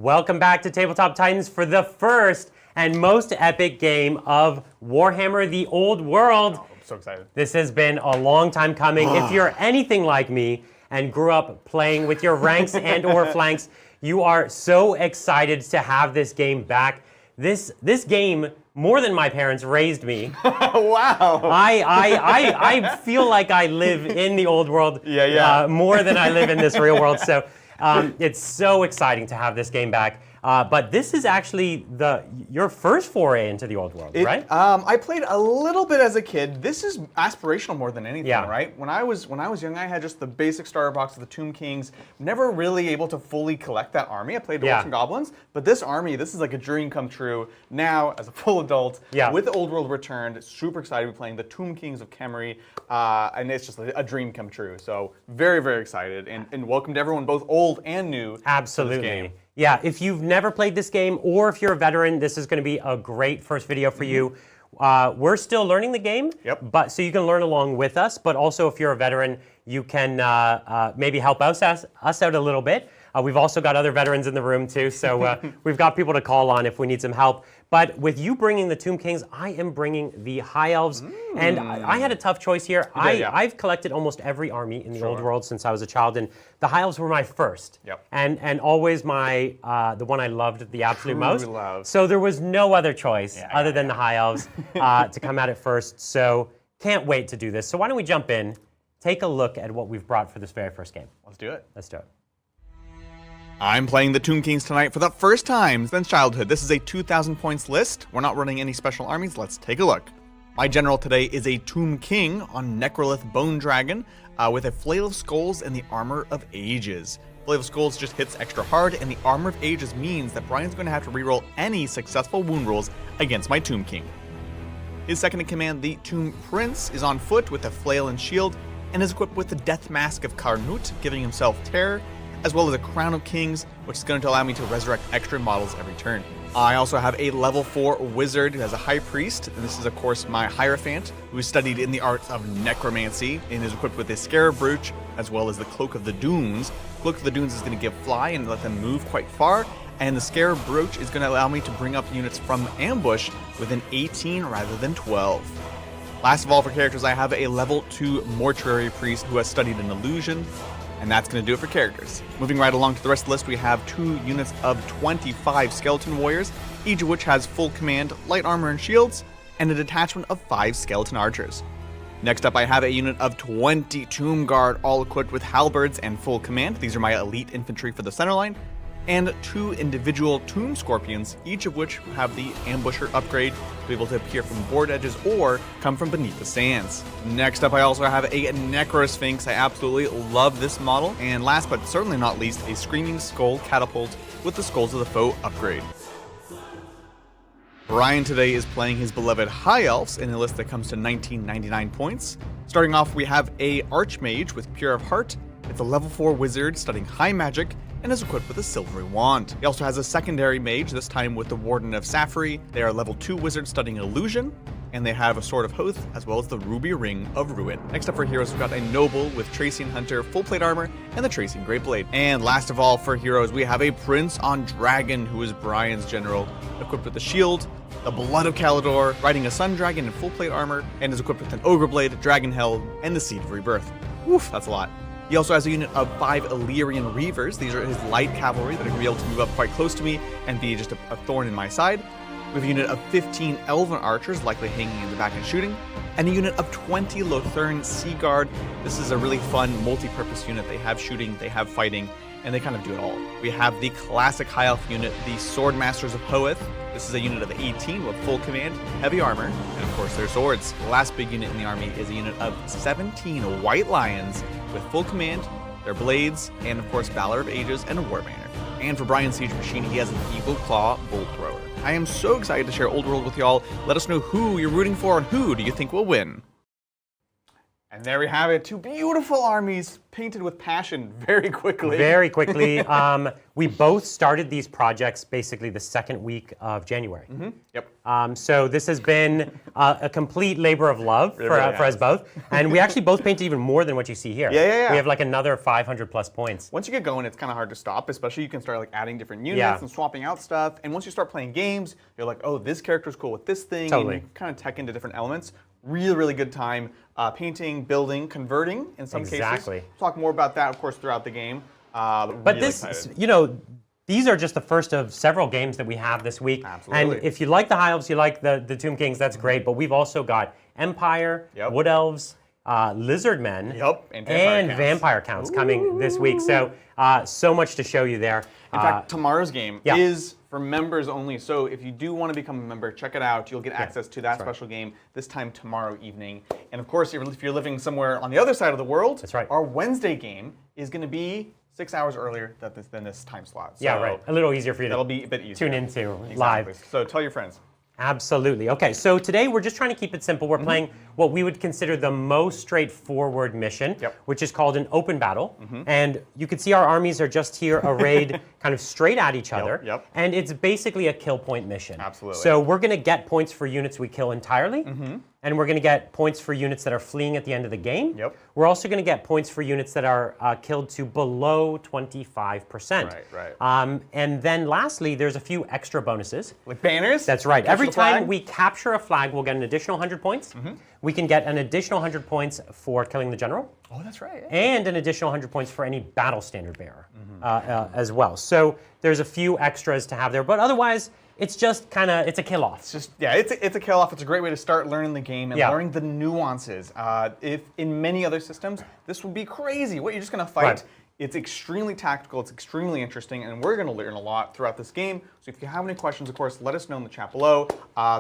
Welcome back to Tabletop Titans for the first and most epic game of Warhammer the Old World. Oh, I'm so excited. This has been a long time coming. If you're anything like me and grew up playing with your ranks and or flanks, you are so excited to have this game back. This game, more than my parents, raised me. Wow. I feel like I live in the old world more than I live in this real world. So it's so exciting to have this game back. But this is actually your first foray into the old world, right? I played a little bit as a kid. This is aspirational more than anything, Yeah. right? When I was young, I had just the basic starter box of the Tomb Kings. Never really able to fully collect that army. I played Dwarves and Goblins, but this army, this is like a dream come true. Now, as a full adult, with the old world returned, super excited to be playing the Tomb Kings of Khemri, and it's just a dream come true. So very, very excited, and welcome to everyone, both old and new. Absolutely. To this game. Yeah, if you've never played this game, or if you're a veteran, this is going to be a great first video for you. We're still learning the game, but so you can learn along with us, but also if you're a veteran, you can maybe help us out a little bit. We've also got other veterans in the room too, so we've got people to call on if we need some help. But with you bringing the Tomb Kings, I am bringing the High Elves, and I had a tough choice here. I've collected almost every army in the old world since I was a child, and the High Elves were my first, and always my the one I loved the absolute most. So there was no other choice other than the High Elves to come at it first. So can't wait to do this. So why don't we jump in, take a look at what we've brought for this very first game. Let's do it. Let's do it. I'm playing the Tomb Kings tonight for the first time since childhood. This is a 2,000 points list. We're not running any special armies. Let's take a look. My general today is a Tomb King on Necrolith Bone Dragon with a Flail of Skulls and the Armor of Ages. Flail of Skulls just hits extra hard, and the Armor of Ages means that Brian's going to have to reroll any successful wound rolls against my Tomb King. His second in command, the Tomb Prince, is on foot with a Flail and Shield and is equipped with the Death Mask of Karnut, giving himself terror, as well as a Crown of Kings, which is going to allow me to resurrect extra models every turn. I also have a level 4 wizard who has a High Priest, and this is of course my Hierophant, who is studied in the arts of necromancy and is equipped with a Scarab Brooch, as well as the Cloak of the Dunes. Cloak of the Dunes is going to give fly and let them move quite far, and the Scarab Brooch is going to allow me to bring up units from ambush with an 18 rather than 12. Last of all, for characters, I have a level 2 Mortuary Priest who has studied an illusion, and that's going to do it for characters. Moving right along to the rest of the list, we have 2 units of 25 Skeleton Warriors, each of which has full command, light armor and shields, and a detachment of 5 Skeleton Archers. Next up, I have a unit of 20 Tomb Guard, all equipped with halberds and full command. These are my elite infantry for the center line, and 2 individual Tomb Scorpions, each of which have the Ambusher upgrade to be able to appear from board edges or come from beneath the sands. Next up, I also have a Necrosphinx. I absolutely love this model. And last but certainly not least, a Screaming Skull Catapult with the Skulls of the Foe upgrade. Brian today is playing his beloved High Elves in a list that comes to 1999 points. Starting off, we have a Archmage with Pure of Heart. It's a level 4 wizard studying high magic and is equipped with a silvery wand. He also has a secondary mage, this time with the Warden of Safri. They are level 2 wizards studying illusion, and they have a Sword of Hoth, as well as the Ruby Ring of Ruin. Next up for heroes, we've got a Noble with Tracing Hunter, full plate armor, and the Tracing Great Blade. And last of all for heroes, we have a Prince on Dragon, who is Brian's general, equipped with the Shield, the Blood of Calidor, riding a Sun Dragon in full plate armor, and is equipped with an Ogre Blade, Dragon Helm, and the Seed of Rebirth. Woof, that's a lot. He also has a unit of 5 Illyrian Reavers. These are his light cavalry that are going to be able to move up quite close to me and be just a thorn in my side. We have a unit of 15 Elven Archers, likely hanging in the back and shooting, and a unit of 20 Lothern Sea Guard. This is a really fun multi-purpose unit. They have shooting, they have fighting, and they kind of do it all. We have the classic High Elf unit, the Swordmasters of Hoeth. This is a unit of 18 with full command, heavy armor, and of course their swords. The last big unit in the army is a unit of 17 White Lions with full command, their blades, and of course Valor of Ages and a War Banner. And for Brian's Siege Machine, he has an Eagle Claw Bolt Thrower. I am so excited to share Old World with y'all. Let us know who you're rooting for and who do you think will win. And there we have it. 2 beautiful armies painted with passion very quickly. Very quickly. We both started these projects basically the second week of January. Yep. So this has been a complete labor of love for us both. And we actually both painted even more than what you see here. Yeah. We have like another 500 plus points. Once you get going, it's kind of hard to stop, especially you can start like adding different units and swapping out stuff. And once you start playing games, you're like, oh, this character's cool with this thing. Totally. And you kind of tech into different elements. Really, really good time painting, building, converting in some cases. Exactly. Talk more about that, of course, throughout the game. But really this, excited. you know, these are just the first of several games that we have this week. Absolutely. And if you like the High Elves, you like the Tomb Kings, that's great. But we've also got Empire, Wood Elves, Lizard Men, and Vampire Counts coming this week. So, so much to show you there. In fact, tomorrow's game is for members only. So if you do want to become a member, check it out. You'll get access to that special game this time tomorrow evening. And of course, if you're living somewhere on the other side of the world, our Wednesday game is going to be 6 hours earlier than this time slot. So A little easier for you that'll be a bit easier. Tune into live. So tell your friends. Absolutely. Okay, so today we're just trying to keep it simple. We're playing what we would consider the most straightforward mission, which is called an open battle. And you can see our armies are just here arrayed kind of straight at each other. And it's basically a kill point mission. Absolutely. So we're going to get points for units we kill entirely. And we're going to get points for units that are fleeing at the end of the game. We're also going to get points for units that are killed to below 25%. And then lastly, there's a few extra bonuses. Like banners? That's right. Every time we capture a flag, we'll get an additional 100 points. We can get an additional 100 points for killing the general. Oh, that's right. And an additional 100 points for any battle standard bearer as well. So there's a few extras to have there, but otherwise, it's just kind of, it's a kill-off. It's just, it's a kill-off. It's a great way to start learning the game and learning the nuances. If in many other systems, this would be crazy. What, you're just going to fight? It's extremely tactical, it's extremely interesting, and we're going to learn a lot throughout this game. So if you have any questions, of course, let us know in the chat below.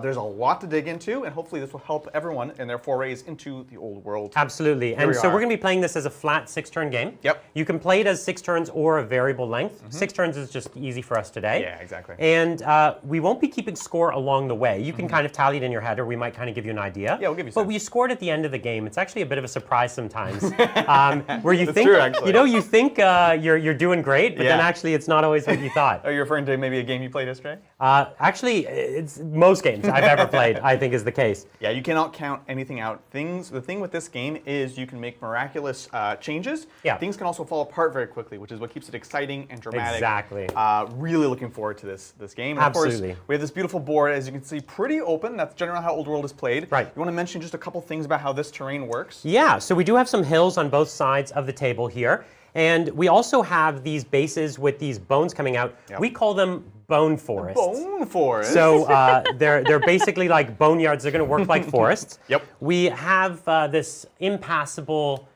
There's a lot to dig into, and hopefully this will help everyone in their forays into the old world. Absolutely. And so we're going to be playing this as a flat 6-turn game. You can play it as 6 turns or a variable length. 6 turns is just easy for us today. Yeah, exactly. And we won't be keeping score along the way. You can kind of tally it in your head, or we might kind of give you an idea. Yeah, we'll give you some. But we score it at the end of the game. It's actually a bit of a surprise sometimes. Where you That's think, true, actually. you know, you think you're doing great, but then actually it's not always what you thought. Are you referring to maybe a game you played yesterday? Actually, it's most games I've ever played, I think, is the case. Yeah, you cannot count anything out. The thing with this game is you can make miraculous changes. Things can also fall apart very quickly, which is what keeps it exciting and dramatic. Exactly. Really looking forward to this game. And Absolutely. Of course, we have this beautiful board, as you can see, pretty open. That's generally how Old World is played. You want to mention just a couple things about how this terrain works? Yeah, so we do have some hills on both sides of the table here. And we also have these bases with these bones coming out. We call them bone forests. Bone forests. So they're basically like boneyards. They're going to work like forests. We have this impassable,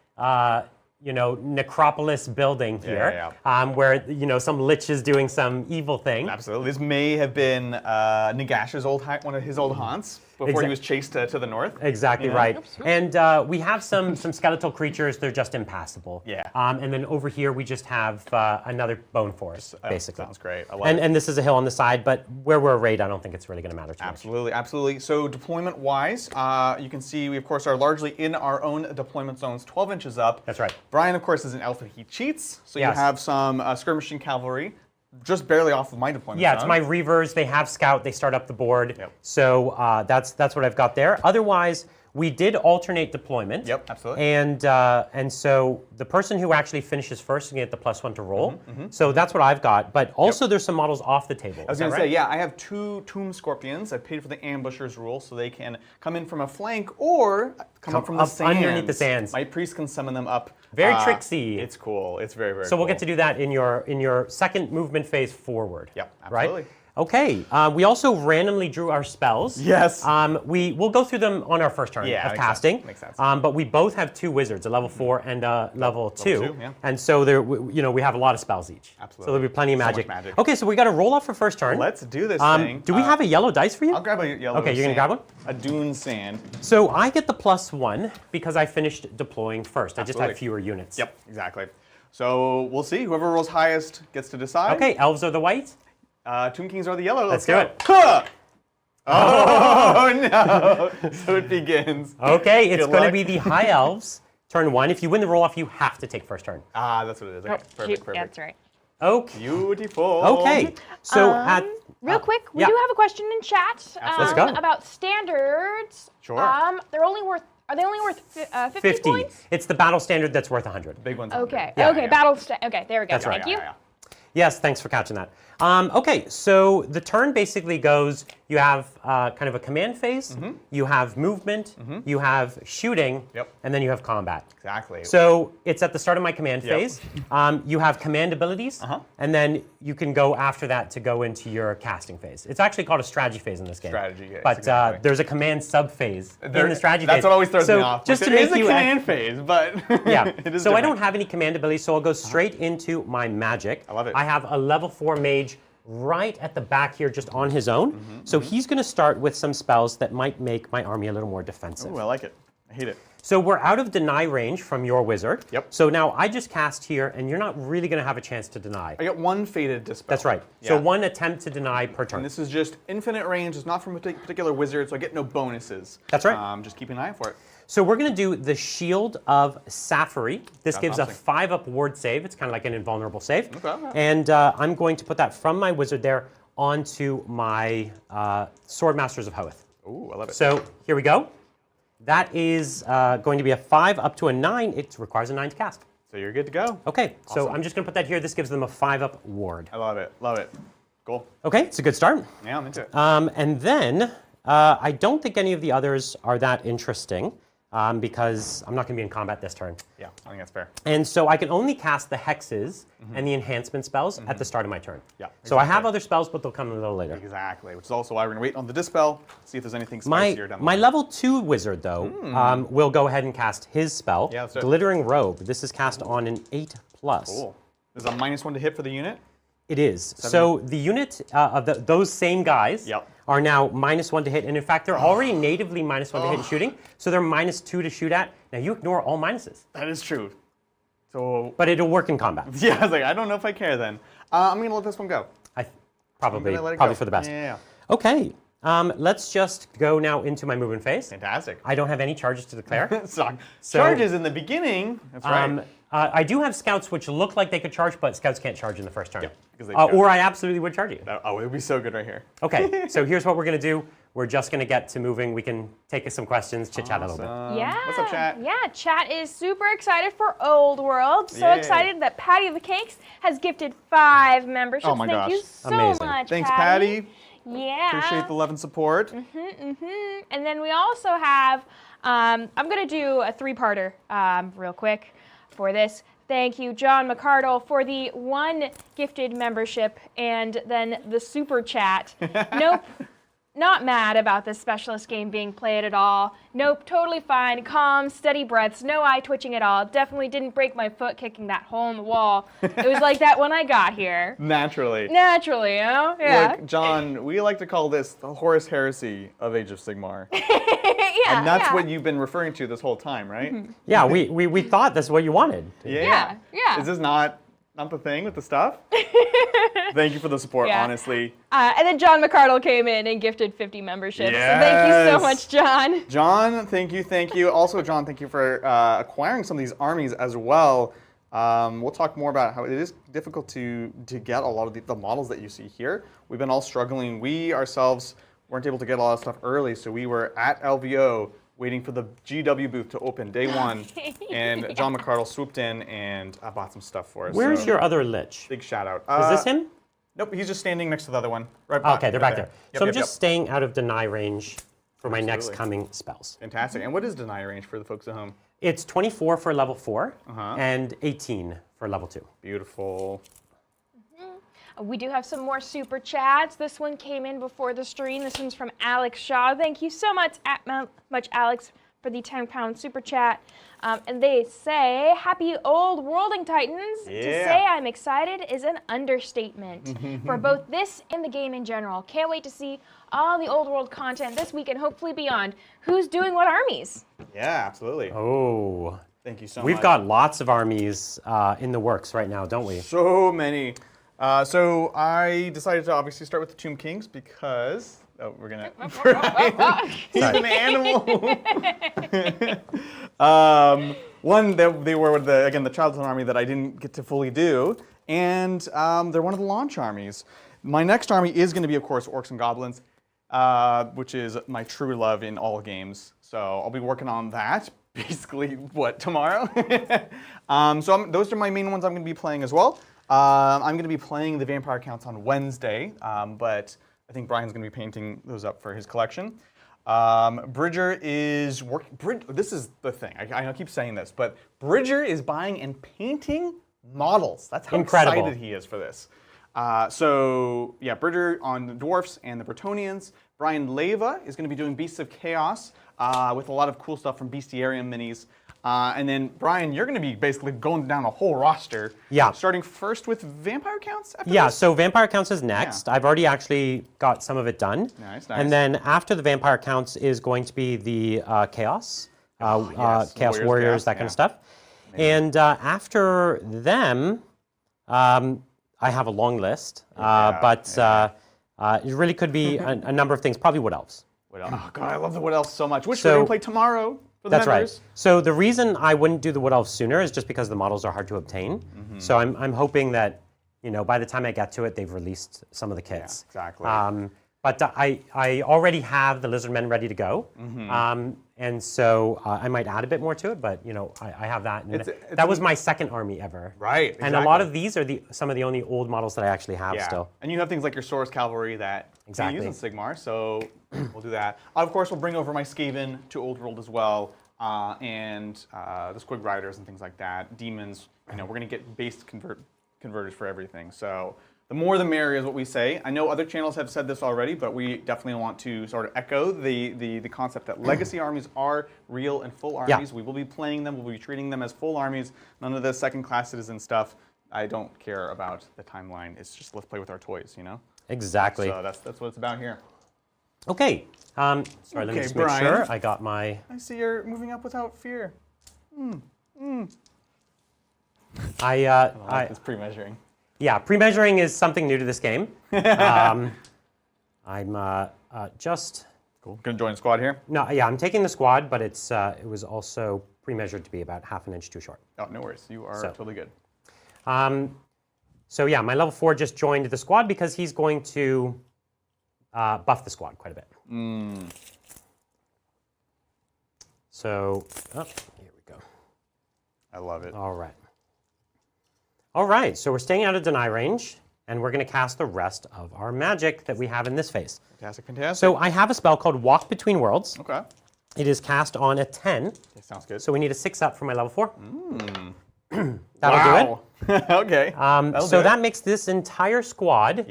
necropolis building here, where some lich is doing some evil thing. Absolutely. This may have been Nagash's one of his old haunts before he was chased to the north. Exactly right. And we have some skeletal creatures. They're just impassable. And then over here we just have another bone forest, basically. Sounds great. I love it. And this is a hill on the side, but where we're arrayed, I don't think it's really going to matter too much. Absolutely. So deployment-wise, you can see we, of course, are largely in our own deployment zones, 12 inches up. That's right. Brian, of course, is an elf and he cheats. So you have some skirmishing cavalry. Just barely off of my deployment zone. It's my Reavers. They have scout. They start up the board. So that's what I've got there. Otherwise, we did alternate deployment. Absolutely. And so the person who actually finishes first can get the +1 to roll. So that's what I've got. But also there's some models off the table. I was going to say, I have 2 Tomb Scorpions. I paid for the Ambusher's rule, so they can come in from a flank or come up from the sands. Underneath the sands. My priest can summon them up. Very tricksy. It's cool. It's very, very cool. So we'll get to do that in your second movement phase forward. Absolutely. Right? Okay, we also randomly drew our spells. We'll go through them on our first turn of casting. Makes sense. But we both have 2 wizards, a level 4 and a level 2. And so we have a lot of spells each. Absolutely. So there'll be plenty of magic. So much magic. Okay, so we got to roll off for first turn. Let's do this thing. Do we have a yellow dice for you? I'll grab a yellow Okay, you're going to grab one? A dune sand. So I get the +1 because I finished deploying first. I just had fewer units. Exactly. So we'll see. Whoever rolls highest gets to decide. Okay, elves are the white. Tomb Kings are the yellow. Let's do it. Huh! Oh no! So it begins. Okay, it's going to be the High Elves turn 1. If you win the roll-off, you have to take first turn. Ah, that's what it is. Okay. Perfect. Yeah, that's right. Okay. Beautiful. Okay. So Real quick, we do have a question in chat Let's go. about standards. Sure. Are they only worth 50 points? It's the battle standard that's worth 100. Big ones. Okay. Yeah, Okay. Okay. There we go. That's right. Thank you. Yes, thanks for catching that. Okay, so the turn basically goes, you have kind of a command phase, you have movement, you have shooting, and then you have combat. Exactly. So it's at the start of my command phase. You have command abilities, and then you can go after that to go into your casting phase. It's actually called a strategy phase in this game. Strategy, yes, But exactly. there's a command sub-phase in the strategy phase. That's what always throws me off. Just to it make is a you command phase, but yeah. it is So I different. don't have any command abilities, so I'll go straight into my magic. I love it. I have a level 4 mage right at the back here, just on his own. So he's going to start with some spells that might make my army a little more defensive. Ooh, I like it. I hate it. So we're out of deny range from your wizard. Yep. So now I just cast here, and you're not really going to have a chance to deny. I got 1 Fated Dispel. That's right. Yeah. So 1 attempt to deny per turn. And this is just infinite range. It's not from a particular wizard, so I get no bonuses. That's right. Just keep an eye out for it. So we're going to do the Shield of Safari. This gives a bouncing. 5-up ward save. It's kind of like an invulnerable save. Okay. And I'm going to put that from my wizard there onto my Sword Masters of Hoeth. Ooh, I love it. So here we go. That is going to be a 5 up to a 9. It requires a 9 to cast. So you're good to go. Okay, so Awesome. I'm just going to put that here. This gives them a 5-up ward. I love it. Love it. Cool. Okay, it's a good start. Yeah, I'm into it. And then I don't think any of the others are that interesting because I'm not going to be in combat this turn. Yeah, I think that's fair. And so I can only cast the hexes and the enhancement spells at the start of my turn. Yeah, So I exactly. have other spells, but they'll come a little later. Exactly, which is also why we're going to wait on the Dispel, see if there's anything My, spicier down the my line. level 2 wizard, though, will go ahead and cast his spell, Yeah, let's do it. Glittering Robe. This is cast on an 8+. Cool. There's a -1 to hit for the unit. It is. So the unit of those same guys Yep. are now -1 to hit, and in fact, they're already natively -1 to hit in shooting, so they're -2 to shoot at. Now you ignore all minuses, That is true. So, but it'll work in combat. yeah, I was like, I don't know if I care then. I'm going to let this one go. Probably gonna let it probably go. for the best. Yeah. Okay, let's just go now into my movement phase. Fantastic. I don't have any charges to declare. Charges in the beginning. That's right. I do have scouts which look like they could charge, but scouts can't charge in the first turn. Yeah, because they scout. or I absolutely would charge you. Oh, it would be so good right here. Okay, so here's what we're going to do. We're just going to get to moving. We can take some questions, chit-chat a little bit. Yeah. What's up, chat? Yeah, chat is super excited for Old World. So Yay. excited that Patty the Cakes has gifted 5 memberships. Oh my Thank you gosh. so Amazing. much, Thanks, Patty. Yeah. Appreciate the love and support. And then we also have, I'm going to do a 3-parter real quick for this. Thank you, John McCardle, for the 1 gifted membership and then the super chat. Nope, not mad about this specialist game being played at all. Nope, totally fine. Calm, steady breaths, no eye twitching at all. Definitely didn't break my foot kicking that hole in the wall. It was like that when I got here. Naturally. Naturally, you know? Yeah. Look, John, we like to call this the Horus Heresy of Age of Sigmar. yeah, And that's yeah. what you've been referring to this whole time, right? Yeah, we thought that's what you wanted. Yeah, yeah. Is this not the thing with the stuff? Thank you for the support, Yeah. honestly. And then John McCardle came in and gifted 50 memberships. So thank you so Yes. much, John. John, thank you. Also, John, thank you for acquiring some of these armies as well. We'll talk more about how it is difficult to get a lot of the models that you see here. We've been all struggling. We ourselves weren't able to get a lot of stuff early, so we were at LVO waiting for the GW booth to open day 1, and John McCardle swooped in and bought some stuff for us. Where's so your other lich? big shout out? Is this him? Nope, he's just standing next to the other one. Right. Okay, they're back there. Yep, So I'm yep, just yep. staying out of deny range for my next Absolutely. coming spells. Fantastic. And what is deny range for the folks at home? It's 24 for level 4 and 18 for level 2. Beautiful. We do have some more super chats. This one came in before the stream. This one's from Alex Shaw. Thank you so much, Alex, for the 10-pound super chat. And they say, happy old worlding Titans. To Yeah. say I'm excited is an understatement for both this and the game in general. Can't wait to see all the old world content this week and hopefully beyond. Who's doing what armies? Yeah, absolutely. Oh. Thank you so much. We've got lots of armies in the works right now, don't we? so many. So I decided to obviously start with the Tomb Kings because we're gonna. He's an animal. One, they were the childhood army that I didn't get to fully do, and they're one of the launch armies. My next army is going to be, of course, Orcs and Goblins, which is my true love in all games. So I'll be working on that. Basically, tomorrow? Those are my main ones I'm going to be playing as well. I'm going to be playing the Vampire Counts on Wednesday, but I think Brian's going to be painting those up for his collection. Bridger is working. This is the thing. I keep saying this, but Bridger is buying and painting models. That's how excited he is for this. So yeah, Bridger on the Dwarfs and the Bretonnians. Brian Leva is going to be doing Beasts of Chaos with a lot of cool stuff from Bestiarium minis. And then, Brian, you're going to be basically going down a whole roster. Yeah. Starting first with Vampire Counts after this? So Vampire Counts is next. Yeah. I've already actually got some of it done. Nice. And then after the Vampire Counts is going to be the Chaos. Chaos Warriors, that kind of stuff. Amazing. And after them, I have a long list. It really could be a number of things. Probably Wood Elves. Oh, God, I love the Wood Elves so much. Which we're going to play tomorrow. That's right. So the reason I wouldn't do the Wood Elves sooner is just because the models are hard to obtain. Mm-hmm. So I'm hoping that, by the time I get to it, they've released some of the kits. Yeah, exactly. But I already have the Lizard Men ready to go. Mm-hmm. And so I might add a bit more to it, but I have that. And that was my second army ever. Right. Exactly. And a lot of these are some of the only old models that I actually have still. And you have things like your Saurus Cavalry that you use in Sigmar, so we'll do that. Of course, we'll bring over my Skaven to Old World as well, and the Squig Riders and things like that. Demons. We're going to get base converters for everything. So the more the merrier is what we say. I know other channels have said this already, but we definitely want to sort of echo the concept that legacy armies are real and full armies. Yeah. We will be playing them. We'll be treating them as full armies. None of the second-class citizen stuff. I don't care about the timeline. It's just let's play with our toys, Exactly. So that's what it's about here. Okay. Sorry, let me just make sure I got my... I see you're moving up without fear. I like this pre-measuring. Yeah, pre-measuring is something new to this game. I'm just... Cool. Gonna join the squad here? No, yeah, I'm taking the squad, but it was also pre-measured to be about half an inch too short. Oh, no worries. You are totally good. So yeah, my level 4 just joined the squad because he's going to buff the squad quite a bit. So, here we go. I love it. All right, so we're staying out of deny range, and we're going to cast the rest of our magic that we have in this phase. Fantastic. So I have a spell called Walk Between Worlds. Okay. It is cast on a 10. Okay, sounds good. So we need a 6 up for my level 4. That'll do it. Okay. That makes this entire squad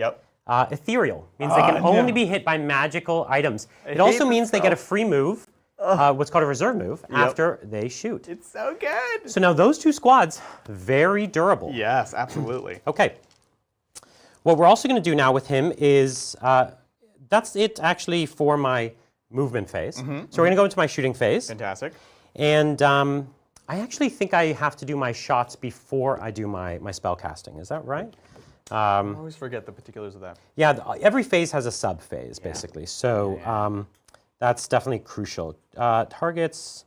ethereal. Means they can only be hit by magical items. It also means they get a free move, what's called a reserve move, after they shoot. It's so good. So now those two squads, very durable. Yes, absolutely. Okay. What we're also going to do now with him is, that's it actually for my movement phase. So we're going to go into my shooting phase. Fantastic. And I actually think I have to do my shots before I do my spell casting. Is that right? I always forget the particulars of that. Yeah, every phase has a sub-phase, basically. So that's definitely crucial. Targets...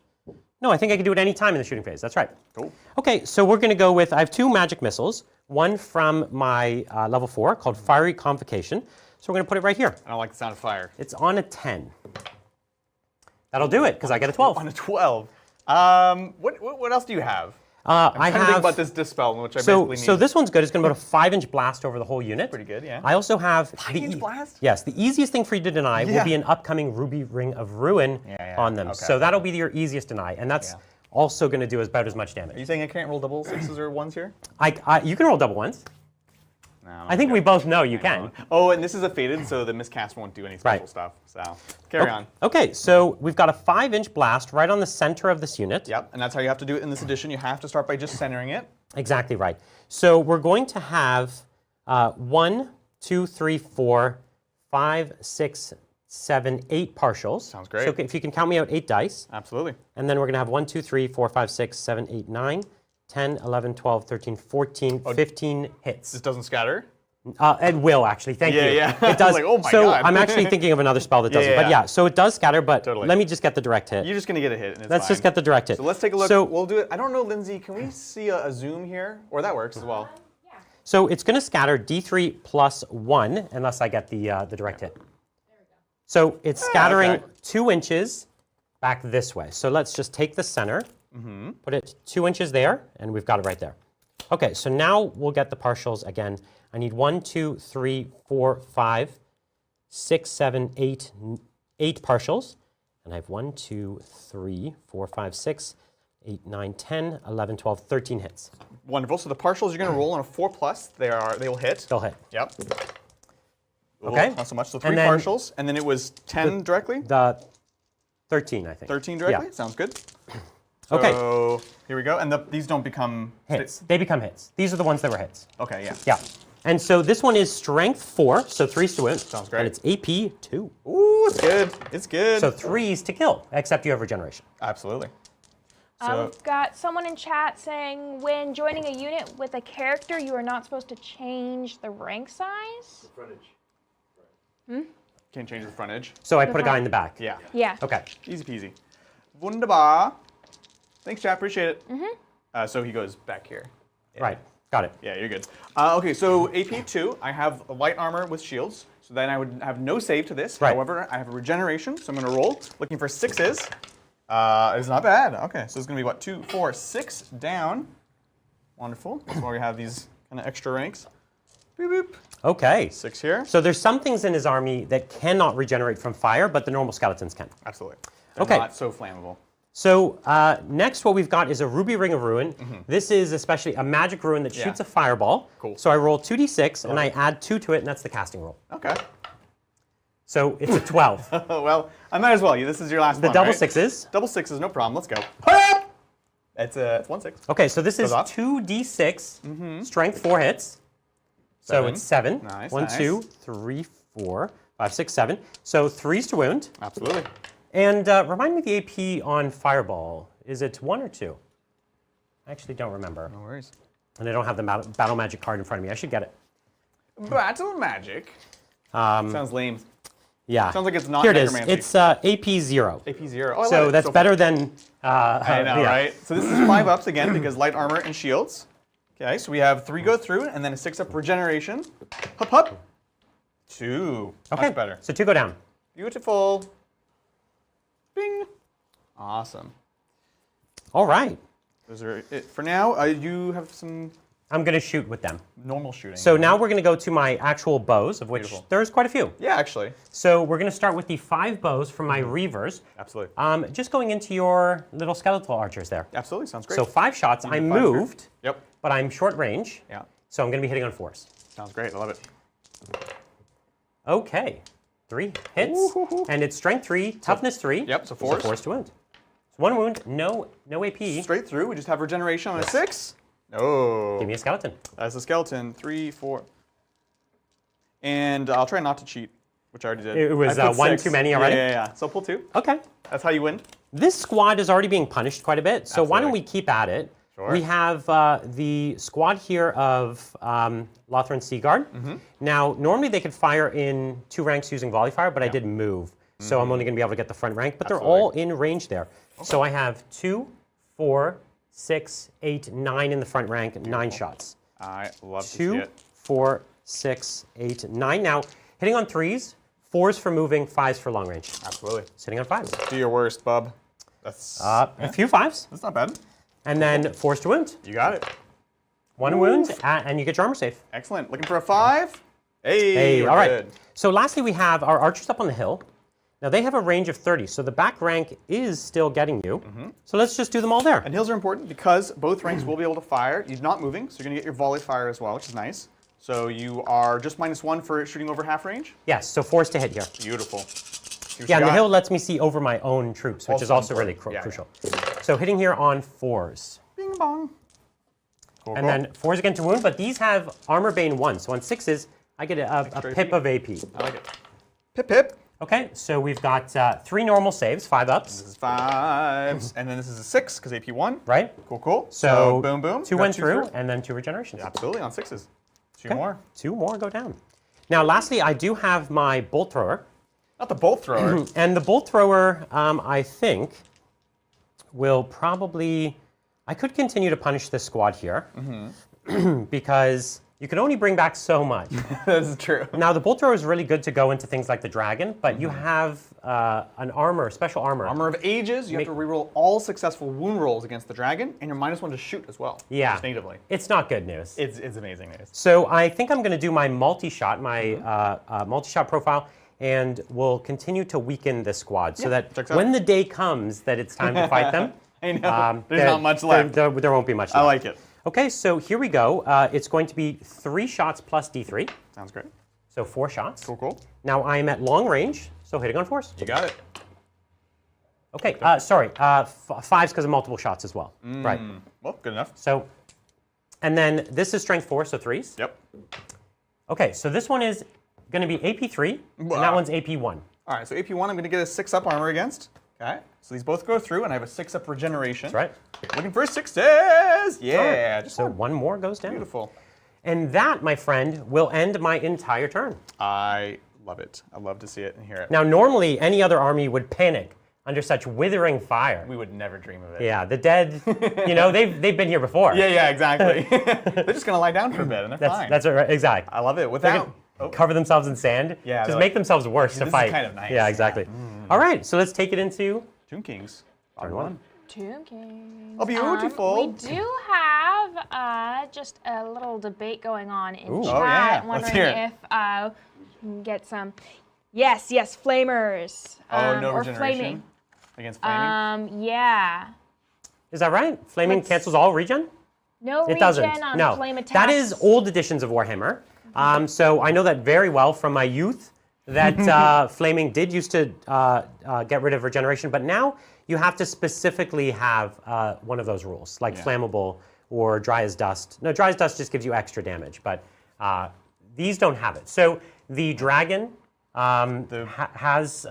No, I think I can do it any time in the shooting phase. That's right. Cool. Okay, so we're going to go with... I have 2 magic missiles. One from my level 4 called Fiery Convocation. So we're going to put it right here. I don't like the sound of fire. It's on a 10. That'll do it, because I get a 12. On a 12. What else do you have? I'm trying to think about this dispel, which I basically need. So this one's good. It's going to put a 5-inch blast over the whole unit. Pretty good, yeah. I also have 5-inch blast? Yes, the easiest thing for you to deny will be an upcoming Ruby Ring of Ruin on them. Okay. So that'll be your easiest deny, and that's also going to do about as much damage. Are you saying I can't roll double 6s or 1s here? You can roll double 1s. No, I think we both know you can. Oh, and this is a faded, so the miscast won't do any special stuff. So carry on. Okay, so we've got a 5-inch blast right on the center of this unit. Yep, and that's how you have to do it in this edition. You have to start by just centering it. Exactly right. So we're going to have 1, 2, 3, 4, 5, 6, 7, 8 partials. Sounds great. So if you can count me out 8 dice. Absolutely. And then we're going to have 1, 2, 3, 4, 5, 6, 7, 8, 9, 10, 11, 12, 13, 14, 15 hits. This doesn't scatter? It will actually. Thank you. Yeah. It does. Like, oh my so God. I'm actually thinking of another spell that does it. But yeah, so it does scatter. But Totally. let me just get the direct hit. You're just gonna get a hit. And it's Let's fine. just get the direct hit. So let's take a look. So we'll do it. I don't know, Lindsay. Can we see a zoom here? Or that works as well. So it's going to scatter D3 plus 1 unless I get the direct hit. So it's scattering 2 inches back this way. So let's just take the center, put it 2 inches there, and we've got it right there. Okay, so now we'll get the partials again. I need 1, 2, 3, 4, 5, 6, 7, 8, 8 partials. And I have 1, 2, 3, 4, 5, 6, 8, 9, 10, 11, 12, 13 hits. Wonderful. So the partials you're going to roll on a 4+. They will hit. They'll hit. Yep. Okay. Not so much. So 3 And then partials, and then it was 10 directly. The 13, I think. 13 directly. Yeah. Sounds good. Okay. So here we go. And these don't become Hits. They become hits. These are the ones that were hits. Okay. Yeah. Yeah. And so this one is strength 4, so 3's to wound. Sounds great. And it's AP 2. Ooh, it's good. It's good. So 3's to kill, except you have regeneration. Absolutely. So We've got someone in chat saying when joining a unit with a character, you are not supposed to change the rank size. can't change the frontage. So I put a guy in the back. Yeah. Yeah. Okay. Easy peasy. Wunderbar. Thanks, chat. Appreciate it. So he goes back here. Right. Got it. Yeah, you're good. Okay, so AP 2, I have a light armor with shields, so then I would have no save to this. Right. However, I have a regeneration, so I'm going to roll. Looking for 6s. It's not bad. Okay, so it's going to be what, 2, 4, 6 down. Wonderful. That's why we have these kind of extra ranks. Boop, boop. Okay. 6 here. So there's some things in his army that cannot regenerate from fire, but the normal skeletons can. Absolutely. They're Okay. not so flammable. So next what we've got is a Ruby Ring of Ruin. This is especially a magic rune that shoots a fireball. Cool. So I roll 2d6 and I add 2 to it, and that's the casting roll. Okay. So it's a 12. Well, I might as well. This is your last The one, double right? sixes. Double 6s, no problem. Let's go. It's 1 6. Okay, so this is Goes up. 2d6, strength 4 hits. So 7. it's 7. Nice, 1, nice. 2, 3, 4, 5, 6, 7. So 3's to wound. Absolutely. And remind me the AP on Fireball. Is it 1 or 2? I actually don't remember. No worries. And I don't have the Battle Magic card in front of me. I should get it. Battle magic. Sounds lame. Yeah. Sounds like it's not Here it is. necromancy. It's AP 0. AP 0. Oh, I love So it. that's better than... I know, right? So this is 5 ups again because light armor and shields. Okay, so we have 3 go through and then a 6 up regeneration. Hup, hup. 2. Okay. Much better. So 2 go down. Beautiful. Bing. Awesome. All right. Those are it for now. You have some I'm going to shoot with them. normal shooting. So now we're going to go to my actual bows, of which Beautiful. there's quite a few. Yeah, actually. So we're going to start with the 5 bows from my Reavers. Absolutely. Just going into your little skeletal archers there. Absolutely. Sounds great. So 5 shots. I 5 here. moved, Yep. but I'm short range. Yeah. So I'm going to be hitting on 4s. Sounds great. I love it. Okay. 3 hits. Ooh-hoo-hoo. And it's strength 3, toughness 3. Yep, so So 4s. 4s to wound. So 1 wound, no AP. Straight through. We just have regeneration on a 6. Oh. Give me a skeleton. That's a skeleton. 3, 4. And I'll try not to cheat, which I already did. It was, I put 1 6. too many already? Yeah. So pull 2. Okay. That's how you win. This squad is already being punished quite a bit, so why don't Absolutely. we keep at it? Sure. We have the squad here of Lothran Seaguard. Now, normally they could fire in 2 ranks using volley fire, but I did move. So I'm only going to be able to get the front rank, but they're all in range there. So I have 2, 4, 6, 8, 9 in the front rank, 9 shots. I love to see 2, it. 4, 6, 8, 9. Now, hitting on 3s, 4s for moving, 5s for long range. Absolutely. Sitting on 5s. Do your worst, bub. That's A few 5s, that's not bad. and then 4s to wound. You got it. 1 wound, and you get your armor safe. Excellent. Looking for a 5. Hey, Hey, we're all right. good. So lastly, we have our archers up on the hill. Now they have a range of 30, so the back rank is still getting you. So let's just do them all there. And hills are important because both ranks will be able to fire. You're not moving, so you're going to get your volley fire as well, which is nice. So you are just -1 for shooting over half range. Yes, so 4s to hit here. Beautiful. See what Yeah, you and the got. hill lets me see over my own troops, which is also really important. Yeah, crucial. So hitting here on 4s. Bing bong. Cool, And cool. then 4s again to wound, but these have armor bane 1. So on 6s, I get a Extra pip AP. of AP. I like it. Pip pip. Okay, so we've got 3 normal saves, 5 ups, This is 5s, and then this is a 6 because AP 1. right? Cool, cool. So boom, boom. 2 Got went 2 through, and then 2 regenerations. Absolutely on 6s. Two more. 2 more go down. Now, lastly, I do have my bolt thrower. Not the bolt thrower. And the bolt thrower, I think, will probably... I could continue to punish this squad here because you can only bring back so much. That's true. Now, the bolt thrower is really good to go into things like the dragon, but you have an armor, special armor. Armor of Ages, you have to reroll all successful wound rolls against the dragon, and you're -1 to shoot as well. Yeah. Just natively. It's not good news. It's amazing news. So I think I'm going to do my multi-shot, multi-shot profile, and we'll continue to weaken this squad so that checks out. when the day comes that it's time to fight them, I know. There's not much left. There won't be much left. I like it. Okay, so here we go. It's going to be 3 shots plus D3. Sounds great. So 4 shots. Cool, cool. Now I'm at long range, so hitting on 4s. You got it. Okay, sorry, 5s because of multiple shots as well. Right. Well, good enough. So, and then this is strength 4, so 3s. Yep. Okay, so this one is going to be AP3, and that one's AP1. All right, so AP1 I'm going to get a 6-up armor against. Okay, so these both go through, and I have a 6-up regeneration. That's right. Looking for 6s! Yeah, just So one more goes down. beautiful. And that, my friend, will end my entire turn. I love it. I love to see it and hear it. Now, normally, any other army would panic under such withering fire. We would never dream of it. Yeah, the dead, they've been here before. Yeah, exactly. They're just going to lie down for a bit, and they're fine. That's right, exactly. I love it. Without... Cover themselves in sand. Yeah, just make themselves worse to this fight. is kind of nice. Yeah, exactly. All right, so let's take it into Tomb Kings. turn 1. Tomb Kings. Oh, beautiful. We do have just a little debate going on in chat. Oh, yeah. Let's Wondering hear it. if we can get some. Yes, flamers. No or regeneration flaming. against flaming? Yeah. Is that right? Flaming cancels all regen? No It regen doesn't. on No. flame attacks. That is old editions of Warhammer. So I know that very well from my youth that flaming did used to get rid of regeneration, but now you have to specifically have one of those rules, like flammable or dry as dust. No, dry as dust just gives you extra damage, but these don't have it. So the dragon has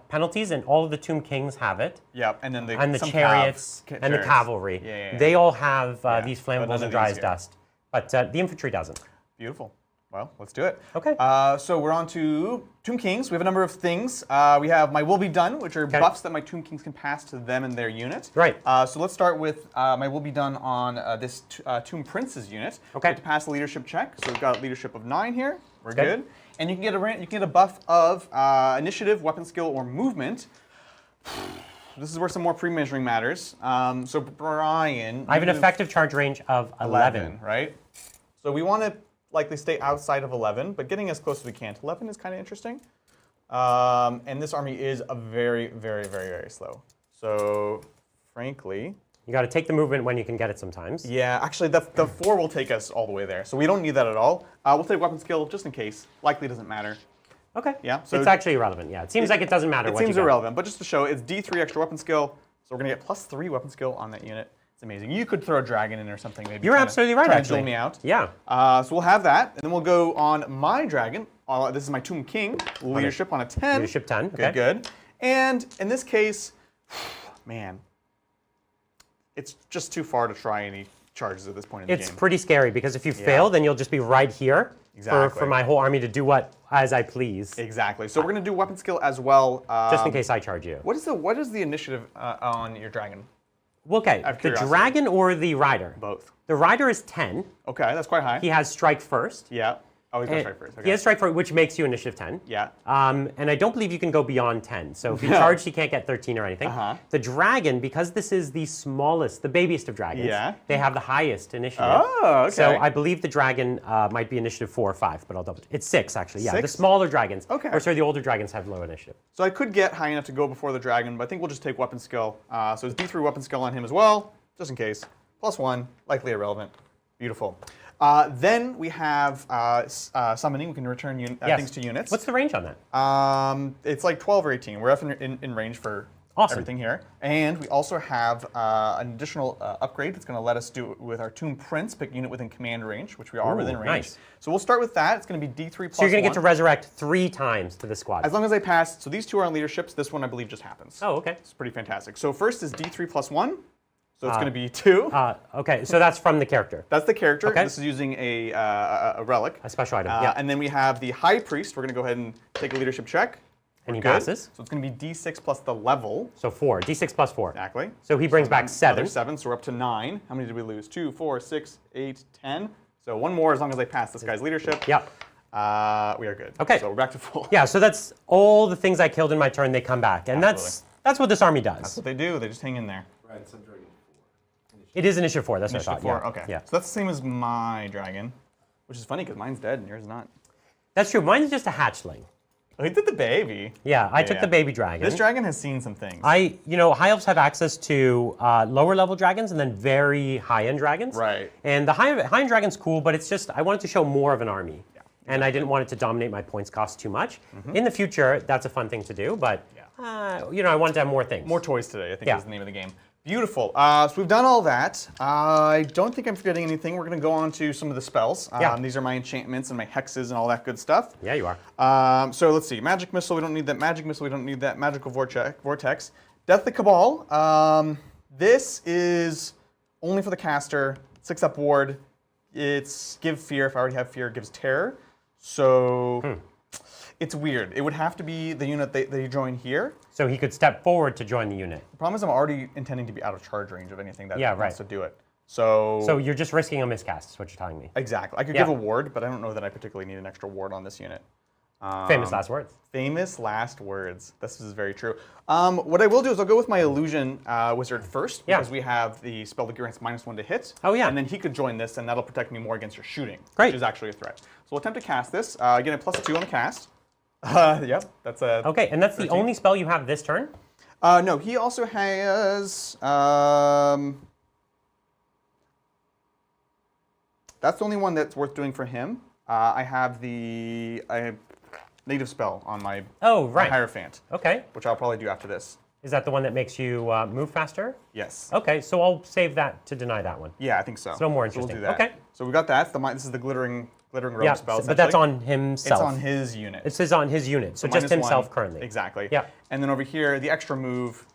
penalties, and all of the Tomb Kings have it. Yep, and then And the chariots and the cavalry. Yeah. They all have these but none flammables of and dry these as here. dust. But the infantry doesn't. Beautiful. Well, let's do it. Okay. So we're on to Tomb Kings. We have a number of things. We have my Will Be Done, which are buffs that my Tomb Kings can pass to them and their unit. Right. So let's start with my Will Be Done on this Tomb Prince's unit. Okay. We have to pass a leadership check. So we've got a leadership of 9 here. We're Okay. good. And you can get a buff of initiative, weapon skill, or movement. This is where some more pre-measuring matters. So Brian, I have an you effective charge range of 11. right? So we want to likely stay outside of 11, but getting as close as we can to 11 is kind of interesting. And this army is a very, very, very, very slow. So frankly, You got to take the movement when you can get it sometimes. yeah, actually the 4 will take us all the way there. So we don't need that at all. We'll take weapon skill just in case. Likely doesn't matter. Okay. Yeah, so it's actually irrelevant. Yeah. It seems like it doesn't matter It what you seems get. irrelevant, but just to show, it's D3 extra weapon skill. So we're going to get +3 weapon skill on that unit. It's amazing. You could throw a dragon in or something, maybe. You're absolutely right, trying actually. to duel me out. Yeah. So we'll have that, and then we'll go on my dragon. This is my Tomb King leadership on a 10. Leadership 10. Okay. Good. And in this case, man, it's just too far to try any charges at this point in the It's game. pretty scary because if you fail, then you'll just be right here Exactly. for my whole army to do as I please, Exactly. So we're going to do weapon skill as well. just in case I charge you. What is the initiative on your dragon? Okay. Out of The curiosity. dragon or the rider? Both. The rider is 10. Okay, that's quite high. He has strike first. Yeah. Oh, he's got strike first. Okay. He has strike first, which makes you initiative 10. Yeah. And I don't believe you can go beyond 10. So if you charge, he can't get 13 or anything. The dragon, because this is the smallest, the babiest of dragons, they have the highest initiative. Oh, okay. So I believe the dragon might be initiative 4 or 5, but I'll double check. It's 6, actually. Yeah, the 6? smaller dragons. Okay. Or sorry, the older dragons have low initiative. So I could get high enough to go before the dragon, but I think we'll just take weapon skill. So it's D3 weapon skill on him as well, just in case. +1, likely irrelevant. Beautiful. Then we have summoning. We can return things to units. What's the range on that? It's like 12 or 18. We're in range for everything here. And we also have an additional upgrade that's going to let us do it with our Tomb Prince, pick unit within command range, which we are within range. Nice. So we'll start with that. It's going to be D3 +1. So you're going to get to resurrect 3 times to the squad. As long as I pass, so these 2 are on leaderships. This one I believe just happens. Oh, okay. It's pretty fantastic. So first is D3 +1. So it's going to be 2. Okay, so that's from the character. That's the character. Okay. This is using a relic. A special item, yeah. And then we have the High Priest. We're going to go ahead and take a leadership check. And he Good. passes. So it's going to be D6 plus the level. So 4, D6 plus 4. Exactly. So he brings back 7. Another 7, so we're up to 9. How many did we lose? 2, 4, 6, 8, 10. So 1 more as long as I pass this guy's leadership. Yep. We are good. Okay. So we're back to full. Yeah, so that's all the things I killed in my turn, they come back. And Absolutely. that's what this army does. That's what they do. They just hang in there. Right, some dragon 4. It is initiative 4, that's Initiative what I thought. 4. Yeah. Okay. Yeah. So that's the same as my dragon, which is funny because mine's dead and yours is not. That's true. Mine's just a hatchling. Oh, he did the baby. Yeah, I took the baby dragon. This dragon has seen some things. High elves have access to lower level dragons and then very high end dragons. Right. And the high end dragon's cool, but it's just I wanted to show more of an army. Yeah. And I didn't want it to dominate my points cost too much. In the future, that's a fun thing to do, but I wanted to have more things. More toys today, I think is the name of the game. Beautiful. So we've done all that. I don't think I'm forgetting anything. We're going to go on to some of the spells. These are my enchantments and my hexes and all that good stuff. Yeah, you are. So let's see. Magic Missile, we don't need that. Magic Missile, we don't need that. Magical Vortex. Death the Cabal. This is only for the caster. 6-up ward. It's give fear. If I already have fear, it gives terror. So it's weird. It would have to be the unit that you join here. So he could step forward to join the unit. The problem is I'm already intending to be out of charge range of anything that right. wants to do it. So you're just risking a miscast, is what you're telling me. exactly. I could give a ward, but I don't know that I particularly need an extra ward on this unit. Famous last words. Famous last words. This is very true. What I will do is I'll go with my illusion wizard first because we have the spell that grants -1 to hit. Oh, yeah. And then he could join this, and that'll protect me more against your shooting, Great. which is actually a threat. So we'll attempt to cast this. Again, a +2 on the cast. Yep, that's a. Okay, and that's the only spell you have this turn? No, he also has. That's the only one that's worth doing for him. I have the native spell on my my Hierophant. Okay. Which I'll probably do after this. Is that the one that makes you move faster? Yes. Okay, so I'll save that to deny that one. Yeah, I think so. It's no more So we'll interesting. do that. Okay. So we got that. This is the glittering robe spell. but that's essentially. on himself. It's on his unit. It says on his unit, so just himself -1. currently. Exactly. Yeah. And then over here, the extra move.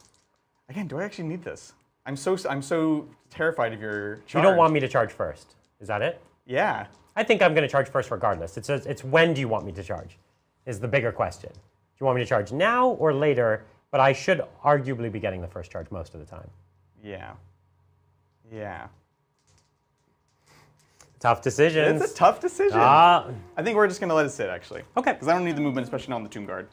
Again, do I actually need this? I'm so terrified of your charge. You don't want me to charge first. Is that it? Yeah. I think I'm going to charge first regardless. It's when do you want me to charge is the bigger question. Do you want me to charge now or later? But I should arguably be getting the first charge most of the time. Yeah. Yeah. Tough decisions. It's a tough decision. I think we're just going to let it sit, actually. Okay. Because I don't need the movement, especially not on the Tomb Guard.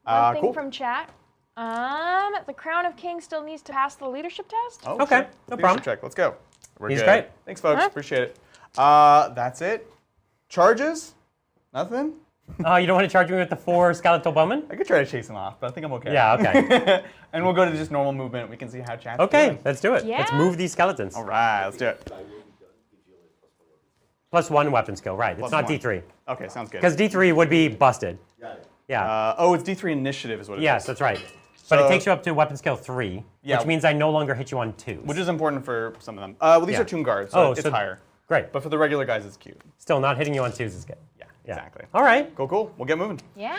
One thing Cool. from chat. The Crown of Kings still needs to pass the leadership test. Oh, Okay, sure. no Leadership problem. Check. Let's go. We're He's good. great. Thanks, folks. Huh? Appreciate it. That's it. Charges? Nothing? You don't want to charge me with the 4 skeletal bowmen? I could try to chase him off, but I think I'm okay. Yeah, okay. And we'll go to just normal movement. We can see how chat's Okay, doing. let's do it. Let's Yeah. move these skeletons. All right, let's do it. +1 weapon skill, right. It's not +1. D3. Okay, sounds good. Because D3 would be busted. Yeah. Oh, it's D3 initiative is what it is. Yes, that's right. But it So- takes you up to weapon skill 3, Yeah. which means I no longer hit you on 2s. Which is important for some of them. Well, these Yeah. are Tomb Guards, so it's higher. Great. But for the regular guys, it's cute. Still, not hitting you on 2s is good. Yeah, exactly. All right. Cool. We'll get moving. Yeah.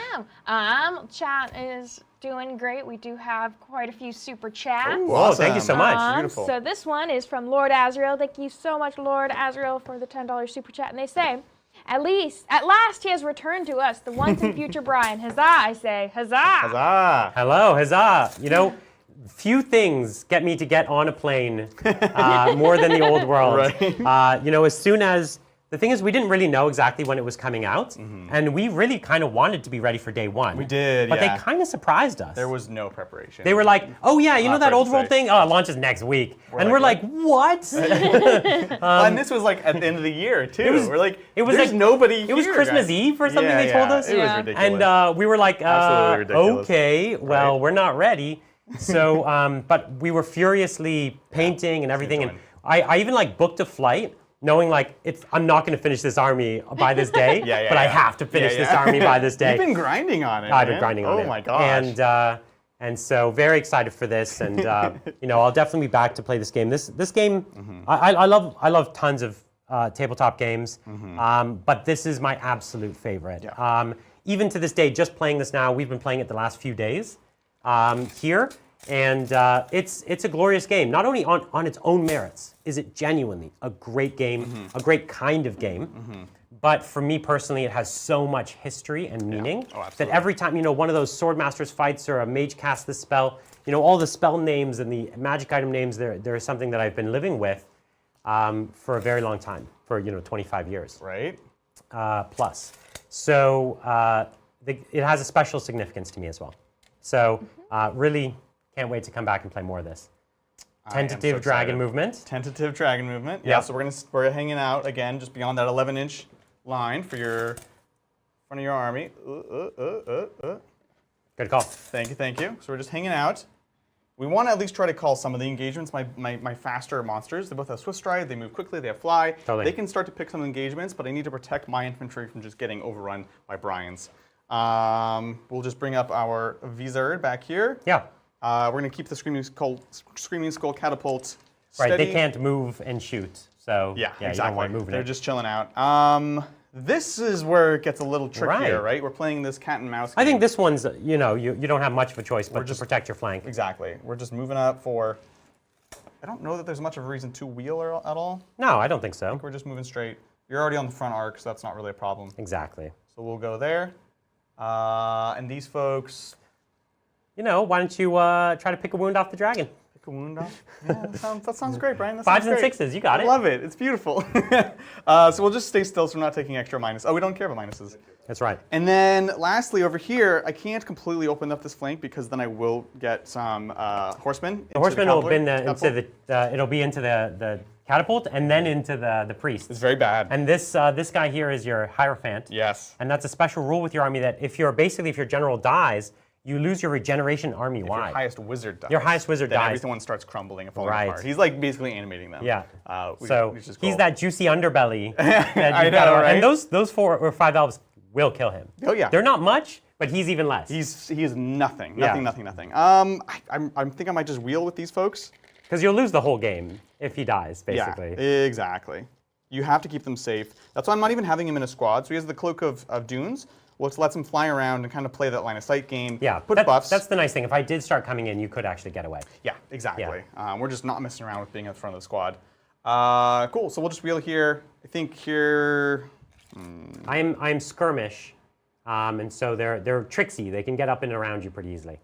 Chat is doing great. We do have quite a few super chats. Ooh, Whoa, thank you so awesome. much. Beautiful. So this one is from Lord Azrael. Thank you so much, Lord Azrael, for the $10 super chat. And they say, at last he has returned to us, the once and future Brian. Huzzah, I say. Huzzah. Huzzah. Hello, huzzah. You know, few things get me to get on a plane more than the old world. Right. As soon as the thing is, we didn't really know exactly when it was coming out, and we really kind of wanted to be ready for day 1. We did, but yeah. they kind of surprised us. There was no preparation. They were like, "Oh yeah, you know that afraid to old world say. thing? Oh, it launches next week." And we're like, "What?" and this was like at the end of the year too. We're like, there's like nobody It was here, Christmas guys. Eve or something. Yeah, they told us. It was Yeah. ridiculous. And we were like, Absolutely ridiculous. okay, well, Right. we're not ready. So, but we were furiously painting and everything. And doing. I even like booked a flight knowing like I'm not going to finish this army by this day, Yeah, but I yeah. have to finish Yeah, this yeah. army by this day. You've been grinding on it. I've been man. grinding on it. Oh my gosh. And so very excited for this, and I'll definitely be back to play this game. This game, I love tons of tabletop games, but this is my absolute favorite. Yeah. Even to this day, just playing this now, we've been playing it the last few days here, And it's a glorious game. Not only on its own merits is it genuinely a great game, a great kind of game, but for me personally, it has so much history and meaning that every time, one of those Swordmasters fights or a mage casts this spell, all the spell names and the magic item names, there is something that I've been living with for a very long time, for 25 years. Right. Plus. So it has a special significance to me as well. So really can't wait to come back and play more of this. Tentative dragon movement. Tentative dragon movement. Yeah, so we're hanging out again just beyond that 11-inch line for your front of your army. Good call. Thank you. So we're just hanging out. We want to at least try to call some of the engagements. My faster monsters, they both have Swift Stride, they move quickly, they have Fly. Totally. They can start to pick some engagements, but I need to protect my infantry from just getting overrun by Brian's. We'll just bring up our Vizard back here. Yeah. We're going to keep the Screaming Skull Catapult steady. Right, they can't move and shoot. So Yeah, you exactly. don't want moving They're it. just chilling out. This is where it gets a little trickier, right? We're playing this cat and mouse game. I think this one's, you don't have much of a choice but to protect your flank. Exactly. We're just moving up for... I don't know that there's much of a reason to wheel at all. No, I don't think so. We're just moving straight. You're already on the front arc, so that's not really a problem. Exactly. So we'll go there. And these folks... Why don't you try to pick a wound off the dragon? Pick a wound off? Yeah, that sounds great, Brian. That Fives sounds and great. sixes, you got it. I love it. It's beautiful. So we'll just stay still so we're not taking extra minus. Oh, we don't care about minuses. That's right. And then lastly, over here, I can't completely open up this flank because then I will get some horsemen. The horseman will it'll be into the catapult and then into the priest. It's very bad. And this guy here is your Hierophant. Yes. And that's a special rule with your army that if your general dies, you lose your regeneration army-wide. Your highest wizard dies. Your highest wizard then dies. Everyone starts crumbling and falling apart. He's like basically animating them. Yeah. Which is cool. He's that juicy underbelly. I know, right? And those 4 or 5 elves will kill him. Oh yeah. They're not much, but he's even less. He is nothing. Nothing. I think I might just wheel with these folks. Because you'll lose the whole game if he dies, basically. Yeah, exactly. You have to keep them safe. That's why I'm not even having him in a squad. So he has the Cloak of Dunes, which lets him fly around and kind of play that line of sight game. Yeah, put buffs. That's the nice thing. If I did start coming in, you could actually get away. Yeah, exactly. Yeah. We're just not messing around with being at the front of the squad. Cool. So we'll just wheel here. I think here. I'm skirmish, and so they're tricksy. They can get up and around you pretty easily.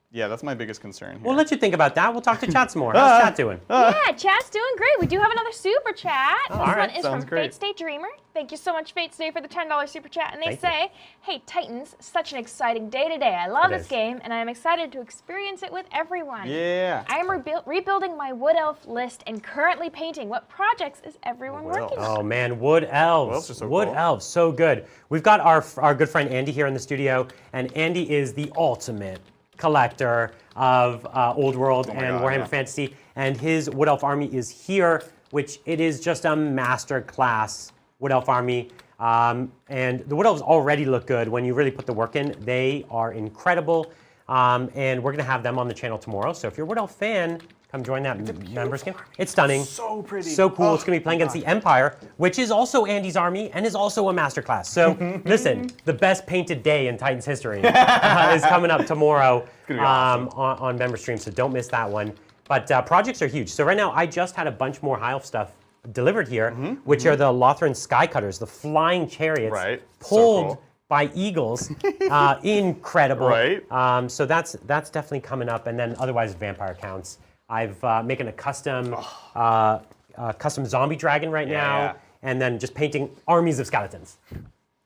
Yeah, that's my biggest concern here. We'll let you think about that. We'll talk to chat some more. How's chat doing? Yeah, chat's doing great. We do have another super chat. This all right. one is Sounds from great. Fate Stay Dreamer. Thank you so much, Fate Stay, for the $10 super chat. And they Thank you. say, hey, Titans, such an exciting day today. I love It this is. game, and I am excited to experience it with everyone. Yeah. I am rebuilding my Wood Elf list and currently painting. What projects is everyone working on? Oh man, Wood Elves. Elves are so Wood cool. Elves, so good. We've got our good friend Andy here in the studio, and Andy is the ultimate collector of Old World and God, Warhammer yeah. Fantasy, and his Wood Elf army is here, which it is just a master class Wood Elf army. And the Wood Elves already look good when you really put the work in. They are incredible, and we're gonna have them on the channel tomorrow. So if you're a Wood Elf fan, come join that members game. It's stunning. So pretty. So cool. Oh, It's gonna be playing my against God. the Empire, which is also Andy's army and is also a masterclass. So listen, the best painted day in Titans history is coming up tomorrow gonna be awesome. on member stream. So don't miss that one. But projects are huge. So right now, I just had a bunch more High Elf stuff delivered here, which are the Lothran Skycutters, the flying chariots Right. So pulled cool. by eagles. Incredible. Right. So that's definitely coming up. And then otherwise, vampire counts. I've making a custom zombie dragon right now, Yeah. and then just painting armies of skeletons.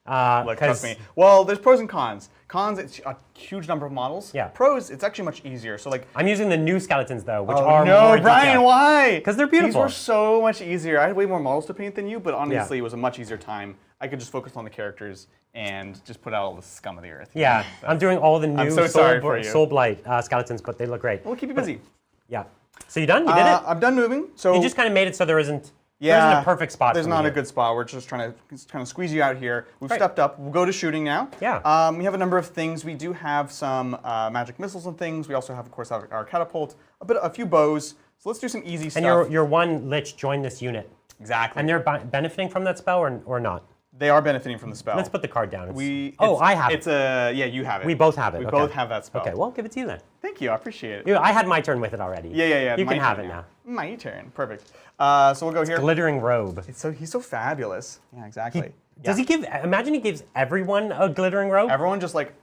Look, trust me. Well, there's pros and cons. Cons, it's a huge number of models. Yeah. Pros, it's actually much easier. So like, I'm using the new skeletons though, which oh are no, more Brian, detailed. why? 'Cause they're beautiful. These were so much easier. I had way more models to paint than you, but honestly, Yeah. it was a much easier time. I could just focus on the characters and just put out all the scum of the earth. Yeah, I'm doing all the new so sorry for you. Soul Blight skeletons, but they look great. We'll keep you busy. Yeah. So you done? You did it? I'm done moving. So You just kind of made it so there isn't a perfect spot. There's for not you. a good spot. We're just trying to squeeze you out here. We've Right. stepped up. We'll go to shooting now. Yeah. We have a number of things. We do have some magic missiles and things. We also have, of course, our catapult, a few bows. So let's do some easy stuff. And your one lich joined this unit. Exactly. And they're benefiting from that spell or not? They are benefiting from the spell. Let's put the card down. I have it. It's a yeah, you have it. We both have it. We okay. both have that spell. Okay, well, give it to you then. Thank you, I appreciate it. Yeah, I had my turn with it already. Yeah. You my can have turn it now. My turn. Perfect. So we'll go here. Glittering robe. He's so fabulous. Yeah, exactly. Does he give? Imagine he gives everyone a glittering robe. Everyone just like.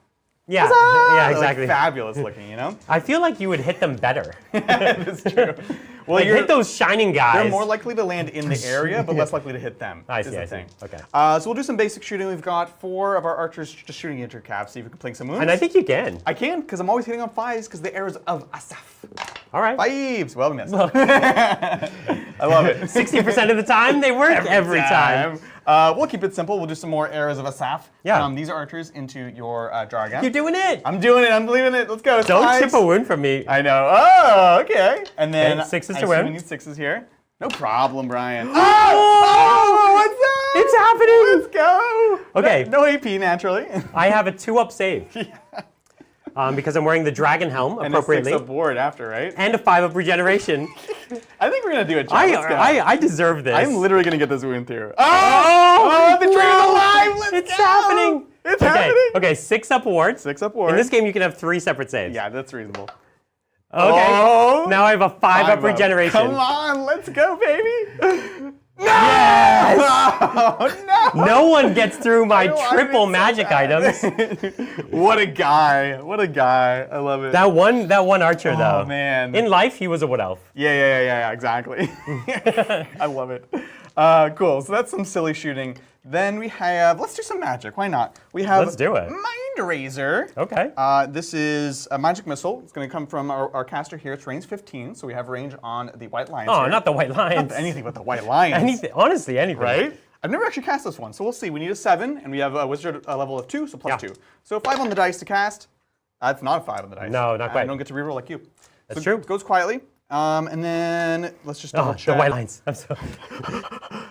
Yeah. Huzzah! Yeah. They're, Exactly. Like, fabulous looking, you know. I feel like you would hit them better. That's true. Well, Like, hit those shining guys. They're more likely to land in the area, but less likely to hit them. I is see. the I see. thing. Okay. So we'll do some basic shooting. We've got 4 of our archers just shooting into your calves. See if we can plink some wounds. And I think you can. I can, because I'm always hitting on 5s, because the arrows of Asaph. All right. 5s. Well, we missed. I love it. 60% of the time, they work every time. We'll keep it simple. We'll do some more arrows of Asaph. Yeah. These are archers into your Jargon. You're doing it. I'm doing it. I'm believing it. Let's go. Don't 5s. chip a wound from me. I know. Oh, okay. And then Okay, 6s to I assume win. we need 6s here. No problem, Brian. Oh! What's that? It's happening. Let's go. Okay. No AP naturally. I have a 2-up save. Because I'm wearing the dragon helm And a appropriately. 6-up ward after, right? And a 5-up regeneration. I think we're gonna do it. Let's go. I deserve this. I'm literally gonna get this wound through. Oh, the dragon's alive! Let's It's go! happening. It's Okay. happening. Okay, 6-up wards. 6-up ward. In this game, you can have 3 separate saves. Yeah, that's reasonable. Okay. Oh. Now I have a 5-up 5-up. regeneration. Come on, let's go, baby. Yes! Oh, no! No one gets through my I wanted triple it so magic bad. items. What a guy. What a guy. I love it. That one archer, though. Oh, man. In life, he was a wood elf. Yeah, exactly. I love it. Cool, so that's some silly shooting. Then we have, let's do some magic, why not? We have Let's do it. Mind Razor. Okay. This is a magic missile. It's going to come from our caster here. It's range 15, so we have range on the White Lions Oh, here. not the white lions. Not anything but the White Lions. Anything. Honestly, anything. Right? I've never actually cast this one, so we'll see. We need a 7, and we have a wizard level of 2, so plus Yeah. 2. So 5 on the dice to cast. That's not a 5 on the dice. No, not I quite. don't get to reroll like you. That's So true. It goes quietly. And then let's just double Oh, check. the white lions. I'm so.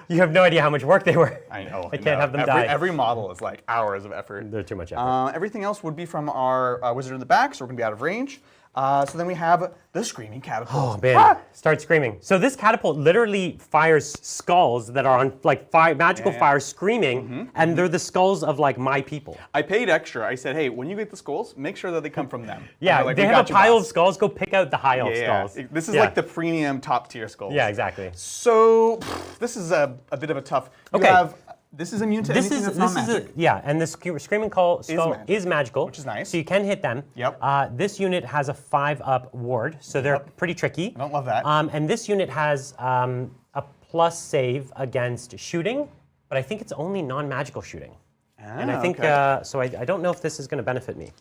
You have no idea how much work they were. I know. I can't have them die. Every model is like hours of effort. They're too much effort. Everything else would be from our wizard in the back, so we're going to be out of range. So then we have the Screaming Catapult. Oh man, start screaming. So this catapult literally fires skulls that are on like magical fire screaming, and they're the skulls of like my people. I paid extra. I said, hey, when you get the skulls, make sure that they come from them. Yeah, And they're like, they "We have got a you, pile boss." of skulls. Go pick out the high elf Yeah. skulls. This is Yeah. like the premium top tier skulls. Yeah, exactly. So this is a bit of a tough. You Okay. have, this is immune to anything that's not magic. yeah, and the screaming skull magic. is magical, Which is nice. So you can hit them. Yep. This unit has a 5-up ward, so they're pretty tricky. I don't love that. And this unit has a plus save against shooting, but I think it's only non-magical shooting. And I think okay. so. I don't know if this is going to benefit me.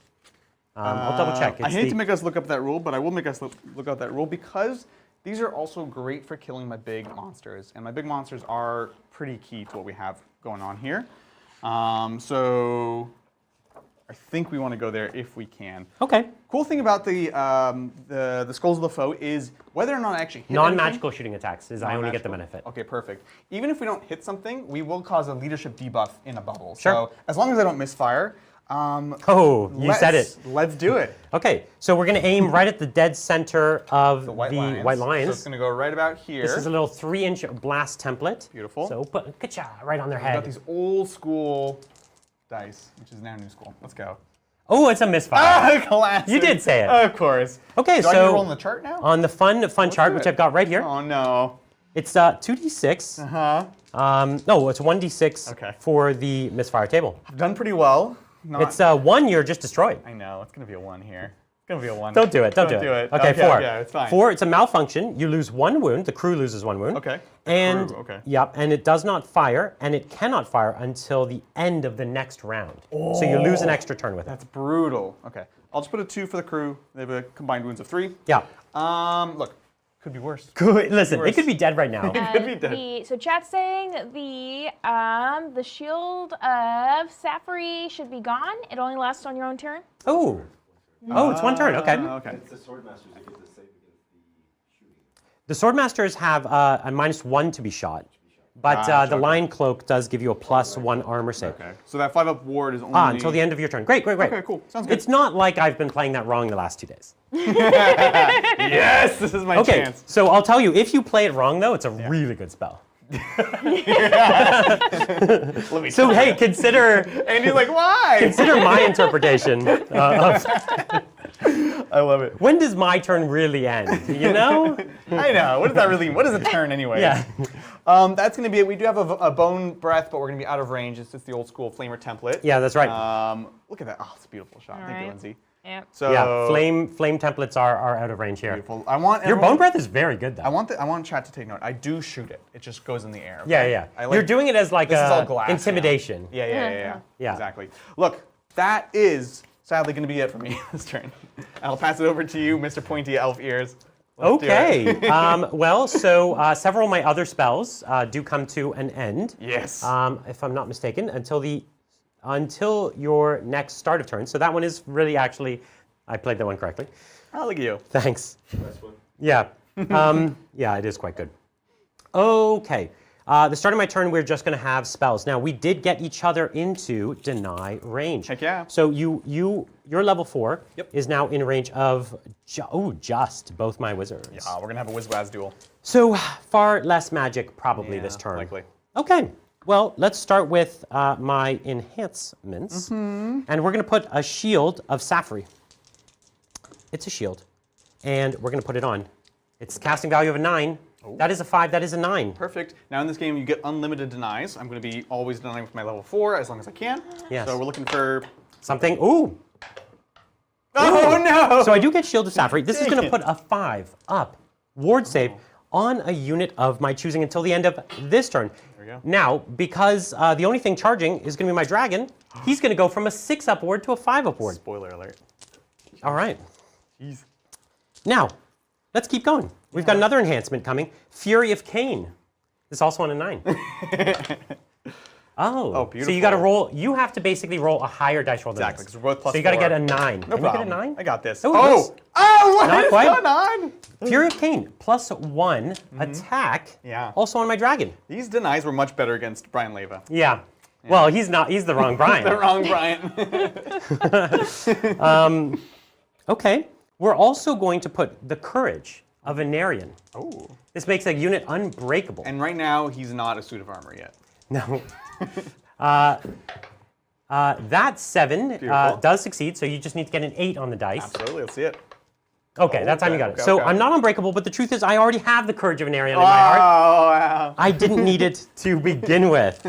I'll double check. I hate to make us look up that rule, but I will make us look up that rule because these are also great for killing my big monsters, and my big monsters are pretty key to what we have going on here. So I think we want to go there if we can. Okay. Cool thing about the Skulls of the Foe is whether or not I actually hit Non-magical shooting attacks is I only get the Non-magical. benefit. Okay, perfect. Even if we don't hit something, we will cause a leadership debuff in a bubble. Sure. So as long as I don't misfire. Oh, you said it. Let's do it. Okay, so we're going to aim right at the dead center of the White Lions. White So Lions. it's going to go right about here. This is a little 3-inch blast template. Beautiful. So put ka-cha right on their We've got head. these old school dice, which is now new school. Let's go. Oh, it's a misfire. Classic. You did say it. Of course. Okay, Do I need so to roll on the chart now? on the fun chart, do which it. I've got right here, Oh no. it's 2d6. No, it's 1d6 Okay. for the misfire table. I've done pretty well. Not, It's 1, you're just destroyed. I know, it's gonna be a 1 here. It's gonna be a 1. Don't do it. Don't do it. Okay, 4. Yeah, it's fine. 4, it's a malfunction. You lose 1 wound. The crew loses 1 wound. Okay. And Crew, okay. Yep, and it does not fire, and it cannot fire until the end of the next round. So you lose an extra turn with it. That's brutal. Okay. I'll just put a 2 for the crew. They have a combined wounds of 3. Yeah. Look, could be worse. Good. Listen, Worse. it could be dead right now. Could be dead. So chat's saying the shield of Safari should be gone. It only lasts on your own turn. Oh. Oh, it's 1 turn. Okay. Okay. It's the Swordmasters that get to save against the shooting. The Swordmasters have a -1 to be shot, but Gotcha, the okay. Lion Cloak does give you a +1 armor save. Okay. So that 5-up ward is only Until the end of your turn. Great, great, great. Okay, cool. Sounds good. It's not like I've been playing that wrong the last 2 days. Yes, this is my Okay, chance. so I'll tell you, if you play it wrong though, it's a really good spell. So hey, consider And he's like, why? consider my interpretation. I love it. When does my turn really end? You know? I know. What does that really? What does a turn anyway? Yeah. That's going to be it. We do have a bone breath, but we're going to be out of range. It's just the old school flamer template. Yeah, that's right. Look at that. Oh, it's a beautiful shot. Thank you, right. Lindsay. Yep. So Yeah, flame templates are out of range here. beautiful. I want Your everyone- bone breath is very good though. I want chat to take note. I do shoot it. It just goes in the air. Yeah, okay? yeah. I like, You're doing it as like this is all a glass now. intimidation. Yeah. Yeah. Exactly. Look, that is sadly going to be it for me this turn. I'll pass it over to you, Mr. Pointy Elf Ears. Let's do it. Okay. Well, so several of my other spells do come to an end. Yes. If I'm not mistaken, until your next start of turn. So that one is really actually, I played that one correctly. Oh, look at you. Thanks. Nice one. Yeah. Yeah, it is quite good. Okay. The start of my turn, we're just going to have spells. Now, we did get each other into deny range. Heck yeah. So your level 4 Yep. is now in range of just both my wizards. We're going to have a Whiz-Waz duel. So far less magic probably this turn. Likely. Okay. Well, let's start with my enhancements. And we're going to put a shield of Saffrey. It's a shield. And we're going to put it on. It's casting value of a 9. That is a 5. That is a 9. Perfect. Now in this game, you get unlimited denies. I'm going to be always denying with my level 4 as long as I can. Yes. So we're looking for... Something. Ooh. Oh, no! So I do get Shield of Saffrey. This is Dang going to it. put a 5 up ward save on a unit of my choosing until the end of this turn. we go. Now, because the only thing charging is going to be my dragon, he's going to go from a 6 upward to a 5 upward. Spoiler alert. All right. Jeez. Now, let's keep going. We've got another enhancement coming. Fury of Cain. This is also on a 9. So you got to beautiful. roll. You have to basically roll a higher dice roll than Exactly, this. 'cause we're both plus So you got to 4. get a 9. No Can problem. you get a 9? I got this. Oh, Oh! Oh, what Not is quite. going on? Fury of Cain, plus 1 attack. Yeah. Also on my dragon. These denies were much better against Brian Leva. Yeah. Well, he's not. He's the wrong Brian. The wrong Brian. Okay. We're also going to put the Courage of Venarian. Oh. This makes a unit unbreakable. And right now, he's not a suit of armor yet. No. That 7 Beautiful. does succeed, so you just need to get an 8 on the dice. Absolutely, let's see it. Okay, that time you got it. Okay, So okay. I'm not unbreakable, but the truth is I already have the Courage of Venarian in my heart. Oh, wow. I didn't need it to begin with.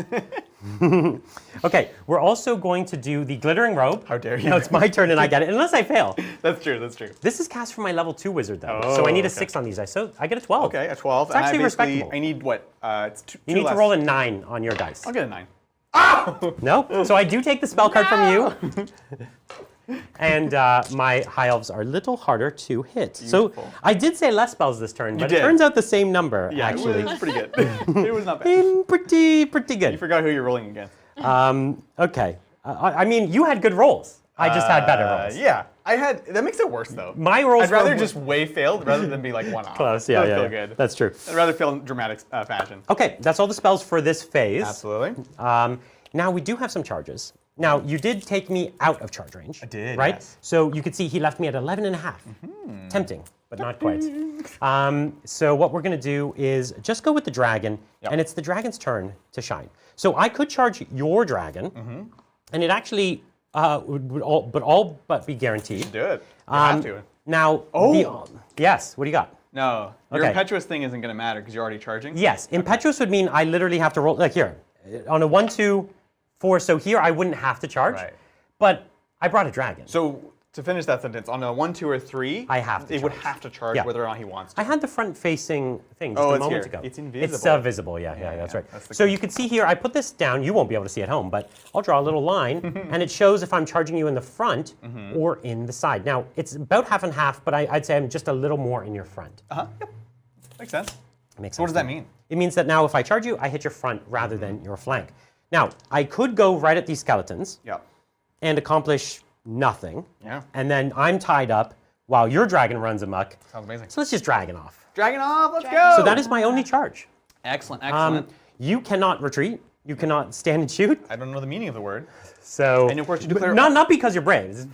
Okay, we're also going to do the Glittering Robe. How dare you. No, it's my turn and I get it, unless I fail. That's true, that's true. This is cast for my level 2 wizard, though. So I need a okay. 6 on these dice. So I get a 12. Okay, a 12. It's actually and I basically- respectable. I need what? It's two You need less. to roll a 9 on your dice. I'll get a 9. No? So I do take the spell card from you. And my high elves are a little harder to hit. Beautiful. So I did say less spells this turn, but did. it turns out the same number, Yeah, actually. it was pretty good. It was not bad. Pretty You good. forgot who you're rolling against. Okay. I mean, you had good rolls. I just had better rolls. Yeah, I had. That makes it worse though. My rolls I'd rather were just way failed rather than be like one off. close. Yeah, That would yeah, feel yeah. good. That's true. I'd rather feel in dramatic fashion. Okay, that's all the spells for this phase. Absolutely. Now we do have some charges. Now you did take me out of charge range. I did, right? yes. So you could see he left me at 11 and a half. Tempting, but not quite. So what we're going to do is just go with the dragon, and it's the dragon's turn to shine. So I could charge your dragon, and it actually would all but be guaranteed. Do it. You have to. Now, yes. What do you got? No, your Okay. impetuous thing isn't going to matter because you're already charging. Yes, impetuous would mean I literally have to roll, like here, on a 1, 2, 4, so here I wouldn't have to charge, Right. but I brought a dragon. So to finish that sentence, on a 1, 2, or 3, I have to It would charge. have to charge Yeah. whether or not he wants to. I had the front-facing thing just Oh, a it's moment here. ago. It's invisible. It's visible, yeah, that's right. that's the So key. you can see here, I put this down. You won't be able to see at home, but I'll draw a little line, and it shows if I'm charging you in the front or in the side. Now, it's about half and half, but I'd say I'm just a little more in your front. Yep. Makes sense. Makes So what sense does that to me. mean? It means that now if I charge you, I hit your front rather than your flank. Now, I could go right at these skeletons Yeah. and accomplish nothing. Yeah. And then I'm tied up while your dragon runs amok. Sounds amazing. So let's just dragon off. Dragon off, let's go! So that is my only charge. Excellent, excellent. You cannot retreat. You cannot stand and shoot. I don't know the meaning of the word. So, And of course you declare... not because you're brave.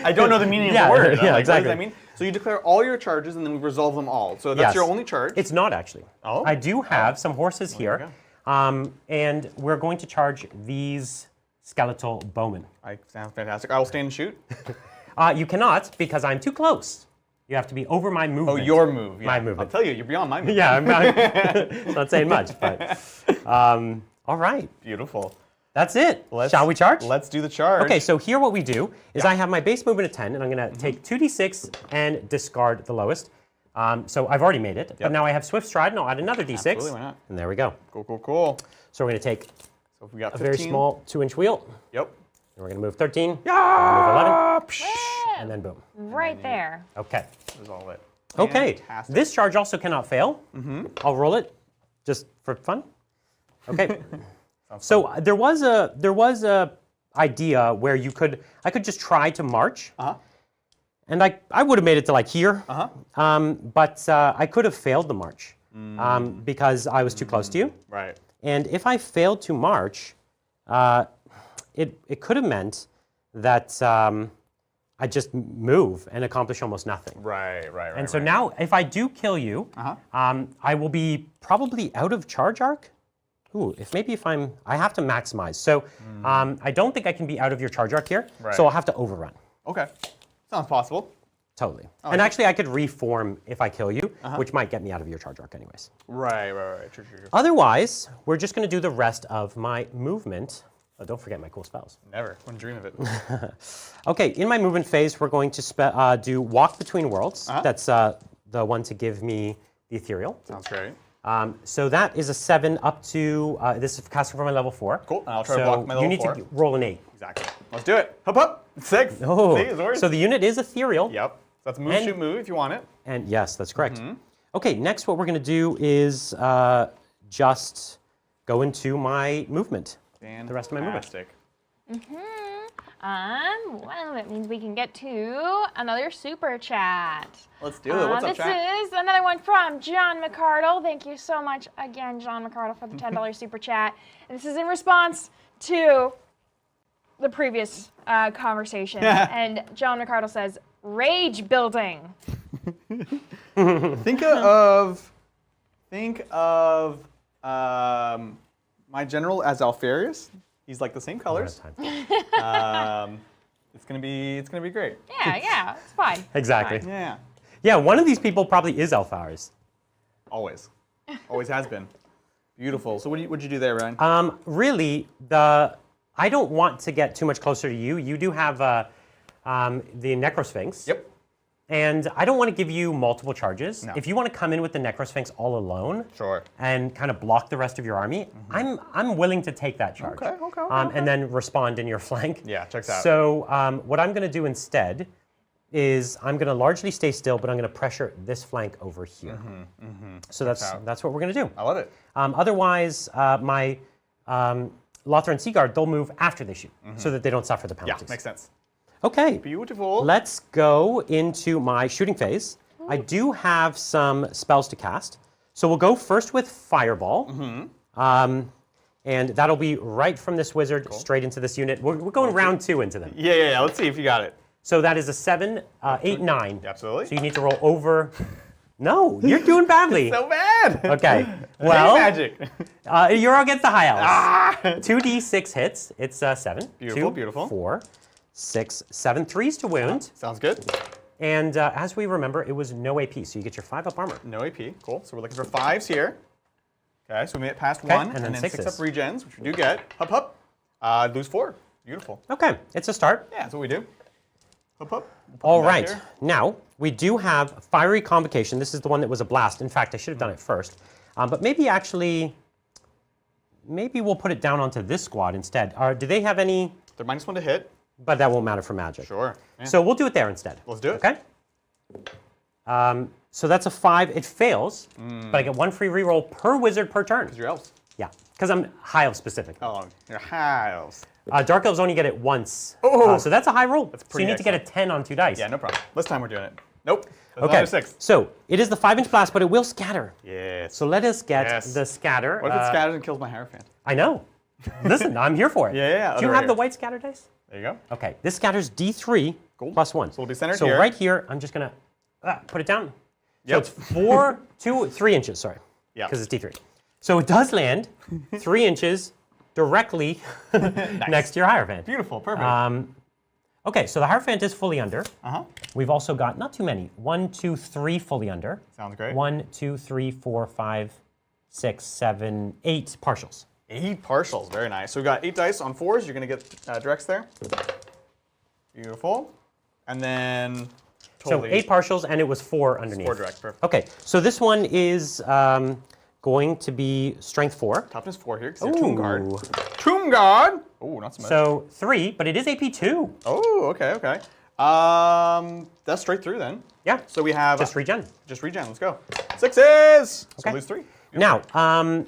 I don't know the meaning Yeah, of the word. yeah, Like, exactly. What does that mean? So you declare all your charges and then we resolve them all. So that's Yes. your only charge. It's not actually. Oh. I do have some horses Well, there here, you and we're going to charge these skeletal bowmen. Sounds fantastic. I will stand and shoot. You cannot because I'm too close. You have to be over my movement. Oh, your move. Yeah. My movement. I'll tell you, you're beyond my movement. Yeah, I'm not saying much, but all right. Beautiful. That's it. Shall we charge? Let's do the charge. Okay, so here what we do is I have my base movement of 10, and I'm going to take 2d6 and discard the lowest. So I've already made it, but now I have Swift Stride, and I'll add another d6. Absolutely, why not? And there we go. Cool, cool, cool. So we're going to take So if we got a 15. very small 2-inch wheel, Yep. and we're going to move 13, move 11, Yeah, and then boom. right there. Okay. Resolve it. Okay. Fantastic. This charge also cannot fail. I'll roll it just for fun. Okay. So there was a idea where I could just try to march, and I would have made it to like here, but I could have failed the march because I was too close to you. Right. And if I failed to march, it could have meant that I just move and accomplish almost nothing. Right. And so now, if I do kill you, I will be probably out of charge arc. Ooh, I have to maximize. So I don't think I can be out of your charge arc here. Right. So I'll have to overrun. Okay. Sounds possible. Totally. And actually, I could reform if I kill you, which might get me out of your charge arc anyways. Right. True. Otherwise, we're just going to do the rest of my movement. Oh, don't forget my cool spells. Never. Wouldn't dream of it. Okay, in my movement phase, we're going to do Walk Between Worlds. That's the one to give me the ethereal. Sounds great. So that is a 7 up to, this is casting for my level 4. Cool, and I'll try to block my level 4. You need to roll an 8. Exactly. Let's do it. Hup. 6. Oh, See, Zords? so the unit is ethereal. Yep. So that's move, shoot, move if you want it. And yes, that's correct. Okay, next what we're going to do is just go into my movement. The rest of my movement. Fantastic. Well, that means we can get to another super chat. Let's do it. What's up, chat? This is another one from John McCardle. Thank you so much again, John McCardle, for the $10 super chat. And this is in response to the previous conversation. And John McCardle says, rage building. Think of my general as Alfarius. He's like the same colors. It's gonna be great. Yeah, it's fine. Exactly. Yeah. Yeah, one of these people probably is Alphars. Always has been. Beautiful. So what'd you do there, Ryan? Really, I don't want to get too much closer to you. You do have the Necrosphinx. Yep. And I don't want to give you multiple charges. No. If you want to come in with the Necrosphinx all alone, Sure. and kind of block the rest of your army, I'm willing to take that charge. Okay. And then respond in your flank. Yeah, checks out. So what I'm going to do instead is I'm going to largely stay still, but I'm going to pressure this flank over here. So that's what we're going to do. I love it. Otherwise, my Lothar and Seaguard, they'll move after they shoot, so that they don't suffer the Yeah, penalties. makes sense. Okay. Beautiful. Let's go into my shooting phase. I do have some spells to cast. So we'll go first with Fireball. And that'll be right from this wizard straight into this unit. We're going round 2 into them. Yeah. Let's see if you got it. So that is a 7, 8, 9. Absolutely. So you need to roll over. No, you're doing badly. So bad. Okay. Well, magic. you're against the high elves. 2d6 hits. It's 7. Beautiful. 4, 6, 7 threes to wound. Sounds good. And as we remember, it was no AP, so you get your 5 up armor. No AP. Cool. So we're looking for 5s here. Okay, so we made it past Okay, 1, and then 6 6s. up regens, which we do get. Hup. Lose 4. Beautiful. Okay, it's a start. Yeah, that's what we do. Hup. All right. Now, we do have Fiery Convocation. This is the one that was a blast. In fact, I should have done it first. But maybe we'll put it down onto this squad instead. Do they have any? They're -1 to hit. But that won't matter for magic. Sure. Yeah. So we'll do it there instead. Let's do it. Okay? So that's a 5. It fails, but I get 1 free reroll per wizard per turn. Because you're elves. Yeah, because I'm high elf specific. Oh, you're high elves. Dark elves only get it once. Oh. So that's a high roll. That's so you pretty need to get a 10 on 2 dice. Yeah, no problem. This time we're doing it. Nope. That's Okay. not a 6. So it is the 5-inch blast, but it will scatter. Yes. So let us get the scatter. What if it scatters and kills my Hierophant? I know. Listen, I'm here for it. Yeah. Do you Right have the here. white scatter dice? There you go. Okay. This scatters D3 plus 1. So it'll be centered so here. right here, I'm just going to put it down. Yep. So it's 3 inches, sorry. Yeah. Because it's D3. So it does land 3 inches directly next to your Hierophant. Beautiful. Perfect. Okay, so the Hierophant is fully under. Uh-huh. We've also got not too many. 1, 2, 3 fully under. Sounds great. 1, 2, 3, 4, 5, 6, 7, 8 partials. 8 partials. Very nice. So we've got 8 dice on 4s. You're going to get directs there. Beautiful. And then totally. So 8 partials, and it was 4 underneath. 4 direct. Perfect. Okay, so this one is going to be strength 4. Toughness 4 here because you're Tomb Guard. Ooh. Tomb Guard! Oh, not so much. So 3, but it is AP 2. Oh, okay. That's straight through then. Yeah. So we have Just regen. Just regen. Let's go. 6s. So Okay. lose 3. Now, I'm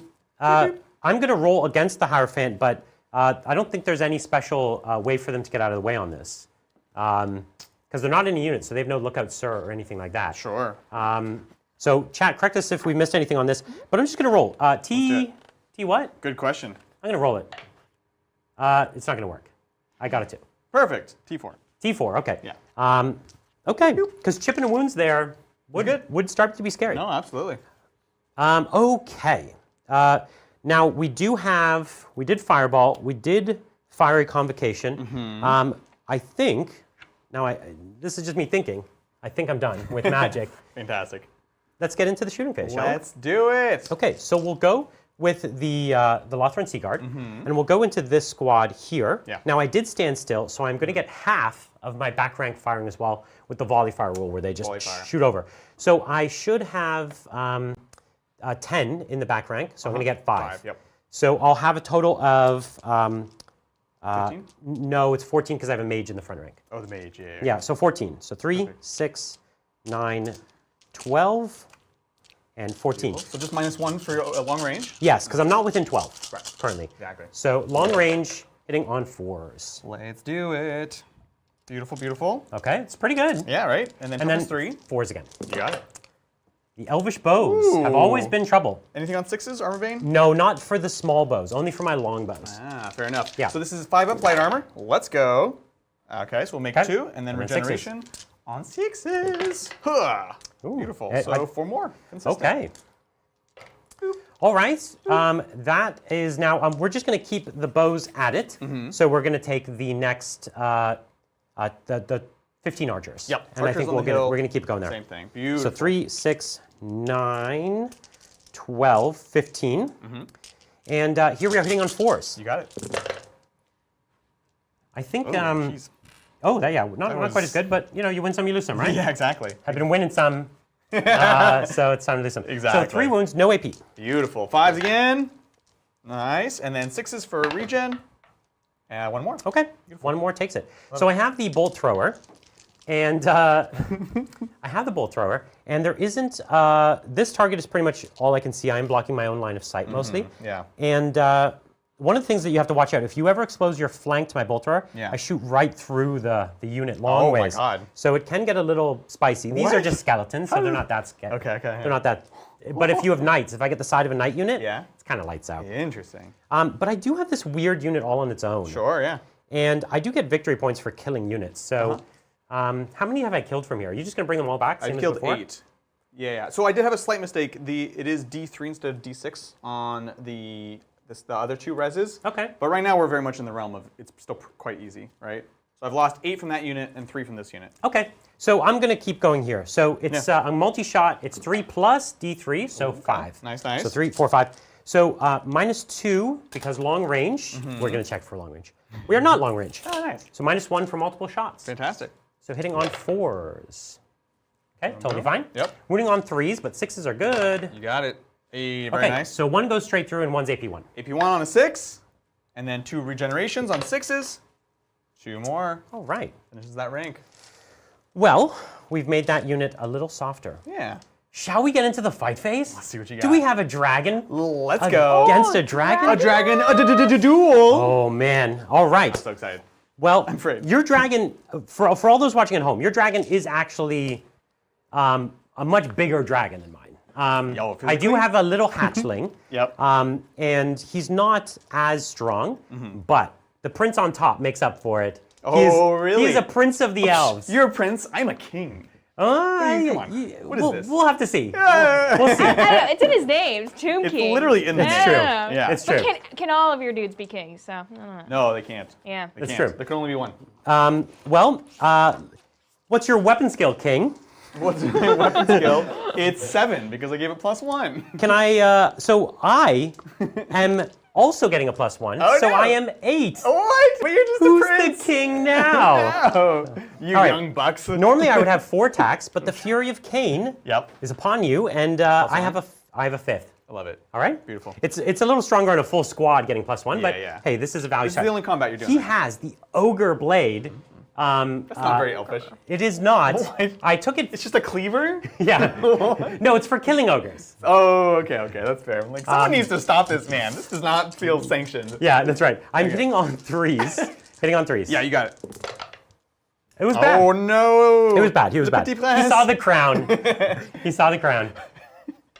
going to roll against the Hierophant, but I don't think there's any special way for them to get out of the way on this. Because they're not in a unit, so they have no lookout sir or anything like that. Sure. So chat, correct us if we missed anything on this, but I'm just going to roll. T what? Good question. I'm going to roll it. It's not going to work. I got it too. Perfect. T4. T4, okay. Yeah. Okay, because chipping and wounds there would start to be scary. No, absolutely. Okay. Now we did Fireball, we did Fiery Convocation. I think, this is just me thinking, I think I'm done with magic. Fantastic. Let's get into the shooting phase, shall we? Let's do it. Okay, so we'll go with the Lothran Sea Guard, and we'll go into this squad here. Yeah. Now I did stand still, so I'm going to get half of my back rank firing as well with the volley fire rule, where they just shoot over. So I should have 10 in the back rank, so I'm going to get 5. Yep. So I'll have a total of 15? no, it's 14 because I have a mage in the front rank. Oh, the mage, yeah. Yeah, so 14. So 3, 6, 9, 12, and 14. So just -1 for a long range? Yes, because I'm not within 12 currently. Exactly. So long range, hitting on 4s. Let's do it. Beautiful, beautiful. Okay, it's pretty good. Yeah, right? And then toughness 3. 4s again. You got it. The Elvish bows have always been trouble. Anything on 6s, Armor Vein? No, not for the small bows, only for my long bows. Ah, fair enough. Yeah. So this is 5 up light armor. Let's go. Okay, so we'll make 2, and then And then regeneration on 6s. Huh. Beautiful. So 4 more. Consistent. Okay. All right. That is now. We're just going to keep the bows at it. So we're going to take the next the 15 archers. Yep. And I Archers think on we're the hill. going to keep going there. Same thing. Beautiful. So 3, 6, 9, 12, 15. And here we are hitting on 4s. You got it. I think. Jeez. Not quite as good, but you win some, you lose some, right? Yeah, exactly. I've been winning some, so it's time to lose some. Exactly. So 3 wounds, no AP. Beautiful. 5s again. Nice. And then 6s for regen. And 1 more. Okay, 1 more takes it. So I have the bolt thrower, and there isn't. This target is pretty much all I can see. I am blocking my own line of sight mostly. Yeah. And one of the things that you have to watch out, if you ever expose your flank to my bolt thrower, I shoot right through the unit long ways. Oh my god. So it can get a little spicy. These are just skeletons, so they're not that scary. Okay. They're not that. But if you have knights, if I get the side of a knight unit, it's kind of lights out. Interesting. But I do have this weird unit all on its own. Sure, yeah. And I do get victory points for killing units. So how many have I killed from here? Are you just going to bring them all back? I killed 8. Yeah. So I did have a slight mistake. It is D3 instead of D6 on the other 2 reses. Okay. But right now we're very much in the realm of it's still quite easy, right? So I've lost 8 from that unit and 3 from this unit. Okay. So I'm going to keep going here. So it's a multi-shot. It's 3 plus D3, so 5. Nice. So 3, 4, 5. So -2 because long range. We're going to check for long range. We are not long range. Oh, nice. So -1 for multiple shots. Fantastic. So hitting on 4s. Okay, totally fine. Yep. Wounding on 3s, but 6s are good. You got it. Very Okay, nice. so 1 goes straight through and 1's AP1. AP1 on a 6, and then 2 regenerations on 6s. 2 more. All right. Finishes that rank. Well, we've made that unit a little softer. Yeah. Shall we get into the fight phase? Let's see what you got. Do we have a dragon? Let's go. Against a dragon? A dragon duel. Oh, man. All right. So excited. Well, I'm afraid. your dragon, for all those watching at home, your dragon is actually a much bigger dragon than mine. Yo, I do have a little hatchling. Yep. And he's not as strong, but the prince on top makes up for it. Oh, really? He's a prince of the elves. You're a prince. I'm a king. Come on. What is this? We'll have to see. Yeah. We'll see. I don't know, it's in his name. It's Tomb It's King. literally in the It's name. true. Yeah. It's But true. can all of your dudes be kings? So I don't know. No, they can't. Yeah. They That's can't. true. There can only be one. What's your weapon skill, King? What's my weapon skill? It's 7 because I gave it +1. Can I, so I am also getting a +1, Oh, so no. I am 8. What? But you're just Who's a prince. the king now? Oh, you All right. young bucks. Normally I would have 4 attacks, but the Fury of Cain Yep. is upon you, and I have a 5th. I love it. All right? Beautiful. It's a little stronger on a full squad getting +1, but yeah. hey, this is a value This is the only combat you're doing. He right? has the Ogre Blade. That's not very elfish. It is not. What? I took it. It's just a cleaver? Yeah. No, it's for killing ogres. Oh, okay, that's fair. I'm like, someone needs to stop this man. This does not feel sanctioned. Yeah, that's right. I'm hitting on 3s. Hitting on 3s. Yeah, you got it. It was bad. Oh no! It was bad. He was Le bad. petit He prince. saw the crown. He saw the crown.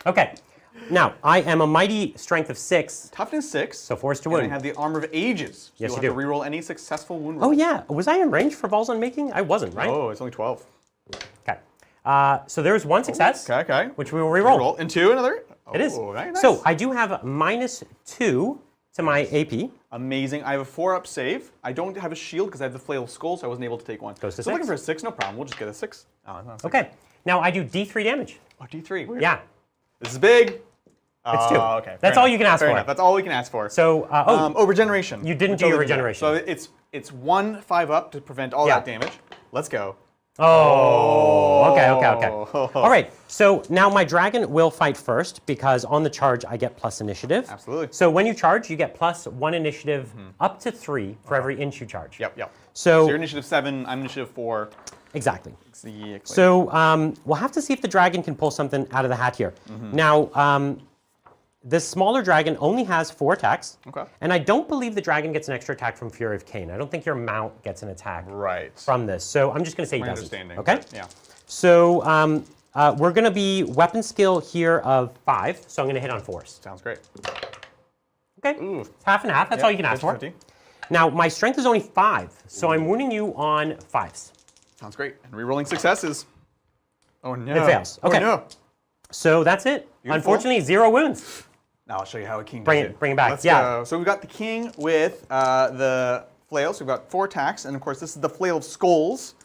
Okay. Now, I am a mighty strength of 6. Toughness 6. So 4 to And I wound. have the armor of ages. Yes, You'll you have do. to reroll any successful wound Oh roll. yeah. Was I in range for balls on making? I wasn't, right? Oh, it's only 12. Okay. So there's 1 success, Okay. which we will reroll. Roll. And 2, another? It is. Oh, very nice. So I do have a -2 to my AP. Amazing. I have a 4-up save. I don't have a shield because I have the flail of skull, so I wasn't able to take one. Goes to so looking 6. for a 6, no problem. We'll just get a 6. Oh, no, 6. Okay. Now I do D3 damage. Oh, D3. Weird. Yeah. This is big. It's 2. Okay. That's all you can ask Fair for. enough. That's all we can ask for. So, regeneration. You didn't Which do your I'll do. regeneration. So it's 1 5-up to prevent all Yeah. that damage. Let's go. Oh, okay. All right, so now my dragon will fight first because on the charge I get plus initiative. Absolutely. So when you charge, you get +1 initiative up to 3 for every inch you charge. Yep. So you're initiative 7, I'm initiative 4. exactly. It's the equation. So we'll have to see if the dragon can pull something out of the hat here. Now, this smaller dragon only has 4 attacks. Okay. And I don't believe the dragon gets an extra attack from Fury of Cain. I don't think your mount gets an attack Right. from this. So I'm just going to say he My doesn't. understanding. Okay? Yeah. So we're going to be weapon skill here of 5. So I'm going to hit on 4s. Sounds great. Okay? Ooh. It's half and half. That's all you can ask for. 50. Now, my strength is only 5. So I'm wounding you on 5s. Sounds great. And rerolling successes. Oh no. It fails. Okay. Oh no. So that's it. Beautiful. Unfortunately, 0 wounds. Now I'll show you how a king Bring does it- bring it back. Let's Yeah. go. So we've got the king with the flail. So we've got 4 attacks, and of course this is the flail of skulls.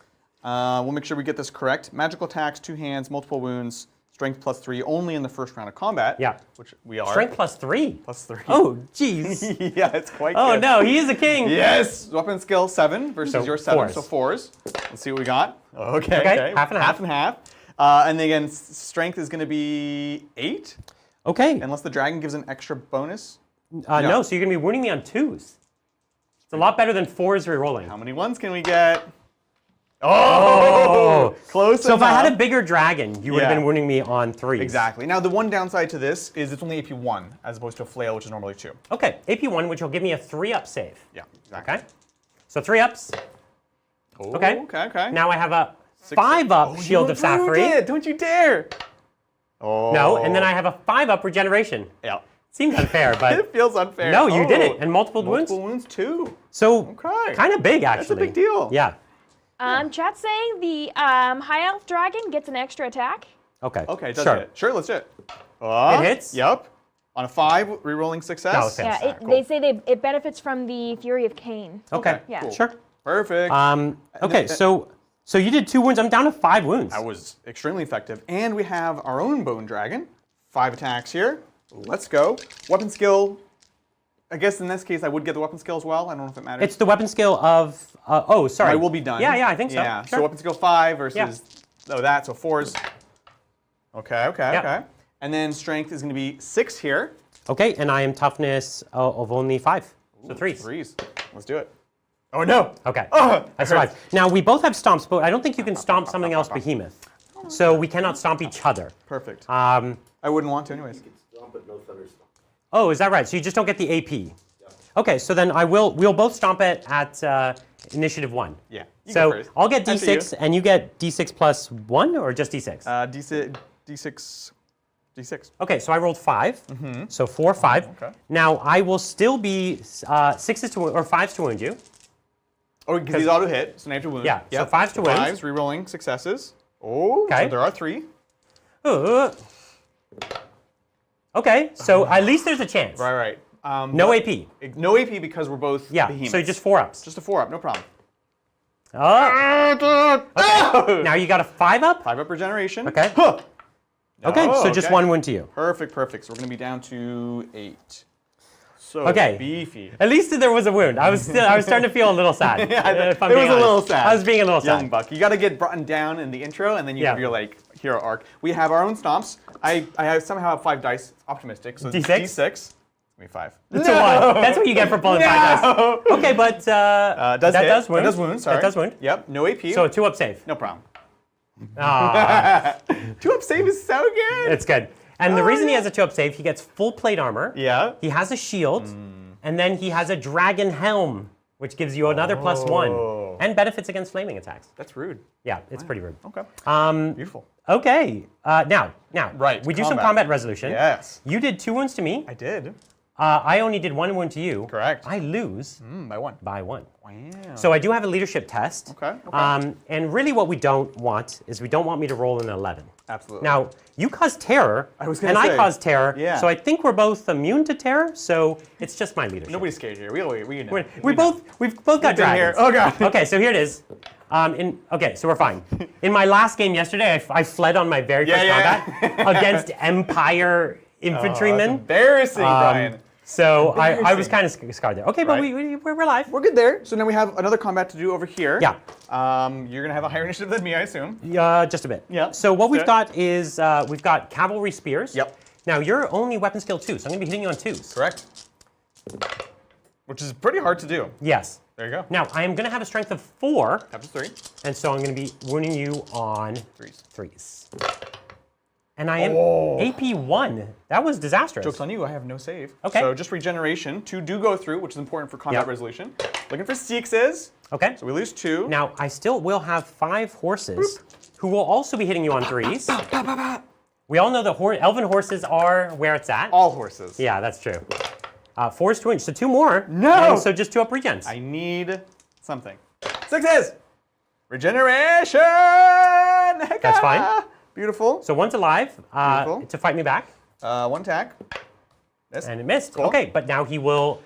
We'll make sure we get this correct. Magical attacks, 2 hands, multiple wounds, strength +3 only in the first round of combat. Yeah. Which we are. Strength +3. +3. Oh, jeez. Yeah, it's quite Oh, good. no, he is a king. Yes! Weapon skill 7 versus So your 7, 4s. so 4s. Let's see what we got. Okay. half and half. Half and half. And then again, strength is going to be 8, Okay. unless the dragon gives an extra bonus. No, so you're going to be wounding me on 2s. It's a lot better than 4s rerolling. How many 1s can we get? Oh! Close So if enough. I had a bigger dragon, you would have Yeah. been wounding me on 3s. Exactly. Now, the one downside to this is it's only AP 1, as opposed to a flail, which is normally 2. Okay, AP1, which will give me a 3-up save. Yeah, exactly. Okay? So 3 ups. Oh, Okay. Okay. Now I have a 6 5-up Shield you of Safri. it. Don't you dare! Oh. No, and then I have a 5-up Regeneration. Yeah. Seems unfair, but It feels unfair. no, you did it. And multiple wounds. Multiple wounds, too. So Okay. kind of big, actually. That's a big deal. Yeah. Chat's saying the high elf dragon gets an extra attack. Okay. Okay, does sure. it? Sure, let's do it. Oh, It hits? Yep. On a 5, rerolling success. No, it fails. Yeah, Cool. they say it benefits from the Fury of Cain. Okay. Yeah. cool. Sure. Perfect. Okay, so you did 2 wounds. I'm down to 5 wounds. That was extremely effective. And we have our own bone dragon. 5 attacks here. Let's go. Weapon skill. I guess in this case I would get the weapon skill as well. I don't know if it matters. It's the weapon skill of. Oh, sorry. I will be done. Yeah, I think so. Yeah. Sure. So weapon skill 5 versus Yeah. that. So 4s. Okay. Yeah. Okay. And then strength is going to be 6 here. Okay, and I am toughness of only 5. So 3s. 3s. Let's do it. Oh no. Okay. Oh, I survived. Now we both have stomps, but I don't think you can stomp something else behemoth. So we cannot stomp each other. Perfect. I wouldn't want to anyways. Stomp it, no thunder stomp. Oh, is that right? So you just don't get the AP. Okay, so then we'll both stomp it at initiative 1. Yeah. You go So first. I'll get After D6, and you get D6 plus 1, or just D6? D6. Okay, so I rolled 5. So 4, 5. Okay. Now I will still be 6s to or 5s to wound you. Oh, because he's auto hit, so now you have to wound. Yeah, so 5s to wound. 5s, re-rolling successes. Oh, Okay. so there are 3. Okay, so at least there's a chance. Right. No AP. No AP because we're both Yeah, behemoths. so just 4 ups. Just a 4 up, no problem. Okay. Now you got a 5 up? 5 up regeneration. Okay. Huh. Okay, Oh, so just 1 wound to you. Perfect. So we're going to be down to 8. So Okay. beefy. At least there was a wound. I was starting to feel a little sad. Yeah, if I'm it being was a little honest. sad. I was being a little Young sad. buck. You got to get brought down in the intro, and then you Yeah. have your like hero arc. We have our own stomps. I somehow have 5 dice. Optimistic. So D6? D6. Give me 5. It's a 1. That's what you get for pulling 5 dice. Okay, but that Does hit. does wound. That does wound. Sorry. That does wound. Yep. No AP. So a 2 up save. no problem. Ah, 2 up save is so good. it's good. And the Oh, reason he yeah. has a 2 up save, he gets full plate armor. Yeah. He has a shield, and then he has a dragon helm, which gives you another +1 and benefits against flaming attacks. That's rude. Yeah, it's pretty rude. Okay. Beautiful. Okay, now, Right, we do some combat. combat resolution. Yes. You did 2 wounds to me. I did. I only did 1 wound to you. Correct. I lose By 1. by 1. Wow. So I do have a leadership test. Okay, okay. And really what we don't want is we don't want me to roll an 11. Absolutely. Now, you cause terror, I was gonna and I say, cause terror, yeah. so I think we're both immune to terror, so it's just my leadership. Nobody's scared here. We know. We've both got been here. dragons. Oh, God. Okay, so here it is. Okay, so we're fine. In my last game yesterday, I fled on my very first combat against Empire infantrymen. Embarrassing, Brian. So I was Embarrassing. kind of scarred there. Okay, but Right. we're alive. We're good there. So now we have another combat to do over here. Yeah. You're going to have a higher initiative than me, I assume. Just a bit. Yeah. So what we've Okay. got is we've got cavalry spears. Yep. Now you're only weapon skill 2, so I'm going to be hitting you on 2s. Correct. Which is pretty hard to do. Yes. There you go. Now I am going to have a strength of 4, Up to 3. and so I'm going to be wounding you on 3s. 3s. And I am AP 1. That was disastrous. Joke's on you, I have no save. Okay. So just regeneration. 2 do go through, which is important for combat Yep. resolution. Looking for 6s. Okay. So we lose 2. Now I still will have 5 horses who will also be hitting you on 3s. We all know that elven horses are where it's at. All horses. Yeah, that's true. 4s to inch, so 2 more. No! And so just 2 up regens. I need something. 6s! Regeneration! Heck That's yeah! fine. Beautiful. So 1's alive Beautiful. to fight me back, 1 attack. Missed. and it missed. Cool. Okay, but now he will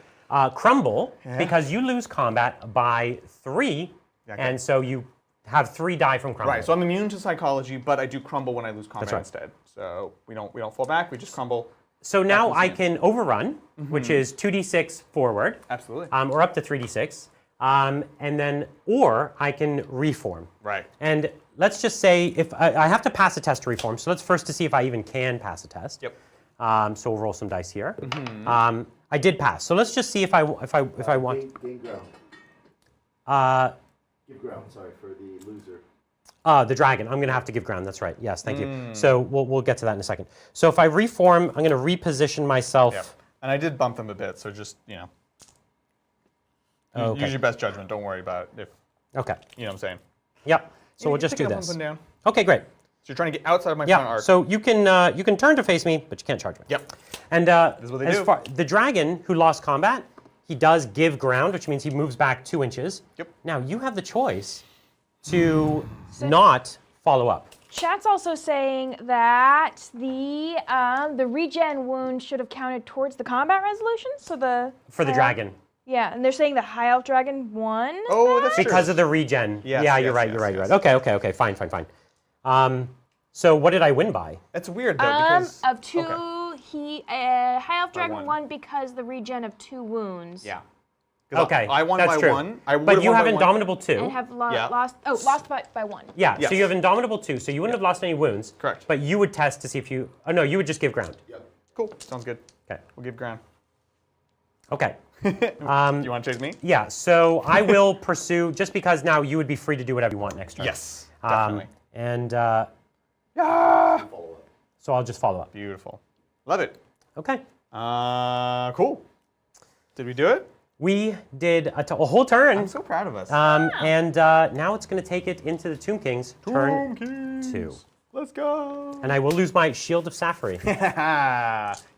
crumble Yeah. because you lose combat by 3, Yeah, okay. and so you have 3 die from crumble. Right, so I'm immune to psychology, but I do crumble when I lose combat right. instead. So we don't fall back, we just crumble. So now That I was can overrun, which is 2d6 forward, Absolutely. or up to 3d6, and then, or I can reform. Right. And let's just say if I have to pass a test to reform, so let's first to see if I even can pass a test. Yep. So we'll roll some dice here. I did pass. So let's just see if I want. Gain ground. Give ground, sorry, for the loser. The dragon. I'm going to have to give ground. That's right. Yes, thank you. So we'll get to that in a second. So if I reform, I'm going to reposition myself. Yep. And I did bump them a bit, so just, Okay. use your best judgment. Don't worry about it if, Okay. you know what I'm saying. Yep. So we'll You just pick do it up this. and put them down. Okay, great. So you're trying to get outside of my front Yeah. arc. So you can turn to face me, but you can't charge me. Yep. And is what they as do. far the dragon who lost combat, he does give ground, which means he moves back 2 inches. Yep. Now you have the choice to not follow up. Chat's also saying that the regen wound should have counted towards the combat resolution. So For the dragon. Yeah, and they're saying the high elf dragon won. Oh, that's true. Because of the regen. Yes, yeah, yes, you're right, yes, you're right, yes. you're right. Okay, fine. So what did I win by? It's weird, though, because... Of 2, Okay. high elf dragon one. won because the regen of 2 wounds. Yeah. 'Cause Okay, I won that's by true. 1. I But would've you won have by 1. Indomitable 2. And have Yeah. lost by 1. Yeah, Yes. so you have Indomitable 2, so you wouldn't have lost any wounds. Correct. But you would test to see if you, no, you would just give ground. Yep. Cool. Sounds good. Okay. We'll give ground. Okay. You want to chase me? Yeah, so I will pursue, just because now you would be free to do whatever you want next turn. Yes, definitely. And Ah! Follow up. so I'll just follow up. Beautiful. Love it. Okay. Cool. Did we do it? We did a whole turn. I'm so proud of us. And now it's going to take it into the Tomb Kings, turn Kings. 2. Let's go. And I will lose my Shield of Sapphire.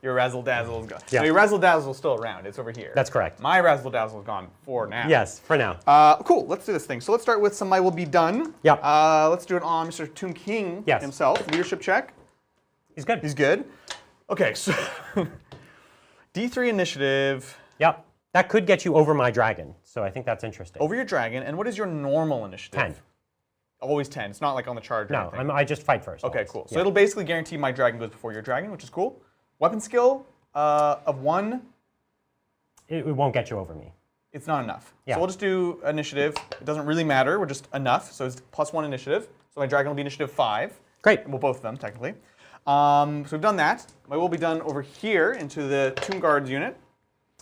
Your Razzle Dazzle is gone. Yeah. No, your Razzle Dazzle is still around. It's over here. That's correct. My Razzle Dazzle is gone for now. Yes, for now. Cool. Let's do this thing. So let's start with some I will be done. Yep. Let's do it on Mr. Tomb King Yes. himself. Leadership check. He's good. He's good. Okay, so D3 initiative. Yep. That could get you over my dragon, so I think that's interesting. Over your dragon. And what is your normal initiative? 10. Always 10. It's not like on the charge or No, anything. I just fight first. Okay, always. cool. So Yeah. it'll basically guarantee my dragon goes before your dragon, which is cool. Weapon skill of 1. It won't get you over me. It's not enough. Yeah. So we'll just do initiative. It doesn't really matter. We're just enough. So it's +1 initiative. So my dragon will be initiative 5. Great. Well, both of them, technically. So we've done that. My will be done over here into the Tomb Guards unit.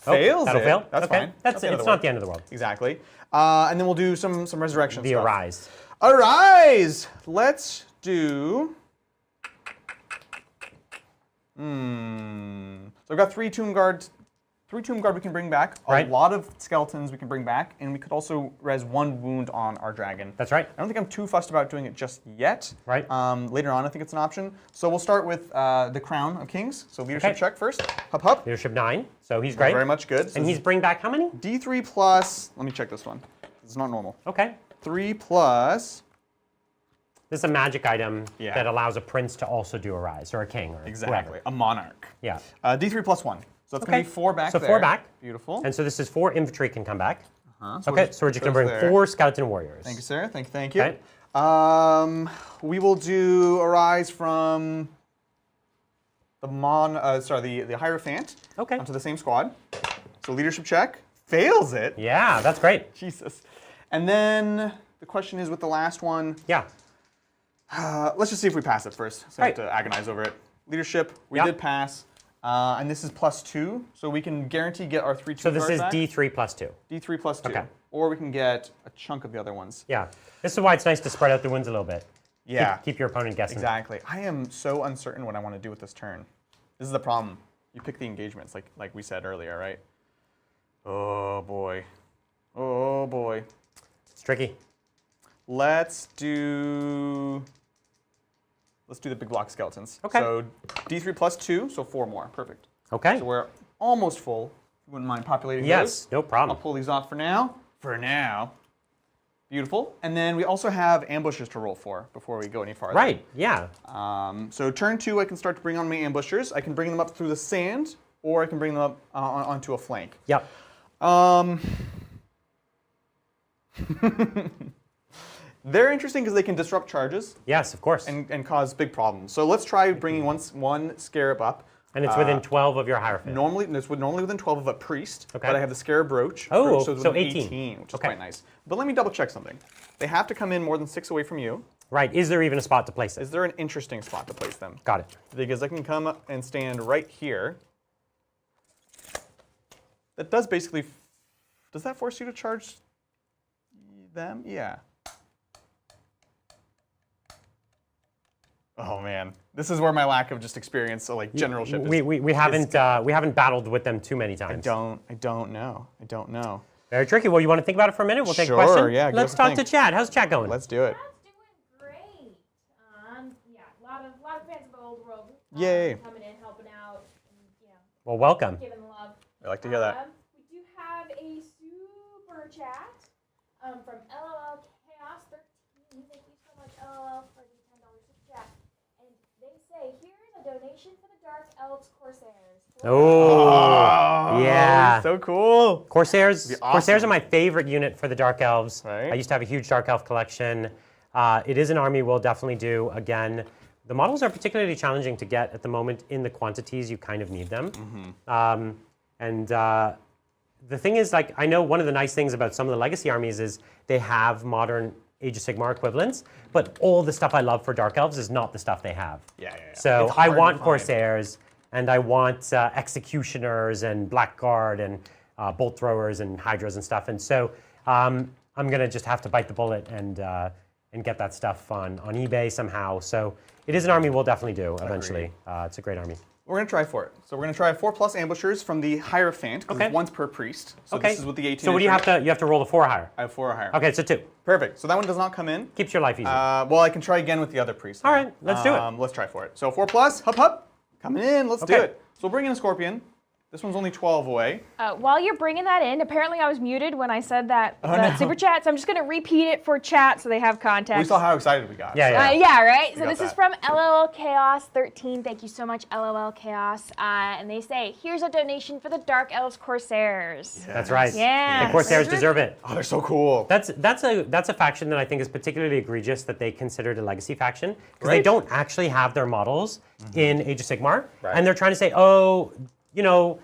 Fails that'll it. fail. That's okay. fine. That's Not it's not the end of the world. Exactly. And then we'll do some resurrection The stuff. Arise. Arise! Let's do... So I've got 3 Tomb Guard. 3 Tomb Guard we can bring back. Right. A lot of skeletons we can bring back. And we could also res 1 wound on our dragon. That's right. I don't think I'm too fussed about doing it just yet. Right. Later on, I think it's an option. So we'll start with the Crown of Kings. So leadership Okay. check first. Hup, hup. Leadership 9, so he's great. Very much good. So And he's bring back how many? D3 plus, let me check this one. It's not normal. Okay. 3 plus, This is a magic item Yeah. that allows a prince to also do a rise, or a king, or exactly, whoever. a monarch. Yeah. D3 plus 1. So it's going Okay. to be 4 back So there. 4 back. Beautiful. And so this is 4 infantry can come back. So Okay, we'll so we're just going to goes bring there. 4 skeleton warriors. Thank you, sir. Thank you. Okay. We will do Arise from the Hierophant. Okay. Onto the same squad. So leadership check. Fails it. Yeah, that's great. Jesus. And then the question is with the last one, Yeah. let's just see if we pass it first. So I have Right. to agonize over it. Leadership, we Yeah. did pass. And this is +2, so we can guarantee get our 3 So this guards is back. D3 plus 2. D3 plus 2. Okay. Or we can get a chunk of the other ones. Yeah. This is why it's nice to spread out the wins a little bit. Yeah. Keep your opponent guessing. Exactly. I am so uncertain what I want to do with this turn. This is the problem. You pick the engagements, like we said earlier, right? Oh boy. Oh boy. It's tricky. Let's do the big block skeletons. Okay. So D3 plus 2, so 4 more. Perfect. Okay. So we're almost full. If you wouldn't mind populating Yes, those. no I'll problem. pull these off for now. Beautiful. And then we also have ambushes to roll for before we go any farther. Right, yeah. So turn 2, I can start to bring on my ambushers. I can bring them up through the sand, or I can bring them up onto a flank. Yep. They're interesting because they can disrupt charges Yes, of course. and cause big problems. So let's try bringing one scarab up. And it's within 12 of your Hierophant. Normally within 12 of a priest, Okay. but I have the scarab brooch. Oh, so it's so within 18. which is Okay. quite nice. But let me double check something. They have to come in more than 6 away from you. Right, is there even a spot to place it? Is there an interesting spot to place them? Got it. Because I can come up and stand right here. That does basically, does that force you to charge them? Yeah. Oh man, this is where my lack of just experience, so like generalship. We haven't battled with them too many times. I don't know. Very tricky. Well, you want to think about it for a minute? We'll take Sure, a question. yeah, give Let's us a talk to think. Chad. How's chat going? Let's do it. That's doing great. Yeah, a lot of fans of Old World. Yay. Coming in, helping out, and, Well, welcome. giving love. I like to hear that. We do have a super chat from LOL Chaos 13. Thank you so much, LOL, for the $10 super chat. And they say, here's a donation for the Dark Elves Corsairs. Oh, yeah. So cool. Corsairs. Be awesome. Corsairs are my favorite unit for the Dark Elves. Right. I used to have a huge Dark Elf collection. It is an army we'll definitely do again. The models are particularly challenging to get at the moment in the quantities you kind of need them. The thing is, like, I know one of the nice things about some of the legacy armies is they have modern Age of Sigmar equivalents, but all the stuff I love for Dark Elves is not the stuff they have. Yeah. So It's I hard to want find. Corsairs, and I want Executioners and Blackguard and Bolt Throwers and Hydras and stuff. And so I'm going to just have to bite the bullet and get that stuff on eBay somehow. So it is an army we'll definitely do eventually. It's a great army. We're going to try for it. So we're going to try 4+ ambushers from the Hierophant, because Okay. it's once per priest. So Okay. this is what the 18 So what do you have to? You have to roll the 4 higher. I have 4 or higher. Okay, so 2. Perfect. So that one does not come in. Keeps your life easy. Well, I can try again with the other priest. All right, let's do it. Let's try for it. So 4+, hup hup, coming in. Let's do Okay. it. So we'll bring in a scorpion. This one's only 12 away. While you're bringing that in, apparently I was muted when I said that no. super chat, so I'm just going to repeat it for chat so they have context. We saw how excited we got. Yeah, so- yeah. Yeah, right? So got this is that. from LOL Chaos 13. Thank you so much, LOL Chaos. And they say, here's a donation for the Dark Elves Corsairs. That's right. Yeah. The Corsairs deserve it. Oh, they're so cool. That's a faction that I think is particularly egregious that they considered a legacy faction because they Right. don't actually have their models in Age of Sigmar, Right. and they're trying to say, oh, you know,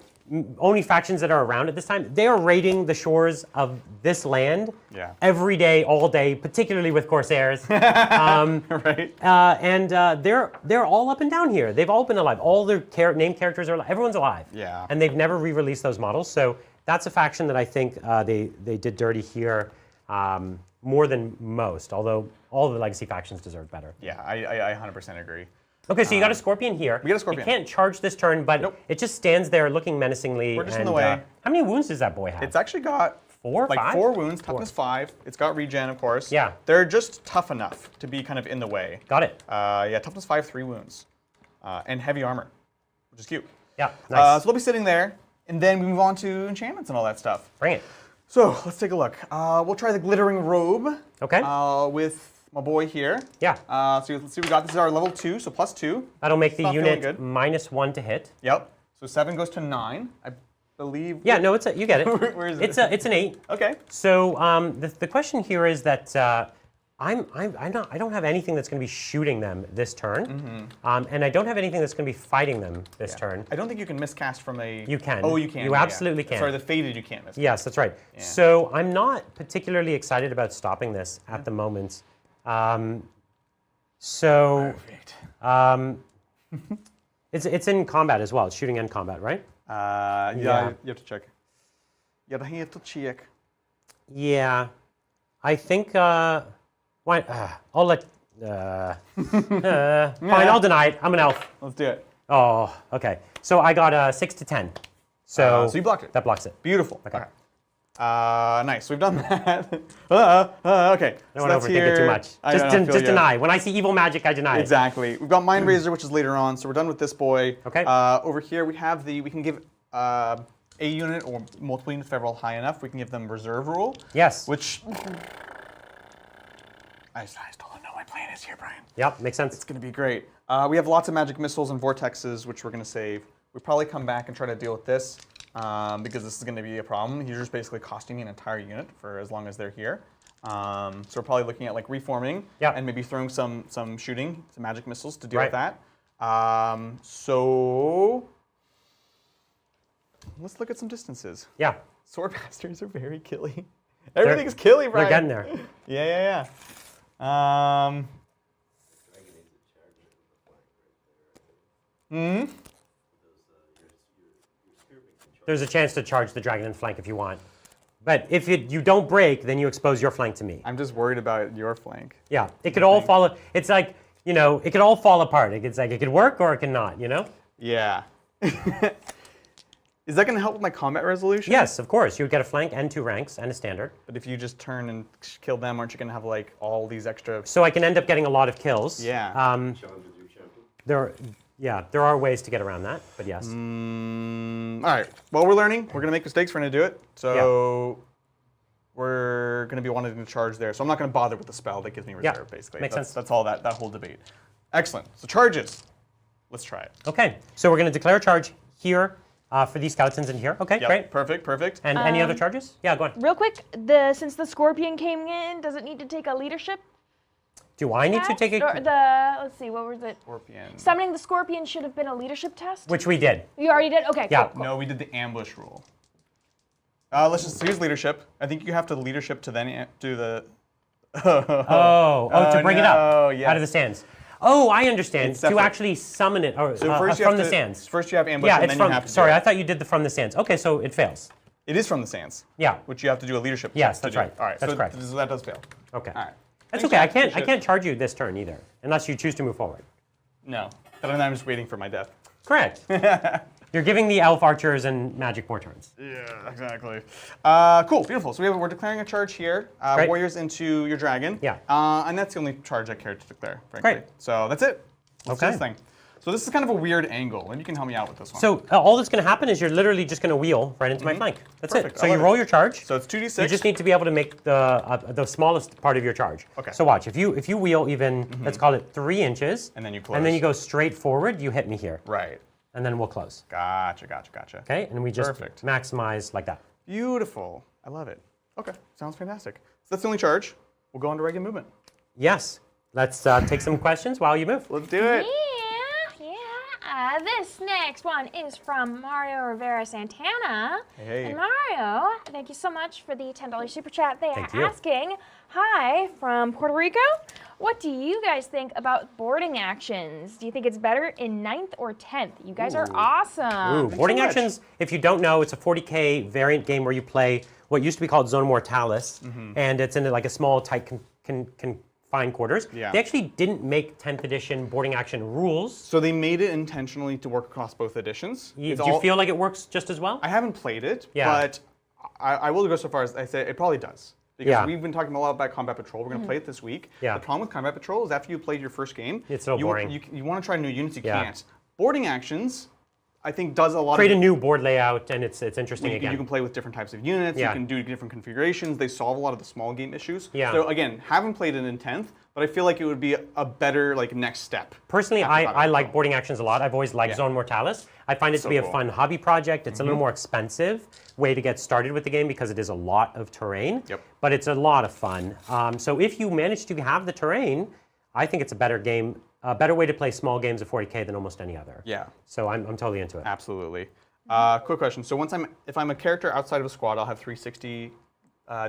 only factions that are around at this time. They are raiding the shores of this land Yeah. every day, all day, particularly with Corsairs, Right? and they're all up and down here. They've all been alive. All their named characters are alive. Everyone's alive. Yeah. And they've never re-released those models, so that's a faction that I think they did dirty here more than most. Although all the legacy factions deserve better. Yeah, I 100% agree. Okay, so you got a scorpion here. we got a scorpion. It can't charge this turn, but Nope. it just stands there looking menacingly. We're just in and, the way. How many wounds does that boy have? It's actually got 4, like 5? 4 wounds, toughness 5. It's got regen, of course. Yeah. They're just tough enough to be kind of in the way. Got it. Yeah, toughness 5, 3 wounds. And heavy armor, which is cute. Yeah, nice. So they'll be sitting there, and then we move on to enchantments and all that stuff. Bring it. So let's take a look. We'll try the glittering robe. Okay. With my boy here. Yeah. So let's see what we got. This is our level 2, so +2. That'll make the Not feeling unit good. -1 to hit. Yep. So 7 goes to 9, I believe. Yeah, no, you get it. Where is it? It's an 8. Okay. So the question here is that I don't have anything that's going to be shooting them this turn, and I don't have anything that's going to be fighting them this turn. I don't think you can miscast from a... You can. Oh, you can. You yeah, absolutely yeah. can. Sorry, the faded you can't miscast. Yes, that's right. So I'm not particularly excited about stopping this at the moment. Perfect. It's in combat as well. It's shooting and combat, right? Yeah, Yeah. you have to check. You have to check. Yeah. I think. Why? I'll let. Fine, I'll deny it. I'm an elf. Let's do it. Oh, okay. So I got a 6 to 10. So So you blocked it. That blocks it. Beautiful. Okay. Nice. So we've done that. Okay. I don't overthink it too much. Just deny. When I see evil magic, I deny it. Exactly. We've got Mind Razor, which is later on, so we're done with this boy. Okay. Over here we have we can give a unit or multiple units if they're all high enough. We can give them reserve rule. Yes. Which I still don't know what my plan is here, Brian. Yep, makes sense. It's going to be great. We have lots of magic missiles and vortexes, which we're going to save. We probably come back and try to deal with this because this is going to be a problem. You're just basically costing me an entire unit for as long as they're here. So we're probably looking at like reforming and maybe throwing some shooting, some magic missiles to deal with that. So let's look at some distances. Yeah. Sword masters are very killy. Everything's killy, Brian. They're getting there. Yeah. There's a chance to charge the dragon in flank if you want. But if you don't break, then you expose your flank to me. I'm just worried about your flank. Yeah, it could all fall. It's like, you know, it could all fall apart. It's like it could work or it could not, you know? Yeah. Is that going to help with my combat resolution? Yes, of course. You would get a flank and 2 ranks and a standard. But if you just turn and kill them, aren't you going to have like all these extra... So I can end up getting a lot of kills. Yeah. There are ways to get around that, but yes. All right. Well, we're learning. We're going to make mistakes. We're going to do it. So we're going to be wanting to charge there. So I'm not going to bother with the spell that gives me reserve, basically. Makes sense. That's all that whole debate. Excellent. So charges. Let's try it. Okay, so we're going to declare a charge here for these skeletons in here. Okay, great. Perfect. And any other charges? Yeah, go on. Real quick, since the scorpion came in, does it need to take a leadership? Do I need to take Or a... let's see, what was it? Scorpion. Summoning the scorpion should have been a leadership test? Which we did. You already did? Okay, Yeah. cool. No, we did the ambush rule. Here's leadership. I think you have to leadership to then do the... To bring it up yes. out of the sands. Oh, I understand. It's To separate. actually summon it or, So first you from have the to, sands. First you have ambush, Yeah, and it's then from. you have to Sorry, do I it. thought you did the from the sands. Okay, so it fails. It is from the sands. Yeah. Which you have to do a leadership. Yes, to that's do. right. All right, That's so correct. So that does fail. Okay. All right. That's Thanks, okay. I Jack. can't charge you this turn either, unless you choose to move forward. No, but I'm just waiting for my death. Correct. You're giving the elf archers and magic more turns. Yeah, exactly. Cool, beautiful. So we're declaring a charge here. Great. Warriors into your dragon. Yeah. And that's the only charge I care to declare, frankly. Great. So that's it. Let's do Okay. this thing. So this is kind of a weird angle. Maybe you can help me out with this one. So all that's going to happen is you're literally just going to wheel right into my flank. That's Perfect. it. So I you love roll it. your charge. So it's 2d6. You just need to be able to make the smallest part of your charge. Okay. So watch. If you wheel even, let's call it 3 inches. And then you close. And then you go straight forward. You hit me here. Right. And then we'll close. Gotcha. Okay. And we just Perfect. maximize like that. Beautiful. I love it. Okay, sounds fantastic. So that's the only charge. We'll go into regular movement. Yes. Let's take some questions while you move. Let's do it. This next one is from Mario Rivera Santana. Hey. And Mario, thank you so much for the $10 super chat. They Thank are you. asking, hi from Puerto Rico. What do you guys think about boarding actions? Do you think it's better in 9th or 10th? You guys are awesome. Ooh, boarding so much. actions, if you don't know, it's a 40K variant game where you play what used to be called Zone Mortalis, and it's in like a small, tight, confined quarters. Yeah. They actually didn't make 10th edition boarding action rules. So they made it intentionally to work across both editions. Do you feel like it works just as well? I haven't played it, Yeah. but I will go so far as I say it probably does. Because Yeah. we've been talking a lot about Combat Patrol. We're going to play it this week. Yeah. The problem with Combat Patrol is after you played your first game, It's so boring. You want to try new units, you Yeah. can't. Boarding actions, I think, does a lot Create a of new board layout, and it's interesting you again. can play with different types of units. Yeah. You can do different configurations. They solve a lot of the small game issues. Yeah. So again, haven't played it in 10th, but I feel like it would be a better next step. Personally, after Combat I like Patrol. boarding actions a lot. I've always liked Yeah. Zone Mortalis. I find it to So be a cool. fun hobby project. It's a little more expensive way to get started with the game because it is a lot of terrain. Yep. But it's a lot of fun. So if you manage to have the terrain, I think it's a better game, a better way to play small games of 40K than almost any other. Yeah. So I'm totally into it. Absolutely. Quick question. So if I'm a character outside of a squad, I'll have 360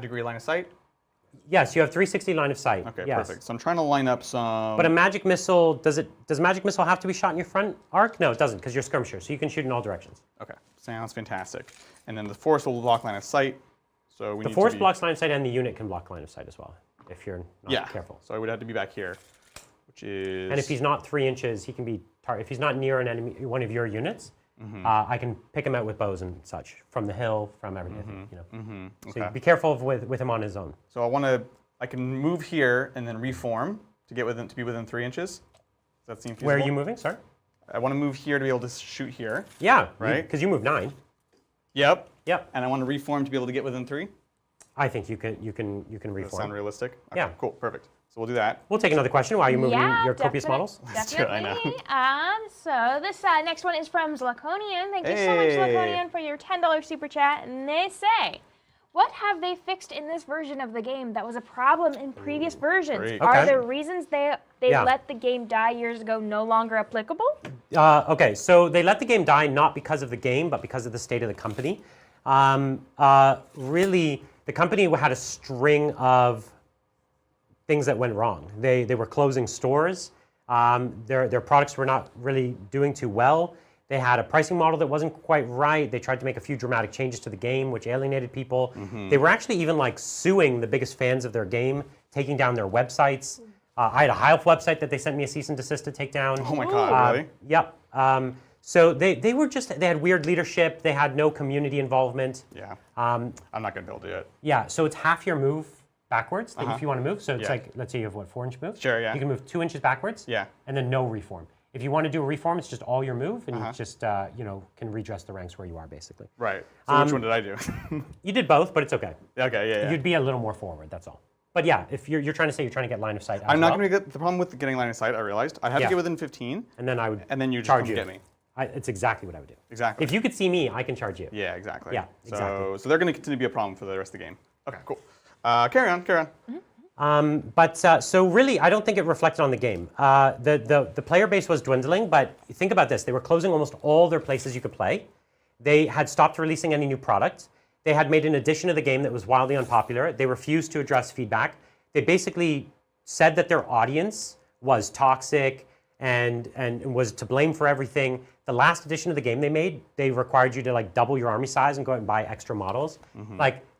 degree line of sight. Yes, you have 360 line of sight. Okay, yes. perfect. So I'm trying to line up some. But a magic missile, does magic missile have to be shot in your front arc? No, it doesn't, because you're skirmisher, so you can shoot in all directions. Okay, sounds fantastic. And then the force will block line of sight. So we The need force to be, blocks line of sight, and the unit can block line of sight as well, if you're not careful. So I would have to be back here, which is. And if he's not 3 inches, he can be if he's not near an enemy, one of your units, I can pick him out with bows and such from the hill, from everything. So Okay. be careful with him on his own. So I can move here and then reform to be within 3 inches. Does that seem feasible? Where are you moving? Sorry. I want to move here to be able to shoot here. Yeah. Right? Because you move 9. Yep. Yep. And I want to reform to be able to get within 3. I think you can Does that reform. sound realistic? Okay, Yeah. Cool. Perfect. So we'll do that. We'll take another question while you're moving your copious models. Let's do it, I know. So this next one is from Zlaconian. Thank you so much, Hey. Zlaconian, for your $10 super chat. And they say, what have they fixed in this version of the game that was a problem in previous versions? great. Are Okay. the reasons they Yeah. let the game die years ago no longer applicable? Okay, so they let the game die not because of the game, but because of the state of the company. Really, the company had a string of things that went wrong. They were closing stores. Their products were not really doing too well. They had a pricing model that wasn't quite right. They tried to make a few dramatic changes to the game, which alienated people. They were actually even suing the biggest fans of their game, taking down their websites. I had a High Elf website that they sent me a cease and desist to take down. Oh my God, really? Yep. So they had weird leadership. They had no community involvement. Yeah. I'm not going to be able to do it. Yeah, so it's half your move backwards if you want to move. So it's Yeah. let's say you have 4-inch move? Sure, yeah. You can move 2 inches backwards. Yeah. And then no reform. If you want to do a reform, it's just all your move, and you just can redress the ranks where you are basically. Right. So which one did I do? You did both, but it's okay. Okay, yeah. You'd be a little more forward. That's all. But yeah, if you're trying to say you're trying to get line of sight. I'm not going to get the problem with getting line of sight. I realized I have Yeah. to get within 15, And then I would. and then you just charge come you. get me. It's exactly what I would do. Exactly. If you could see me, I can charge you. Yeah, exactly. Yeah, exactly. So they're going to continue to be a problem for the rest of the game. Okay, cool. Carry on. So really, I don't think it reflected on the game. The player base was dwindling, but think about this. They were closing almost all their places you could play. They had stopped releasing any new product. They had made an edition of the game that was wildly unpopular. They refused to address feedback. They basically said that their audience was toxic and was to blame for everything. The last edition of the game they made, they required you to double your army size and go out and buy extra models.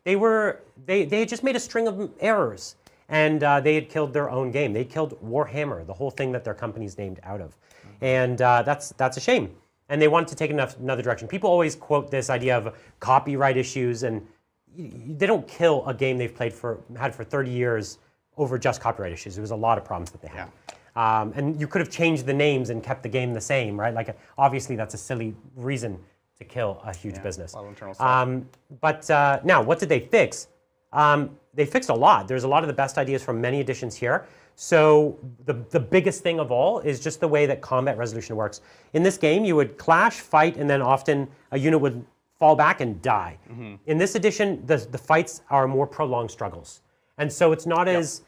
They had just made a string of errors. And they had killed their own game. They killed Warhammer, the whole thing that their company's named out of. And that's a shame. and they wanted to take another direction. People always quote this idea of copyright issues, and they don't kill a game they've had for 30 years over just copyright issues. There was a lot of problems that they had. And you could have changed the names and kept the game the same, right? Like, obviously, that's a silly reason to kill a huge business. A lot of internal stuff. But now, what did they fix? They fixed a lot. There's a lot of the best ideas from many editions here. So the biggest thing of all is just the way that combat resolution works. In this game, you would clash, fight, and then often a unit would fall back and die. In this edition, the fights are more prolonged struggles. And so it's not as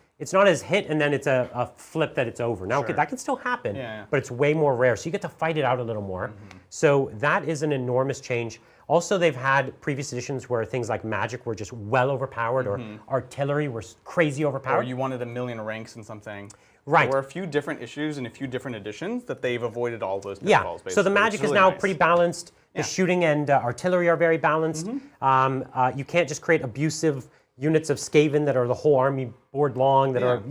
hit and then it's a flip that it's over. Now, okay, that can still happen, but it's way more rare. So you get to fight it out a little more. So that is an enormous change. Also, they've had previous editions where things like magic were just well overpowered, or artillery were crazy overpowered. Or you wanted a million ranks in something. Right. There were a few different issues and a few different editions that they've avoided all those pitfalls. Yeah, so the magic is now pretty balanced. The shooting and artillery are very balanced. You can't just create abusive units of Skaven that are the whole army board long that are,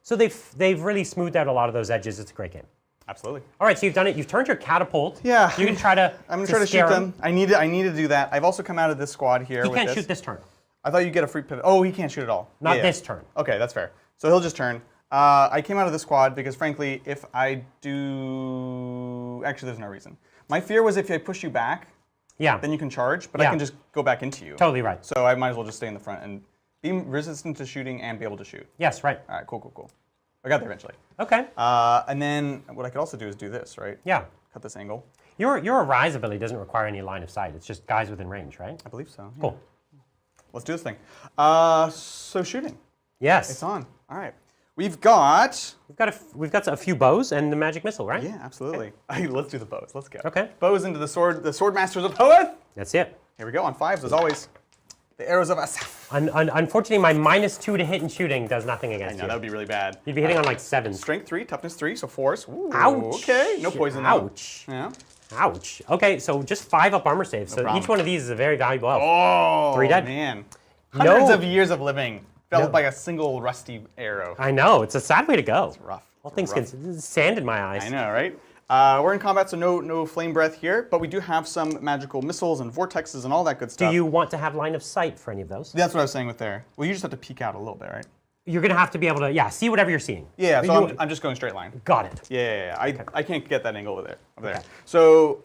so they've really smoothed out a lot of those edges. It's a great game. Absolutely. All right, so you've done it. You've turned your catapult. Yeah. You can try to. I'm gonna try to shoot them. I need to do that. I've also come out of this squad here. He can't shoot this turn. I thought you get a free pivot. Oh, he can't shoot at all. Not this turn. Okay, that's fair. So he'll just turn. I came out of this squad because, frankly, if I do, actually, there's no reason. My fear was if I push you back, then you can charge, but I can just go back into you. Totally right. So I might as well just stay in the front and be resistant to shooting and be able to shoot. Yes, right. All right, cool. I got there eventually. Okay. And then what I could also do is do this, right? Yeah. Cut this angle. Your rise ability doesn't require any line of sight. It's just guys within range, right? I believe so. Cool. Let's do this thing. So shooting. Yes. It's on. All right. We've got a few bows and the magic missile, right? Yeah, absolutely. Okay. Let's do the bows. Let's go. Okay. Bows into the sword masters of Hoeth. That's it. Here we go on 5s as always. The arrows of Asaph. Unfortunately, my -2 to hit and shooting does nothing against you. That would be really bad. You'd be hitting on like 7s. Strength 3, toughness 3, so 4s. Ooh, ouch. Okay, no poison. Ouch. Yeah. Ouch. Okay, so just 5 up armor saves. So each one of these is a very valuable elf. Oh, 3 dead. Man. Hundreds of years of living felled by a single rusty arrow. I know. It's a sad way to go. It's rough. All things considered, sand in my eyes. I know, right? We're in combat, so no flame breath here, but we do have some magical missiles and vortexes and all that good stuff. Do you want to have line of sight for any of those? That's what I was saying with there. Well, you just have to peek out a little bit, right? You're going to have to be able to, see whatever you're seeing. Yeah, so I'm just going straight line. Got it. Yeah. I can't get that angle over there. So,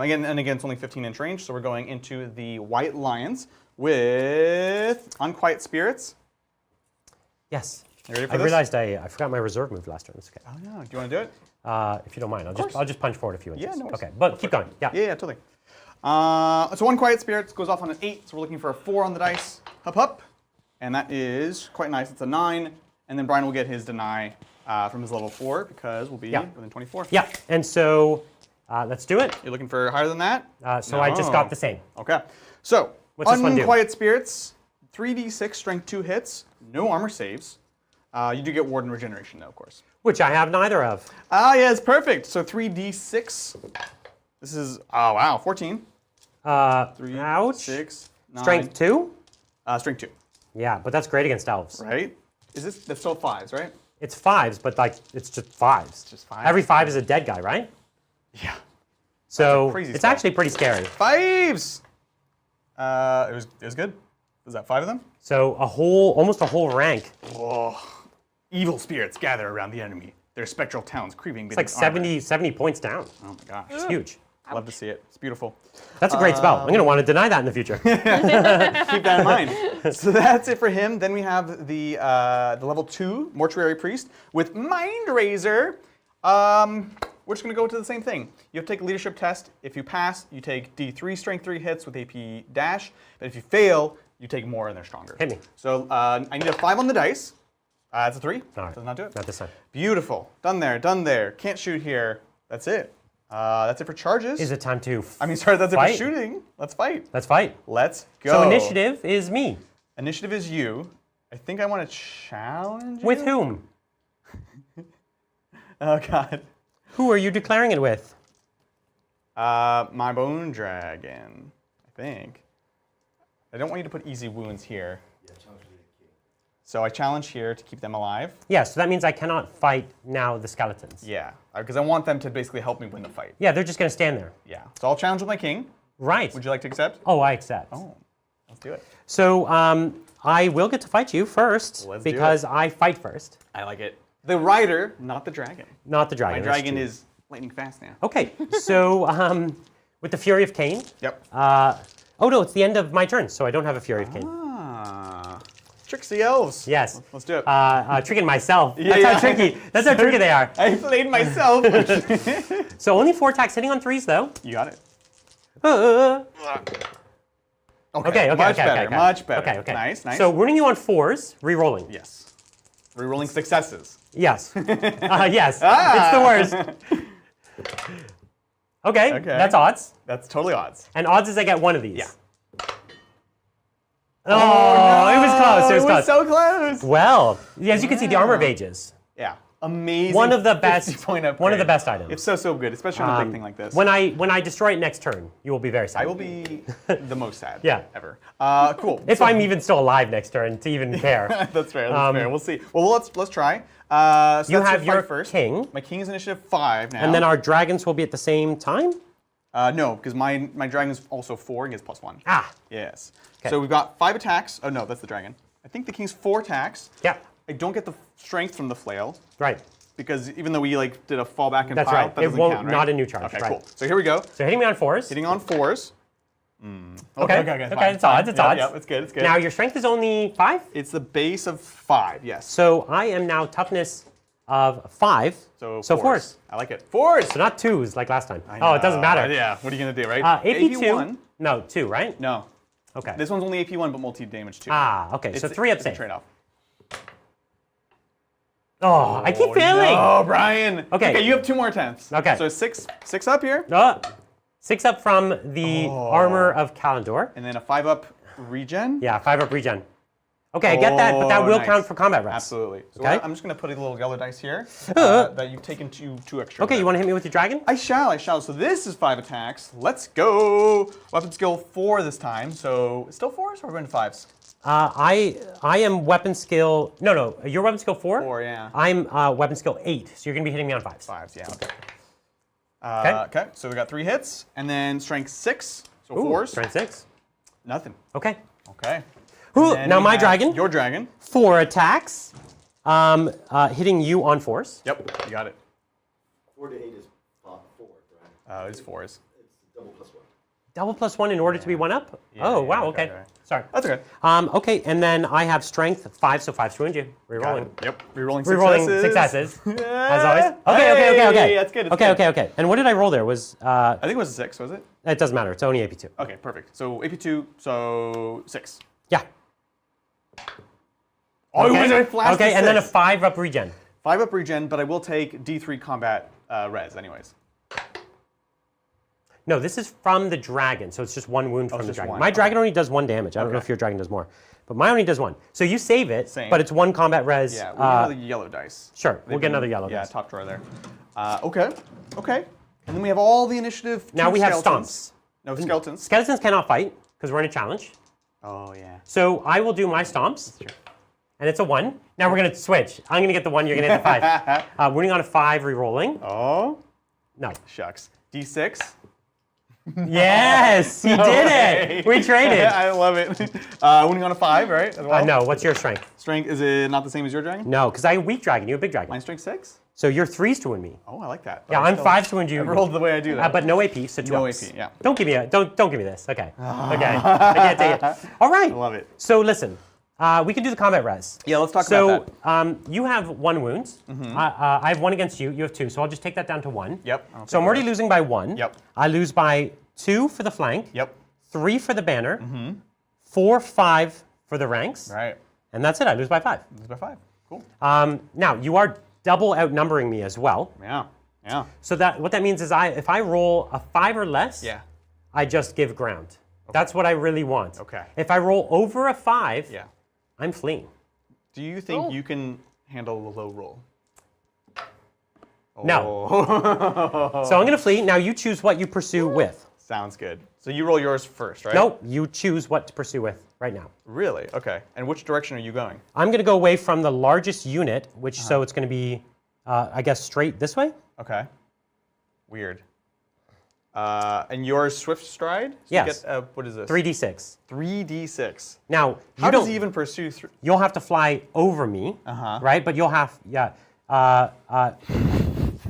again, it's only 15-inch range, so we're going into the White Lions with Unquiet Spirits. Yes. You ready for I this? realized I forgot my reserve move last turn. That's okay. Oh, no. Do you want to do it? If you don't mind, I'll just punch forward a few inches. Yeah, no worries. Okay, but keep going. Yeah, totally. So Unquiet Spirits goes off on an 8, so we're looking for a 4 on the dice. Hup. And that is quite nice. It's a 9. And then Brian will get his deny from his level 4 because we'll be within 24. Yeah, and so let's do it. You're looking for higher than that? So I just got the same. Okay. So, What's this one do? Unquiet Spirits, 3d6, strength 2 hits, no armor saves. You do get Warden Regeneration, though, of course. Which I have neither of. Yes, perfect. So 3d6. This is, 14. 3, ouch. 6, 9. Strength 2? Strength 2. Yeah, but that's great against elves. Right? That's still 5s, right? It's 5s, but like it's just 5s. It's just 5s. Every 5 is a dead guy, right? Yeah. So crazy it's stuff. actually pretty scary. 5s! It was good. Was that 5 of them? So almost a whole rank. Oh. Evil spirits gather around the enemy. Their spectral towns creeping It's like 70 points down. Oh my gosh. It's huge. Love to see it. It's beautiful. That's a great spell. I'm going to want to deny that in the future. Keep that in mind. So that's it for him. Then we have the level 2 Mortuary Priest with Mind Razor. We're just going to go to the same thing. You have to take a leadership test. If you pass, you take D3 strength 3 hits with AP dash. But if you fail, you take more and they're stronger. Hit me. So I need a 5 on the dice. That's a 3. All right. Does not do it. Not this time. Beautiful. Done there. Can't shoot here. That's it. That's it for charges. Is it time to that's fight? it for shooting. Let's fight. Let's fight. Let's go. So initiative is me. Initiative is you. I think I want to challenge you. With whom? Oh, God. Who are you declaring it with? My bone dragon, I think. I don't want you to put easy wounds here. Yeah, challenge the king. So I challenge here to keep them alive. Yeah, so that means I cannot fight now the skeletons. Yeah, because I want them to basically help me win the fight. Yeah, they're just going to stand there. Yeah. So I'll challenge with my king. Right. Would you like to accept? Oh, I accept. Oh, let's do it. So I will get to fight you first Let's do because I fight first. I like it. The rider, not the dragon. Not the dragon. My that's dragon true. is lightning fast now. Okay, so with the Fury of Cain. Yep. Oh no, it's the end of my turn, so I don't have a Fury of Cain. Ah, Tricksy elves. Yes. Let's do it. Tricking myself. Yeah, That's yeah. how tricky. That's how tricky they are. I played myself. So only 4 attacks hitting on 3s though. You got it. Uh, Okay, okay, much okay, better, okay. much better. Okay, okay. Nice, nice. So wounding you on 4s, re-rolling. yes. Rerolling successes. Yes. Yes. It's the worst. Okay, Okay. that's odds. That's totally odds. And odds is I get 1 of these. Yeah. Oh, it was close. It was close. so close. Well, as you can see, the armor of ages. Yeah. Amazing. One of the best. 50-point upgrade. One of the best items. It's so good, especially on a big thing like this. When I destroy it next turn, you will be very sad. I will be the most sad. Yeah. Ever. Cool. If I'm even still alive next turn to even care. That's fair. That's fair. We'll see. Well, let's try. So You that's have your fight first. king. My king is initiative 5 now. And then our dragons will be at the same time? No, because my dragon is also 4 and gets +1. Ah. Yes. Okay. So we've got 5 attacks. Oh no, that's the dragon. I think the king's 4 attacks. Yeah. I don't get the strength from the flail Right. because even though we like did a fallback and That's pile, right. that It doesn't won't- count, right? not a new charge, Okay, right. cool. So here we go. So hitting me on 4s. Hitting on 4s. Okay. It's odds. It's odds. Yeah, it's good. It's good. Now your strength is only 5. it's the base of 5. Yes. So I am now toughness of 5. So 4s. I like it. 4s. So not 2s like last time. Oh, it doesn't matter. Yeah. What are you gonna do, right? AP2. No, 2, right? No. Okay. This one's only AP1, but multi-damage 2. Ah, okay. So 3 up it's a safe. trade-off. Oh, I keep failing. Oh, Brian. Okay. You have 2 more attempts. Okay. So 6 up here, 6 up from the armor of Kalendor. and then a 5 up regen. Yeah, 5 up regen. Okay, I get that, but that will nice. count for combat rest. Absolutely. So Okay. I'm just going to put a little yellow dice here that you've taken 2 extra. Okay, you want to hit me with your dragon? I shall. So this is 5 attacks. Let's go. Weapon skill 4 this time. So still 4s or we're going to 5s? I am weapon skill. No, you're weapon skill 4? 4, yeah. I'm weapon skill 8, so you're going to be hitting me on 5s. 5s, yeah. Okay. Okay. So we got 3 hits, and then strength 6. So 4s. Strength 6. Nothing. Okay. Okay. Ooh, And then now we my have dragon. Your dragon. 4 attacks. Hitting you on 4s. Yep. You got it. 4 to 8 is 4, right? It's 4s. It's double +1. Double +1 in order to be 1 up? Oh, wow, okay. right. Sorry. That's okay. Okay, and then I have strength 5, so 5's ruined you. Rerolling. Yep. Rerolling Rerolling successes. As always. Okay. Hey, that's good. Okay. And what did I roll there? Was I think it was a 6, was it? it doesn't matter. It's only AP2. Okay, perfect. So AP2, so 6. Yeah. Oh, it was a flash Okay, to and then a 6. 5 up regen. 5 up regen, but I will take D3 combat res anyways. No, this is from the dragon, so it's just 1 wound from it's the just dragon. 1, My okay. dragon only does 1 damage. I don't know if your dragon does more, but mine only does 1. So you save it, Same. but it's 1 combat res. Yeah, we need another yellow dice. Sure, we'll get another yellow Yeah, dice. top drawer there. Okay. And then we have all the initiative. Now 2 we have skeletons. stomps. No skeletons. Skeletons cannot fight because we're in a challenge. Oh yeah. So I will do my stomps, and it's a 1. Now we're gonna switch. I'm gonna get the 1. You're gonna hit the 5. Winning on a 5, re-rolling. Oh. No. Shucks. D6. Yes, you did it. We traded. I love it. Winning on a 5, right? As well? No. What's your strength? Strength, is it not the same as your dragon? No, because I have a weak dragon. You have a big dragon. Mine's strength 6? So you're 3s to win me. Oh, I like that. Yeah, I'm 5s to win you. I rolled the way I do that. But no AP, so 2 No ups. AP, yeah. Don't give me this. Okay. Okay. I can't take it. All right. I love it. So listen, we can do the combat res. Yeah, let's talk So about you have 1 wound. I have 1 against you. You have 2. So I'll just take that down to 1. Yep. So I'm already losing by 1. Yep. I lose by 2 for the flank. Yep. 3 for the banner. 4, 5 for the ranks. Right. And that's it. I lose by 5. This is by 5. Cool. Now you are double outnumbering me as well. Yeah. Yeah. So what that means is if I roll a 5 or less, Yeah. I just give ground. That's what I really want. Okay. If I roll over a 5, Yeah. I'm fleeing. Do you think you can handle a low roll? No. Oh. So I'm going to flee. Now you choose what you pursue with. Sounds good. So you roll yours first, right? Nope. You choose what to pursue with right now. Really? Okay. And which direction are you going? I'm going to go away from the largest unit, which so it's going to be, I guess, straight this way. Okay. Weird. And yours swift stride? So Yes. You get, what is this? 3d6. 3d6. Now, How does he even pursue? You'll have to fly over me, right? But you'll have,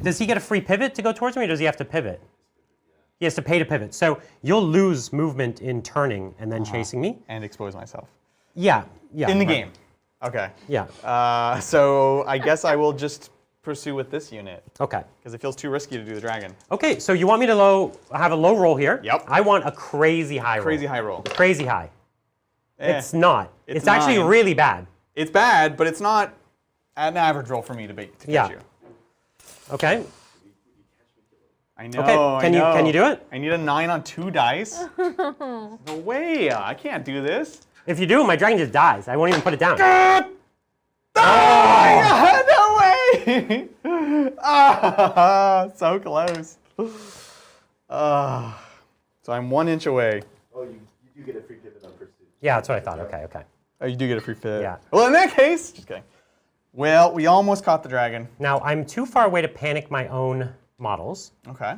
does he get a free pivot to go towards me, or does he have to pivot? He has to pay to pivot. So you'll lose movement in turning and then chasing me. And expose myself. Yeah. In the game. Okay. Yeah. So I guess I will just pursue with this unit. Okay. Because it feels too risky to do the dragon. Okay, so you want me to have a low roll here? Yep. I want a crazy high roll. Crazy high roll. Crazy high. It's not. It's actually 9. really bad. It's bad, but it's not an average roll for me to catch you. Okay. I know. Okay. Can you do it? I need a 9 on 2 dice. No way. I can't do this. If you do, my dragon just dies. I won't even put it down. Oh! No way! So close. So I'm 1 inch away. Oh, you do get a free pivot on pursuit. Yeah, that's what I thought. Okay. Oh, you do get a free fit. Yeah. Well, in that case, just kidding. Well, we almost caught the dragon. Now, I'm too far away to panic my own models, Okay.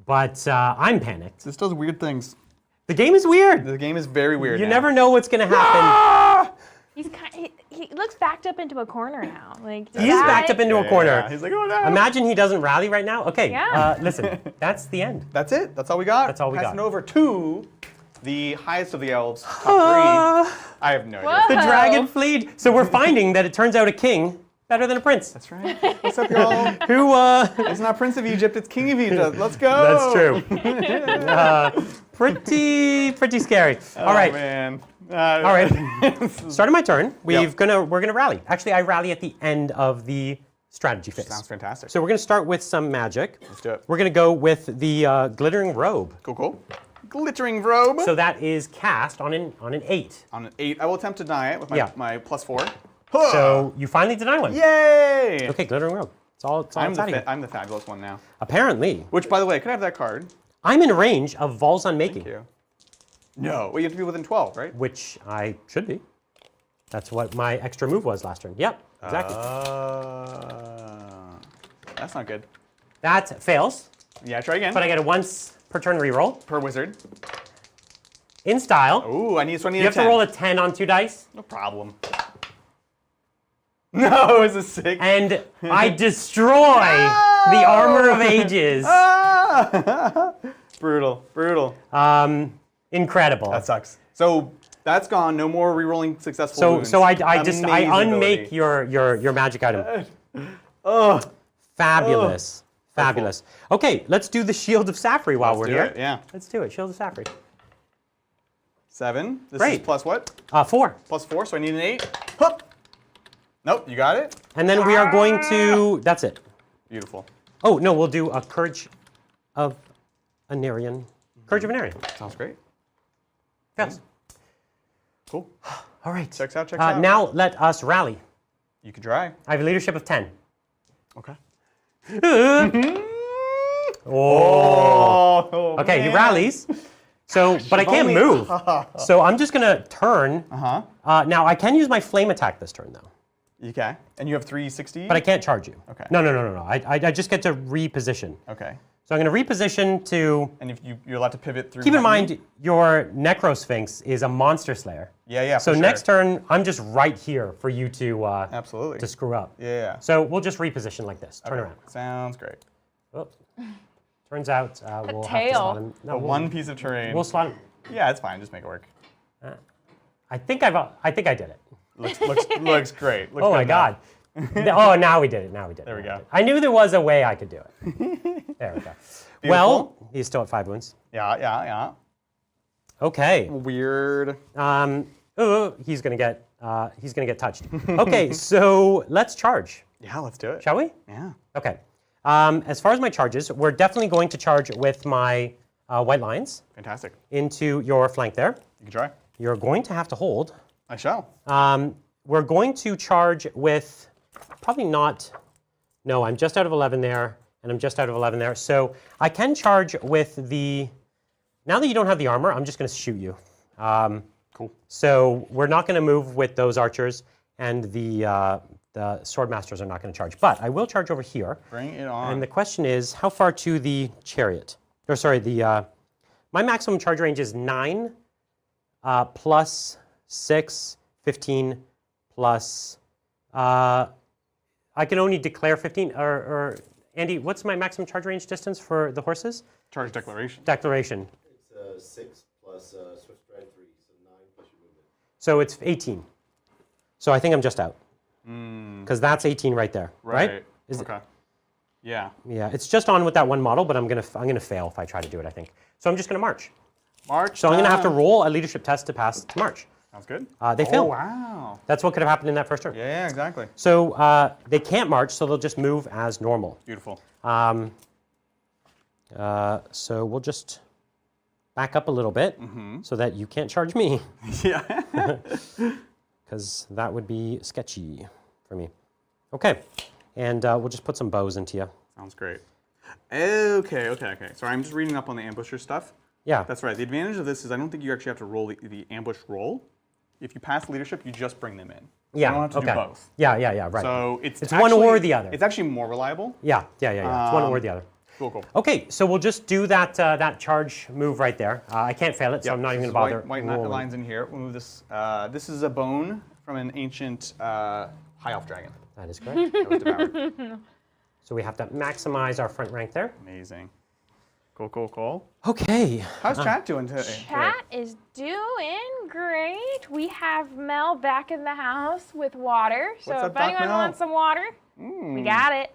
but I'm panicked. This does weird things. The game is weird. The game is very weird. You now. never know what's going to happen. He looks backed up into a corner now. Like He's backed up into a corner. Yeah. He's like, oh no. Imagine he doesn't rally right now. Okay, Yeah. Listen, that's the end. That's it. That's all we got. That's all we Passing got. over to the highest of the elves, top 3. I have no idea. The dragon fleed. So we're finding that it turns out a king better than a prince. That's right. What's up, y'all? Who? It's not Prince of Egypt. It's King of Egypt. Let's go. That's true. Pretty scary. All right. Oh man. All right. Starting my turn. We're gonna rally. Actually, I rally at the end of the strategy phase. Sounds fantastic. So we're gonna start with some magic. Let's do it. We're gonna go with the glittering robe. Cool. Glittering robe. So that is cast on an 8. On an 8, I will attempt to deny it with my +4. So you finally deny one. Yay! Okay, glittering robe. It's all I'm out of here. I'm the fabulous one now. Apparently. Which, by the way, could I have that card? I'm in range of Vols on Making. Thank you. No. Well, you have to be within 12, right? Which I should be. That's what my extra move was last turn. Yep, exactly. That's not good. That fails, Yeah, try again. but I get a once per turn reroll. Per wizard. In style, Ooh, I need you a have 10. to roll a 10 on 2 dice, No problem. No, it's a 6. and I destroy the Armor of Ages. Brutal. Incredible. That sucks. So that's gone. No more rerolling successful wounds. So I Amazing unmake ability. your magic item. Fabulous. Fabulous. Okay, let's do the Shield of Safri while we're do here. it, yeah. Let's do it. Shield of Safri. 7. This Great. is plus what? 4. +4, so I need an 8. Hup. Nope, you got it. And then we are going to. That's it. Beautiful. Oh no, we'll do a Courage of Anarian. Courage of Anarian. Sounds great. Yes. Cool. All right. Checks out, checks out. Now let us rally. You can try. I have a leadership of 10. Okay. Oh. Okay, he man. rallies. So, but I can't move. So I'm just gonna turn. Now I can use my flame attack this turn though. You can. And you have 360? But I can't charge you. Okay. No. I just get to reposition. Okay. So I'm going to reposition to. And if you're allowed to pivot through. Keep in lightning? mind, your Necrosphinx is a monster slayer. Yeah. So for next sure. turn, I'm just right here for you to Absolutely. to screw up. Yeah. So we'll just reposition like this. Turn around. Sounds great. Oh. Turns out we'll have to tail. slot him. No, One piece of terrain. We'll slot him. Yeah, it's fine. Just make it work. I think I did it. Looks great. Looks Oh my good now. God. Oh, now we did it. There we go. I knew there was a way I could do it. There we go. Well, he's still at 5 wounds. Yeah. Okay. Weird. He's gonna get touched. Okay, so let's charge, Yeah, let's do it. shall we? Yeah. Okay. As far as my charges, we're definitely going to charge with my white lions Fantastic. into your flank there. You can try. You're going to have to hold. I shall. We're going to charge with probably not. No, I'm just out of 11 there, and I'm just out of 11 there. So I can charge with the. Now that you don't have the armor, I'm just going to shoot you. Cool. So we're not going to move with those archers, and the sword masters are not going to charge. But I will charge over here. Bring it on. And the question is, how far to the chariot? Or sorry, my maximum charge range is 9 plus 6, 15 plus. I can only declare 15. Or Andy, what's my maximum charge range distance for the horses? Charge declaration. Declaration. It's 6 plus swift stride 3, so 9 plus your movement. So it's 18. So I think I'm just out. Because that's 18 right there, right? Okay. Yeah. Yeah, it's just on with that one model, but I'm gonna fail if I try to do it, I think. So I'm just gonna march. March. So I'm gonna have to roll a leadership test to pass to march. Sounds good. They fail. Oh, wow. That's what could have happened in that first turn. Yeah, exactly. So they can't march, so they'll just move as normal. Beautiful. So we'll just back up a little bit so that you can't charge me, Yeah. because that would be sketchy for me. Okay, and we'll just put some bows into you. Sounds great. Okay. So I'm just reading up on the ambusher stuff. Yeah. That's right. The advantage of this is I don't think you actually have to roll the ambush roll. If you pass leadership, you just bring them in. Yeah. You don't have to do both. Yeah, right. So it's actually, one or the other. It's actually more reliable. Yeah. It's one or the other. Cool. Okay, so we'll just do that that charge move right there. I can't fail it, so I'm not even going to bother. White rolling. lines in here. We'll move this. This is a bone from an ancient high elf dragon. That is correct. That was devoured. So we have to maximize our front rank there. Amazing. Cool. Okay. How's chat doing today? Chat is doing great. We have Mel back in the house with water. So What's up, if Doc anyone Mel? wants some water, we got it.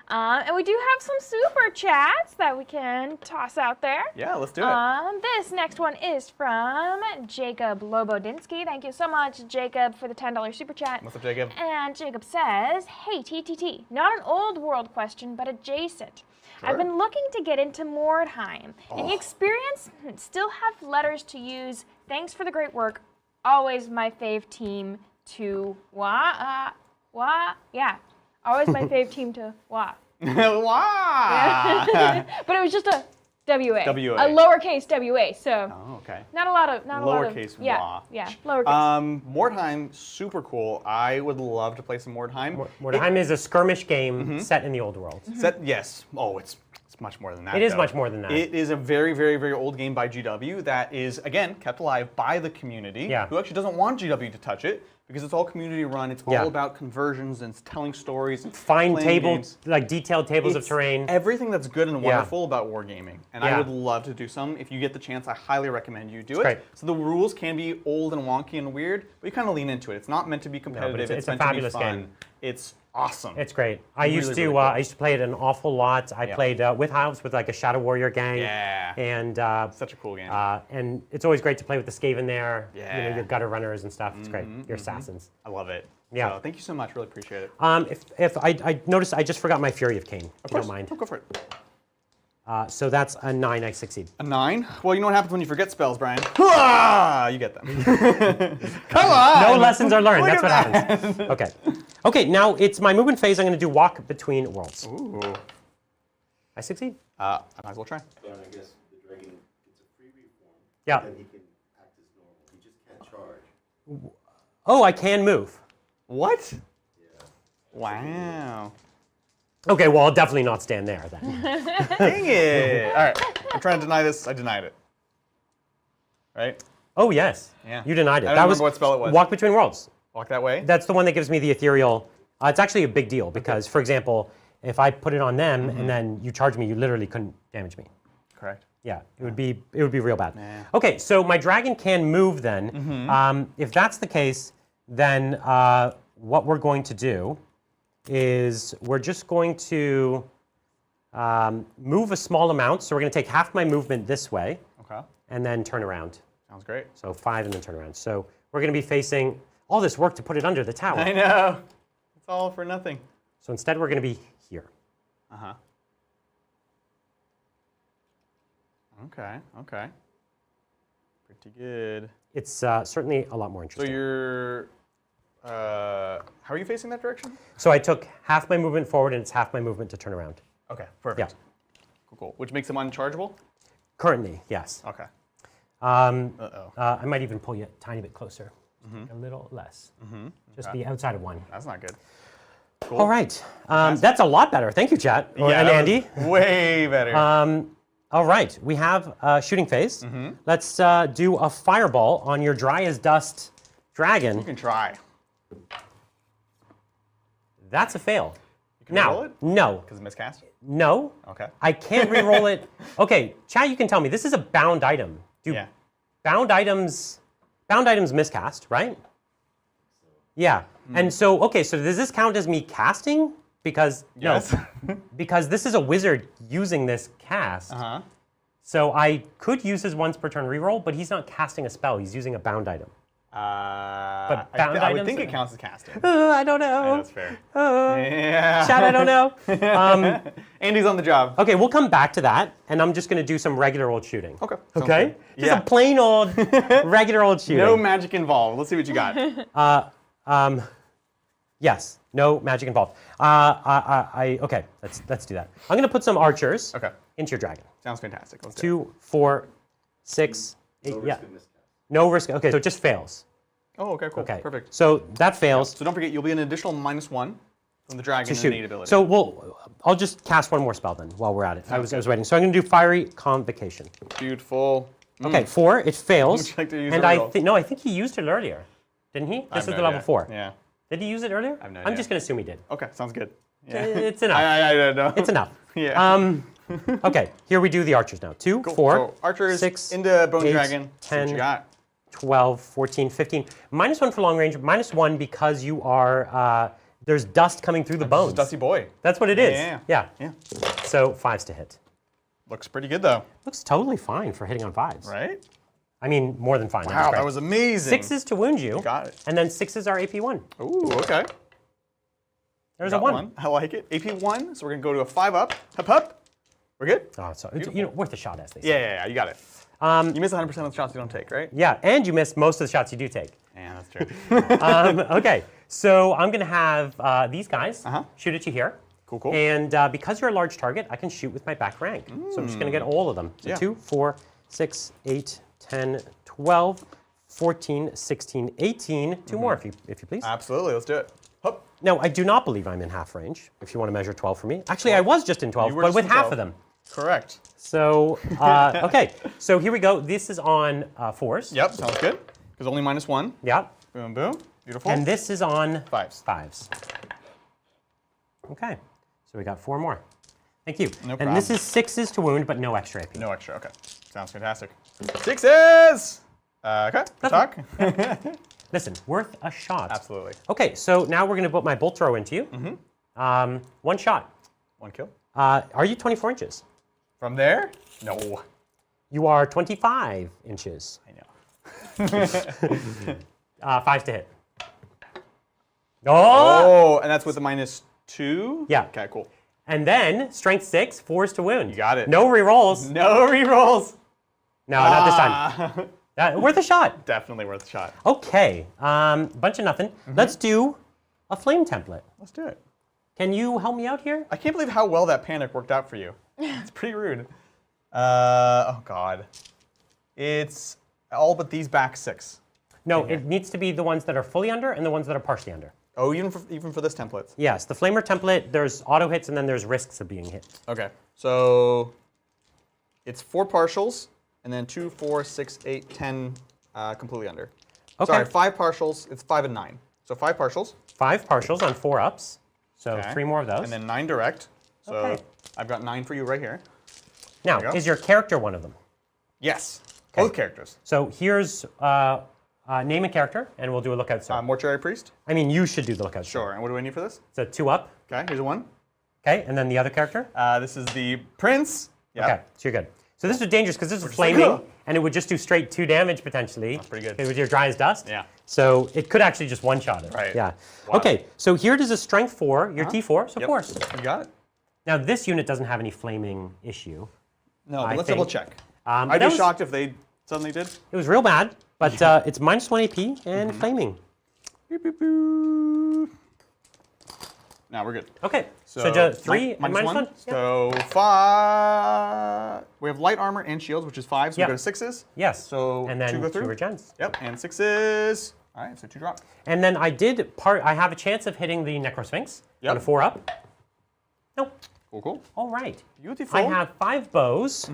And we do have some super chats that we can toss out there. Yeah, let's do it. This next one is from Jacob Lobodinsky. Thank you so much, Jacob, for the $10 super chat. What's up, Jacob? And Jacob says, hey, TTT, not an old world question, but adjacent. Sure. I've been looking to get into Mordheim. Any experience? Still have letters to use. Thanks for the great work. Always my fave team to yeah. Always my fave team to Wow. But it was just a WA. WA. A lowercase WA. So Oh, okay. not a lot of Lowercase yeah, wah. Yeah, lowercase. Mordheim, super cool. I would love to play some Mordheim. Mordheim is a skirmish game set in the old world. Yes. Oh, it's much more than that. It is though. much more than that. It is a very, very, very old game by GW that is, again, kept alive by the community, who actually doesn't want GW to touch it because it's all community run. It's all about conversions and telling stories. And Fine playing tables, games. like detailed tables of It's terrain. Everything that's good and wonderful about wargaming. And I Yeah. would love to do some. If you get the chance, I highly recommend you do it. great. So the rules can be old and wonky and weird, but you kind of lean into it. It's not meant to be competitive. it's a meant to be fabulous fun. game. It's awesome. It's great. I used Really, to really cool. I used to play it an awful lot. I played with Elves with like a Shadow Warrior gang. Yeah. And Such a cool game. and it's always great to play with the Skaven there. You know, Yeah. your gutter runners and stuff. It's great. Your assassins. I love it. Yeah. So, thank you so much. Really appreciate it. If I noticed, I just forgot my Fury of Cain. If you don't mind. Oh, go for it. So that's a 9. I succeed. A 9? Well, you know what happens when you forget spells, Brian. You get them. Come on! No lessons are learned. Look That's what at that. happens. Okay. Okay, now it's my movement phase. I'm going to do walk between worlds. Ooh. I succeed. I might as well try. But I guess the dragon gets a free reform. Yeah. Then he can act as normal. He just can't charge. Oh, I can move. What? Yeah. Wow. Okay, well, I'll definitely not stand there then. Dang it! All right, I'm trying to deny this. I denied it. Right? Oh, yes. Yeah. You denied it. I don't That remember was what spell it was. Walk between worlds. Walk that way? That's the one that gives me the ethereal. It's actually a big deal because, for example, if I put it on them and then you charge me, you literally couldn't damage me. Correct. Yeah, it would be real bad. Nah. Okay, so my dragon can move then. If that's the case, then what we're going to do is we're just going to move a small amount. So we're going to take half my movement this way Okay. and then turn around. Sounds great. So 5 and then turn around. So we're going to be facing all this work to put it under the tower. I know. It's all for nothing. So instead we're going to be here. Uh-huh. Okay. Pretty good. It's certainly a lot more So interesting. you're, how are you facing that direction? So I took half my movement forward and it's half my movement to turn around. Okay, perfect. Yeah. Cool. Which makes them unchargeable? Currently, yes. Okay. I might even pull you a tiny bit closer. A little less. Just the outside of one. That's not good. Cool. All right. That's a lot better. Thank you, chat. And Andy. Way better. All right. We have shooting phase. Let's do a fireball on your dry as dust dragon. You can try. That's a fail. You can roll it? No. Because miscast? No. Okay. I can't re-roll it. Okay, chat, you can tell me. This is a bound item. Do bound items miscast, right? Yeah. And so, okay, so does this count as me casting? Because, yes. No. Because this is a wizard using this cast. So I could use his once per turn reroll, but he's not casting a spell. He's using a bound item. But bound I would items think it counts as casting. I don't know. That's fair. Yeah. Chat, I don't know. Andy's on the job. Okay, we'll come back to that, and I'm just going to do some regular old shooting. Okay. Okay? Just a plain old, regular old shooting. No magic involved. Let's see what you got. Yes, no magic involved. Okay, let's do that. I'm going to put some archers into your dragon. Sounds fantastic. Let's do 2, 4, 6, 8. No risk of miscast. No risk. Okay, so it just fails. Oh, okay, cool. Okay, Perfect. So that fails. So don't forget, you'll be an additional -1 from the dragon and innate ability. So I'll just cast one more spell then while we're at it. I was waiting. So I'm going to do Fiery Convocation. Beautiful. Okay, 4. It fails. Would you like to use and a I reroll? think no, I think he used it earlier, didn't he? This is the level 4. Yeah. Did he use it earlier? I have no I'm idea. just going to assume he did. Okay, sounds good. Yeah. It's enough. I don't know. It's enough. Yeah. Okay, here we do the archers now. 2, Cool. 4, So archers 6, into Bone 8, Dragon. See what 10, you got. 12, 14, 15. -1 for long range, -1 because you are, there's dust coming through the bones. Dusty boy. That's what it is. Yeah. So 5s to hit. Looks pretty good though. Looks totally fine for hitting on 5s. Right? I mean, more than fine. Wow, that was amazing. 6s to wound you. Got it. And then 6s are AP1. Ooh, okay. There's Got a 1. I like it. AP1, so we're gonna go to a 5-up. Hup. We're good? Oh, so it's, worth a shot, as they say. Yeah, you got it. You miss 100% of the shots you don't take, right? Yeah, and you miss most of the shots you do take. Yeah, that's true. Okay, so I'm going to have these guys shoot at you here. Cool. And because you're a large target, I can shoot with my back rank. So I'm just going to get all of them. So 2, 4, 6, 8, 10, 12, 14, 16, 18. 2 more, if you please. Absolutely, let's do it. Hup. Now, I do not believe I'm in half range, if you want to measure 12 for me. Actually, I was just in 12, but with half of them. Correct. So, okay, so here we go. This is on 4s. Yep, sounds good. Because only -1. Yeah. Boom, boom. Beautiful. And this is on 5s. Okay, so we got 4 more. Thank you. No and this is 6s to wound, but no extra AP. No extra, okay. Sounds fantastic. 6s! Okay, talk. Listen, worth a shot. Absolutely. Okay, so now we're going to put my bolt throw into you. 1 shot. 1 kill. Are you 24 inches? From there? No. You are 25 inches. I know. 5s to hit. Oh, and that's with the -2? Yeah. Okay, cool. And then strength 6, 4s to wound. You got it. No rerolls. No rerolls. No, not this time. Worth a shot. Definitely worth a shot. Okay, bunch of nothing. Let's do a flame template. Let's do it. Can you help me out here? I can't believe how well that panic worked out for you. It's pretty rude. Oh, God. It's all but these back 6. No, it needs to be the ones that are fully under and the ones that are partially under. Oh, even for this template? Yes, the flamer template, there's auto hits and then there's risks of being hit. Okay, so it's 4 partials, and then 2, 4, 6, 8, 10 completely under. Okay. Sorry, 5 partials, it's 5 and 9. So 5 partials. 5 partials on 4 ups, so Okay. 3 more of those. And then 9 direct. So Okay. I've got 9 for you right here. Now, There you go. is your character one of them? Yes, Okay. both characters. So here's name a character, and we'll do a lookout star. Mortuary Priest. I mean, you should do the lookout star. Sure, and what do I need for this? So 2 up, Okay, here's a 1. okay, and then the other character? This is the Prince. Yep. Okay, so you're good. So this is dangerous because this is like, flaming, "Ugh." and it would just do straight 2 damage potentially. That's pretty good. With your dry as dust. Yeah. So it could actually just one-shot it. Right. Yeah. Wow. Okay, so here does a strength 4, your T4, so Yep. 4s. You got it? Now this unit doesn't have any flaming issue. No, but I let's think- double check. But I'd that be was- shocked if they suddenly did. It was real bad, but it's -1 AP and flaming. Boop, boop, boop. No, we're good. Okay. So just 3 and minus one. Yeah. So 5. We have light armor and shields, which is 5. So we go to 6s. Yes. So and then 2 go through. 2 regens. Yep. And 6s. All right. So 2 drop. And then I have a chance of hitting the Necrosphinx on a 4 up. Nope. Cool. All right. Beautiful. I have 5 bows.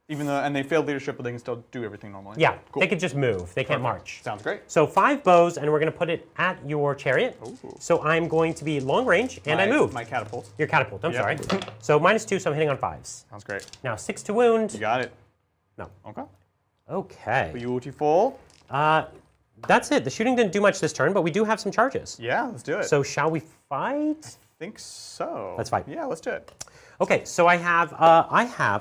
Even though, and they failed leadership, but they can still do everything normally. Yeah, Cool. they could just move. They can't march. Sounds great. So 5 bows, and we're going to put it at your chariot. Ooh. So I'm going to be long range, and I move. My catapult. Your catapult, I'm Yep. sorry. So -2, so I'm hitting on 5s. Sounds great. Now 6 to wound. You got it. No. Okay. Okay. Beautiful. That's it. The shooting didn't do much this turn, but we do have some charges. Yeah, let's do it. So shall we fight? I think so. Let's fight. Yeah, let's do it. Okay, so I have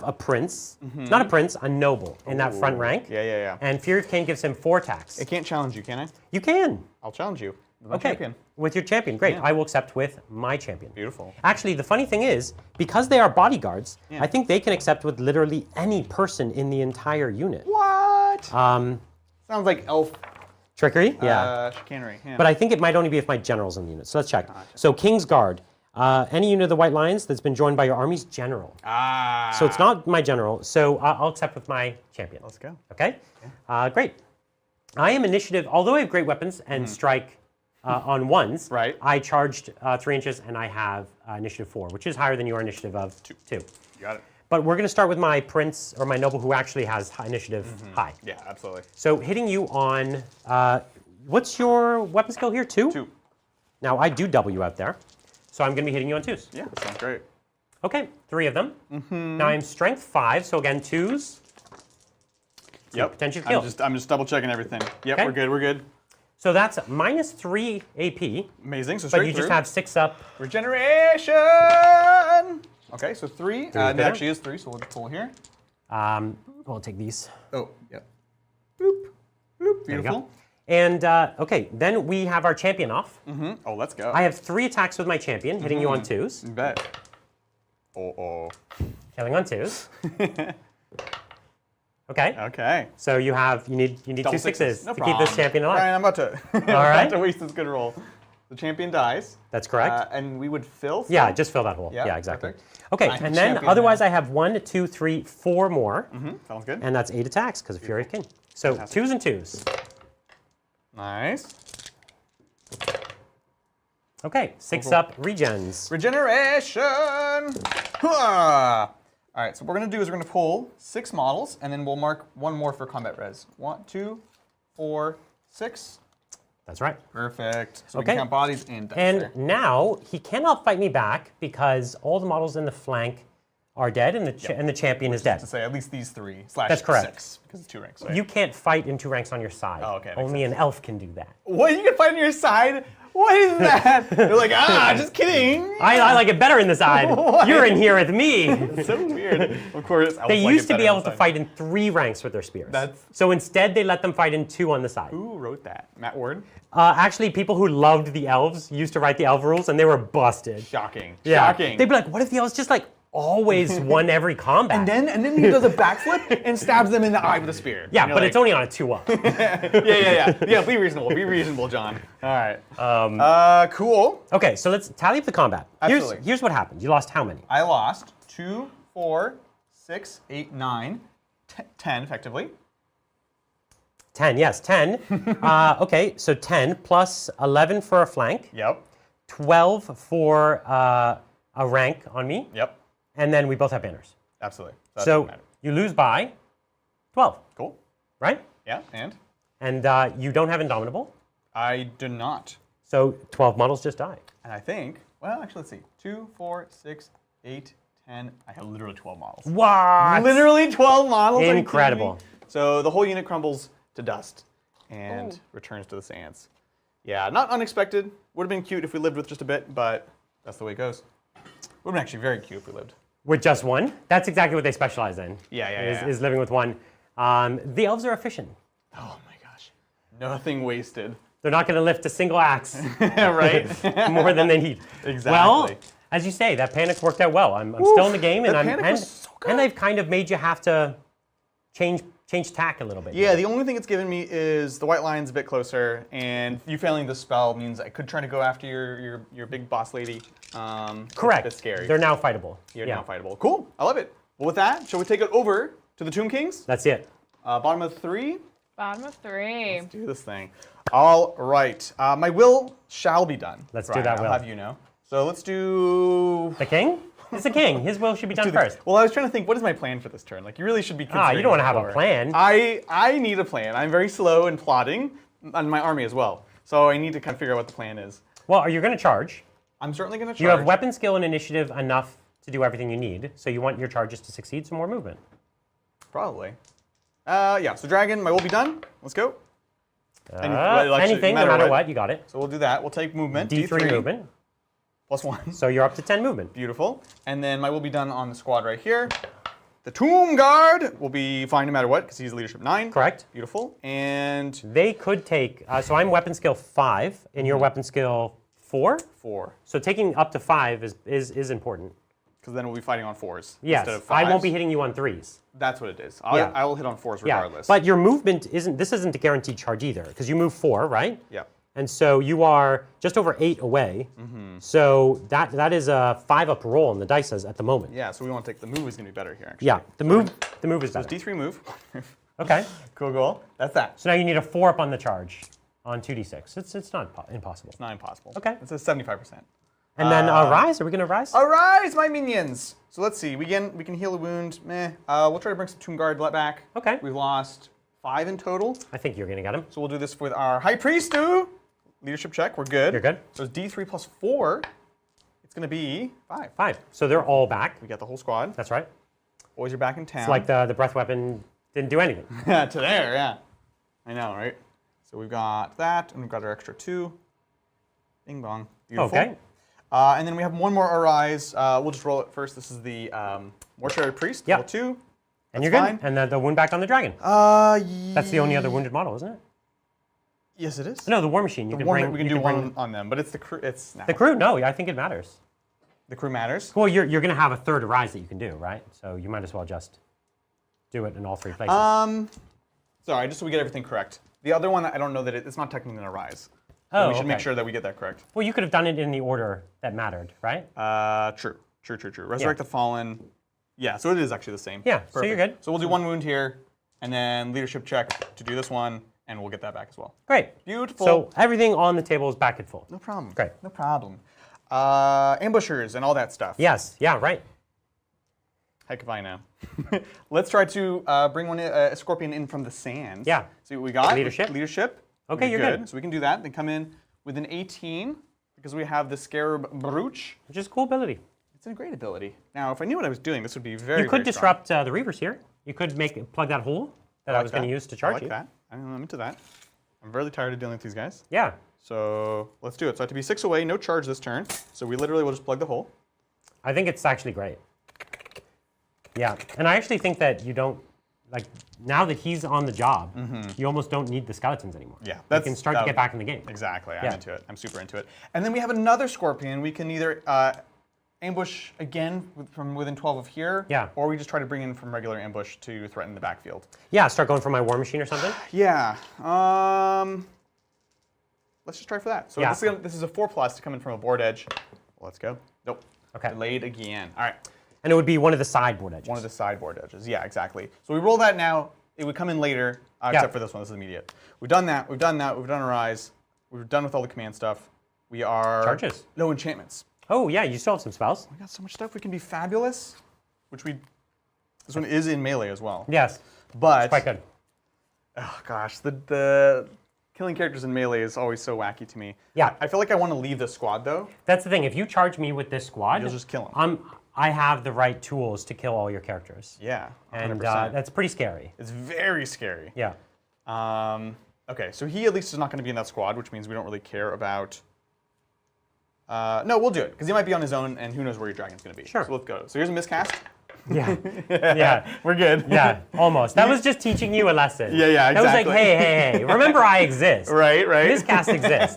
a prince, not a prince, a noble in that front rank. Yeah. And Fury of Cain gives him 4 attacks. It can't challenge you, can I? You can. I'll challenge you. With my Okay. champion. With your champion, great. Yeah. I will accept with my champion. Beautiful. Actually, the funny thing is, because they are bodyguards, Yeah. I think they can accept with literally any person in the entire unit. What? Sounds like elf Trickery? Yeah. chicanery. Yeah. But I think it might only be if my general's in the unit. So let's check. So King's Guard. Any unit of the White Lions that's been joined by your army's general. So it's not my general, so I'll accept with my champion. Let's go. Okay? Great. I am initiative, although I have great weapons and strike on 1s, Right. I charged 3 inches and I have initiative 4, which is higher than your initiative of 2. You got it. But we're going to start with my prince or my noble who actually has initiative high. Yeah, absolutely. So hitting you on, what's your weapon skill here, 2? 2. Now I do double you out there. So I'm going to be hitting you on 2s. Yeah, sounds great. Okay, 3 of them. Now I'm strength 5, so again 2s. Yep. Potential kill. I'm just double checking everything. Yep, Okay. we're good. So that's -3 AP, Amazing. So but straight you through. just have 6 up. Regeneration. Okay, so 3. It good. actually is 3, so we'll pull here. We'll take these. Oh, yep. Bloop. Bloop. There you Beautiful. go. And okay, then we have our champion off. Oh, let's go. I have 3 attacks with my champion, hitting you on 2s, You bet. Oh. killing on 2s. Okay. Okay. So you need 2 Double 6s No to keep this problem. champion alive. Brian, I'm about to. All right. to waste this good roll. The champion dies. That's correct. And we would fill. Yeah, just fill that hole. Yeah, Yeah, exactly. perfect. Okay, I'm and then champion otherwise now. I have 1, 2, 3, 4 more, Sounds good. and that's 8 attacks because of Fury of Cain. So Fantastic. 2s and 2s. Nice. Okay, 6 up regens. Regeneration. Hua! All right, so what we're going to do is we're going to pull 6 models, and then we'll mark 1 more for combat res. 1, 2, 4, 6. That's right. Perfect. So we Okay. can count bodies and dice And there. now he cannot fight me back because all the models in the flank are dead and the champion is dead. To say at least these 3 / That's correct. 6 because it's 2 ranks. Right? You can't fight in 2 ranks on your side. Oh, okay, makes Only an elf can do that. What? You can fight on your side? What is that? They're like, just kidding. I like it better in the side. You're in here with me. It's so weird. Of course, elves They like used it to be better able to inside. fight in 3 ranks with their spears. That's- So instead, they let them fight in 2 on the side. Who wrote that? Matt Ward? Actually, people who loved the elves used to write the elf rules, and they were busted. Shocking. Yeah. Shocking. They'd be like, what if the elves just like always won every combat? and then he does a backflip and stabs them in the eye with a spear. yeah, And but you're it's only on a 2 up. Yeah, be reasonable. Be reasonable, John. All right. Cool. Okay, so let's tally up the combat. Absolutely. Here's what happened. You lost how many? I lost 2, 4, 6, 8, 9, 10 effectively. 10, yes, 10. Okay, so 10 plus 11 for a flank, Yep. 12 for a rank on me, Yep. and then we both have banners. Absolutely. That So doesn't matter. you lose by 12, Cool. right? Yeah, and? And you don't have Indomitable, I do not. so 12 models just die. And I think, well, actually, let's see. 2, 4, 6, 8, 10. I have literally 12 models. What? Literally 12 models. Are you kidding Incredible. me? So the whole unit crumbles to dust and returns to the sands. Yeah, not unexpected. Would have been cute if we lived with just a bit, but that's the way it goes. Would have been actually very cute if we lived. With just 1? That's exactly what they specialize in. Yeah. Is living with 1. The elves are efficient. Oh my gosh. Nothing wasted. They're not going to lift a single axe Right? more than they need. Exactly. Well, as you say, that panic worked out well. I'm still in the game, and that panic was so good. and they've kind of made you have to change change tack a little bit. Yeah, the only thing it's given me is the white line's a bit closer, and you failing the spell means I could try to go after your big boss lady. Correct. It's a bit scary. They're now fightable. You're now fightable. Cool. I love it. Well, with that, shall we take it over to the Tomb Kings? That's it. Bottom of 3. Bottom of 3. Let's do this thing. All right. My will shall be done. Let's Brian, do that will. I'll have you know. So let's do... The king? It's the king. His will should be done first. Well, I was trying to think, what is my plan for this turn? Like, you really should be considering. You don't want to have before. a plan. I need a plan. I'm very slow in plotting, and my army as well. So I need to kind of figure out what the plan is. Well, are you going to charge? I'm certainly going to charge. You have weapon skill and initiative enough to do everything you need, so you want your charges to succeed, some more movement. Probably. Yeah, so dragon, my will be done. Let's go. Anything, no matter what, you got it. So we'll do that. We'll take movement. D3 movement. +1. So you're up to 10 movement. Beautiful. And then my will be done on the squad right here. The Tomb Guard will be fine no matter what, because he's leadership 9. Correct. Beautiful. And They could take, so I'm weapon skill 5, and you're weapon skill 4? 4. So taking up to 5 is important. Because then we'll be fighting on 4s Yes, instead of 5s. I won't be hitting you on 3s. That's what it is. Yeah. I will hit on 4s Yeah, regardless. but your movement this isn't a guaranteed charge either, because you move 4, right? Yeah. And so you are just over 8 away. So that is a 5-up roll on the dice at the moment. Yeah, so we want to take the move is going to be better here, actually. Yeah, the move is better. D3 move. Okay. Cool. That's that. So now you need a 4-up on the charge on 2d6. It's not impossible. It's not impossible. Okay. It's a 75%. And then rise. Are we going to rise? Arise, my minions! So let's see. We can heal a wound. Meh. We'll try to bring some Tomb Guard back. Okay. We've lost 5 in total. I think you're going to get him. So we'll do this with our High Priest. Leadership check. We're good. You're good. So it's D3 plus 4. It's going to be 5. 5. So they're all back. We got the whole squad. That's right. Boys are back in town. It's like the breath weapon didn't do anything. To there, yeah. I know, right? So we've got that, and we've got our extra 2. Bing bong. Beautiful. Okay. And then we have one more Arise. We'll just roll it first. This is the Mortuary Priest, Yep. level 2. And you're fine. good. And the wound back on the dragon. That's the only other wounded model, isn't it? Yes, it is. No, the War Machine. You The can one bring, we can you do bring one on them, but it's the crew. It's The crew? No, I think it matters. The crew matters. Well, you're going to have a third Arise that you can do, right? So you might as well just do it in all 3 places. Sorry, just so we get everything correct. The other one, I don't know that it's not technically an Arise. So Oh, we should okay. make sure that we get that correct. Well, you could have done it in the order that mattered, right? True. Resurrect the Fallen. Yeah, so it is actually the same. Yeah, so you're good. So we'll do 1 wound here, and then leadership check to do this one, and we'll get that back as well. Great. Beautiful. So everything on the table is back at full. No problem. Great. No problem. Ambushers and all that stuff. Yes. Yeah, right. Heck if I know. Let's try to bring a scorpion in from the sands. Yeah. See what we got. Leadership. Okay, you're good. So we can do that. Then come in with an 18 because we have the Scarab Brooch. Which is a cool ability. It's a great ability. Now, if I knew what I was doing, this would be very, You could very strong. disrupt the Reavers here. You could plug that hole that I was going to use to charge I like you. that. I'm into that. I'm really tired of dealing with these guys. Yeah. So let's do it. So I have to be 6 away, no charge this turn. So we literally will just plug the hole. I think it's actually great. Yeah. And I actually think that you don't, like, now that he's on the job, you almost don't need the skeletons anymore. Yeah, you can start to get back in the game. Exactly. I'm Yeah. into it. I'm super into it. And then we have another scorpion. We can either ambush again from within 12 of here, Yeah. or we just try to bring in from regular ambush to threaten the backfield. Yeah, start going for my War Machine or something. Yeah. Let's just try for that. So Yeah. this is a 4+ to come in from a board edge. Let's go. Nope. Okay. Delayed again. All right. And it would be one of the sideboard edges. One of the sideboard edges. Yeah, exactly. So we roll that now. It would come in later, except for this one. This is immediate. We've done that. We've done that. We've done a rise. We're done with all the command stuff. We are Charges. No enchantments. Oh, yeah, you still have some spells. We got so much stuff. We can be fabulous, which this one is in melee as well. Yes. But Quite good. oh gosh, the killing characters in melee is always so wacky to me. Yeah. I feel like I want to leave the squad though. That's the thing. If you charge me with this squad, You'll just kill 'em. I have the right tools to kill all your characters. Yeah, 100%. And that's pretty scary. It's very scary. Yeah. Okay, so he at least is not going to be in that squad, which means we don't really care about. No, we'll do it because he might be on his own, and who knows where your dragon's going to be. Sure. So let's go. So here's a miscast. Yeah. Yeah. We're good. Yeah. Almost. That was just teaching you a lesson. Yeah, yeah, That was like, exactly. hey, remember I exist. Right. Miscast exists.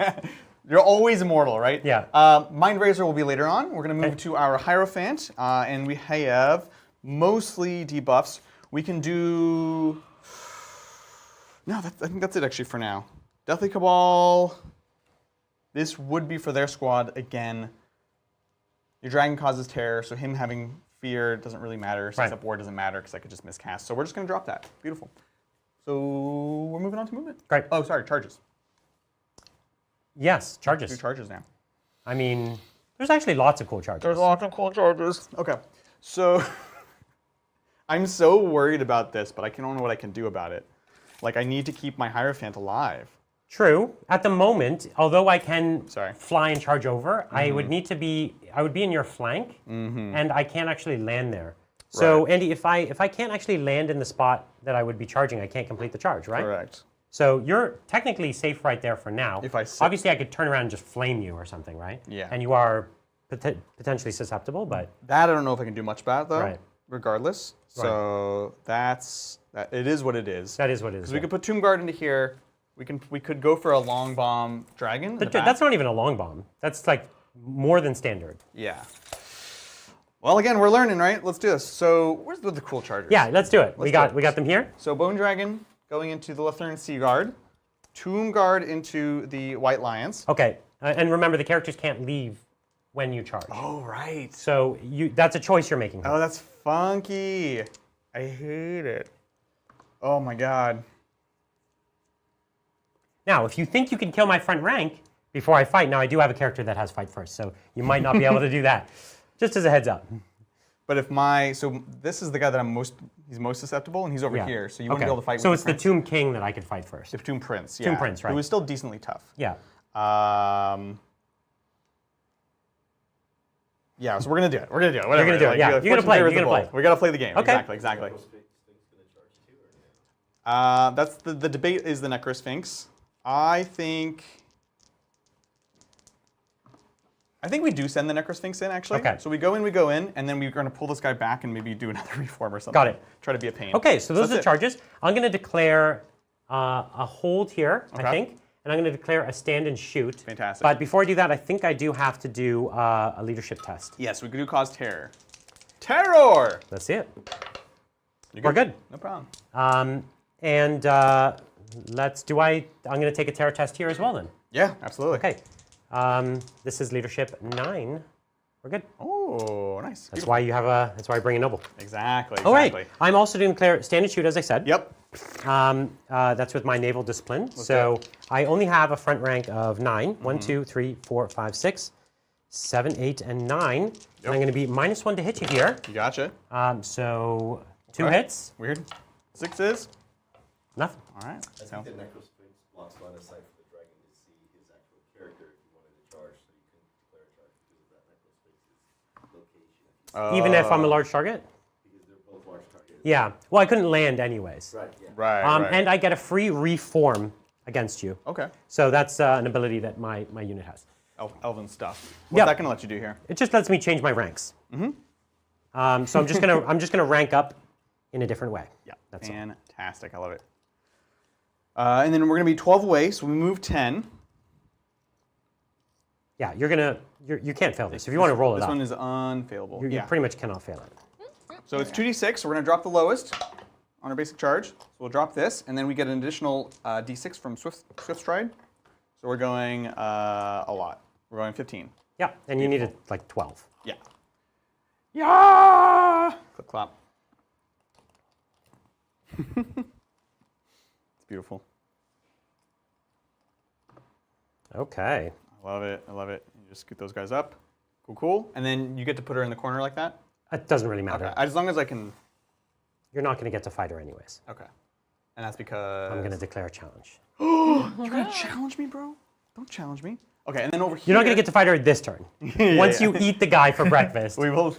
You're always immortal, right? Yeah. Mind Razor will be later on. We're going to move to our Hierophant, and we have mostly debuffs. We can do No, I think that's it actually for now. Deathly Cabal. This would be for their squad again. Your dragon causes terror, so him having fear doesn't really matter. Sets up war doesn't matter because I could just miscast. So we're just going to drop that. Beautiful. So we're moving on to movement. Great. Oh, sorry, charges. Yes, charges. 2 charges now. I mean, there's actually lots of cool charges. There's lots of cool charges. Okay, so I'm so worried about this, but I don't know what I can do about it. Like, I need to keep my Hierophant alive. True. At the moment, although I can Sorry. fly and charge over, I would need to be. I would be in your flank, and I can't actually land there. So, Andy, if I can't actually land in the spot that I would be charging, I can't complete the charge, right? Correct. So you're technically safe right there for now. If I sit- Obviously, I could turn around and just flame you or something, right? Yeah. And you are potentially susceptible, but That I don't know if I can do much about, though. Right. Regardless. So that's that. It is what it is. that is what it is. Because we could put Tomb Guard into here. We could go for a long bomb dragon. in the back. That's not even a long bomb. That's like more than standard. Yeah. Well, again, we're learning, right? Let's do this. So where's the cool chargers? Yeah, let's do it. We do got them here. So Bone Dragon going into the Lethern Sea Guard. Tomb Guard into the White Lions. Okay, and remember the characters can't leave when you charge. Oh, right. So that's a choice you're making. Oh, that's funky. I hate it. Oh my god. Now, if you think you can kill my front rank before I fight, now I do have a character that has fight first, so you might not be able to do that. Just as a heads up. But if so this is the guy that he's most susceptible, and he's over here, so you wouldn't be able to fight So with it's the Tomb King that I could fight first. the Tomb Prince, yeah. Tomb Prince, right. Who is still decently tough. Yeah. Yeah, so we're gonna do it. We're gonna do it. Whatever. You're gonna do it, yeah. You're gonna play, you're gonna play. We gotta play the game. Okay. Exactly. Necrosphinx gonna charge too, or no? That's the debate is the Necrosphinx. I think we do send the Necrosphinx in, actually. Okay. So we go in, and then we're going to pull this guy back and maybe do another reform or something. Got it. Try to be a pain. Okay, so those are the that's it. charges. I'm going to declare a hold here, I Okay. think, and I'm going to declare a stand and shoot. Fantastic. But before I do that, I think I do have to do a leadership test. Yes, we could do cause terror. Terror! Let's see it. You're We're good. No problem. And I'm going to take a terror test here as well then. Yeah, absolutely. Okay. This is leadership 9. We're good. Oh, nice. That's why that's why I bring a noble. Exactly. All right. I'm also doing declare stand and shoot, as I said. Yep. That's with my naval discipline. So I only have a front rank of 9. 1, 2, 3, 4, 5, 6, 7, 8, and 9. And I'm going to be -1 to hit you here. You gotcha. So 2 Okay. hits. Weird. 6 is? Nothing. All right. I think the Necrosphinx blocks line of sight for the dragon to see his actual character if you wanted to charge, so you can declare a charge because of that Necrosphinx's location. Even if I'm a large target? Because they're both large targets. Yeah. Well, I couldn't land anyways. Right, yeah. Right. And I get a free reform against you. Okay. So that's an ability that my unit has. Elven stuff. What's that going to let you do here? It just lets me change my ranks. So I'm just gonna rank up in a different way. Yeah. That's all. Fantastic. I love it. And then we're going to be 12 away, so we move 10. Yeah, you can't fail this. If you want to roll it This up, one is unfailable. you pretty much cannot fail it. So it's 2d6, so we're going to drop the lowest on our basic charge. So we'll drop this, and then we get an additional d6 from Swift Stride. So we're going a lot. We're going 15. Yeah, and you needed like 12. Yeah. Yeah! Clip clap. It's beautiful. Okay. I love it. I love it. You just scoot those guys up. Cool, cool. And then you get to put her in the corner like that? It doesn't really matter. Okay. As long as I can... You're not going to get to fight her anyways. Okay. And that's because... I'm going to declare a challenge. You're going to challenge me, bro? Don't challenge me. Okay, and then over here... You're not going to get to fight her this turn. Once you eat the guy for breakfast. We will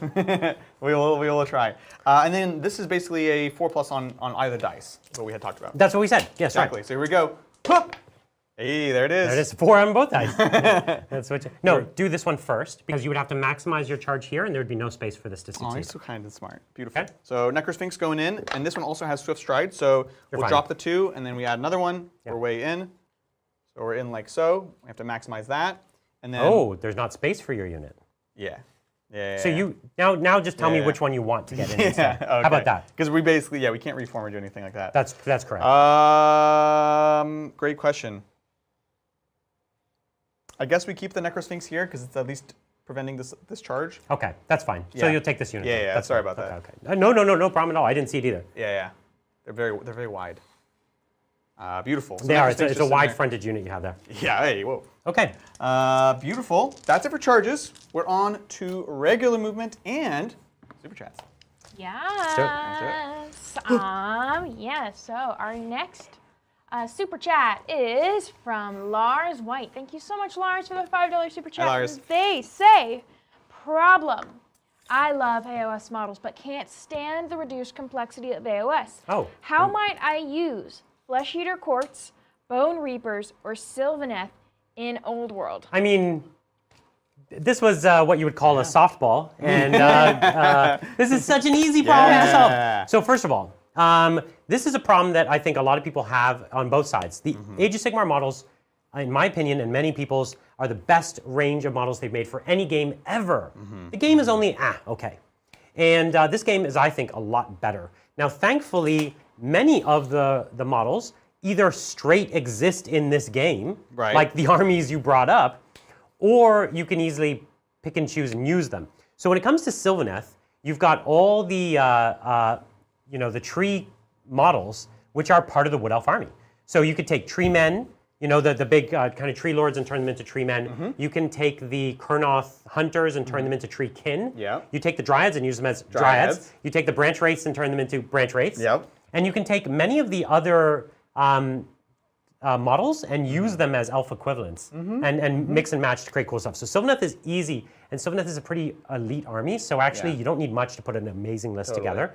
we will try. And then this is basically a 4+ on either dice, is what we had talked about. That's what we said. Yes, Exactly. right. So here we go. Whoop! Hey, there it is. There it is. 4 on both dice. That's what no, do this one first, because you would have to maximize your charge here, and there would be no space for this to Oh, succeed. you're so kind and smart. Beautiful. Okay. So Necrosphinx going in, and this one also has Swift Stride, so we'll fine. drop the 2, and then we add another one. Yeah. We're way in. So we're in like so. We have to maximize that. And then... Oh, there's not space for your unit. Yeah. Yeah. So you now just tell me which one you want to get in instead. Okay. How about that? Because we basically, we can't reform or do anything like that. That's correct. Great question. I guess we keep the Necrosphinx here because it's at least preventing this charge. Okay, that's fine. So Yeah. you'll take this unit. Yeah, That's sorry fine. about that. Okay. No problem at all. I didn't see it either. Yeah. They're very wide. Beautiful. So They are. Necrosphinx It's a just in wide there. fronted unit you have there. Yeah. Hey. Whoa. Okay. Beautiful. That's it for charges. We're on to regular movement and super chats. Yes. Yeah, so our next super chat is from Lars White. Thank you so much, Lars, for the $5 super chat. Lars. They say, problem. I love AOS models, but can't stand the reduced complexity of AOS. Oh. How might I use Flesh Eater Courts, Bone Reapers, or Sylvaneth in Old World? I mean, this was what you would call a softball, and this is such an easy problem to solve. So first of all, this is a problem that I think a lot of people have on both sides. The Age of Sigmar models, in my opinion, and many people's, are the best range of models they've made for any game ever. The game is only, okay. And this game is, I think, a lot better. Now, thankfully, many of the models either straight exist in this game, Right. like the armies you brought up, or you can easily pick and choose and use them. So when it comes to Sylvaneth, you've got all the the tree models, which are part of the Wood Elf army. So you could take tree men, the big kind of tree lords, and turn them into tree men. You can take the Kurnoth hunters and turn them into tree kin. Yeah. You take the dryads and use them as dryads. You take the branch wraiths and turn them into branch wraiths. Yep. And you can take many of the other models and use them as elf equivalents and mix and match to create cool stuff. So Sylvaneth is easy, and Sylvaneth is a pretty elite army, so actually you don't need much to put an amazing list together.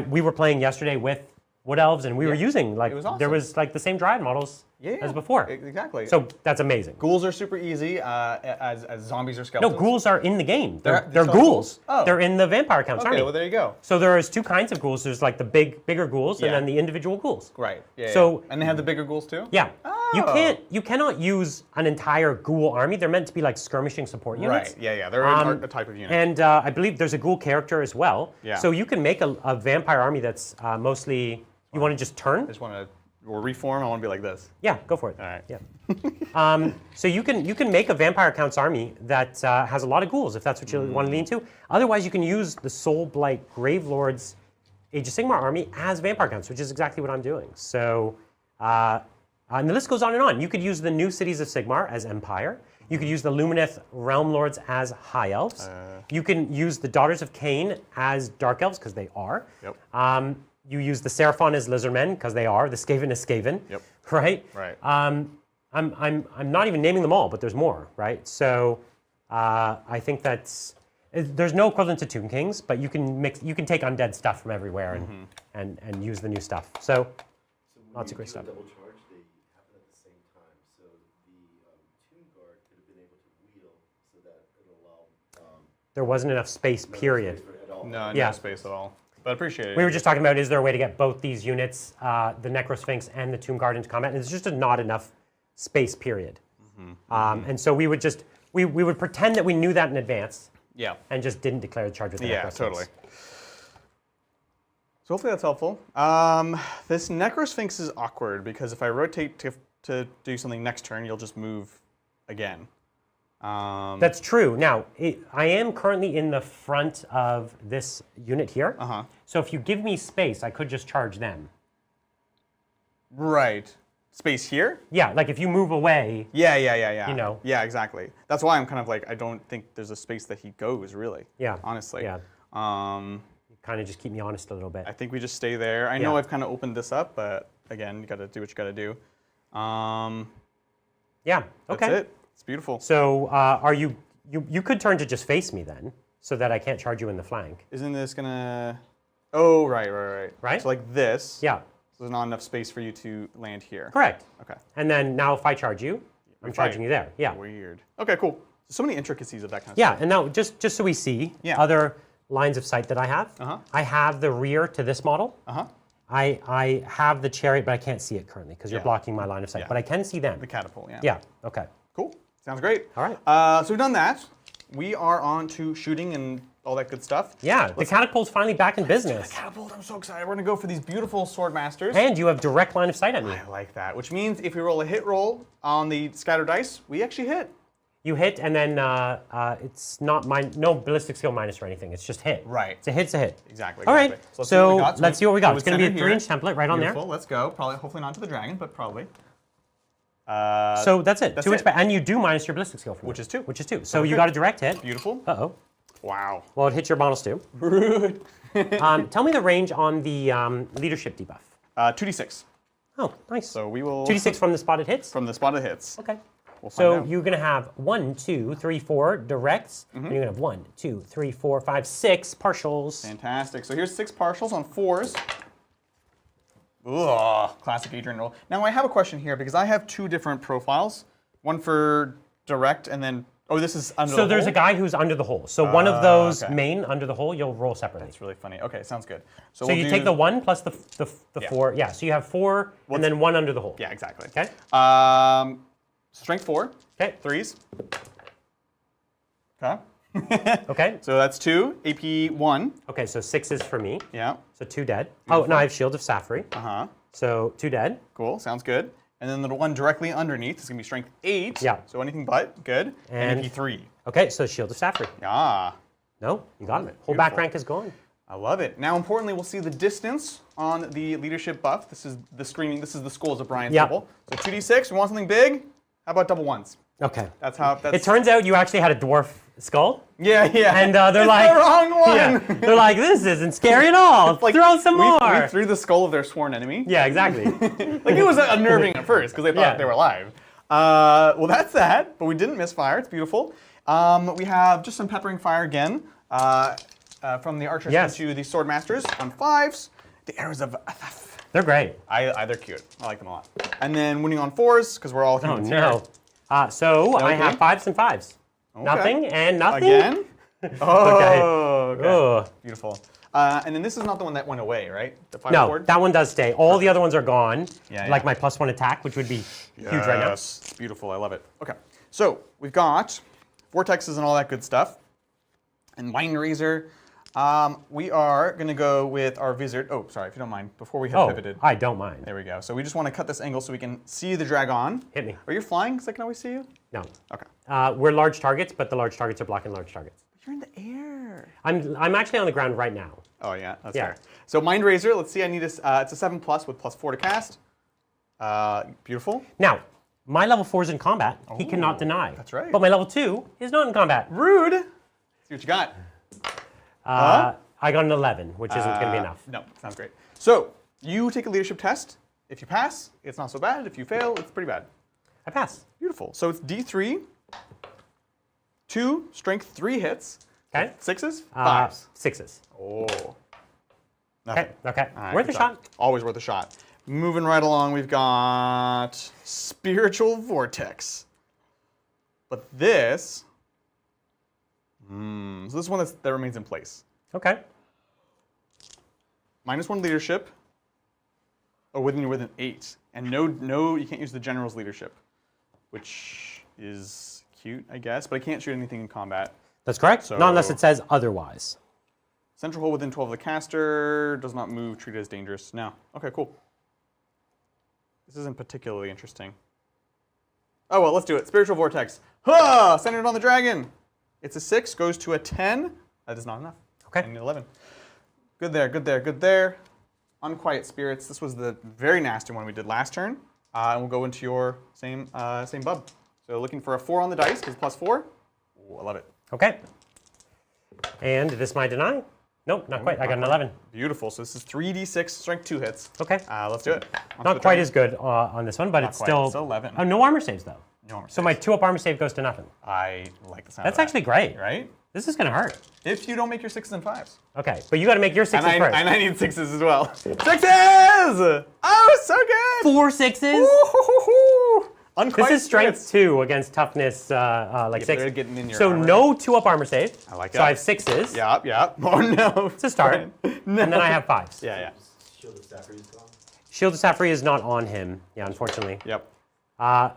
We were playing yesterday with Wood Elves, and we were using, like, was awesome. there was like the same Dryad models as before. Exactly. So that's amazing. Ghouls are super easy, as zombies or skeletons. No, ghouls are in the game. They're They're ghouls. Oh. They're in the Vampire Counts army. Okay, well there you go. So there's two kinds of ghouls. There's like the bigger ghouls, and Yeah. then the individual ghouls. Right. Yeah. So- and they have the bigger ghouls too. Yeah. Oh. You cannot use an entire ghoul army. They're meant to be like skirmishing support units. Right. Yeah. They're a type of unit. And I believe there's a ghoul character as well. Yeah. So you can make a vampire army that's mostly, you want to just turn? I just want to reform. I want to be like this. Yeah, go for it. All right. Yeah. So you can make a Vampire Counts army that has a lot of ghouls if that's what you want to lean to. Otherwise, you can use the Soul Blight Gravelords Age of Sigmar army as Vampire Counts, which is exactly what I'm doing. So, and the list goes on and on. You could use the New Cities of Sigmar as Empire. You could use the Lumineth Realm Lords as High Elves. You can use the Daughters of Cain as Dark Elves, because they are. Yep. You use the Seraphon as Lizardmen, because they are. The Skaven as Skaven. Yep. Right? Right. I'm not even naming them all, but there's more, right? So I think there's no equivalent to Tomb Kings, but you can take undead stuff from everywhere and use the new stuff. So lots of great stuff. Double charge, they happen at the same time. So the Tomb Guard could have been able to wheel so that it'll allow. There wasn't enough space, period. No Yeah. space at all. But I appreciate it. We were just talking about, is there a way to get both these units, the Necrosphinx and the Tomb Guard, into combat? And it's just not enough space, period. And so we would we would pretend that we knew that in advance. Yeah. And just didn't declare the charge with the Yeah, Necrosphinx. totally. So hopefully that's helpful. This Necrosphinx is awkward because if I rotate to do something next turn, you'll just move again. That's true. Now, I am currently in the front of this unit here. So if you give me space, I could just charge them. Right. Space here? Yeah, like if you move away. Yeah. You know. Yeah, exactly. That's why I'm kind of like, I don't think there's a space that he goes, really. Yeah. Honestly. Yeah. You kind of just keep me honest a little bit. I think we just stay there. I know Yeah. I've kind of opened this up, but again, you got to do what you got to do. Yeah, okay. That's it. It's beautiful. So you could turn to just face me then, so that I can't charge you in the flank. Isn't this gonna? Oh, right. Right? So like this. Yeah, So there's not enough space for you to land here. correct. Okay. And then now if I charge you, I'm charging you there. Yeah. Weird. Okay, cool. So many intricacies of that kind of Yeah, stuff. and now just so we see Yeah. other lines of sight that I have. I have the rear to this model. I have the chariot, but I can't see it currently because you're Yeah. blocking my line of sight. Yeah. But I can see them. The catapult. Yeah. Yeah. Okay. Cool. Sounds great. All right. So we've done that. we are on to shooting and all that good stuff. Yeah, the catapult's finally back in business. The catapult, I'm so excited. We're gonna go for these beautiful sword masters. And you have direct line of sight on me. I like that, which means if we roll a hit roll on the scatter dice, we actually hit. You hit, and then it's not no ballistic skill minus or anything. It's just hit. Right. It's a hit. It's a hit. Exactly. All right. So let's see what we got. It's going to be a center 3-inch template right on there. Beautiful. Let's go. Probably, hopefully not to the dragon, but probably. So that's it. That's 2-inch, it. and you do minus your ballistic skill from Which it. is 2. Which is 2. So you got a direct hit. Beautiful. Uh-oh. Wow. Well, it hits your bonus too. Rude. Tell me the range on the leadership debuff. 2d6. Oh, nice. So we will. 2d6 from the spotted hits? From the spotted hits. Okay. We'll find So out. you're going to have 1, 2, 3, 4 directs, and you're going to have 1, 2, 3, 4, 5, 6 partials. Fantastic. So here's 6 partials on 4s. Ugh, classic Adrian roll. Now I have a question here because I have 2 different profiles. One for direct and then, oh, this is under the hole? So there's a guy who's under the hole. So one of those okay. main under the hole, you'll roll separately. That's really funny. Okay, sounds good. So we'll you do- take the 1 plus the Yeah. 4. Yeah, so you have 4 and then 1 under the hole. Yeah, exactly. Okay. Strength 4. Okay. 3s. Okay. Okay. So that's 2. AP 1. Okay, so 6 is for me. Yeah. So 2 dead. Oh, no, I have Shield of Safri. Uh-huh. So 2 dead. Cool. Sounds good. And then the one directly underneath is going to be strength 8. Yeah. So anything but. Good. And And- AP 3. Okay, so Shield of Safri. Ah. No, you got him. Whole back Beautiful. rank is gone. I love it. Now, importantly, we'll see the distance on the leadership buff. This is the screaming. This is the Skulls of Brian Yeah. symbol. So 2d6. We want something big. How about double 1s? Okay. That's how. That's, It turns out you actually had a dwarf skull. Yeah, yeah. And they're It's like, the wrong one. Yeah, they're like, this isn't scary at all. Like, Throw some we more. threw the skull of their sworn enemy. Yeah, exactly. Like it was unnerving at first because they thought Yeah. they were alive. Well, that's that. But we didn't miss fire. It's beautiful. We have just some peppering fire again from the archers Yes. into the sword masters on 5s. The arrows of They're great. they're cute. I like them a lot. And then winning on 4s because we're all Oh humans no. So I have 5s and 5s. Nothing and nothing. Again? Oh, okay. Ugh. Beautiful. And then this is not the one that went away, right? The fire No, cord? that one does stay. All the other ones are gone. Yeah, like yeah. my +1 attack, which would be huge right now. Yes, it's beautiful. I love it. Okay, so we've got vortexes and all that good stuff, and Mind Razor. We are going to go with our wizard. Oh, sorry, if you don't mind, before we had pivoted. I don't mind. There we go. So we just want to cut this angle so we can see the dragon. Hit me. Are you flying? Because I can always see you. No. Okay. We're large targets, but the large targets are blocking large targets. You're in the air. I'm actually on the ground right now. Oh yeah, that's Yeah. fair. So Mind Razor. Let's see. I need a. It's a 7+ with +4 to cast. Beautiful. Now, my level 4 is in combat. He cannot deny. that's right. But my level 2 is not in combat. Rude. See what you got. I got an 11, which isn't going to be enough. No, sounds great. So you take a leadership test. If you pass, it's not so bad. If you fail, it's pretty bad. I pass. Beautiful. So it's D3, 2, strength 3 hits. Okay. 6s, 5s. 6s. Oh. Okay. Okay. All right, Worth a good job. shot. Always worth a shot. Moving right along, we've got Spiritual Vortex. But this, so this is one that remains in place. Okay. -1 leadership. Oh, within 8, and no, you can't use the general's leadership, which is cute, I guess. But I can't shoot anything in combat. That's correct. So- Not unless it says otherwise. Central hole within 12 of the caster does not move. Treated as dangerous. No. Okay, cool. This isn't particularly interesting. Oh well, let's do it. Spiritual Vortex. Ha! Centered on the dragon. It's a 6, goes to a 10. That is not enough. Okay. I need 11. Good there, good there, good there. Unquiet Spirits. This was the very nasty one we did last turn. And we'll go into your same bub. So looking for a 4 on the dice, because +4. Ooh, I love it. Okay. And this might deny. Nope, not quite. I got an 11. Beautiful. So this is 3d6, strength 2 hits. Okay. Let's do it. Not quite as good on this one, but it's quite. still. Still 11. Oh, no armor saves though. No armor So my 2-up armor save goes to nothing. I like the sound That's of that. actually great. Right? This is gonna hurt. If you don't make your 6s and 5s. Okay, but you got to make your 6s And first. I need 6s as well. 6s! Oh, so good! 4 6s. Woo-hoo-hoo-hoo. This Unquiet is strength Spirits. 2 against toughness, like 6. they're getting in your so armor. no 2-up armor save. I like So that. I have 6s. Yep, yep. Oh no. It's a start. No. And then I have 5s. Yeah, yeah. Shield of Safri is gone. Shield of Safri is not on him. Yeah, unfortunately. Yep.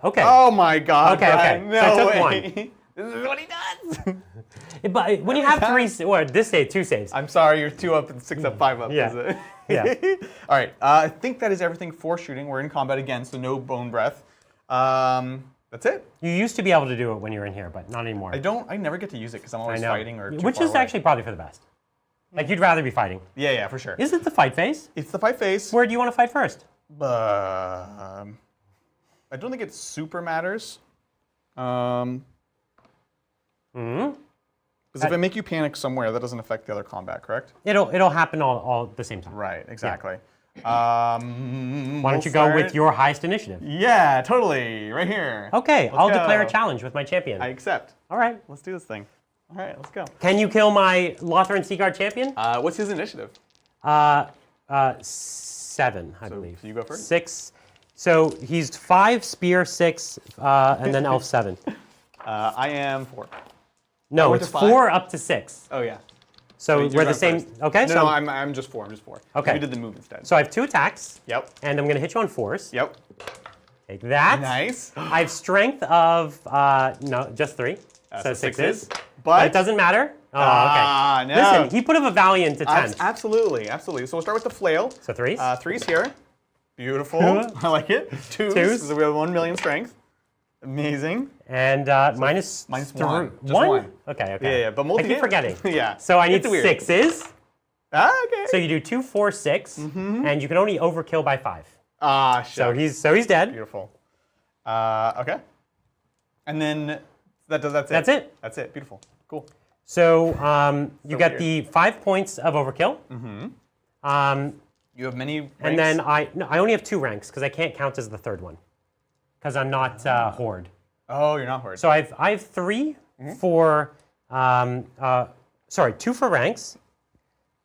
Okay. Oh my god. Okay, Brian. okay. So I No took way. one. This is what he does. But when you have or this day 2 saves. I'm sorry, you're 2 up and 6 up, 5 up. Yeah. Is it? Yeah. All right. I think that is everything for shooting. We're in combat again, so no bone breath. That's it. You used to be able to do it when you were in here, but not anymore. I never get to use it because I'm always fighting or too Which far is away. actually probably for the best. Like, you'd rather be fighting. Yeah, for sure. Is it the fight phase? It's the fight phase. Where do you want to fight first? I don't think it super matters. Because if I make you panic somewhere, that doesn't affect the other combat, correct? It'll happen all at the same time. Right, exactly. Why don't you go with your highest initiative? Yeah, totally. Right here. Okay, I'll go. declare a challenge with my champion. I accept. All right. Let's do this thing. All right, let's go. Can you kill my Lothar Seaguard champion? What's his initiative? 7, I believe. So you go first? 6. So he's 5, spear 6, and then elf 7. I am 4. No, went it's to 5? 4 up to 6. Oh, yeah. So you're we're the going same. first. Okay. No, I'm just 4. I'm just 4. Okay. We did the move instead. So I have 2 attacks. Yep. And I'm going to hit you on 4s. Yep. Take that. Nice. I have strength of, no, just 3. So 6 is. But it doesn't matter. Oh, okay. No. Listen, he put up a valiant attempt. Absolutely. So we'll start with the flail. So 3s. 3s here. Beautiful. I like it. 2s. So we have 1 million strength. Amazing. And minus 1. Just 1? 1. Okay. Yeah. But I keep forgetting. Yeah. So I need It's weird. 6s. Okay. So you do 2, 4, 6, and you can only overkill by 5. Shit. So he's dead. Beautiful. Okay. And then that's it. That's it. That's it. Beautiful. Cool. So you get weird. the 5 points of overkill. You have many ranks? And then I only have 2 ranks because I can't count as the 3rd one because I'm not horde. Oh, you're not horde. So I have 3 for 2 for ranks,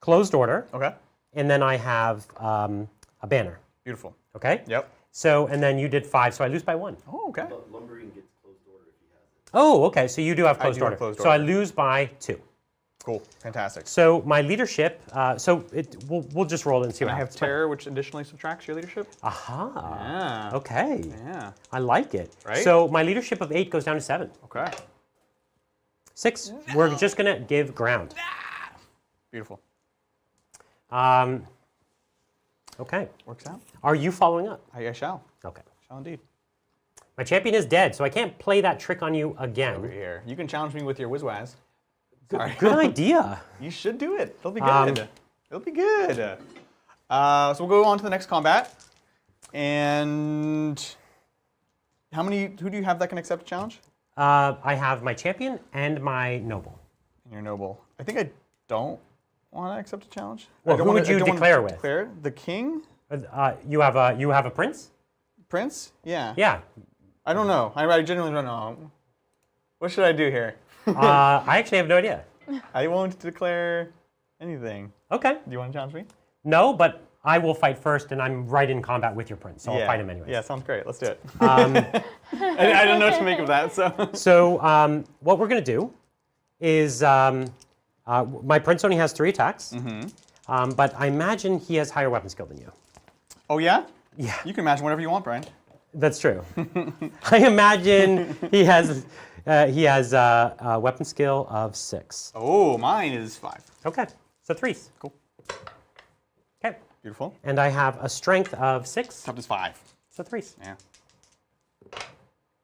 closed order, Okay. and then I have a banner. Beautiful. Okay. Yep. So and then you did 5, so I lose by 1. Oh, okay. Lumbering gets closed order if he has it. Oh, okay. So you do have closed do have order. closed So I order. lose by 2. Cool. Fantastic. So my leadership. We'll just roll it and see what I have happens. terror, which additionally subtracts your leadership. Aha. Yeah. Okay. Yeah. I like it. Right? So my leadership of 8 goes down to 7. Okay. 6. We're just gonna give ground. Beautiful. Okay. Works out. Are you following up? I shall. Okay. Shall indeed. My champion is dead, so I can't play that trick on you Over again. here. You can challenge me with your whiz-waz. Sorry. Good idea. You should do it. It'll be good. It'll be good. So we'll go on to the next combat. And who do you have that can accept a challenge? I have my champion and my noble. And your noble. I think I don't want to accept a challenge. Well, I don't who wanna- would you I don't wanna declare with? Declare the king? You have a prince? Prince? Yeah. Yeah. I don't know. I genuinely don't know. What should I do here? I actually have no idea. I won't declare anything. Okay. Do you want to challenge me? No, but I will fight first, and I'm right in combat with your prince, so I'll fight him anyways. Yeah, sounds great. Let's do it. I don't know what to make of that, so. So what we're going to do is my prince only has 3 attacks, but I imagine he has higher weapon skill than you. Oh, yeah? Yeah. You can imagine whatever you want, Brian. That's true. I imagine he has a weapon skill of 6. Oh, mine is 5. Okay, so 3s. Cool. Okay, Beautiful. and I have a strength of 6, Top is 5. so 3s. Yeah.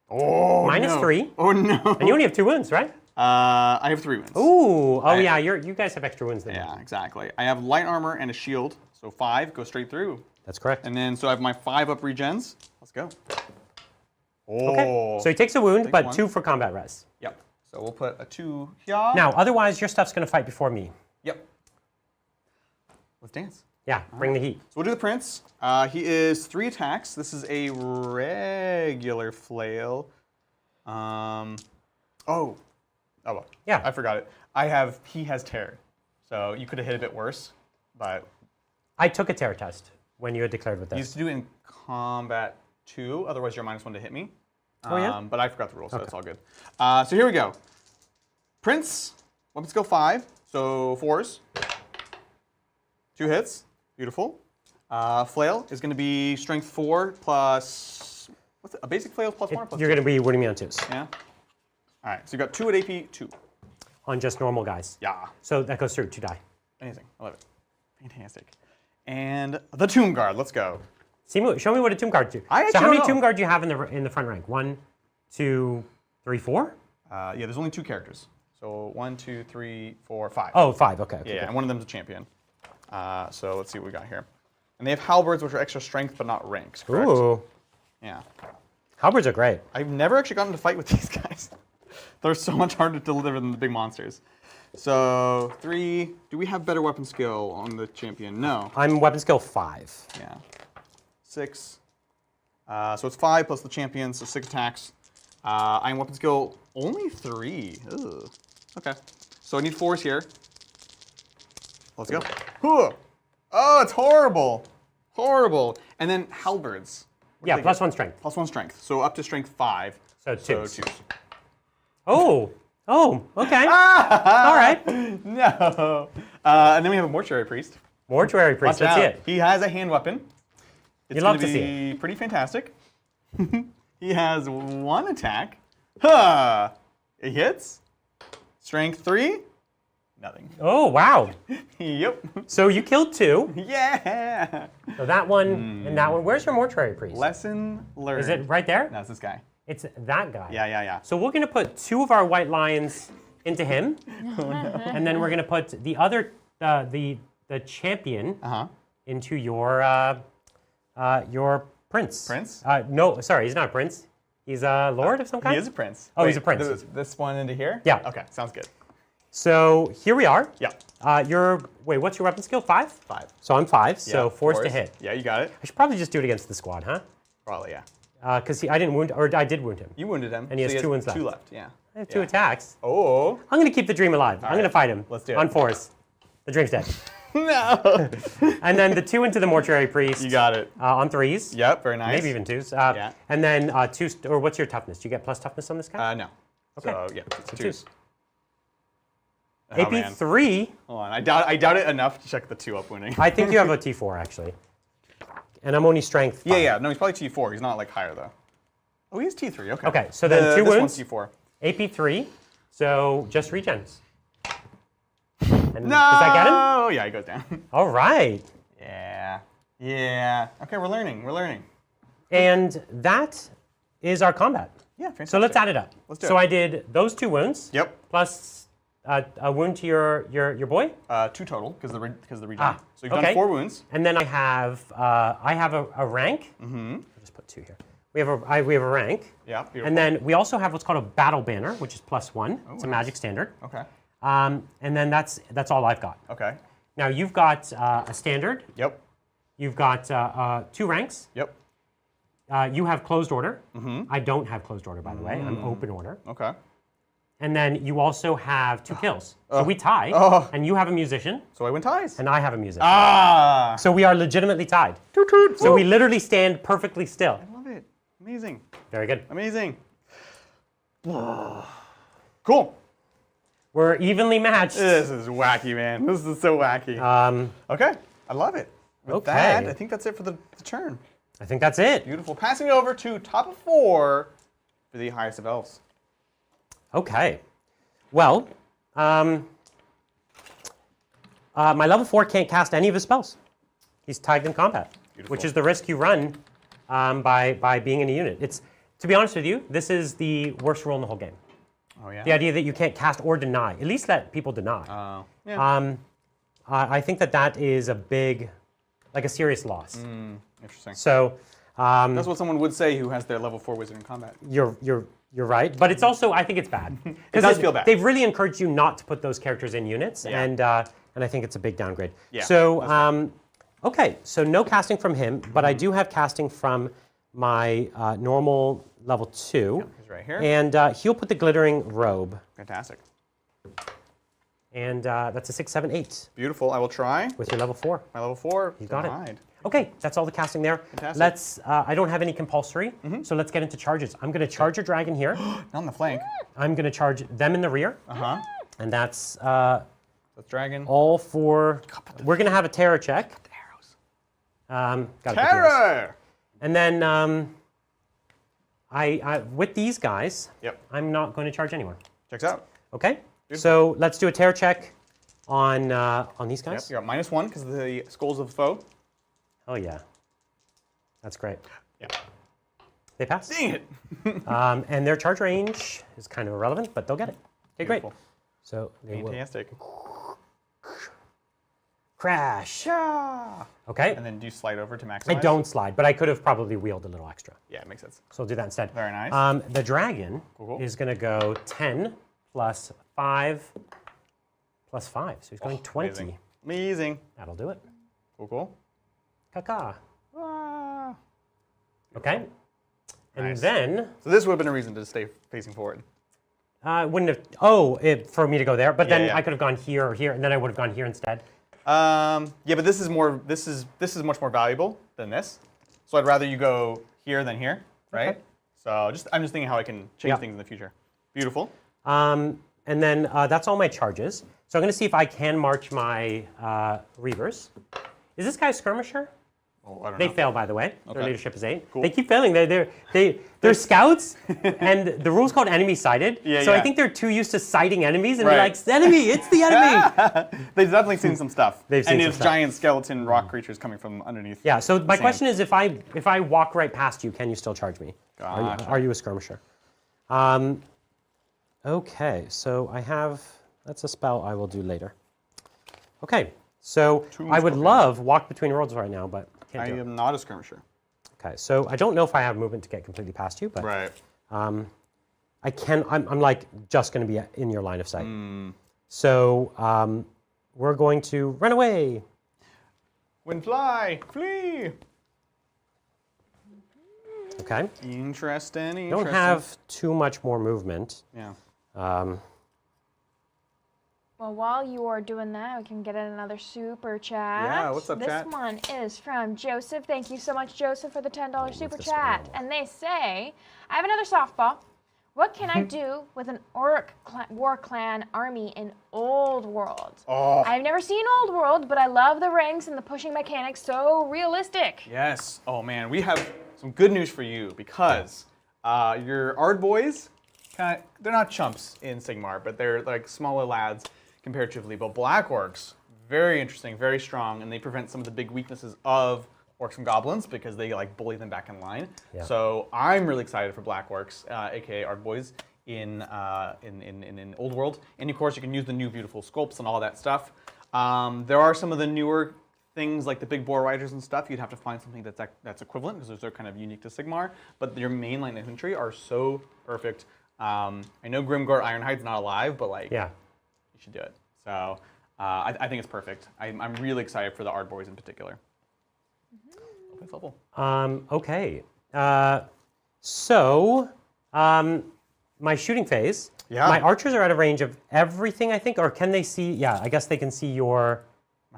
Oh, Minus no. 3, Oh, no. and you only have 2 wounds, right? I have 3 wounds. Ooh, yeah, you guys have extra wounds than me. Yeah, exactly. I have light armor and a shield, so 5 go straight through. That's correct. And then, so I have my 5 up regens. Let's go. Oh. Okay, so he takes a wound, but one. 2 for combat res. Yep. So we'll put a 2 here. Now, otherwise, your stuff's going to fight before me. Yep. Let's dance. Yeah, bring the heat. So we'll do the prince. He is 3 attacks. This is a regular flail. Oh well. Yeah. I forgot it. He has terror. So you could have hit a bit worse, but I took a terror test when you had declared with you used this. to do it in combat 2, otherwise you're -1 to hit me. Oh, yeah? But I forgot the rules, so it's all good. So here we go. Prince, weapon skill 5, so 4s. 2 hits, beautiful. Flail is going to be strength 4 plus, what's it? A basic flail is +1 or +2? You're going to be winning me on 2s. Yeah. All right, so you got 2 at AP 2. on just normal guys. Yeah. So that goes through 2 die. Amazing. I love it. Fantastic. And the Tomb Guard. Let's go. Show me what a tomb guard do. I actually So how many don't know. tomb guard do you have in the front rank? 1, 2, 3, 4? Yeah, there's only 2 characters. So 1, 2, 3, 4, 5. Oh, 5. Okay. Yeah, and one of them's a champion. So let's see what we got here. And they have halberds, which are extra strength but not ranks, correct? Ooh. Yeah. Halberds are great. I've never actually gotten to fight with these guys. They're so much harder to deliver than the big monsters. So 3. Do we have better weapon skill on the champion? No. I'm weapon skill 5. Yeah. 6. So it's 5 plus the champion, so 6 attacks. I'm weapon skill only 3. Ugh. Okay. So I need 4s here. Let's go. Ooh. Oh, it's horrible. Horrible. And then halberds. What do Yeah, they plus get? 1 strength. Plus 1 strength. So up to strength 5. So 2. So 2s. Oh. Oh, okay. All right. No. And then we have a mortuary priest. Mortuary priest, Watch let's see out. it. He has a hand weapon. It's You'd love gonna to see be pretty fantastic. He has 1 attack. Huh. It hits. Strength 3. Nothing. Oh, wow. Yep. So you killed 2. Yeah. So that one and that one. Where's your mortuary priest? Lesson learned. Is it right there? No, it's this guy. It's that guy. Yeah. So we're going to put 2 of our white lions into him. And then we're going to put the other, the champion into your prince. Prince? No, sorry, he's not a prince. He's a lord of some kind? He is a prince. Oh, he's a prince. This one into here? Yeah. Okay, sounds good. So here we are. Yeah. Wait, what's your weapon skill? 5? 5. So I'm 5, so Yeah, 4's to hit. Yeah, you got it. I should probably just do it against the squad, huh? Probably, yeah. Because I didn't wound, or I did wound him. You wounded him. And he has 2 wounds left. 2 left, yeah. I have 2 attacks. Oh. I'm going to keep the dream alive. I'm going to fight him. Let's do it. On 4s. The dream's dead. No. And then the 2 into the mortuary priest. You got it. On 3s. Yep, very nice. Maybe even 2s. Yeah. And then 2, or what's your toughness? Do you get plus toughness on this guy? No. Okay. So, yeah, it's So 2s. Oh, AP man. 3. Hold on, I doubt it enough to check the 2 up winning. I think you have a T4, actually. And I'm only strength 5. Yeah, no, he's probably T4. He's not, like, higher, though. Oh, he's T3, okay. Okay, so then 2 this wounds. one's T4. AP 3. So just regens. And No! does that get him? Oh, yeah, he goes down. All right. Yeah. Okay, we're learning. And that is our combat. Yeah, fantastic. So let's add it up. Let's do So it. I did those 2 wounds. Yep. Plus a wound to your boy. 2 total, because the regen. Ah, So you've okay. done 4 wounds. And then I have a rank. I'll just put 2 here. We have a rank. Yeah, beautiful. And then we also have what's called a battle banner, which is +1. It's a magic standard. Okay. And then that's all I've got. Okay. Now you've got a standard. Yep. You've got 2 ranks. Yep. You have closed order. I don't have closed order, by the way. I'm open order. Okay. And then you also have 2 kills. So we tie, and you have a musician, So I win ties. and I have a musician. Ah! So we are legitimately tied. Toot toot. So we literally stand perfectly still. I love it. Amazing. Very good. Amazing. Cool. We're evenly matched. This is wacky, man. This is so wacky. Okay. I love it. With Okay. that, I think that's it for the turn. I think that's it. Beautiful. Passing it over to top of 4 for the highest of elves. Okay. Well, my level 4 can't cast any of his spells. He's tagged in combat, which is the risk you run by being in a unit. It's, to be honest with you, this is the worst rule in the whole game. Oh, yeah? The idea that you can't cast or deny. At least let people deny. Yeah. I think that is a big, like a serious loss. Interesting. So That's what someone would say who has their level 4 wizard in combat. you're right, but it's also, I think it's bad. It does feel bad. They've really encouraged you not to put those characters in units, Yeah. and I think it's a big downgrade. Yeah, So okay, so no casting from him, but I do have casting from my normal level 2. He's right here. And he'll put the glittering robe. Fantastic. And that's a 6, 7, 8 Beautiful. I will try. with your level 4. My level 4. You got it. denied. Okay, that's all the casting there. Fantastic. Let's, I don't have any compulsory, so let's get into charges. I'm going to charge your dragon here. Not on the flank. I'm going to charge them in the rear. Uh-huh. And that's That's dragon. all for, we're going to have a terror check. Gotta put yours. Terror! And then I with these guys, Yep. I'm not going to charge anyone. Checks out. Okay? So let's do a terror check on these Yep, guys. you're at -1 because of the skulls of the foe. Oh yeah, that's great. Yeah. They pass. Dang it. And their charge range is kind of irrelevant, but they'll get it. Okay, great. Beautiful. So they will Fantastic. crash. Yeah. Okay. And then do you slide over to maximize? I don't slide, but I could have probably wheeled a little extra. Yeah, it makes sense. So I'll do that instead. Very nice. The dragon Cool. is going to go 10 plus 5 plus 5. So he's going 20. Amazing. Amazing. That'll do it. Cool. Caca. Ah. Okay. And Nice. then, So this would have been a reason to stay facing forward. wouldn't have, for me to go there, but then yeah. I could have gone here or here, and then I would have gone here instead. Yeah, but this is more. This is much more valuable than this. So I'd rather you go here than here, right? Okay. So I'm just thinking how I can change Yeah. things in the future. Beautiful. And then that's all my charges. So I'm going to see if I can march my Reavers. Is this guy a skirmisher? Oh, I don't They know. fail, by the way. Their Okay. leadership is 8. Cool. They keep failing. They're scouts, and the rule's called enemy-sighted. Yeah, so I yeah. think they're too used to sighting enemies and be Right. like, it's the enemy, it's the enemy. They've definitely seen some stuff. They've seen and some it's stuff. giant skeleton rock creatures coming from underneath. Yeah, so my Sand. question is, if I walk right past you, can you still charge me? Gotcha. Are you a skirmisher? Okay, so that's a spell I will do later. Okay, so Tomb I would Scorpion. love walk between worlds right now, but I can't do it. am not a skirmisher. Okay, so I don't know if I have movement to get completely past you, but Right. I can. I'm like just going to be in your line of sight. So we're going to run away. Wind fly, flee. Okay. Interesting. Don't have too much more movement. Yeah. Well, while you are doing that, we can get in another super chat. Yeah, what's up, this chat? This one is from Joseph. Thank you so much, Joseph, for the $10 super this chat. one. And they say, I have another softball. What can I do with an Orc War Clan army in Old World? Oh. I've never seen Old World, but I love the ranks and the pushing mechanics. So realistic. Yes. Oh man, we have some good news for you because your Ard boys, they're not chumps in Sigmar, but they're like smaller lads comparatively. But Black Orcs, very interesting, very strong, and they prevent some of the big weaknesses of Orcs and Goblins because they like bully them back in line. Yeah. So I'm really excited for Black Orcs, aka Ard boys, in Old World. And of course, you can use the new beautiful sculpts and all that stuff. There are some of the newer things like the big boar riders and stuff. You'd have to find something that's equivalent because those are kind of unique to Sigmar. But your mainline infantry are so perfect. I know Grimgor Ironhide's not alive, but like, Yeah. you should do it. So I think it's perfect. I'm really excited for the Ard boys in particular. It's helpful. Okay. My shooting phase. Yeah. My archers are at a range of everything, I think, or can they see? Yeah, I guess they can see your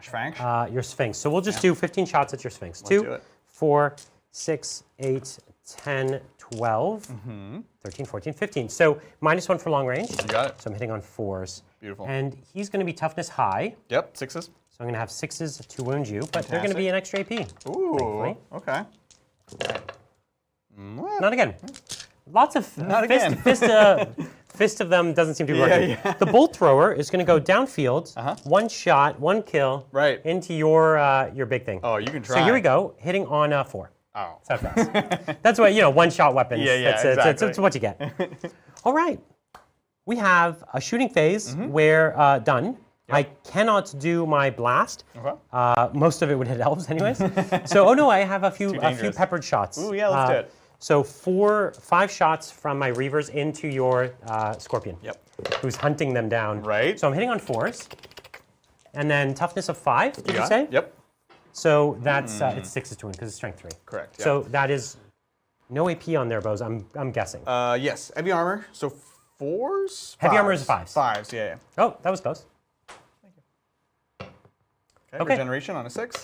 Sphinx. So we'll just do 15 shots at your Sphinx. do 2, it. 4, 6, 8, 10, 12, 13, 14, 15. So -1 for long range. You got it. So I'm hitting on 4s. Beautiful. And he's going to be toughness high. Yep, 6s. So I'm going to have 6s to wound you, but they're going to be an extra AP. Ooh, Thankfully. okay. Not again. Lots of Not again. fist of them doesn't seem to be working. Yeah. The bolt thrower is going to go downfield, one shot, one kill, Right. into your big thing. Oh, you can try. So here we go, hitting on 4. Oh. So fast. That's what, one-shot weapons. Yeah, That's exactly. what you get. All right. We have a shooting phase where done. I cannot do my blast. Okay. Most of it would hit elves anyways. So, no, I have a few dangerous. peppered shots. Ooh, yeah, let's do it. So 5 shots from my Reavers into your Scorpion. Yep. Who's hunting them down. Right. So I'm hitting on 4s. And then toughness of 5, did you got say? it? Yep. So that's it's 6s to win because it's strength 3. Correct, yeah. So that is no AP on their bows, I'm guessing. Yes, heavy armor. So 4s? Heavy armor 5s. is 5s. 5s, yeah. Oh, that was close. Okay, regeneration on a 6.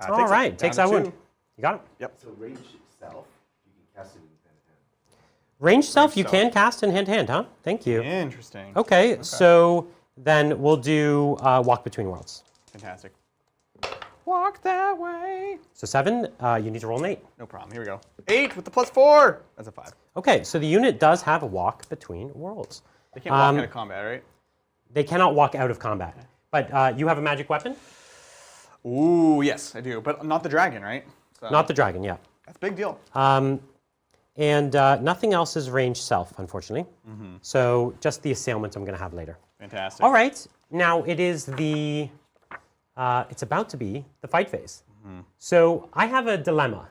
All right, takes that wound. 2. You got it. Yep. So range itself, you can cast it in hand-to-hand. Range self you self. can cast in hand-to-hand, huh? Thank you. Interesting. Okay, so then we'll do Walk Between Worlds. Fantastic. Walk that way. So 7, you need to roll an 8. No problem. Here we go. 8 with the +4. That's a 5. Okay, so the unit does have a Walk Between Worlds. They can't walk out of combat, right? they cannot walk out of combat. But you have a magic weapon? Ooh, yes, I do. But not the dragon, right? So Not the dragon, yeah. that's a big deal. And nothing else is range self, unfortunately. So just the assailant I'm going to have later. Fantastic. All right, now it is the, it's about to be the fight phase. So I have a dilemma.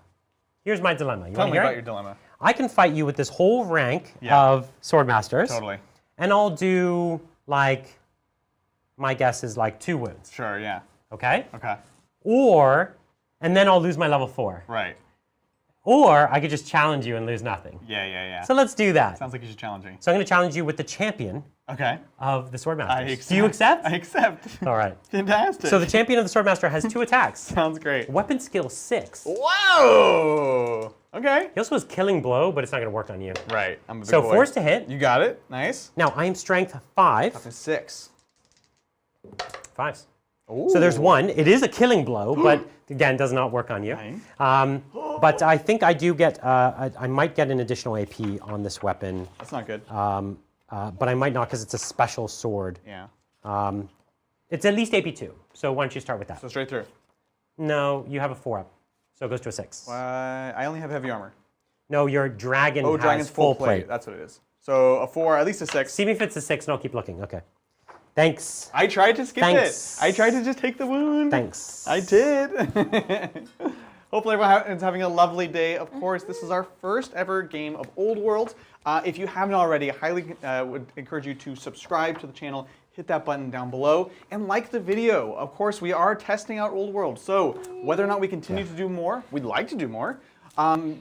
Here's my dilemma. You Tell want me to hear about it? your dilemma. I can fight you with this whole rank Yeah. of Swordmasters. Totally. And I'll do like, my guess is like 2 wounds, Sure, yeah. okay? Okay. Or, and then I'll lose my level 4. Right. Or I could just challenge you and lose nothing. Yeah. So let's do that. Sounds like you should challenge me. So I'm going to challenge you with the champion Okay. of the Swordmasters. I accept. Do you accept? I accept. All right. Fantastic. So the champion of the Swordmaster has 2 attacks. Sounds great. Weapon skill 6. Whoa! Okay. He also has killing blow, but it's not going to work on you. Right. I'm a big So boy. force to hit. You got it. Nice. Now I am strength 5. That's a 6. 5s. Ooh. So there's 1. It is a killing blow, but again, does not work on you. Fine. But I think I do get, I might get an additional AP on this weapon, That's not good. but I might not because it's a special sword. yeah. It's at least AP 2. So why don't you start with that? So straight through. No, you have a 4 up. So it goes to a 6. I only have heavy armor. No, your dragon Oh, has dragon's full full plate. plate. That's what it is. So a 4, at least a 6. See me if it's a 6 and I'll keep looking. Okay. Thanks. I tried to skip Thanks. it. I tried to just take the wound. Thanks. I did. Hopefully everyone is having a lovely day. Of course, this is our first ever game of Old World. If you haven't already, I highly would encourage you to subscribe to the channel, hit that button down below, and like the video. Of course, we are testing out Old World, so whether or not we continue to do more, we'd like to do more.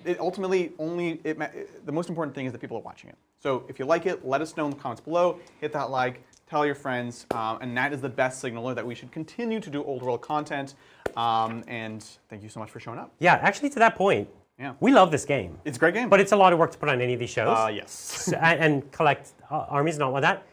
It ultimately the most important thing is that people are watching it. So if you like it, let us know in the comments below, hit that like, tell your friends, and that is the best signaler that we should continue to do Old World content. And thank you so much for showing up. Yeah, actually to that point, Yeah. we love this game. It's a great game. But it's a lot of work to put on any of these shows. Yes. So- and collect armies and all of that.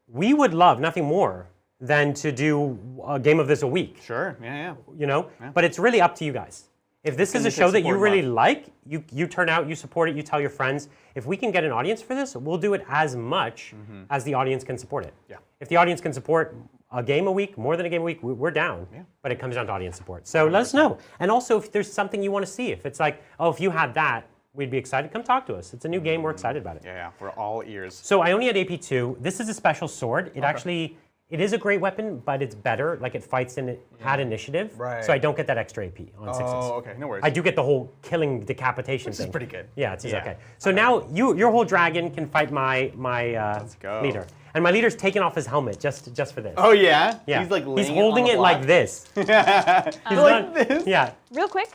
We would love nothing more than to do a game of this a week. Sure, yeah. You know? But it's really up to you guys. If this is gonna a show take that you support really love. like, you turn out, you support it, you tell your friends. If we can get an audience for this, we'll do it as much as the audience can support it. Yeah. If the audience can support a game a week, more than a game a week, we're down. Yeah. But it comes down to audience support. So let us know. And also, if there's something you want to see, if it's like, oh, if you had that, we'd be excited, come talk to us. It's a new game, we're excited about it. Yeah, we're all ears. So I only had AP2. This is a special sword. It actually, it is a great weapon, but it's better. Like it fights and it had initiative. Right. So I don't get that extra AP on 6s. Oh, okay, no worries. I do get the whole killing decapitation Which thing. is pretty good. Yeah, it's okay. So now your whole dragon can fight my go. leader. And my leader's taken off his helmet just for this. Oh yeah? Yeah. He's like He's laying holding on it the like block? this. He's Like not- this? Yeah. Real quick,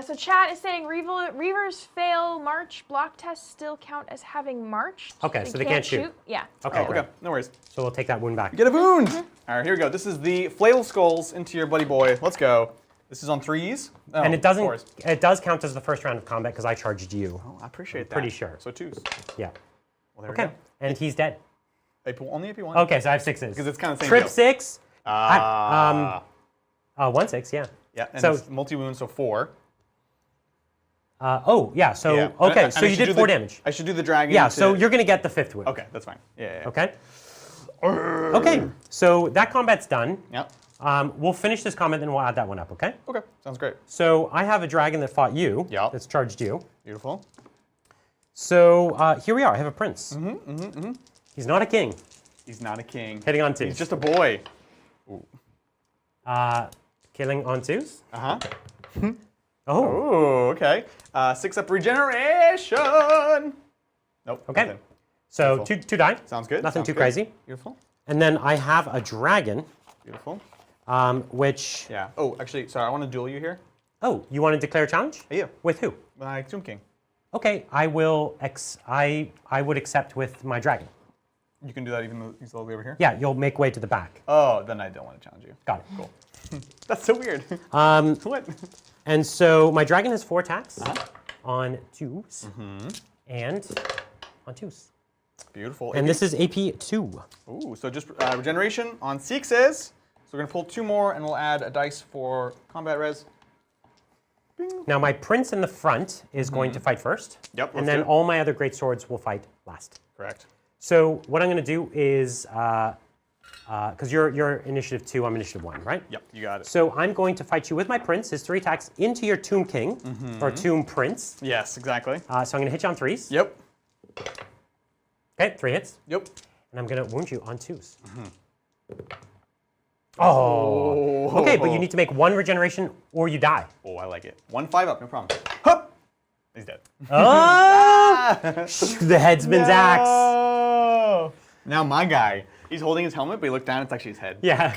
so chat is saying Reavers fail March block tests still count as having marched. Okay, so they can't shoot. Yeah. Okay, Oh, great. okay, no worries. So we'll take that wound back. Get a wound! All right, here we go. This is the flail skulls into your buddy boy. Let's go. This is on 3s. Oh, And it doesn't. 4s. It does count as the first round of combat because I charged you. Oh, I appreciate that. pretty sure. So 2s. Yeah. Well, there Okay. we go. And he's dead. Only AP1. Okay, so I have 6s. Because it's kind of the same Trip deal. 6. Ah. 1 6. Yeah. Yeah, and so- it's multi-wound, so 4. Oh yeah. So Yeah. okay. And So I you should did do 4 the- damage. I should do the dragon. Yeah. to- So you're gonna get the 5th wound. Okay, that's fine. Yeah. Okay. Okay. So that combat's done. Yep. We'll finish this combat, then we'll add that one up. Okay. Okay, sounds great. So I have a dragon that fought you. Yeah. That's charged you. Beautiful. So here we are. I have a prince. He's not a king. He's not a king. Hitting on 2s. He's just a boy. Killing on 2s. Uh-huh. Oh. Ooh, okay. 6 up regeneration. Nope. Okay. nothing. So Beautiful. two die. Sounds good. Nothing sounds too good. crazy. Beautiful. And then I have a dragon, Beautiful. which. Yeah. Oh, actually, sorry, I want to duel you here. Oh, you want to declare a challenge? Yeah. With who? My Tomb King. Okay, I will. I would accept with my dragon. You can do that even though he's all the way over here? Yeah, you'll make way to the back. Oh, then I don't want to challenge you. Got it. Cool. That's so weird. What? And so my dragon has 4 attacks on 2s and on 2s. Beautiful. And this is AP 2. Ooh, so just regeneration on 6s. So we're going to pull 2 more and we'll add a dice for combat res. Now my prince in the front is going to fight first. Yep, let's And then do it. all my other great swords will fight last. Correct. So what I'm going to do is because you're initiative 2, I'm initiative 1, right? Yep, you got it. So I'm going to fight you with my prince. His 3 attacks into your Tomb King, or Tomb Prince. Yes, exactly. So I'm going to hit you on 3s. Yep. Okay, 3 hits. Yep. And I'm going to wound you on 2s. Oh. Okay, but you need to make 1 regeneration or you die. Oh, I like it. 1 5 up, no problem. Hup! He's dead. Oh! The headsman's axe. Oh! Now my guy, he's holding his helmet, but you look down, it's actually his head. Yeah.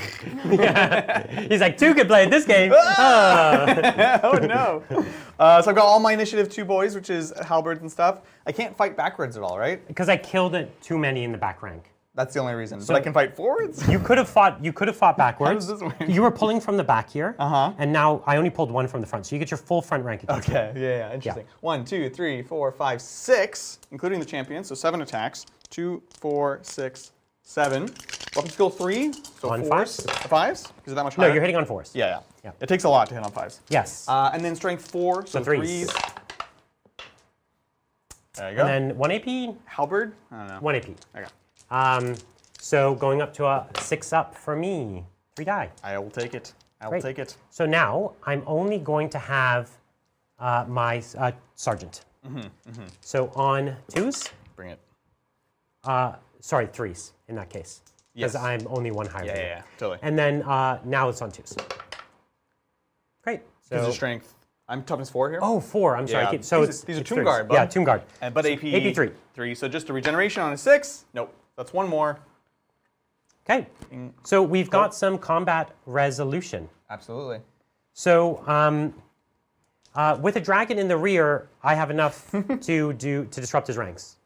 Yeah. He's like, 2 could play at this game. Oh no. So I've got all my initiative 2 boys, which is halberds and stuff. I can't fight backwards at all, right? Because I killed too many in the back rank. That's the only reason. But I can fight forwards? You could have fought backwards. How does this work? You were pulling from the back here. And now I only pulled 1 from the front. So you get your full front rank against me. Okay, yeah, interesting. 1, 2, 3, 4, 5, 6, including the champion, so 7 attacks. 2, 4, 6, 7. Weapon skill 3, so On 4s. 5s? Is it that much No, higher? you're hitting on 4s. Yeah. Yeah. It takes a lot to hit on 5s. Yes. And then strength 4, so 3s. 3s. There you go. And then 1 AP, Halberd? I don't know. 1 AP. Okay. So going up to a 6 up for me. 3 die. I will take it. I will Great. take it. So now I'm only going to have my sergeant. So on 2s, Bring it. sorry, 3s in that case. Because Yes. I'm only 1 higher than you. Yeah, totally. And then now it's on 2s. Great. Because So, of strength. I'm toughness 4 here. oh, 4. I'm sorry. Yeah. So These are it's Tomb 3s. Guard, bud. Yeah, Tomb Guard. But AP, AP 3. 3. So just a regeneration on a 6. Nope. That's 1 more. Okay. So we've got some combat resolution. Absolutely. So with a dragon in the rear, I have enough to disrupt his ranks.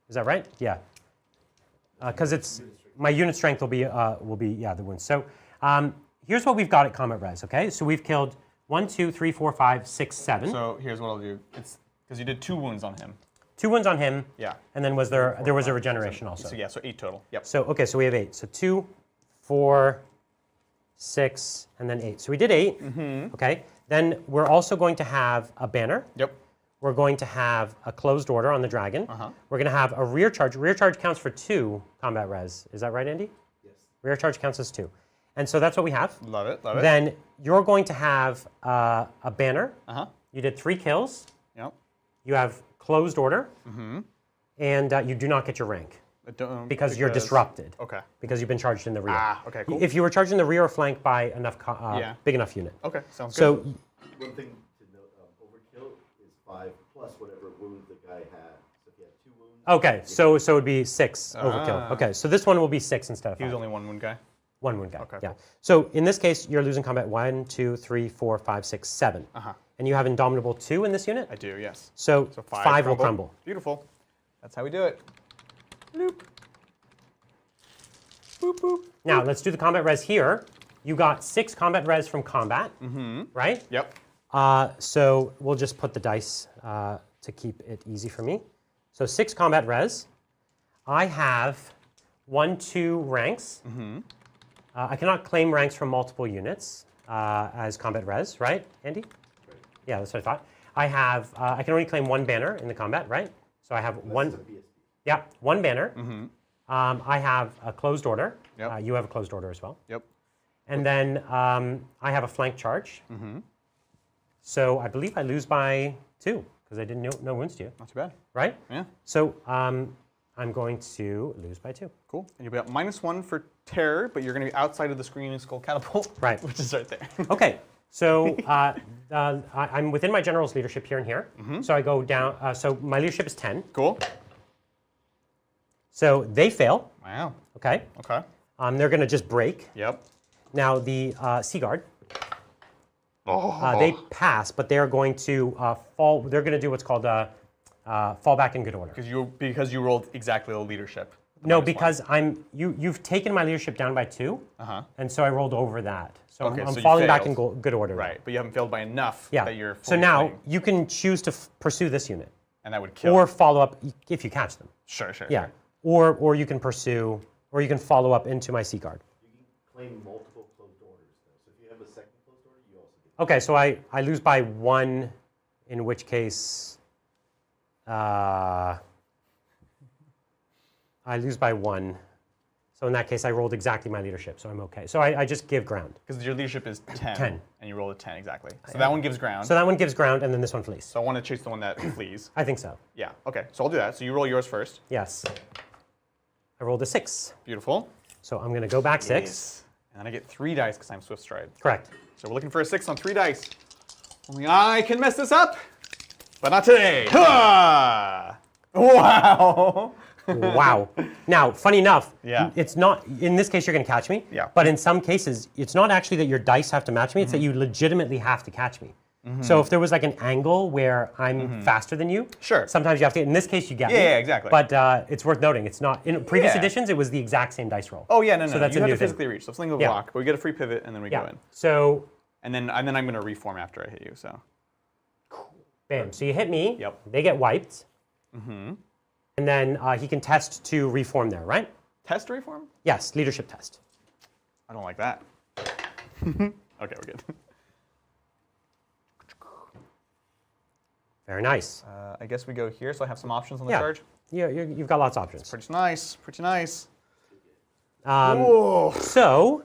Is that right? Yeah. Because it's my unit strength will be the wounds. So here's what we've got at combat res. Okay. So we've killed 1, 2, 3, 4, 5, 6, 7. So here's what I'll do. It's because you did 2 wounds on him. 2 wounds on him. Yeah. And then there was a regeneration also. So yeah, so 8 total. Yep. So okay, so we have 8. So 2, 4, 6, and then 8. So we did 8. Okay. Then we're also going to have a banner. Yep. We're going to have a closed order on the dragon. We're going to have a rear charge. Rear charge counts for 2 combat res. Is that right, Andy? Yes. Rear charge counts as 2. And so that's what we have. Love it. Love it. Then you're going to have a banner. You did 3 kills. Yep. You have closed order. And you do not get your rank because you're disrupted. Okay. Because you've been charged in the rear. Okay, cool. If you were charged in the rear or flank by enough big enough unit. Okay, sounds So good. One thing to note, overkill is 5 plus whatever wound the guy had. So if you have 2 wounds. okay, so it would be 6 overkill. Okay, so this one will be 6 instead of 5. He was only 1 wound guy. 1 wound guy. Okay, Yeah. cool. So in this case, you're losing combat 1, 2, 3, 4, 5, 6, 7. And you have Indomitable 2 in this unit. I do, yes. So 5 will crumble. Beautiful. That's how we do it. Bloop. Boop, boop. Now let's do the combat res here. You got 6 combat res from combat, right? Yep. So we'll just put the dice to keep it easy for me. So 6 combat res. I have 1, 2 ranks. I cannot claim ranks from multiple units as combat res, right, Andy? Right. Yeah, that's what I thought. I have. I can only claim 1 banner in the combat, right? So I have one. Yeah, 1 banner. I have a closed order. Yep. You have a closed order as well. Yep. And then I have a flank charge. So I believe I lose by 2 because I didn't no wounds to you, Not too bad. right? Yeah. So I'm going to lose by 2. Cool. And you'll be at -1 for terror, but you're going to be outside of the Screaming Skull catapult. Right. Which is right there. Okay. So I'm within my general's leadership here and here. So I go down. So my leadership is 10. Cool. So they fail. Wow. Okay. Okay. They're going to just break. Yep. Now the Sea Guard, Oh. they pass, but they're going to fall. They're going to do what's called fall back in good order. Because you rolled exactly the leadership. No, -1. because you've taken my leadership down by 2, and so I rolled over that. So Okay, I'm so you falling back in failed. good order. Right, but you haven't failed by enough Yeah. that you're So fully now fighting. you can choose to pursue this unit, And that would kill. or follow up if you catch them. Sure. Yeah. Or you can pursue, or you can follow up into my Sea Guard. You can claim multiple closed orders, though. So if you have a second closed order, you also get. Okay, so I lose by 1, in which case I lose by 1. So in that case, I rolled exactly my leadership, so I'm okay. So I just give ground. Because your leadership is 10. 10. And you rolled a 10, exactly. So that one gives ground. So that one gives ground, and then this one flees. So I want to chase the one that flees. I think so. Yeah, okay. So I'll do that. So you roll yours first. Yes. I rolled a 6. Beautiful. So I'm going to go back 6. Yes. And then I get 3 dice because I'm Swift Stride. Correct. So we're looking for a 6 on 3 dice. Only I can mess this up, but not today. Ha! Wow. Wow. Now, funny enough, Yeah. it's not, in this case, you're going to catch me. Yeah. But in some cases, it's not actually that your dice have to match me, it's that you legitimately have to catch me. So if there was like an angle where I'm faster than you, Sure. sometimes you have to, in this case, you get me. Yeah, exactly. But it's worth noting, it's not, in previous Yeah. editions, it was the exact same dice roll. Oh yeah, no. So that's you a have new to thing. physically reach. So fling a Yeah. block, but we get a free pivot and then we go Yeah. in. So, And then I'm going to reform after I hit you. So. bam. So you hit me, Yep. they get wiped. And then he can test to reform there, right? Test reform? Yes, leadership test. I don't like that. Okay, we're good. Very nice. I guess we go here, so I have some options on the Yeah. charge. You've got lots of options. Pretty nice, pretty nice. So,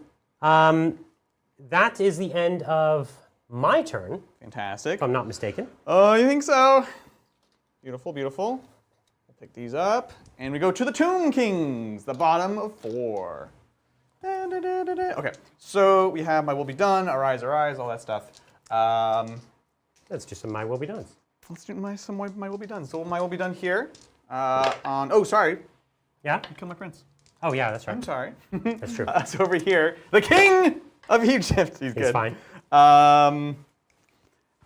that is the end of my turn, Fantastic. if I'm not mistaken. Oh, you think so? Beautiful, beautiful. We'll pick these up, and we go to the Tomb Kings, the bottom of 4. Okay, so we have My Will Be Done, Arise, Arise, all that stuff. Let's do some My Will Be Done. Let's do some My Will Be Done. So My Will Be Done here. Oh, sorry. Yeah? You killed my prince. Oh, yeah, that's I'm right. sorry. That's true. So over here, the King of Egypt. He's good. fine.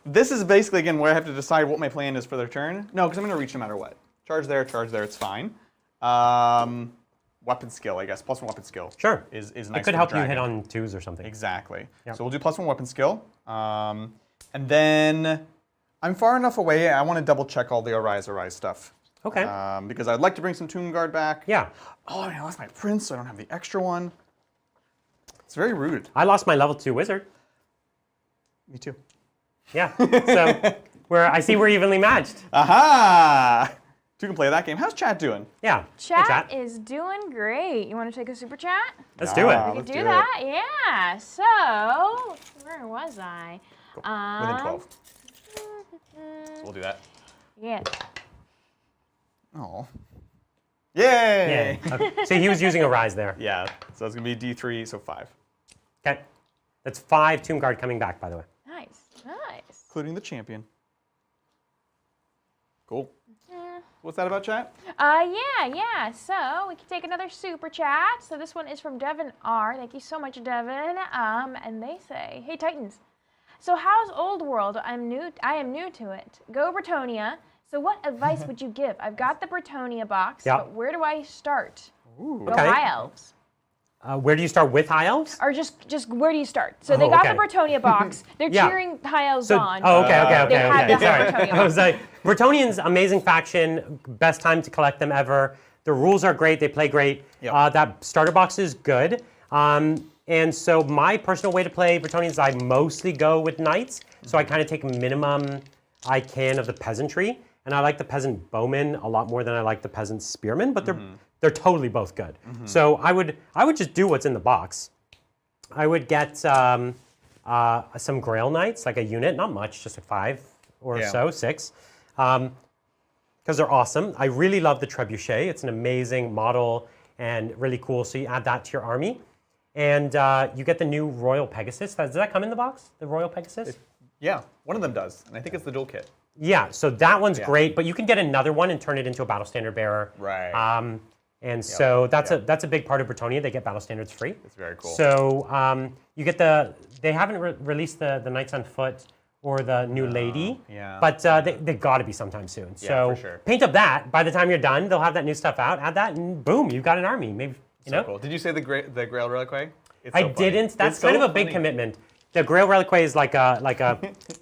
This is basically, again, where I have to decide what my plan is for their turn. No, because I'm going to reach no matter what. Charge there, it's fine. Weapon skill, I guess. +1 weapon skill. Sure. Is nice. It for could the help you dragon. hit on 2s or something. Exactly. Yep. So we'll do +1 weapon skill. And then I'm far enough away, I want to double check all the Arise stuff. Okay. Because I'd like to bring some Tomb Guard back. Yeah. Oh, I lost my prince, so I don't have the extra one. It's very rude. I lost my level 2 wizard. Me too. Yeah. So, I see we're evenly matched. Aha! You can play that game. How's chat doing? Yeah. Hey, Chat is doing great. You want to take a super chat? Let's do it. Ah, We let's could do do that. Yeah. So, where was I? Within 12. So we'll do that. Yeah. Oh. Yay! Yeah. Okay. So he was using a rise there. Yeah, so it's going to be D3, so 5. Okay. That's 5 Tomb Guard coming back, by the way. Nice. Nice. Including the champion. Cool. What's that about, chat? Yeah. So we can take another super chat. So this one is from Devin R. Thank you so much, Devin. And they say, "Hey Titans, so how's Old World? I am new to it. Go Bretonia. So what advice would you give? I've got the Bretonia box, Yeah. but where do I start? Go Okay. High Elves. Where do you start with High Elves? Or just where do you start? So they got okay. the Bretonia box. They're Yeah. cheering High Elves So, on. oh, okay. They have the Sorry. Bretonia I was box. like, Bretonians, amazing faction, best time to collect them ever. The rules are great, they play great. Yep. That starter box is good. And so my personal way to play Bretonians, I mostly go with knights. So I kind of take minimum I can of the peasantry. And I like the peasant bowmen a lot more than I like the peasant spearmen, but they're totally both good. So I would just do what's in the box. I would get some Grail Knights, like a unit, not much, just like 5 or Yeah. so, 6, because they're awesome. I really love the Trebuchet. It's an amazing model and really cool. So you add that to your army, and you get the new Royal Pegasus. Does that come in the box? The Royal Pegasus? Yeah, one of them does, and I think it's the dual kit. Yeah, so that one's Yeah. great, but you can get another one and turn it into a battle standard bearer. Right. And so that's yep. a big part of Bretonia. They get battle standards free. It's very cool. So you get they haven't released the Knights on Foot or the new Lady, yeah. but they got to be sometime soon. Yeah, So for sure. paint up that. By the time you're done, they'll have that new stuff out. Add that, and boom, you've got an army. Maybe you know. Cool. Did you say the Grail Reliquary? It's I so funny. didn't. That's It's kind so of a big funny. commitment. The Grail Reliquary is like a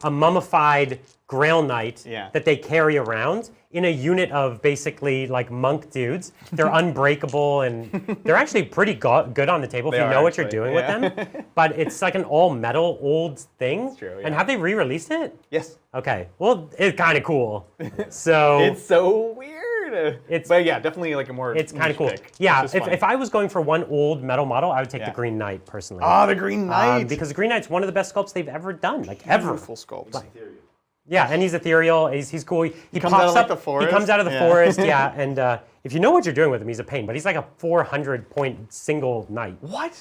mummified Grail Knight Yeah. that they carry around in a unit of basically like monk dudes. They're unbreakable and they're actually pretty good on the table if They you are know what you're actually, doing yeah. with them. But it's like an all metal old thing. true, And yeah. have they re-released it? Yes. Okay. Well, it's kind of cool. So It's so weird. weird. It's- but yeah, definitely like a more. It's kind of cool. pick. Yeah, It's just funny. if I was going for one old metal model, I would take the Yeah. Green Knight personally. Ah, the Green Knight. Because the Green Knight's one of the best sculpts they've ever done, like ever. Beautiful sculpt. Yeah, and he's ethereal. He's cool. He comes pops out of, like, up. the forest? He comes out of the Yeah. forest. Yeah, and if you know what you're doing with him, he's a pain. But he's like a 400-point single knight. What?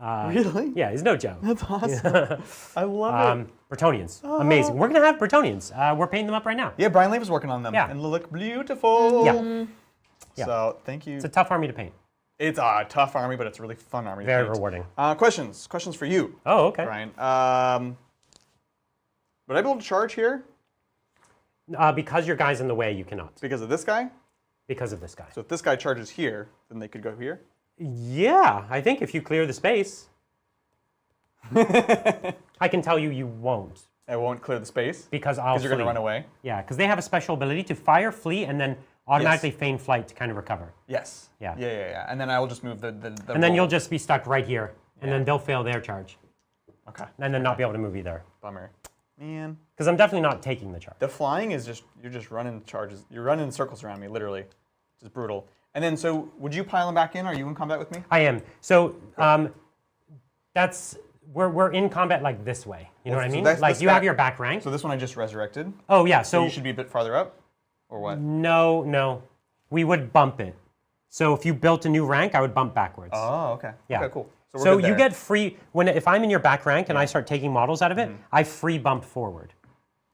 Really? Yeah, he's no joke. That's awesome. I love it. Bretonnians, amazing. We're gonna have Bretonnians. We're painting them up right now. Yeah, Brian Lee was working on them. Yeah. And they look beautiful. Yeah. Yeah. So thank you. It's a tough army to paint. It's a tough army, but it's a really fun army. Very to paint. rewarding. Questions for you, Oh, okay. Brian. Would I be able to charge here Because your guy's in the way, you cannot. because of this guy? Because of this guy. So if this guy charges here, then they could go here. Yeah, I think if you clear the space, I can tell you you won't. I won't clear the space Because I'll because you're going to flee. run away. Yeah, because they have a special ability to fire, flee, and then automatically feign flight to kind of recover. Yes. Yeah. Yeah. And then I will just move the And then roll. you'll just be stuck right here, and then they'll fail their charge, Okay. and then not be able to move either. Bummer. Man. Because I'm definitely not taking the charge. The flying is just, you're just running charges. You're running in circles around me, literally. It's brutal. And then, so would you pile them back in? Are you in combat with me? I am. So we're in combat like this way. You know what I So mean? that's- Like this you guy- have your back rank. So this one I just resurrected. Oh yeah. So So you should be a bit farther up? Or what? no. We would bump it. So if you built a new rank, I would bump backwards. Oh, okay. Yeah. Okay, cool. we're So good you there. get free if I'm in your back rank and I start taking models out of it, I free bump forward.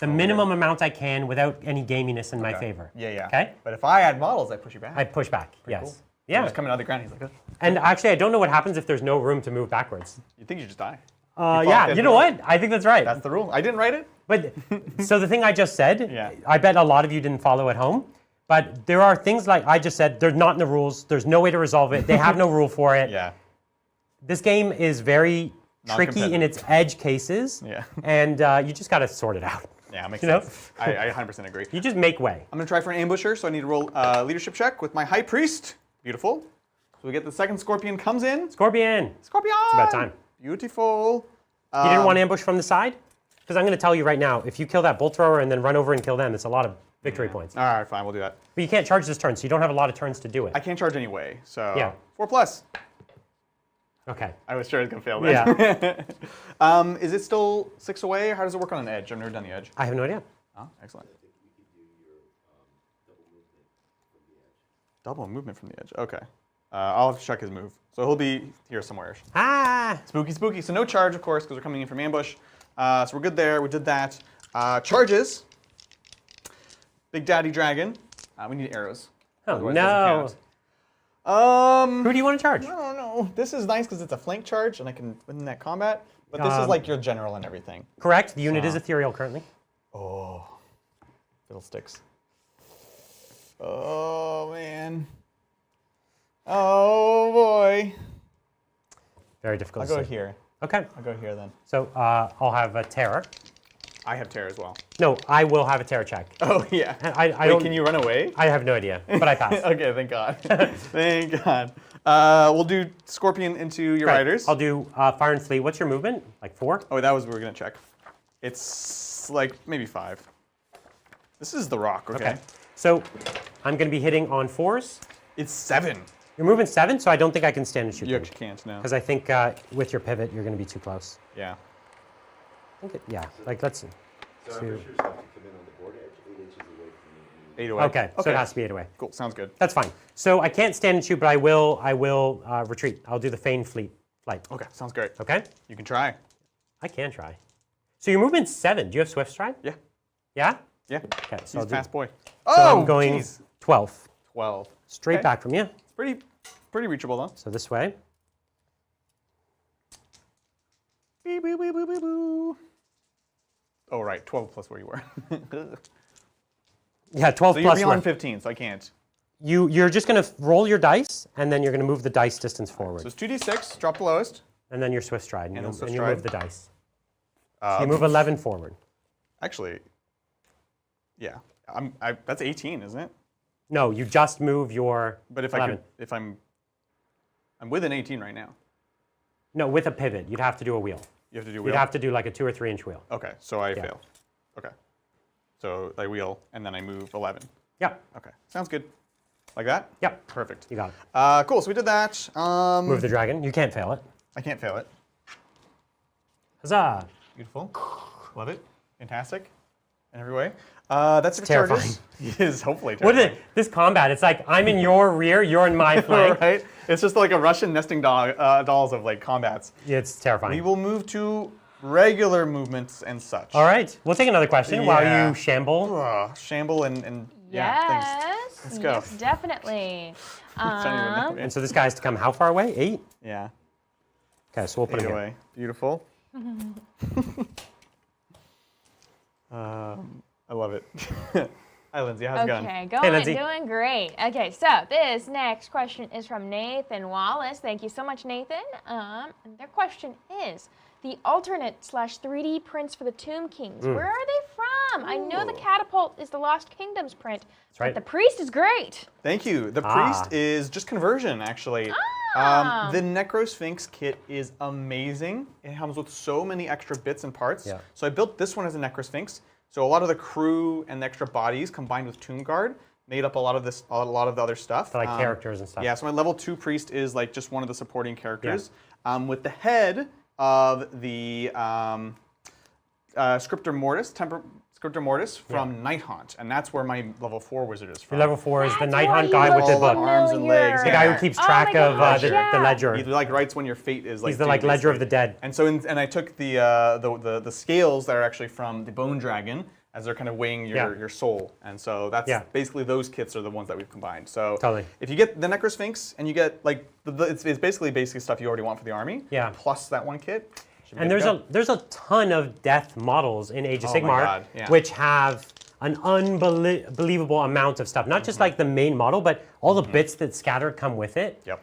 The minimum amount I can without any gaminess in my favor. Yeah. Okay? But if I add models, I push you back. I push back. Yes. Cool. Yeah. Just coming out of the ground, he's like, "Ugh." And actually, I don't know what happens if there's no room to move backwards. You think you just die. Yeah, you know what? I think that's right. That's the rule. I didn't write it. But so the thing I just said, Yeah. I bet a lot of you didn't follow at home. But there are things like I just said, they're not in the rules. There's no way to resolve it. They have no rule for it. Yeah. This game is very tricky in its edge cases. Yeah. And you just got to sort it out. Yeah, makes You know? sense. I 100% agree. You just make way. I'm going to try for an ambusher, so I need to roll leadership check with my high priest. Beautiful. So we get the second scorpion comes in. Scorpion. Scorpion! It's about time. Beautiful. You didn't want ambush from the side? Because I'm going to tell you right now, if you kill that bolt thrower and then run over and kill them, it's a lot of victory points. All right, fine, we'll do that. But you can't charge this turn, so you don't have a lot of turns to do it. I can't charge anyway, so Yeah. 4+. Okay. I was sure I was going to fail that. Yeah. Is it still 6 away? How does it work on an edge? I've never done the edge. I have no idea. Oh, excellent. Double movement from the edge. Okay. I'll have to check his move. So he'll be here somewhere. Ah! Spooky, spooky. So no charge, of course, because we're coming in from ambush. So we're good there. We did that. Charges. Big Daddy Dragon. We need arrows. Oh, Otherwise it no. doesn't count. Who do you want to charge? I don't know. This is nice because it's a flank charge and I can win that combat. But this is like your general and everything. Correct. The unit is ethereal currently. Oh, fiddlesticks. Oh, man. Oh, boy. Very difficult I'll to go see. here. Okay. I'll go here then. So I'll have a terror. I have terror as well. No, I will have a terror check. Oh, yeah. I Wait, don't. can you run away? I have no idea, but I pass. Okay, thank God. Thank God. We'll do Scorpion into your Right. riders. I'll do fire and flee. What's your movement? Like 4? Oh, that was what we were going to check. It's like maybe 5. This is the rock, okay? So I'm going to be hitting on 4s. It's 7. You're moving 7, so I don't think I can stand and shoot You them. actually can't, no. Because I think with your pivot, you're going to be too close. Yeah. Yeah, like let's see. So Two. ambushers have to come in on the board edge 8 inches away from you. 8 away. Okay, so it has to be 8 away. Cool, sounds good. That's fine. So I can't stand and shoot, but I will retreat. I'll do the feign flight. Okay, sounds great. Okay? You can try. I can try. So your movement's 7. Do you have swift stride? Yeah. Yeah? Yeah. Okay, so He's I'll a do, fast boy. so Oh, I'm going geez. 12. 12. Straight Okay. back from you. It's pretty reachable though. So this way. Beep, beep, beep, beep, beep, boo. Oh, right, 12 plus where you were. Yeah, 12 So you're plus beyond one. 15, so I can't. You're just going to roll your dice, and then you're going to move the dice distance forward. So it's 2d6, drop the lowest. And then your swift stride, and, And then you swift move stride. the dice. So you move 11 forward. Actually, yeah, that's 18, isn't it? No, you just move your But if 11. I'm within 18 right now. No, with a pivot, you'd have to do a wheel. You have to do You'd wheel. have to do like a 2 or 3 inch wheel. Okay, so I Yeah. fail. Okay, so I wheel and then I move 11. Yeah. Okay, sounds good. Like that? Yep. Perfect. You got it. Cool, so we did that. Move the dragon. You can't fail it. I can't fail it. Huzzah. Beautiful. Love it. Fantastic. In every way. That's if it charges. It is hopefully What terrifying. is it? This combat, it's like I'm in your rear, you're in my flank. Right? It's just like a Russian nesting dolls of like combats. Yeah, it's terrifying. We will move to regular movements and such. All right, we'll take another question while Yeah. you shamble. Shamble and yeah, Yes. Let's go. Yes, definitely. And so this guy has to come how far away? 8? Yeah. Okay, so we'll put him here. Away. Beautiful. I love it. Hi, Lindsay. How's it going? Okay, Hey, Lindsay. doing great. Okay, so this next question is from Nathan Wallace. Thank you so much, Nathan. And their question is, the alternate/3D prints for the Tomb Kings, where are they from? I know the Catapult is the Lost Kingdoms print, right. but the Priest is great. Thank you. The priest is just conversion, actually. The Necrosphinx kit is amazing. It comes with so many extra bits and parts. Yeah. So I built this one as a Necrosphinx. So a lot of the crew and the extra bodies combined with Tomb Guard made up a lot of this, a lot of the other stuff. For like characters and stuff. Yeah. So my level 2 priest is like just one of the supporting characters, with the head of the Scriptor Mortis, Scriptor Mortis from Night Haunt, and that's where my level 4 wizard is from. Your level 4 is the That's Night why Hunt he guy with the looks book. Arms and legs. The familiar. guy who keeps Oh my track of gosh, the yeah. ledger. He like writes when your fate is like. He's the due, like ledger of the basically. dead. And so and I took the scales that are actually from the Bone Dragon as they're kind of weighing your soul, and so that's basically those kits are the ones that we've combined. So Totally. if you get the Necrosphinx and you get like it's basically basic stuff you already want for the army. Yeah. Plus that one kit. should be And good to there's a ton of death models in Age of Oh my Sigmar, God, yeah. which have an unbelievable amount of stuff. Not just like the main model, but all the bits that scattered come with it. Yep.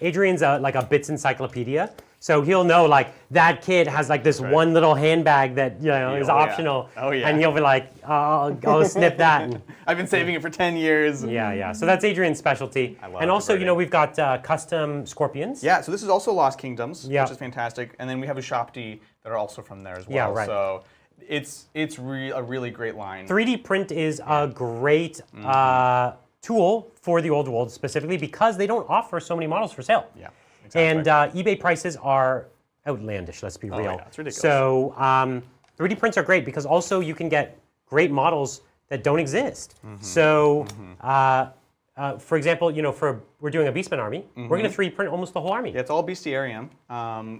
Adrian's like a bits encyclopedia. So he'll know like that kid has like this one little handbag that is optional. Oh, yeah. And he'll be like, I'll snip that. And, I've been saving it for 10 years. yeah. So that's Adrian's specialty. I love and also, converting. we've got custom scorpions. Yeah, so this is also Lost Kingdoms, Yeah. which is fantastic. And then we have a Shopti that are also from there as well. Yeah, right. So it's a really great line. 3D print is a great tool for the old world specifically because they don't offer so many models for sale. Yeah, exactly. And eBay prices are outlandish, let's be real. yeah, it's ridiculous. So 3D prints are great because also you can get great models that don't exist. So for example, we're doing a Beastman army, we're going to 3D print almost the whole army. Yeah, it's all bestiarium,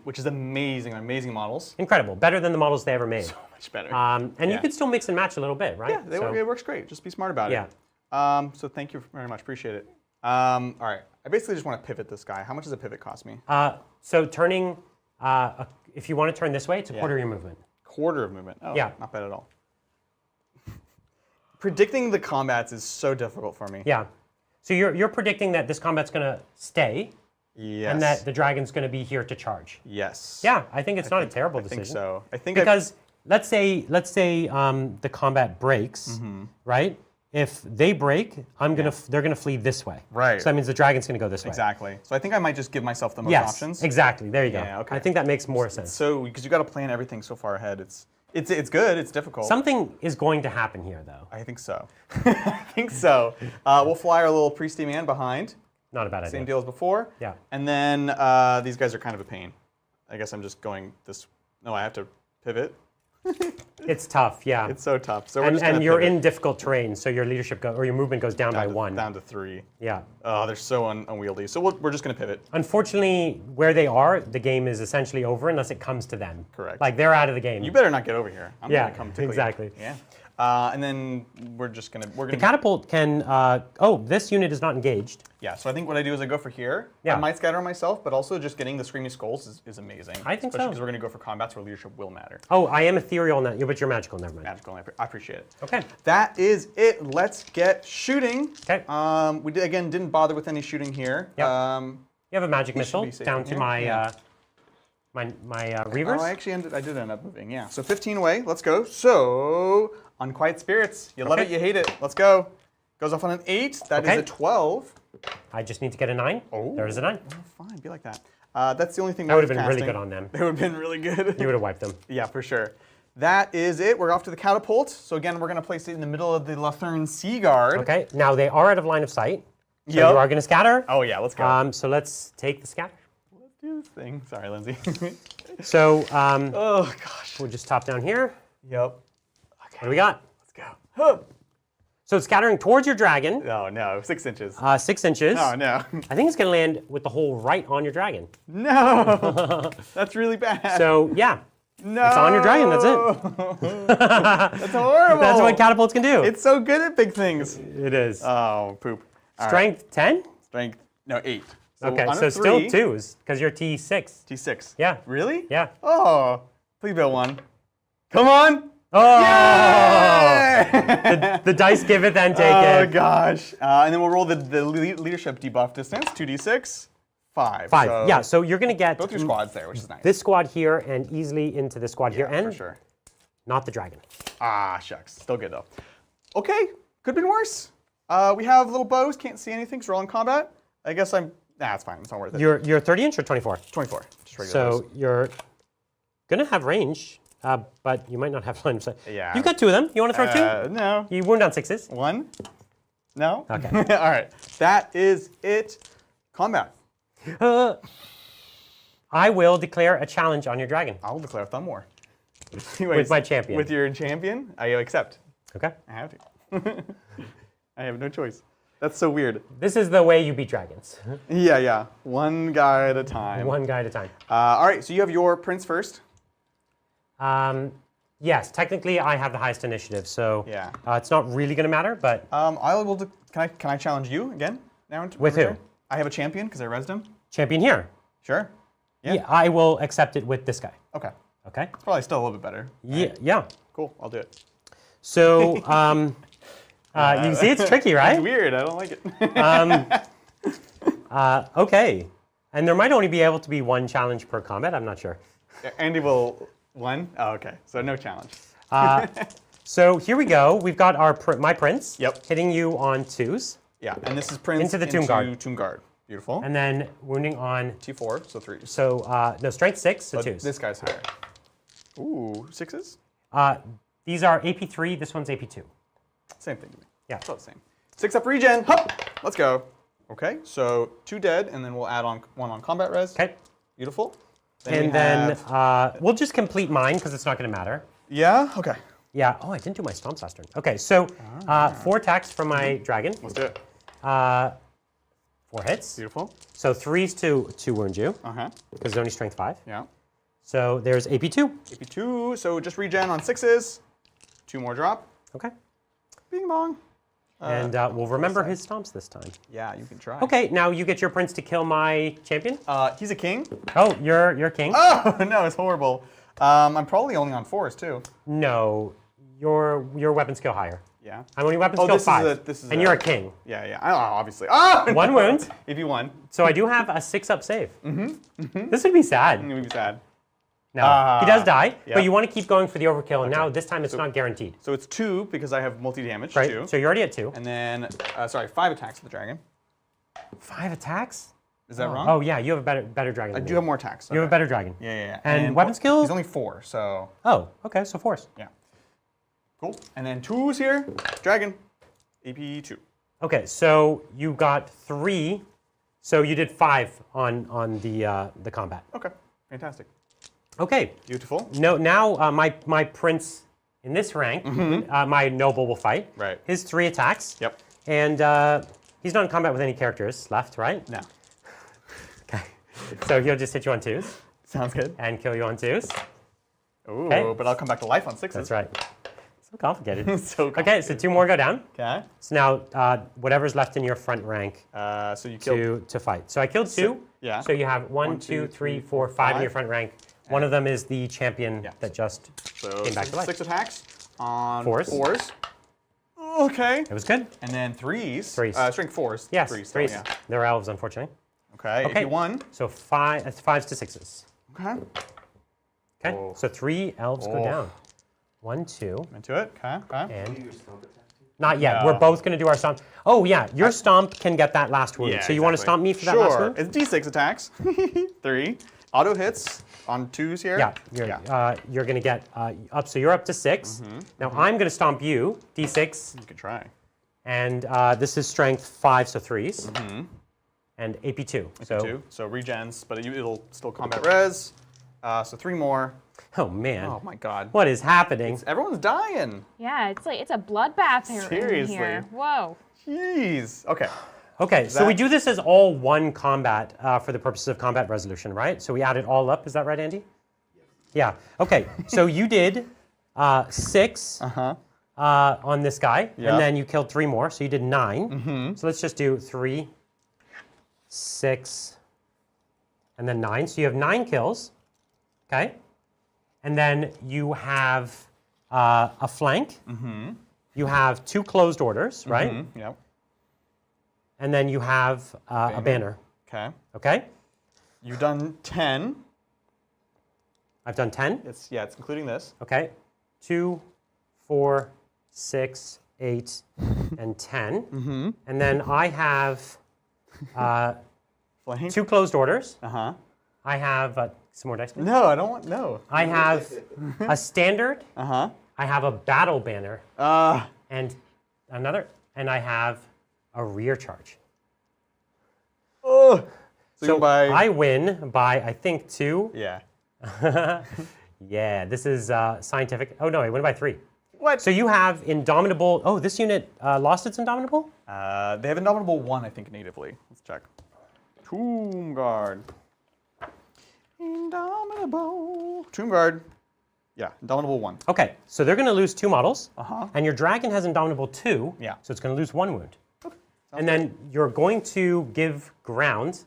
which is amazing models. Incredible, better than the models they ever made. So much better. And you can still mix and match a little bit, right? Yeah, it works great. Just be smart about Yeah. it. So thank you very much. Appreciate it. All right. I basically just want to pivot this guy. How much does a pivot cost me? So turning, if you want to turn this way, it's a quarter of your movement. Quarter of movement. Oh, Yeah. not bad at all. Predicting the combats is so difficult for me. Yeah. So you're predicting that this combat's going to stay Yes. and that the dragon's going to be here to charge. Yes. Yeah, I think it's not a terrible I decision. think so. I think Because let's say the combat breaks, right? If they break, they're gonna flee this way. Right. So that means the dragon's gonna go this way. Exactly. So I think I might just give myself the most Yes. options. Exactly. There you go. Yeah, okay. I think that makes more sense. So because you got to plan everything so far ahead, it's good. It's difficult. Something is going to happen here, though. I think so. I think so. We'll fly our little priesty man behind. Not a bad idea. Same deal as before. Yeah. And then these guys are kind of a pain. I guess I'm just going this. No, I have to pivot. It's tough. Yeah. It's so tough. So we're just and gonna you're pivot in difficult terrain, so your leadership or your movement goes down by 1. down to 3. Yeah. Oh, they're so unwieldy. So we're just gonna pivot. Unfortunately, where they are, the game is essentially over unless it comes to them. Correct. Like they're out of the game. You better not get over here. I'm Yeah, gonna come tickle you. exactly. Yeah. And then we're gonna. The catapult can. This unit is not engaged. Yeah, so I think what I do is I go for here. Yeah. I might scatter myself, but also just getting the Screaming Skulls is amazing. I think so. Especially because we're going to go for combats where leadership will matter. Oh, I am ethereal now, but you're magical. Never mind. Magical, I appreciate it. Okay. That is it. Let's get shooting. Okay. We didn't bother with any shooting here. Yep. You have a magic missile be safe down in to here. my Yeah. my reavers. Oh, I did end up moving, yeah. So 15 away, let's go. So, Unquiet Spirits. You love Okay. it, you hate it. Let's go. Goes off on an 8. That is Okay. a 12. I just need to get a 9. Oh. There's a 9. Oh, fine, be like that. That's the only thing That would have worth been really casting. good on them. That would have been really good. You would have wiped them. Yeah, for sure. That is it. We're off to the catapult. So again, we're going to place it in the middle of the Lathern Sea Guard. Okay. Now they are out of line of sight. So you are going to scatter. Oh yeah, let's go. So let's take the scatter. Let's do this thing. Sorry, Lindsay. So Oh gosh. we'll just top down here. Yep. What do we got? Let's go. Huh. So it's scattering towards your dragon, Oh no, 6 inches. 6 inches. Oh no. I think it's going to land with the hole right on your dragon. No. That's really bad. So yeah, no. it's on your dragon. That's it. That's horrible. That's what catapults can do. It's so good at big things. It is. Oh, poop. All right. Strength 10? Strength, no, 8. So Okay, on so a still 3, 2s, because you're T6. T6. Yeah. Really? Yeah. Oh, please build 1. Come on. Oh! Yay! The dice give it, then take Oh it. gosh. And then we'll roll the leadership debuff distance, 2d6, 5. 5. So Yeah, so you're going to get both your squads there, which is nice. this squad here and easily into this squad here, and for sure. not the dragon. Ah, shucks. Still good though. Okay, could have been worse. We have little bows, can't see anything, so we're all in combat. I guess it's fine, it's not worth it. You're 30 inch or 24? 24, just regular So bows. you're going to have range, but you might not have line of sight. Yeah. You've got 2 of them. You want to throw 2? No. You wound on 6s. 1? No? Okay. All right, that is it. Combat. I will declare a challenge on your dragon. I will declare a thumb war. Anyways, With my champion. With your champion, I accept. Okay? I have to. I have no choice. That's so weird. This is the way you beat dragons. Yeah. One guy at a time. One guy at a time. All right, so you have your prince first. Yes, technically I have the highest initiative, so Yeah. it's not really going to matter, but Can I challenge you again? Now With who? I have a champion because I rezzed him. champion here. Sure. Yeah, I will accept it with this guy. Okay. Okay? It's probably still a little bit better. Yeah. Cool. I'll do it. So, you can see it's tricky, It's right? weird. I don't like it. Okay. And there might only be able to be 1 challenge per combat, I'm not sure. Andy will 1. Oh, okay. So no challenge. So here we go. We've got my prince Yep. hitting you on 2s, Yeah. And this is prince Into the tomb guard. Tomb guard. Beautiful. and then wounding on, T4, so 3s. so, no, strength 6, so But 2s. this guy's higher. Ooh, 6s? These are AP3, this one's AP2. Same thing to me. Yeah. It's all the same. 6 up regen. Hup! Let's go. Okay, so 2 dead, and then we'll add on 1 on combat res. Okay. Beautiful. And we then have- we'll just complete mine because it's not going to matter. Yeah? Okay. Yeah. Oh, I didn't do my stomps last turn. Okay, so 4 attacks from my dragon. Let's do it. 4 hits. Beautiful. So 3s to wound you Uh-huh. because it's only strength 5. Yeah. So there's AP2. AP2, so just regen on 6s. 2 more drop. Okay. Bing bong. And we'll remember his stomps this time. Yeah, you can try. Okay, now you get your prince to kill my champion. He's a king. Oh, you're king. Oh, no, it's horrible. I'm probably only on 4s, too. No, your weapon skill higher. Yeah. I'm only weapon Oh, skill this is 5. this is and you're a king. Yeah, yeah. Oh, obviously. Oh! 1 wound. If you won, So I do have a 6-up save. This would be sad. it would be sad. No, he does die, yeah. but you want to keep going for the overkill, and now this time it's not guaranteed. So it's 2 because I have multi-damage, Right, 2. so you're already at 2. And then, 5 attacks with the dragon. 5 attacks? Is that wrong? Oh yeah, you have a better dragon. I than do me. have more attacks. You have a better dragon. Yeah, yeah, yeah. And weapon skill? He's only 4, so Oh, okay, so 4s. yeah. Cool. And then 2s here. Dragon. AP2. Okay, so you got 3, so you did 5 on the combat. Okay. Fantastic. Okay. Beautiful. No, now my prince in this rank, my noble will fight. Right. His 3 attacks. Yep. And he's not in combat with any characters left, right? No. Okay. So he'll just hit you on 2s Sounds good. and kill you on 2s. Ooh, Okay. but I'll come back to life on 6s. That's right. So complicated. So Okay, so 2 more go down. Okay. So now whatever's left in your front rank So you killed. to fight. So I killed 2. yeah. So you have 1, 2, 3, 4, 5 in your front rank. One of them is the champion that just So came back to life. 6 attacks on 4s. 4s. Okay. It was good. And then 3s. 3s. Strength 4s. Yes, 3s. 3s. Yeah. They're elves, unfortunately. Okay. Okay. AP1. So 5s to 6s. Okay. Okay. Oh. So 3 elves go Oh. down. 1, 2, Into it. Okay. Okay. and not yet. No. We're both going to do our stomp. Oh yeah, your stomp can get that last wound. Yeah, so you want to exactly. stomp me for that sure. last wound? It's D6 attacks. 3. Auto hits on 2s here. Yeah, you're going to get up. So you're up to 6. Now I'm going to stomp you, D6, You can try. And this is strength 5, so 3s. And AP 2. So regens, but it'll still combat res. So 3 more. Oh man. Oh my god. What is happening? Everyone's dying. Yeah, it's a bloodbath here. Seriously. In here. Whoa. Jeez. Okay. Okay, so we do this as all one combat for the purposes of combat resolution, right? So we add it all up. Is that right, Andy? Yeah. Okay. So you did 6 on this guy, and then you killed 3 more, so you did 9. So let's just do 3, 6, and then 9. So you have 9 kills. Okay. And then you have a flank. You have 2 closed orders, right? Yep. And then you have a banner. Okay. Okay? You've done 10. I've done 10. It's including this. Okay. 2, 4, 6, 8, and 10. And then I have Flank. 2 closed orders. Uh-huh. I have some more dice, please. No, I don't want no. I have a standard. Uh-huh. I have a battle banner. And another. And I have a rear charge. Oh. So by I win by, I think, 2. Yeah. Yeah, this is scientific. Oh, no, I win by 3. What? So you have Indomitable. Oh, this unit lost its Indomitable? They have Indomitable 1, I think, natively. Let's check. Tomb Guard. Indomitable. Tomb Guard. Yeah, Indomitable 1. Okay, so they're going to lose 2 models. Uh-huh. And your dragon has Indomitable 2. Yeah. So it's going to lose 1 wound. Okay. And then you're going to give ground.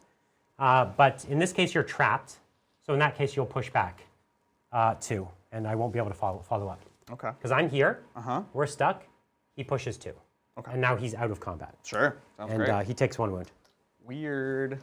But in this case, you're trapped. So in that case, you'll push back 2. And I won't be able to follow up. Okay. Because I'm here. Uh-huh. We're stuck. He pushes 2. Okay. And now he's out of combat. Sure. Sounds great. And he takes 1 wound. Weird.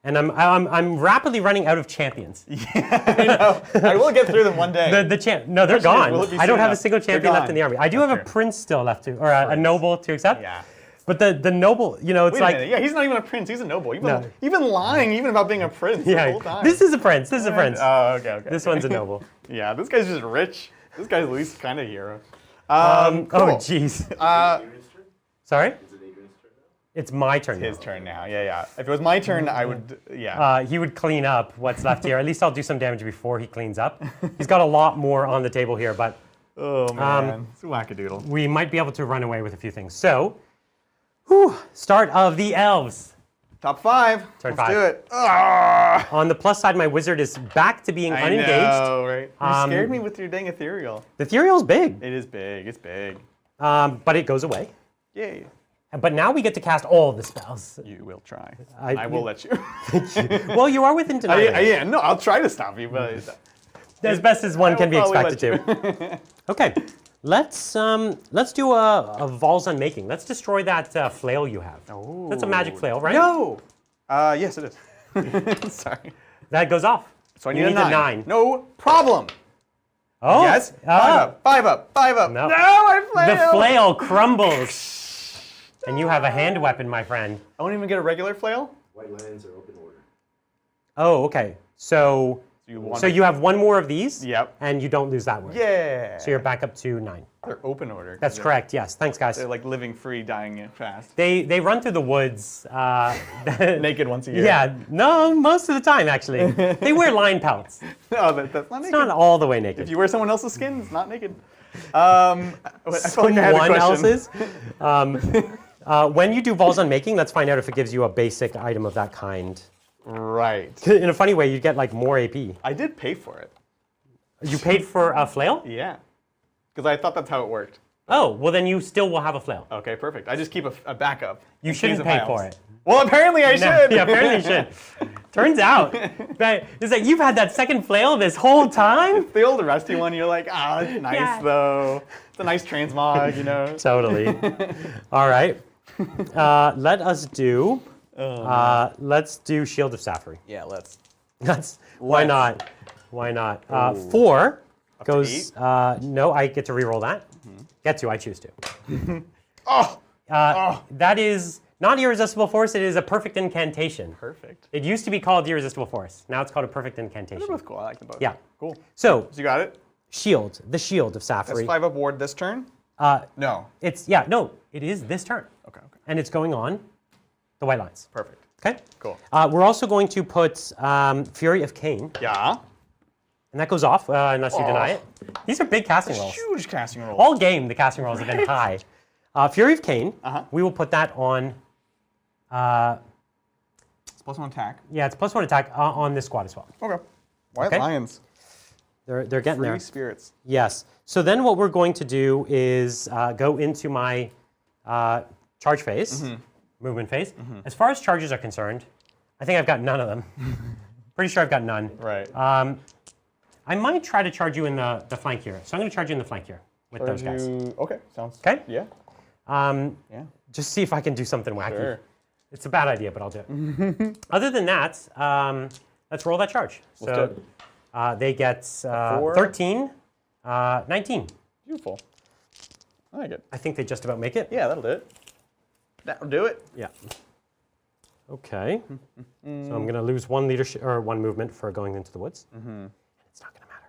And I'm rapidly running out of champions. I know. I will get through them one day. No, they're gone. Will it be I don't soon have a enough? single They're champion left gone. in the army. I do have a prince still left to, or a noble to accept. Yeah. But the noble, it's Wait a like, minute. Yeah, he's not even a prince. He's a noble. No. You've been lying even about being a prince the whole yeah, time. this is a prince. This is a prince. Oh, okay. This one's a noble. Yeah, this guy's just rich. This guy's at least kind of hero. Oh, Cool. jeez. Adrian's turn? Sorry? Is it Adrian's turn now? It's my turn. His now. turn now. Yeah. If it was my turn, I would. Yeah. He would clean up what's left here. At least I'll do some damage before he cleans up. He's got a lot more on the table here, but Oh man, it's a wackadoodle. we might be able to run away with a few things. So, start of the elves. Top 5. Turn Let's 5. do it. Ah, On the plus side, my wizard is back to being I unengaged. know, right? You scared me with your dang ethereal. The ethereal's big, It is big. It's big. but it goes away. Yay. But now we get to cast all of the spells. You will try. I- I will let you. Well, you are within denial. yeah, no, I'll try to stop you, but As best as one I can be will probably expected to. Okay, let's do a Vols Unmaking. Let's destroy that flail you have. That's a magic flail, right? No. Yes, it is. Sorry. That goes off. So I You need a 9. No problem. Oh, Yes. 5 up. 5 up. 5 up. No. No, I failed. The flail crumbles. And you have a hand weapon, my friend. I won't even get a regular flail. White lands are open order. Oh, okay. So you have 1 more of these. Yep. And you don't lose that one. Yeah. So you're back up to 9. They're open order. That's correct. Yes. Thanks, guys. They're like living free, dying fast. They run through the woods. Naked once a year. Yeah. No, most of the time actually. They wear lion pelts. No, that's not naked. It's not all the way naked. If you wear someone else's skin, it's not naked. I felt like I had a Someone question. else's. When you do Vols Unmaking, let's find out if it gives you a basic item of that kind. Right. In a funny way, you'd get like more AP. I did pay for it. You paid for a flail? Yeah. Because I thought that's how it worked. Oh, well then you still will have a flail. Okay, perfect. I just keep a backup. You in case shouldn't of pay my for elves. it. Well, apparently I No, should. yeah, apparently you should. Turns out that it's like you've had that second flail this whole time. The old rusty one, you're like, it's nice Yeah. though. It's a nice transmog, you know. Totally. All right. Let us do. Let's do Shield of Safri. Yeah, let's. Why not? Why not? 4 goes. to No, I get to reroll that. Get to. I choose to. Oh, That is not Irresistible Force. It is a perfect incantation. perfect. It used to be called Irresistible Force. Now it's called a perfect incantation. They're both cool. I like them both. Yeah. Cool. So So you got it? Shield, the Shield of That's Safri. 5 up ward this turn. No. No, it is this turn. Okay. And it's going on the white lines. Perfect. Okay? Cool. We're also going to put Fury of Cain, Yeah. and that goes off unless you deny it. These are big casting rolls. Huge casting roll. All game, the casting rolls have been high. Fury of Cain, we will put that on, It's +1 attack. yeah, it's +1 attack on this squad as well. Okay. White Okay. lions. They're getting Free there. spirits. Yes. So then what we're going to do is go into my charge phase, movement phase. As far as charges are concerned, I think I've got none of them. Pretty sure I've got none. Right. I might try to charge you in the flank here. So I'm going to charge you in the flank here with those guys. Okay. Sounds. Okay? Yeah. Yeah. Just see if I can do something wacky. Sure. It's a bad idea, but I'll do it. Other than that, let's roll that charge. Let's do it. They get 4. 13, 19. Beautiful. I like it. I think they just about make it. Yeah, that'll do it. That'll do it. Yeah. Okay. So I'm going to lose 1 leadership or 1 movement for going into the woods. It's not going to matter.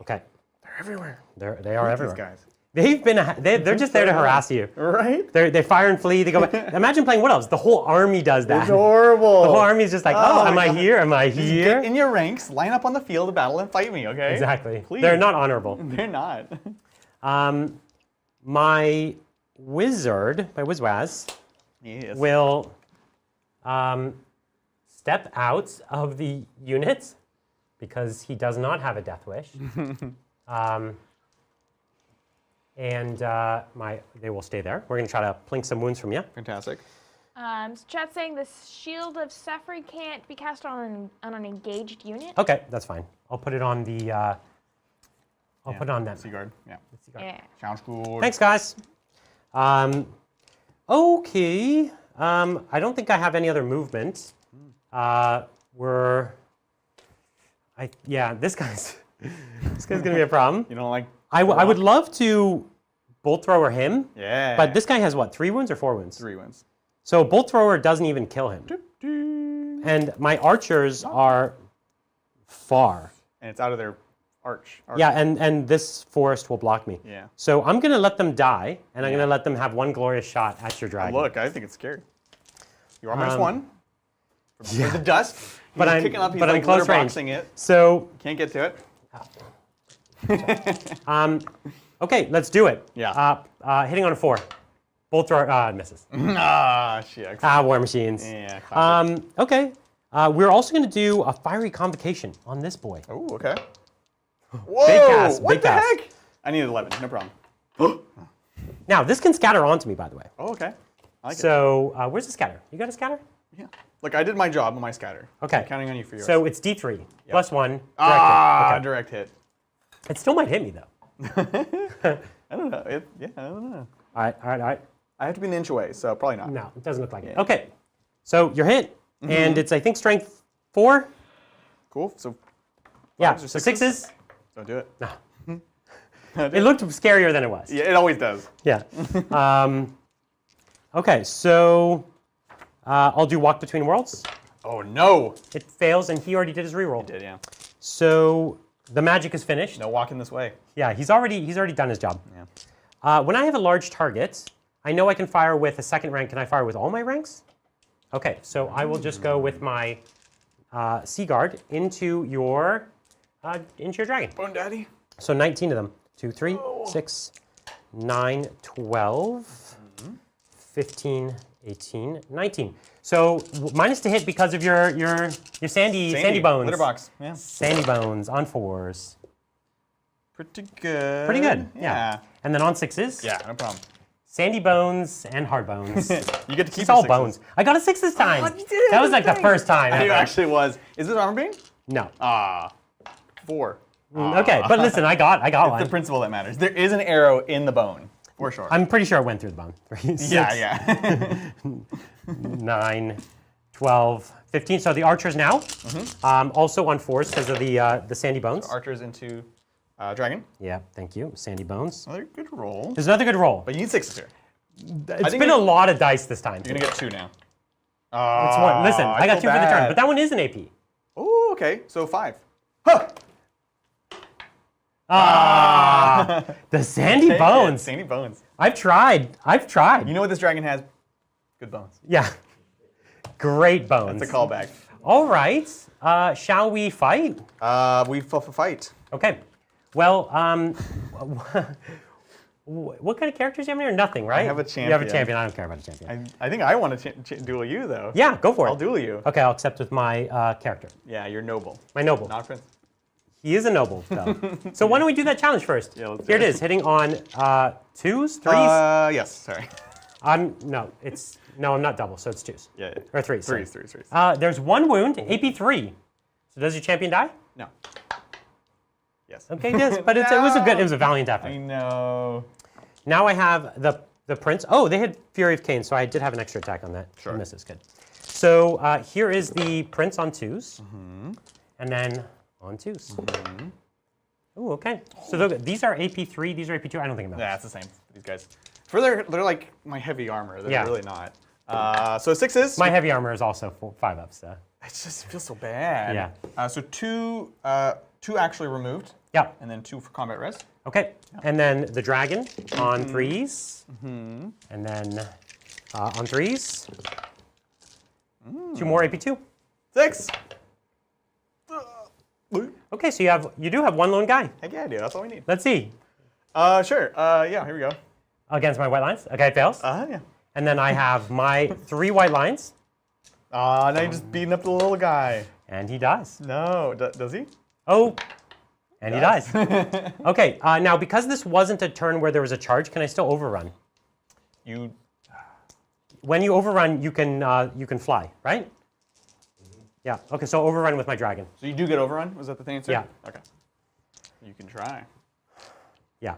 Okay. They're everywhere. They are everywhere. These guys. They're just there to harass you. Right? They fire and flee. They go. Imagine playing Wood Elves. The whole army does that. It's horrible. The whole army is just like, oh, am I God. here? Am I here? Get in your ranks, line up on the field of battle, and fight me, okay? Exactly. Please. They're not honorable. They're not. My wizard, my Wizwaz, Yes. will step out of the unit because he does not have a death wish. And they will stay there. We're going to try to plink some wounds from you. Fantastic. So chat's saying the Shield of Sefri can't be cast on an engaged unit. Okay, that's fine. I'll put it on the. I'll put it on them. Seaguard. Yeah. Yeah. Sounds good. Thanks, guys. Okay. I don't think I have any other movement. This guy's gonna be a problem. You don't like. I would love to bolt thrower him. Yeah. But this guy has what? 3 wounds or 4 wounds? 3 wins. So bolt thrower doesn't even kill him. And my archers are far. And it's out of their arch. Yeah, and this forest will block me. Yeah. So I'm gonna let them die, and I'm gonna let them have 1 glorious shot at your dragon. Look, I think it's scary. You are -1. For the dust. But He's I'm- kicking up. He's but I'm like close range. boxing it. So Can't get to it. okay, let's do it. Yeah. Hitting on a 4. Bolt thrower misses. Shit. War machines. Yeah. Classic. Okay. We're also gonna do a fiery convocation on this boy. Oh, okay. Whoa! cast, What big the cast. heck? I need 11. No problem. Now this can scatter onto me, by the way. Oh, okay. I like it. So where's the scatter? You got a scatter? Yeah. Look, I did my job on my scatter. Okay. I'm counting on you for yours. So it's D3 plus 1. Direct hit. Okay. Direct hit. It still might hit me though. I don't know. I don't know. All right. I have to be an inch away, so probably not. No, it doesn't look like it. Yeah. Okay. So you're hit, and it's I think strength 4. Cool. So Yeah. or So sixes? 6s. don't do it. No. It looked scarier than it was. Yeah, it always does. Yeah. Okay, so I'll do Walk Between Worlds. Oh no! It fails, and he already did his reroll. Did yeah. So the magic is finished. No walking this way. Yeah, he's already done his job. Yeah. When I have a large target, I know I can fire with a 2nd rank. Can I fire with all my ranks? Okay, so I will just go with my Sea Guard into your dragon. Bone Daddy. So 19 of them. 2, 3, 6, 9, 12, 15, 18, 19. So minus to hit because of your sandy bones. Litter box. Yeah. Sandy bones on 4s. Pretty good. Pretty good. Yeah. And then on 6s. Yeah, no problem. Sandy bones and hard bones. You get to keep It's your all 6s. bones. I got a 6 this time. you did. That was like the first time. It ever. actually was. Is this armor beam? No. 4. Okay, but listen, I got It's one. the principle that matters. There is an arrow in the bone, for sure. I'm pretty sure it went through the bone. 6, yeah. 9, 12, 15. So the archers now, also on 4s because of the sandy bones. Archers into dragon. Yeah, thank you. Sandy bones. Another good roll. There's another good roll. But you need 6s here. It's think been a lot of dice this time. You're gonna get 2 now. It's one. Listen, I got 2 for the turn, but that one is an AP. Oh, okay. So 5. Huh. The sandy Take it, bones. Sandy bones. I've tried. You know what this dragon has? Good bones. Yeah. Great bones. That's a callback. All right. Shall we fight? We fight. Okay. Well, what kind of characters do you have in here? Nothing, right? I have a You have a champion. champion. I don't care about a champion. I think I want to duel you, though. Yeah, go for it. I'll duel you. Okay, I'll accept with my character. Yeah, you're noble. My noble. Not a prince. He is a noble, though. So why don't we do that challenge first? Yeah, let's do Here it it. is, hitting on 2s, 3s. Yes, sorry. No, I'm not double, so it's 2s. Yeah. Or 3s. sorry. Threes. There's 1 wound, AP 3. So does your champion die? No. Yes. Okay, yes, but it was a valiant I effort. know. Now I have the prince. Oh, they had Fury of Cain, so I did have an extra attack on that. Sure. And this is good. So here is the prince on 2s, and then on 2s. Ooh, okay. So these are AP 3, these are AP 2. I don't think it matters. Yeah, it's the same. These guys. They're like my heavy armor. They're Yeah. really not. So 6s. My heavy armor is also 5 up, so. It just feels so bad. Yeah. So two actually removed, Yeah. and then 2 for combat res. Okay. And then the dragon on 3s. And then on 3s. 2 more AP2. 6. Okay, so you do have 1 lone guy. Heck yeah, dude. That's all we need. Let's see. Sure. Yeah. Here we go. Against my white lines. Okay, it fails. Yeah. And then I have my 3 white lines. Now you're just beating up the little guy. And he dies. No, does he? Oh, and he dies. Okay, now because this wasn't a turn where there was a charge, can I still overrun? When you overrun, you can fly, right? Yeah. Okay, so overrun with my dragon. So you do get overrun? Was that the thing? Too? Yeah. Okay. You can try. Yeah,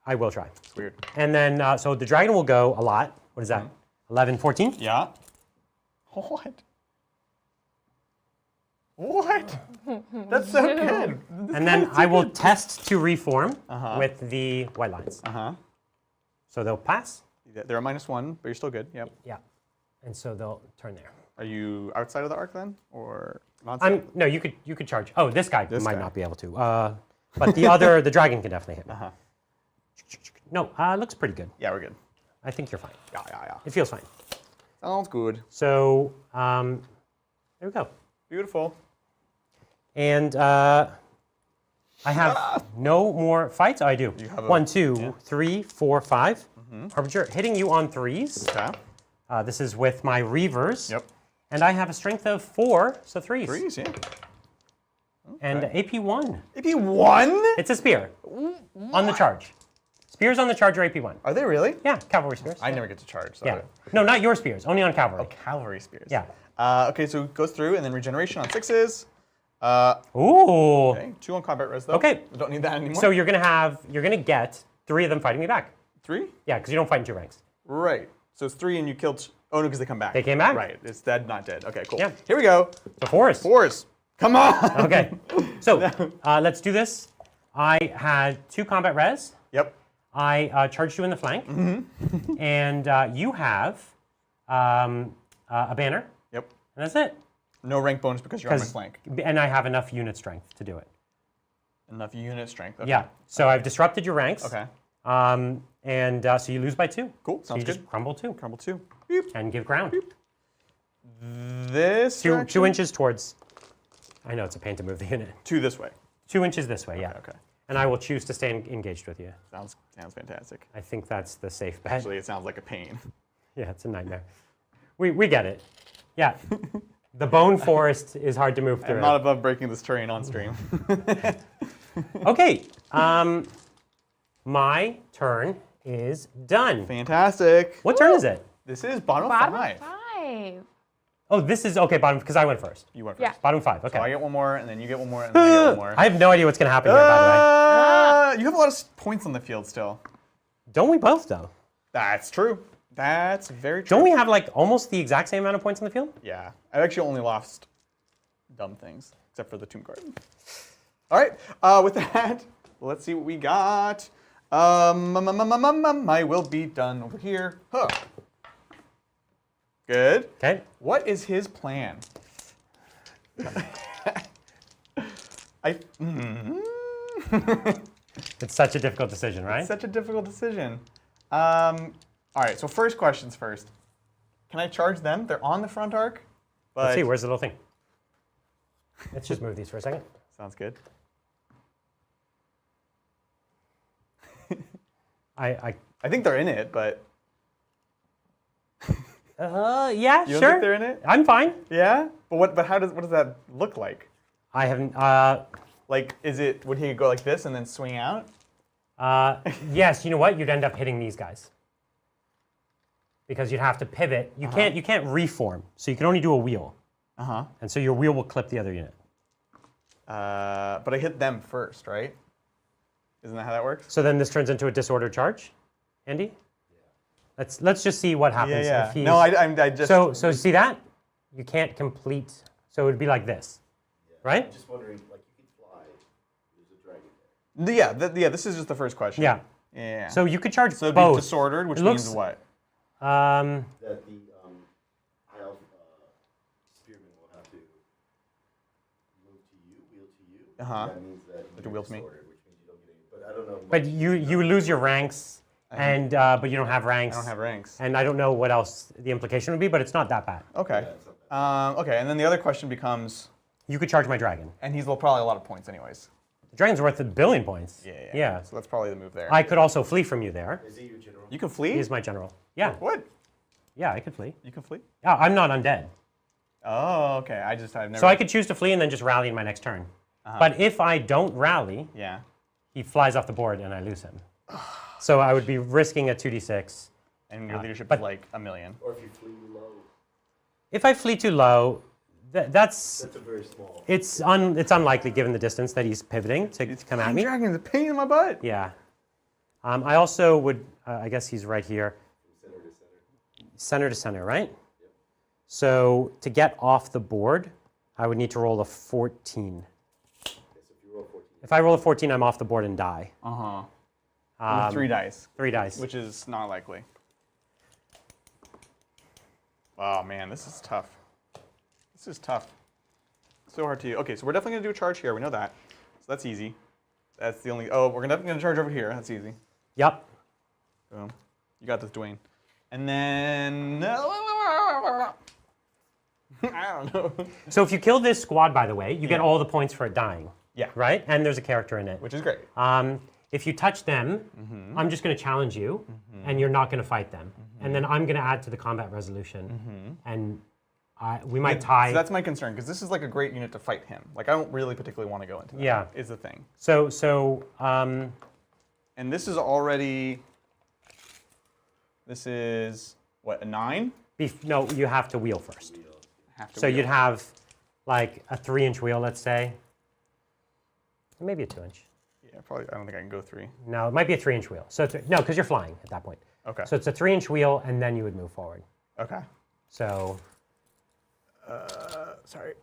I will try. It's weird. And then so the dragon will go a lot. What is that? 11, 14. Yeah. What? What? That's so good. And then I will test to reform with the white lines. So they'll pass. They're a -1, but you're still good. Yep. Yeah. And so they'll turn there. Are you outside of the arc then, or not? No, you could charge. Oh, this guy might guy. not be able to. But the dragon can definitely hit me. No, it looks pretty good. Yeah, we're good. I think you're fine. Yeah. It feels fine. Sounds good. So there we go. Beautiful. And I have no more fights. Oh, I do. You have 1, 2, 3, 4, 5. Harbinger hitting you on 3s. Okay. This is with my reavers. Yep. And I have a strength of 4, so 3s. 3s, yeah. And AP1. AP1? It's a spear on the charge. Spears on the charge are AP1. Are they really? Yeah, cavalry spears. I never get to charge. So Yeah. No, not your spears, only on cavalry. Cavalry spears. Yeah. Okay, so it goes through, and then regeneration on 6s. Ooh. Okay, 2 on combat res though. Okay. We don't need that anymore. So you're gonna get 3 of them fighting me back. 3? Yeah, because you don't fight in 2 ranks. Right. So it's 3 and you killed. Oh no, because they come back. They came back. Right. It's dead, not dead. Okay, cool. Yeah. Here we go. The 4s. 4s. Come on. Okay. So let's do this. I had 2 combat res. Yep. I charged you in the flank. And you have a banner. Yep. And that's it. No rank bonus because you're on my flank. And I have enough unit strength to do it. Enough unit strength. Okay. Yeah. So I've disrupted your ranks. Okay. And so you lose by 2. Cool. So you Sounds good. just crumble 2 Crumble 2. Beep. and give ground. This 2 direction? inches towards. I know it's a pain to move the unit. 2 this way. 2 inches this way, yeah. Okay. And I will choose to stay engaged with you. Sounds fantastic. I think that's the safe bet. Actually, it sounds like a pain. Yeah, it's a nightmare. We get it. Yeah. The bone forest is hard to move through. I'm not above breaking this terrain on stream. Okay. My turn is done. Fantastic. What turn is it? This is bottom Bottom 5. 5. Oh, this is okay. Bottom because I went first. You went Yeah. first. Bottom 5. Okay. So I get 1 more, and then you get 1 more, and then I get 1 more. I have no idea what's gonna happen here. By the way, You have a lot of points on the field still. don't we both though? That's true. That's very true. Don't we have like almost the exact same amount of points on the field? Yeah. I've actually only lost dumb things, except for the Tomb Garden. All right. With that, let's see what we got. I will be done over here. Huh. Good. Okay. What is his plan? It's such a difficult decision, right? Such a difficult decision. All right, so first questions first. Can I charge them? They're on the front arc. But Let's see, where's the little thing? Let's just move these for a second. Sounds good. I think they're in it, but yeah, you don't sure. think they're in it? I'm fine. Yeah, but what does that look like? I haven't. Like, would he go like this and then swing out? Yes, you know what? You'd end up hitting these guys because you'd have to pivot. You can't reform, so you can only do a wheel. And so your wheel will clip the other unit. But I hit them first, right? Isn't that how that works? So then this turns into a disordered charge, Andy. Let's just see what happens. Yeah. If he's, No, I just. So see that? You can't complete. So it would be like this, right? I'm just wondering, like, you can fly. There's a dragon there. Yeah, this is just the first question. Yeah. Yeah. So you could charge So it'd both. be disordered, which It means looks- what? That the high elf spearman will have to move to you, wheel to you. That means that To wheel to me. disordered, which means you don't get any. But I don't know. But you lose your ranks, and but you don't have ranks. I don't have ranks. And I don't know what else the implication would be, but it's not that bad. Okay. Okay, and then the other question becomes, You could charge my dragon. and he's probably a lot of points anyways. The dragon's worth 1 billion points. Yeah. So that's probably the move there. I could also flee from you there. Is he your general? You can flee? He is my general. Yeah. What? Yeah, I could flee. You can flee? Yeah, I'm not undead. Oh, okay. I've never. So I could choose to flee and then just rally in my next turn. But if I don't rally, Yeah. he flies off the board and I lose him. So I would be risking a 2d6. And your leadership but- is like 1 million. Or if you flee low, If I flee too low, that's that's a very small. it's unlikely given the distance that he's pivoting to come at me. Dragon's a pain in my butt. Yeah. I also would, I guess he's right here. Center to center. Center to center, right? Yep. So to get off the board, I would need to roll a 14. Okay, so if you roll 14. If I roll a 14, I'm off the board and die. With 3 dice. 3 dice. Which is not likely. Oh man, this is tough. This is tough. So hard to. Okay, so we're definitely gonna do a charge here. We know that. So that's easy. That's the only. Oh, we're definitely gonna charge over here. That's easy. Yep. Boom. You got this, Dwayne. And then. I don't know. So if you kill this squad, by the way, you get all the points for it dying. Yeah. Right? And there's a character in it. Which is great. If you touch them, I'm just going to challenge you, and you're not going to fight them. And then I'm going to add to the combat resolution, and we might tie. So that's my concern, because this is like a great unit to fight him. Like, I don't really particularly want to go into that. Yeah. Is the thing. And this is already. This is, what, a 9? no, you have to wheel first. Have to So wheel. you'd have like a 3-inch wheel, let's say. Maybe a 2-inch. Yeah, probably. I don't think I can go 3. No, it might be a 3-inch wheel. So no, because you're flying at that point. Okay. So it's a 3-inch wheel, and then you would move forward. Okay. So Sorry.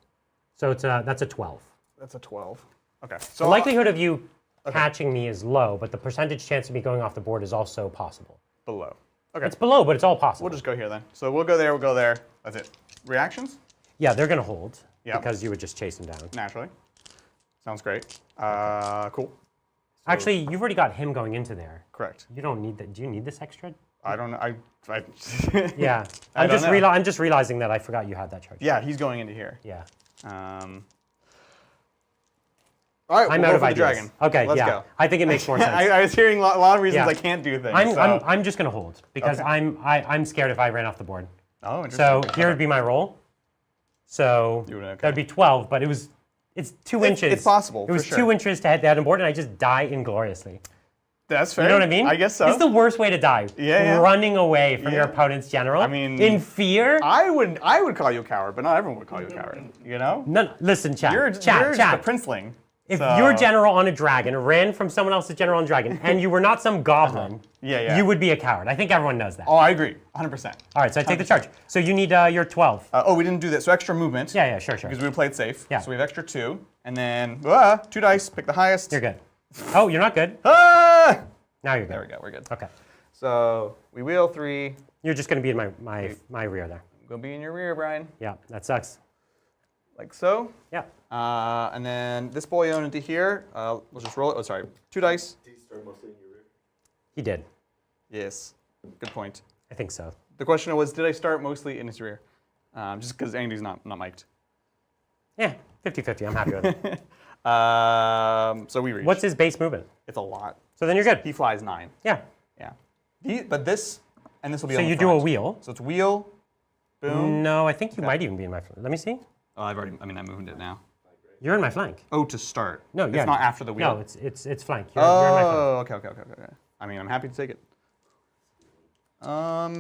so that's a 12. That's a 12. Okay. The So likelihood of you catching me is low, but the percentage chance of me going off the board is also possible. below. Okay. It's below, but it's all possible. We'll just go here then. So we'll go there. We'll go there. That's it. Reactions? Yeah, they're going to hold Yeah. because you would just chase them down. Naturally. Sounds great. Cool. Actually, you've already got him going into there. Correct. You don't need that. Do you need this extra? I don't know. I Yeah. I I'm don't just know. I'm just realizing that I forgot you had that charge. Yeah, he's going into here. Yeah. All right, I'm we'll out go of for the ideas. dragon. Okay, Let's yeah. go. I think it makes more sense. I was hearing a lot of reasons Yeah. I can't do things. I'm just going to hold because Okay. I'm scared if I ran off the board. Oh, interesting. So Okay. here would be my roll. So You would- okay. that would be 12, but it's 2 inches. It's possible, It was for sure. 2 inches to hit the board, and I just die ingloriously. That's fair. You know what I mean? I guess so. It's the worst way to die. Yeah. Running away from your Yeah. opponent's general. I mean, in fear. I would call you a coward, but not everyone would call you a coward. You know? No, listen, chat. You're chat. just a princeling. If so- your general on a dragon ran from someone else's general on a dragon, and you were not some goblin, Yeah. you would be a coward. I think everyone knows that. Oh, I agree. 100%. All right, so I take the charge. So you need your 12. We didn't do that. So extra movement. Yeah, sure. Because we played safe. Yeah. So we have extra 2. And then 2 dice, pick the highest. You're good. Oh, you're not good. Ah! Now you're good. There we go. We're good. Okay. So we wheel 3. You're just going to be in my rear there. I'm going to be in your rear, Brian. Yeah, that sucks. Like so. Yeah. And then this boy into here. We'll just roll it. Oh, sorry. 2 dice. start mostly in your rear? He did. Yes. Good point. I think so. The question was, did I start mostly in his rear? Just because Andy's not mic'd. Yeah, 50-50. I'm happy with it. So we reach. What's his base movement? It's a lot. So then you're good. He flies 9. Yeah. Yeah. But this, and this will be So on the you do a front. wheel. So it's wheel, boom. No, I think you might even be in my flank. Let me see. Oh, I moved it now. You're in my flank. Oh, to start. No, yeah. It's not after the wheel. No, it's flank. You're in my flank. Oh, okay. I mean, I'm happy to take it. I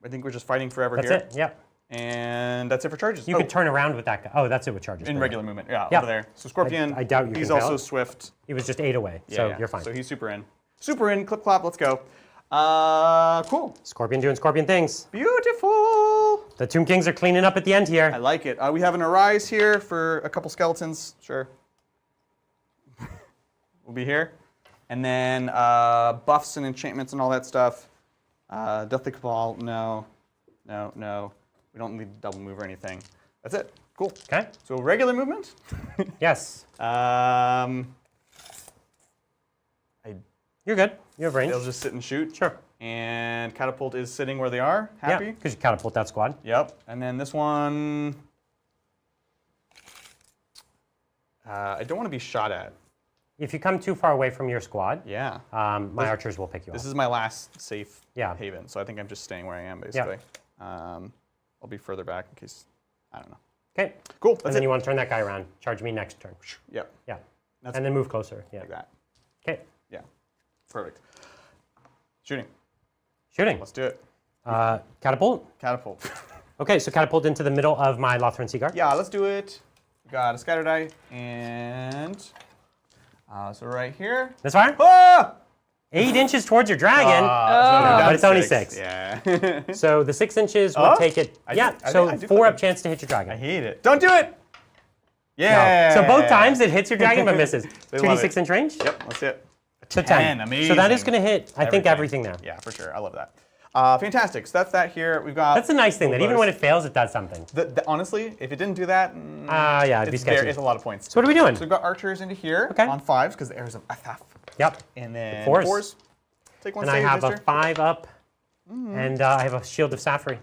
think we're just fighting forever That's here. it. Yep. And that's it for charges. You could turn around with that guy. Oh, that's it with charges. in regular movement. Yeah, Yeah. over there. So Scorpion. I doubt you He's can also tell. swift. He was just 8 away, so Yeah. you're fine. So he's super in. Super in. Clip clop. Let's go. Cool. Scorpion doing Scorpion things. Beautiful. The Tomb Kings are cleaning up at the end here. I like it. We have an Arise here for a couple skeletons. Sure. We'll be here. And then buffs and enchantments and all that stuff. Deathly Cabal, no. We don't need double move or anything. That's it. Cool. Okay. So regular movement. Yes. You're good. You have range. They'll just sit and shoot. Sure. And Catapult is sitting where they are. Happy. Yeah, because you catapult that squad. Yep. And then this one, I don't want to be shot at. If you come too far away from your squad, Yeah. my archers will pick you up. This is my last safe Yeah. haven, so I think I'm just staying where I am, basically. I'll be further back in case, I don't know. Okay. Cool, that's And then it. you want to turn that guy around. Charge me next turn. Yep, Yeah. That's and then move closer. Yeah. like that. Okay. Yeah, perfect. Shooting, Shooting. let's do it. Catapult. Catapult. Okay, so catapult into the middle of my Lothran Seaguard. Yeah, let's do it. Got a scatter die, and so right here. This far? Ah! 8 inches towards your dragon. So No, but it's only 6. Yeah. So the 6 inches would Oh? take it. I Yeah, did- I so did- I did 4 up fucking- chance to hit your dragon. I hate it. Don't do it. No. Yeah. So both times it hits your dragon but misses. They love 2d6 it. inch range? Yep, that's it. So 10. Amazing. So that is going to hit, I think, everything there. Yeah, for sure. I love that. Fantastic. So that's that here. We've got. That's the nice thing, that even when it fails, it does something. Honestly, if it didn't do that, Yeah, it'd be sketchy. it's a lot of points. So what are we doing? So we've got archers into here Okay. on 5s because the arrows of Athaf. Yep. And then 4s. Take one And I save, have a mister. 5 up, and I have a Shield of Safari.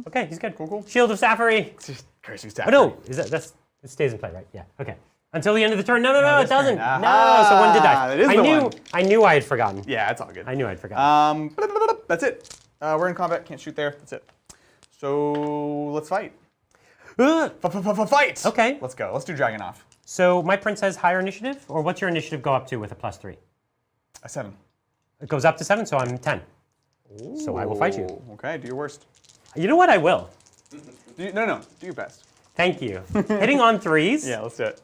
Okay, he's good. Cool. Shield of Safari. Cursing Oh staff. no, it stays in play, right? Yeah. Okay. Until the end of the turn. No, it this doesn't. turn. No, Aha, so one did die. that is the one. I knew I had forgotten. Yeah, it's all good. I knew I'd forgotten. That's it. We're in combat. Can't shoot there. That's it. So let's fight. Fight. Okay. Let's go. Let's do Dragon off. So my prince has higher initiative, or what's your initiative go up to with a +3? A 7. It goes up to 7, so I'm 10. So I will fight you. Ooh, okay, do your worst. You know what? I will. No, do your best. Thank you. Hitting on 3s. Yeah, let's do it.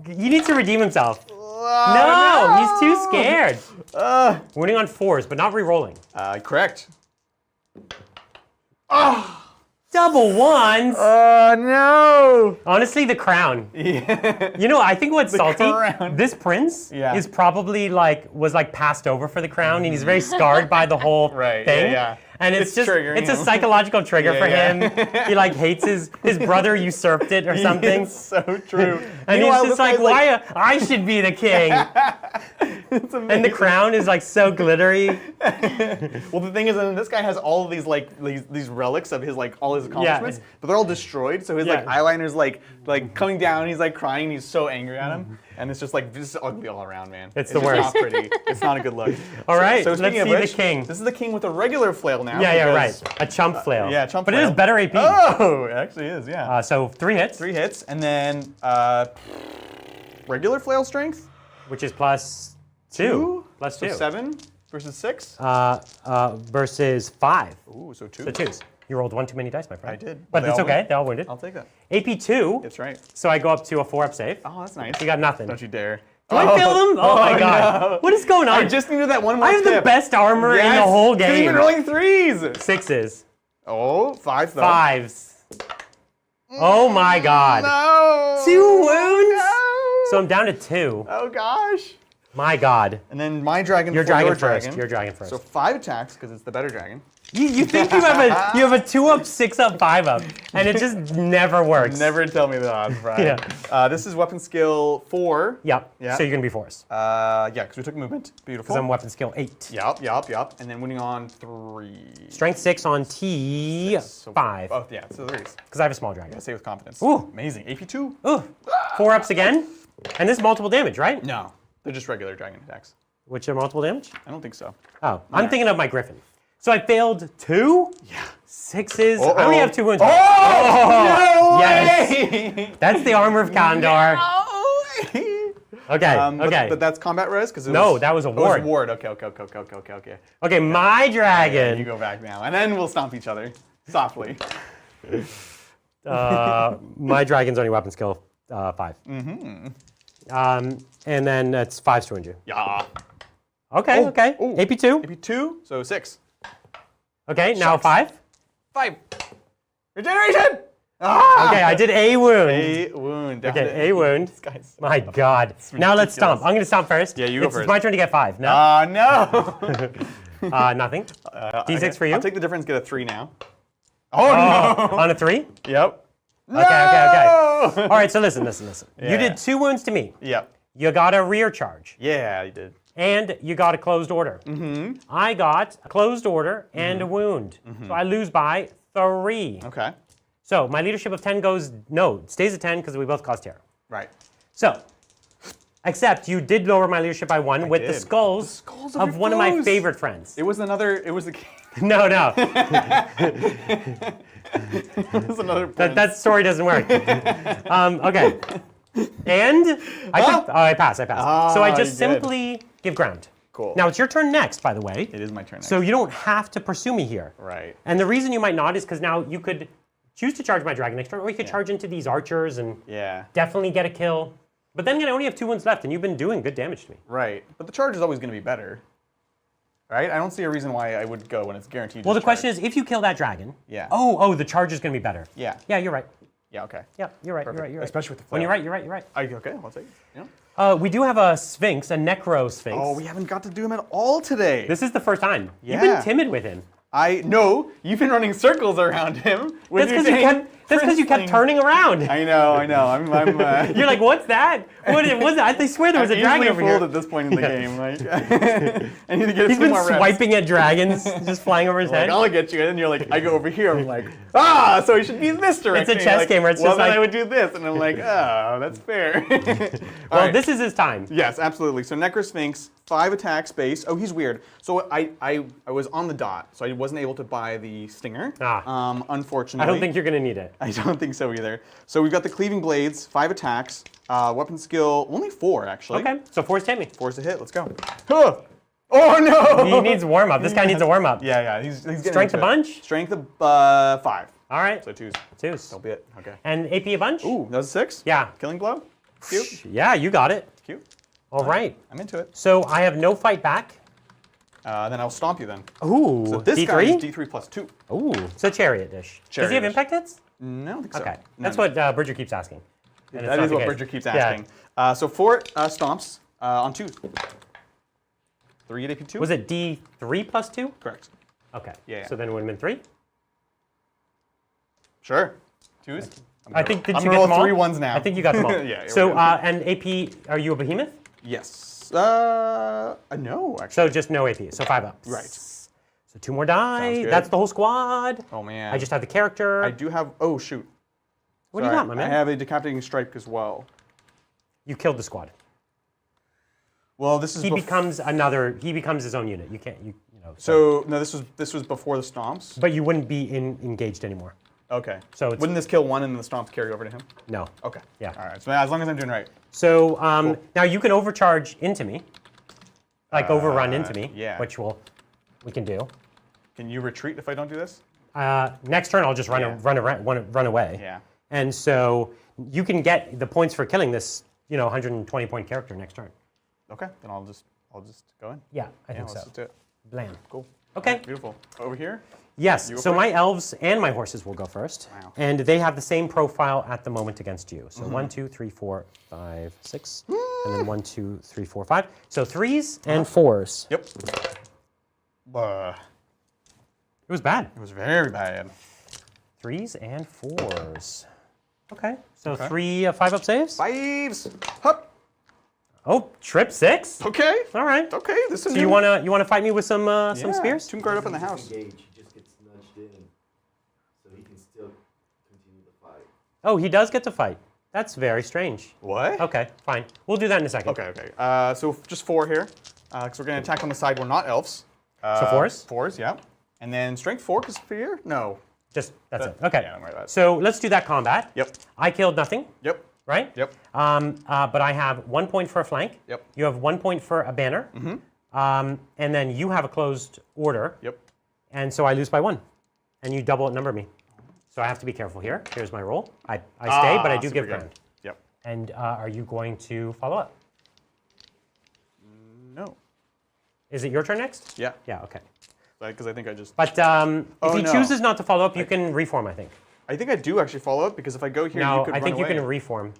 He needs to redeem himself. No, he's too scared. Winning on 4s, but not re-rolling. Correct. Double 1s. Oh, no. Honestly, the crown. Yeah. You know, I think what's salty, crown. this prince Yeah. is probably was passed over for the crown, and he's very scarred by the whole Right, thing. yeah. And it's just, triggering it's a him. psychological trigger for Yeah, him. He hates his brother usurped it or something. It's so true. And Meanwhile, he's just this guy's why I should be the king. And the crown is so glittery. Well, the thing is, and this guy has all of these these relics of his all his accomplishments, but they're all destroyed. So his Yeah. eyeliner's coming down. He's crying. He's so angry at him, and it's just ugly all around, man. It's the just worst. Not pretty. It's not a good look. All right, So let's speaking of see which, the king. This is the king with a regular flail now. Yeah, because- right. A chump flail. yeah, chump But flail. it is better AP. Oh, it actually is. Yeah. So 3 hits, 3 hits, and then regular flail strength. which is +2. +2. So 7 versus 6. Versus 5. Ooh, so 2. So 2s. You rolled 1 too many dice, my friend. I did. But They it's all okay. win. They all wounded. I'll take that. AP2. That's right. So I go up to a 4-up save. Oh, that's nice. You got nothing. Don't you dare. Do I fail them? Oh my god. no. What is going on? I just needed that one more I have the tip. best armor in the Yes, whole 'cause you've game. been rolling 3s. 6s. Oh, 5s though. 5s. Oh my god. No. 2 wounds? No. So I'm down to 2. Oh gosh. My god. And then my dragon Your for dragon your first. dragon. Your dragon first. So 5 attacks because it's the better dragon. You think you have a 2-up, 6-up, 5-up, and it just never works. Never tell me the odds, Brian. Yeah. This is weapon skill 4. Yep. Yeah. So you're gonna be force. Yeah, because we took movement. Beautiful. Because I'm weapon skill 8. Yup. And then winning on 3. Strength 6 on T5. So, oh, yeah, so 3s. Because I have a small dragon. Gotta say with confidence. Ooh. Amazing. AP 2. Ooh. 4-ups again. And this is multiple damage, right? No, they're just regular dragon attacks. Which are multiple damage? I don't think so. Oh, I'm thinking of my griffin. So I failed 2? Yeah. 6s. I only have 2 wounds. Oh! No yes. way! That's the armor of Condor. No. Okay, okay. But that's combat res? Because No, that was a ward. Oh, it was a ward. Okay. Okay, my dragon. You go back now, and then we'll stomp each other softly. My dragon's only weapon skill 5. Mm-hmm. And then it's 5 to wound you. Yeah. Okay, okay. Ooh. AP 2. AP 2, so 6. Okay, now Shucks. 5. 5. Regeneration! Ah! Okay, I did a wound. A wound. Okay, a wound. This guy's My God. Now let's stomp. I'm going to stomp first. Yeah, you go It's first. my turn to get 5. No? No! Nothing. D6 for you. I'll take the difference, get a 3 now. Oh, no! On a 3? Yep. Okay. All right, so listen. You Yeah. did 2 wounds to me. Yep. You got a rear charge. Yeah, you did. And you got a closed order. Mm-hmm. I got a closed order and a wound. So I lose by 3. Okay. So my leadership of 10 stays at 10 because we both cause terror. Right. So, except you did lower my leadership by 1 with the did. skulls, The skulls of your one of my foes. favorite friends. It was the No. it was another point. That story doesn't work. Okay. And I pass. So I just you did. simply give ground. Cool. Now it's your turn next, by the way. It is my turn next. So you don't have to pursue me here. Right. And the reason you might not is because now you could choose to charge my dragon next turn, or you could charge into these archers and definitely get a kill. But then again, I only have 2 wounds left, and you've been doing good damage to me. Right. But the charge is always going to be better. Right? I don't see a reason why I would go when it's guaranteed. Well, the question is, if you kill that dragon, Yeah. Oh, the charge is going to be better. Yeah. Yeah, you're right. Yeah, okay. Yeah, you're right. Perfect. You're right. Especially with the When flail. you're right. Okay, I'll take it. Yeah. We do have a sphinx, a necro sphinx. Oh, we haven't got to do him at all today. This is the first time. You've Yeah. been timid with him. No, you've been running circles around him. That's because you kept turning around. I know. I'm You're like, what's that? What was that? I swear there was a dragon over here. at this point in the game. Like, I need to get He's a few been more reps. swiping at dragons, just flying over his Like, head. I'll get you, and then you're like, I go over here. I'm like, so he should be in this direction. It's a chess like, game where it's well, just then like- I would do this, and I'm like, that's fair. Well, this is his time. Yes, absolutely. So Necrosphinx, 5 attack space. Oh, he's weird. So I was on the dot, so I wasn't able to buy the stinger. Unfortunately. I don't think you're going to need it. I don't think so either. So we've got the cleaving blades, 5 attacks, weapon skill only 4 actually. Okay, so force hit me. 4's a hit. Let's go. Huh. Oh no! He needs warm up. This guy needs a warm up. Yeah. He's getting Strength into a it. bunch? Strength of 5. All right. So 2s. 2s. That'll be it. Okay. And AP a bunch? Ooh, that was a 6. Yeah. Killing blow. Cute. Yeah, you got it. Cute. All right. I'm into it. So I have no fight back. Then I'll stomp you then. Ooh, So this D3? guy is D3 plus 2. Ooh, it's a chariot dish. Does he have Chariot dish. impact hits? No, I don't think so. Okay, No, that's no. what Bridger keeps asking. And it's That not is the what case. Bridger keeps Yeah. asking. So 4 stomps on 2. 3 at AP 2. Was it D3 plus 2? Correct. Okay. Yeah. So then it would have been 3? Sure. 2s. I think, did I'm you gonna get them roll all? 3 1s now. I think you got them all. Yeah, So, we're good. and AP, are you a behemoth? Yes. No, actually. So just no AP, so 5 ups. Right. So 2 more die. good. That's the whole squad. Oh man. I just have the character. I do have. Oh shoot. What do you Sorry, got, my man? I have a decapitating strike as well. You killed the squad. Well, this is. He becomes his own unit. You can't, you know. So no, this was before the stomps. But you wouldn't be engaged anymore. Okay. So it's- wouldn't this kill one and then the stomps carry over to him? No. Okay. Yeah. All right. So as long as I'm doing right. So now you can overcharge into me, like overrun into me, yeah. which we can do. Can you retreat if I don't do this? Next turn, I'll just run away. Yeah. And so you can get the points for killing this, 120 point character next turn. Okay. Then I'll just go in. Yeah, I think Let's so. just do it. Blam. Cool. Okay. Beautiful. Over here. Yes. You go So first? my elves and my horses will go first, Wow. and they have the same profile at the moment against you. So 1, 2, 3, 4, 5, 6, and then 1, 2, 3, 4, 5. So 3s and 4s. Yep. It was bad. It was very bad. 3s and 4s. Okay, so Okay. 3 5-up saves. 5s. Hup. Oh, trip 6. Okay. All right. Okay. This is. So you wanna fight me with some spears? Tomb guard up in the If he house. disengage, he just gets nudged in, so he can still continue the fight. Oh, he does get to fight. That's very strange. What? Okay, fine. We'll do that in a second. Okay. Okay. So just 4 here, because we're gonna attack on the side. We're not elves. So 4s? 4s. Yeah. And then strength 4 because fear. No. Just that's it. Okay. Yeah, don't worry about it. So let's do that combat. Yep. I killed nothing. Yep. Right? Yep. But I have 1 point for a flank. Yep. You have 1 point for a banner. And then you have a closed order. Yep. And so I lose by 1. And you double outnumber me. So I have to be careful here. Here's my roll. I stay, but I do super give good. ground. Yep. And are you going to follow up? No. Is it your turn next? Yeah. Yeah, okay. Because I think I just. But if he no. chooses not to follow up, you can reform, I think. I think I do actually follow up because if I go here, you No, could I think run you away. can reform.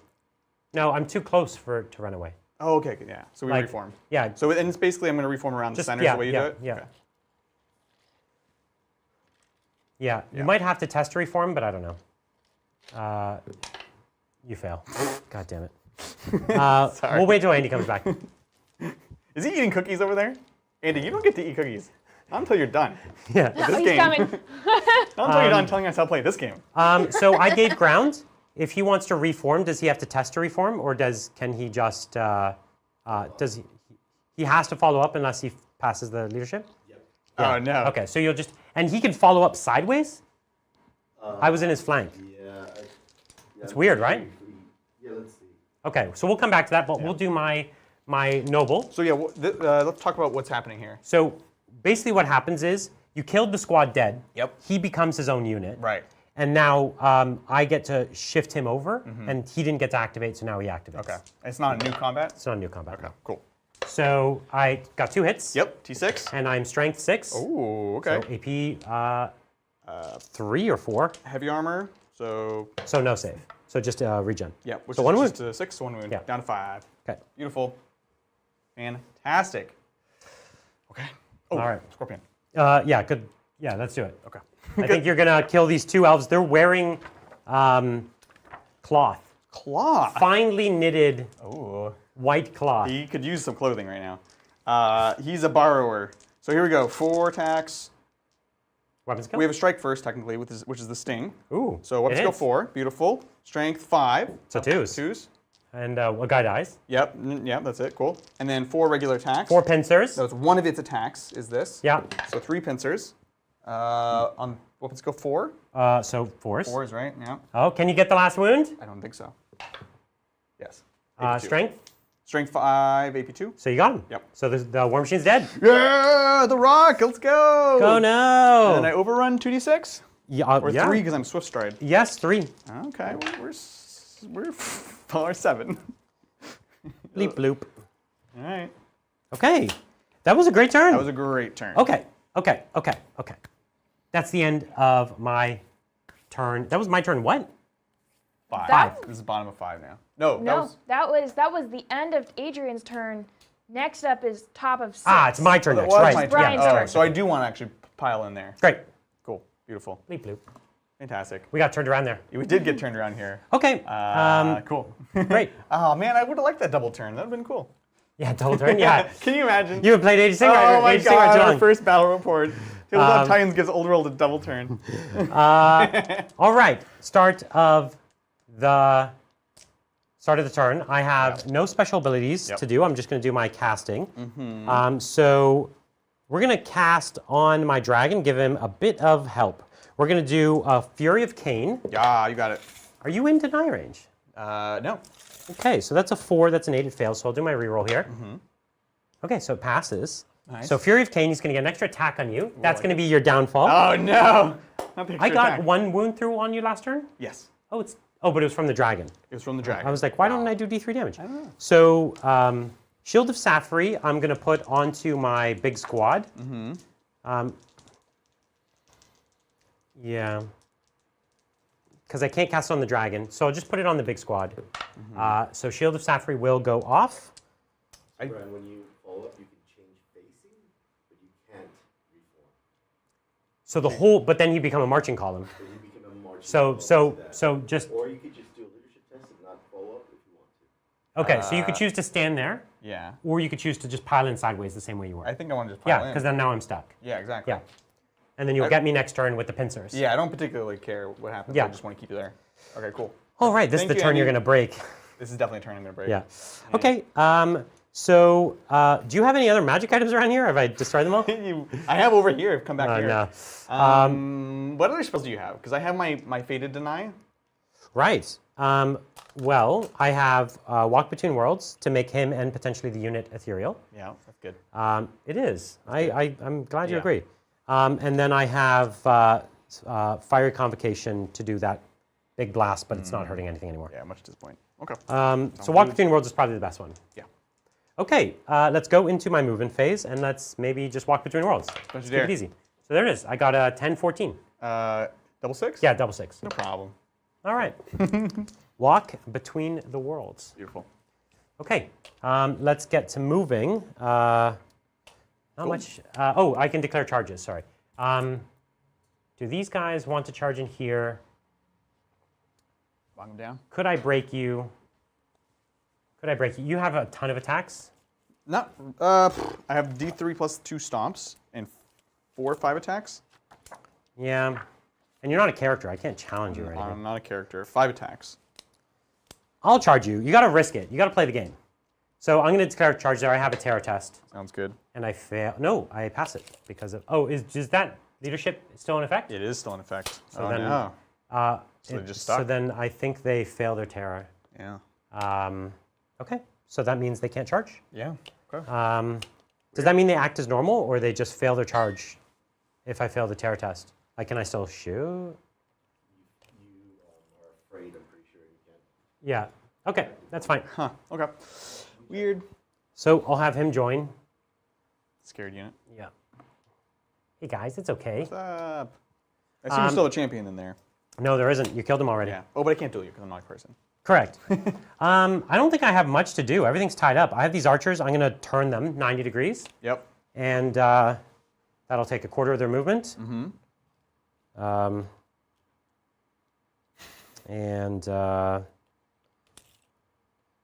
No, I'm too close to run away. Oh, okay. Yeah. So we Like, reform. Yeah. So and it's basically I'm going to reform around the Just- center yeah, is the way you yeah, do it? yeah. Okay. Yeah, you might have to test to reform, but I don't know. You fail. God damn it. We'll wait till Andy comes back. Is he eating cookies over there? Andy, you don't get to eat cookies. Not until you're done. Yeah. This He's game. coming. Not until you're done telling us how to play this game. So I gave ground. If he wants to reform, does he have to test to reform, or can he just does he has to follow up unless he passes the leadership? Yep. Yeah. Oh, no. Okay, so you'll just and he can follow up sideways. I was in his flank. Yeah. It's weird, right? Yeah, let's see. Okay, so we'll come back to that, but we'll do my noble. So yeah, let's talk about what's happening here. So basically, what happens is you killed the squad dead. Yep. He becomes his own unit. Right. And now I get to shift him over, and he didn't get to activate, so now he activates. Okay. It's not a new combat? It's not a new combat. Okay, cool. So I got 2 hits. Yep, T6. And I'm strength 6. Ooh, okay. So AP 3 or 4. Heavy armor, so So no save. So just regen. yeah, which So is 1 wound. just a 6, 1 wound, Yeah. down to 5. Okay. Beautiful. Fantastic. Okay. Oh, All right. Scorpion. Yeah, good. Yeah, let's do it. Okay. I think you're gonna kill these 2 elves. They're wearing cloth, Claw. finely knitted Oh, white cloth. he could use some clothing right now. He's a borrower. So here we go. 4 attacks. Weapons kill. We have a strike first, technically, which is the sting. Ooh. So weapons it go hits. 4. Beautiful. Strength 5. So 2s. 2s. And a guy dies. Yep. Yep. That's it. Cool. And then 4 regular attacks. 4 pincers. So it's one of its attacks. Is this? Yeah. So 3 pincers. On weapons go 4. So 4s. 4 is right. Yeah. Oh, can you get the last wound? I don't think so. Yes. AP2. Strength. Strength 5. AP2. So you got him. Yep. So the war machine's dead. Yeah, the rock. Let's go. Oh no. And I overrun 2d6 yeah, or yeah. 3 because I'm swift stride. Yes, 3. Okay, we're 7. Bleep bloop. All right. Okay, that was a great turn. That was a great turn. Okay. That's the end of my turn. That was my turn. What? 5. That- This is bottom of 5 now. No, No, that was the end of Adrian's turn. Next up is top of 6. Ah, it's my turn that next. was Right. my turn. Brian's Oh, turn. so I do want to actually pile in there. Great. Cool. Beautiful. Bleep bloop. Fantastic. We got turned around there. We did get turned around here. Okay. Cool. Great. Oh man, I would have liked that double turn. That would have been cool. Yeah, double turn. Yeah. Can you imagine? You have played Age of Sigmar. Oh my Age of Sigmar god, too our long. first battle report. Tabletop Titans gives Old World a double turn. All right. Start of the turn. I have no special abilities Yep. to do. I'm just going to do my casting. So we're going to cast on my dragon, give him a bit of help. We're going to do a Fury of Cain. Yeah, you got it. Are you in deny range? No. Okay, so that's a 4. That's an 8. It fails. So I'll do my reroll here. Okay, so it passes. Nice. So Fury of Cain, he's going to get an extra attack on you. That's going to be your downfall. Oh no! Not the I extra got attack. 1 wound through on you last turn. Yes. Oh, but it was from the dragon. It was from the dragon. I was like, why don't I do D3 damage? I don't know. So Shield of Sapphire, I'm going to put onto my big squad. Yeah. Because I can't cast it on the dragon, so I'll just put it on the big squad. So Shield of Sapphire will go off. Brian, when you follow up, you can change facing, but you can't reform. So the whole, but then you become a marching column. So you become a marching So just. Or you could just do a leadership test and not follow up if you want to. Okay, so you could choose to stand there. Yeah. Or you could choose to just pile in sideways the same way you were. I think I want to just pile Yeah, in. because then now I'm stuck. Yeah, exactly. Yeah. And then you'll get me next turn with the pincers. Yeah, I don't particularly care what happens. Yeah. I just want to keep you there. Okay, cool. All right, this is Thank the you, turn you're Andy. going to break. This is definitely a turn I'm going to break. Yeah. Okay. So do you have any other magic items around here? Have I destroyed them all? I have over here. Come back here. No. What other spells do you have? Because I have my Fated Deny. Right. Well, I have Walk Between Worlds to make him and potentially the unit ethereal. Yeah, that's good. It is. I'm glad you Yeah. agree. And then I have Fiery Convocation to do that big blast, but it's not hurting anything anymore. Yeah, much to this point. Okay. So Walk Between Worlds is probably the best one. Yeah. Okay, let's go into my movement phase, and let's maybe just walk between worlds. Don't you Let's dare. keep it easy. So there it is. I got a 10-14. Double six? Yeah, double six. No problem. All right. Walk between the worlds. Beautiful. Okay, let's get to moving. Not much. Oh, I can declare charges. Sorry. Do these guys want to charge in here? Lock them down. Could I break you? Could I break you? You have a ton of attacks. Not. I have D3 plus 2 stomps and 4 or 5 attacks. Yeah. And you're not a character. I can't challenge you or anything. I'm not a character. 5 attacks. I'll charge you. You got to risk it. You got to play the game. So I'm going to declare charge there. I have a terror test. Sounds good. And I fail. No, I pass it because of. Oh, is that leadership still in effect? It is still in effect. So then, no. So they just stuck. So then I think they fail their terror. Yeah. Okay. So that means they can't charge. Yeah. Okay. Does that mean they act as normal, or they just fail their charge if I fail the terror test? Like, can I still shoot? You are afraid, I'm pretty sure you can. Yeah. Okay, that's fine. Huh. Okay. Weird. So I'll have him join. Scared unit. Yeah. Hey guys, it's okay. What's up? I assume you still have a champion in there. No, there isn't. You killed him already. Yeah. Oh, but I can't duel you because I'm not a person. Correct. I don't think I have much to do. Everything's tied up. I have these archers. I'm going to turn them 90 degrees. Yep. And that'll take a quarter of their movement. Mm-hmm.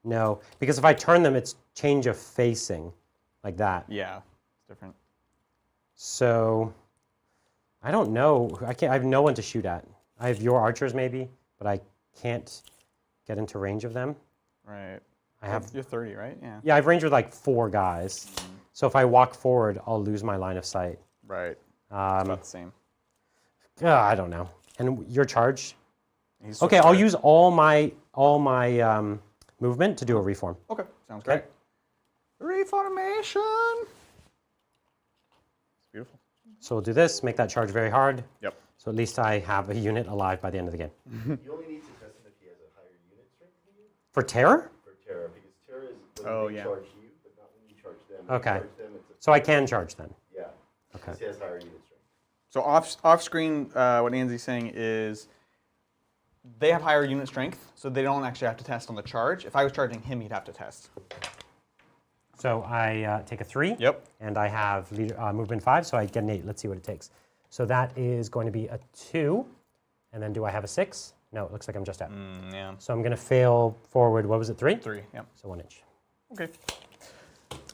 No, because if I turn them, it's change of facing, like that. Yeah. It's different. So I don't know. I have no one to shoot at. I have your archers maybe, but I can't get into range of them. Right. I have. You're 30, right? Yeah. Yeah, I've range with like 4 guys. So if I walk forward, I'll lose my line of sight. Right. It's about the same. I don't know. And your charge? He's so Okay, I'll scared. use all my movement to do a reform. Okay. Sounds great. Reformation. It's beautiful. So we'll do this, make that charge very hard. Yep. So at least I have a unit alive by the end of the game. You only need to test him if he has a higher unit strength than you For terror? for terror, because terror is when Oh, they yeah. charge you, but not when you charge them. When Okay. you charge them, it's So I can charge then. yeah. Okay. Because he has higher unit strength. So off screen, what Nancy's saying is they have higher unit strength, so they don't actually have to test on the charge. If I was charging him, he'd have to test. So I take a 3. Yep. And I have movement 5, so I get an 8. Let's see what it takes. So that is going to be a 2. And then do I have a 6? No, it looks like I'm just at. Yeah. So I'm going to fail forward, what was it, 3? 3. Yep. So 1 inch. Okay.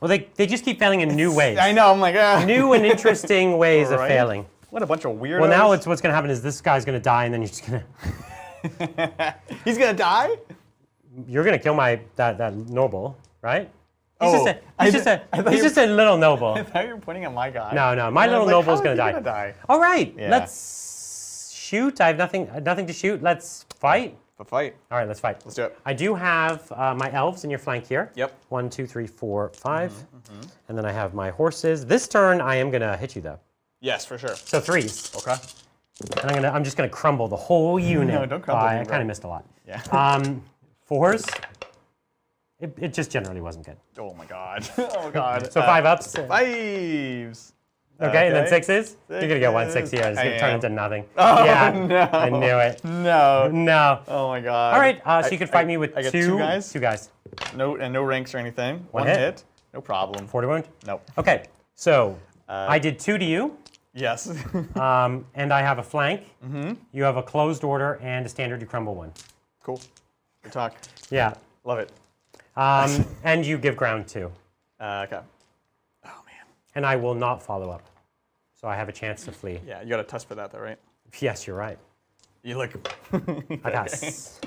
Well, they just keep failing in new ways. I know. I'm like, New and interesting ways of Right. failing. What a bunch of weirdos. Well, now what's going to happen is this guy's going to die, and then you're just going to... He's gonna die. You're going to kill that noble, right? He's Oh, he's just a little noble. I thought you were pointing at my guy. No, my And I little was like, noble's how going is to he die. gonna die? All right, Yeah. let's shoot. I have nothing to shoot. Let's fight. But fight. All right, let's fight. Let's do it. I do have my elves in your flank here. Yep. 1, 2, 3, 4, 5. And then I have my horses. This turn, I am going to hit you, though. Yes, for sure. So 3s. Okay. And I'm just going to crumble the whole unit. No, don't crumble me, I bro. kind of missed a lot. Yeah. 4s. It just generally wasn't good. Oh my god. Oh god. So 5 ups. Fives. Okay, and then okay. 6s. You're going to get 1 6 here. It's going to turn into nothing. Oh, yeah, no. I knew it. No. No. Oh my god. All right, so you can fight me with I get 2 2 guys. 2 guys. No, and no ranks or anything. One One hit. hit. No problem. 40 wound. Nope. Okay, so I did 2 to you. Yes. And I have a flank. You have a closed order and a standard you crumble one. Cool. Good talk. Yeah. Love it. And you give ground too. Okay. Oh, man. And I will not follow up. So I have a chance to flee. Yeah, you got a tusk for that, though, right? Yes, you're right. You look... Yes.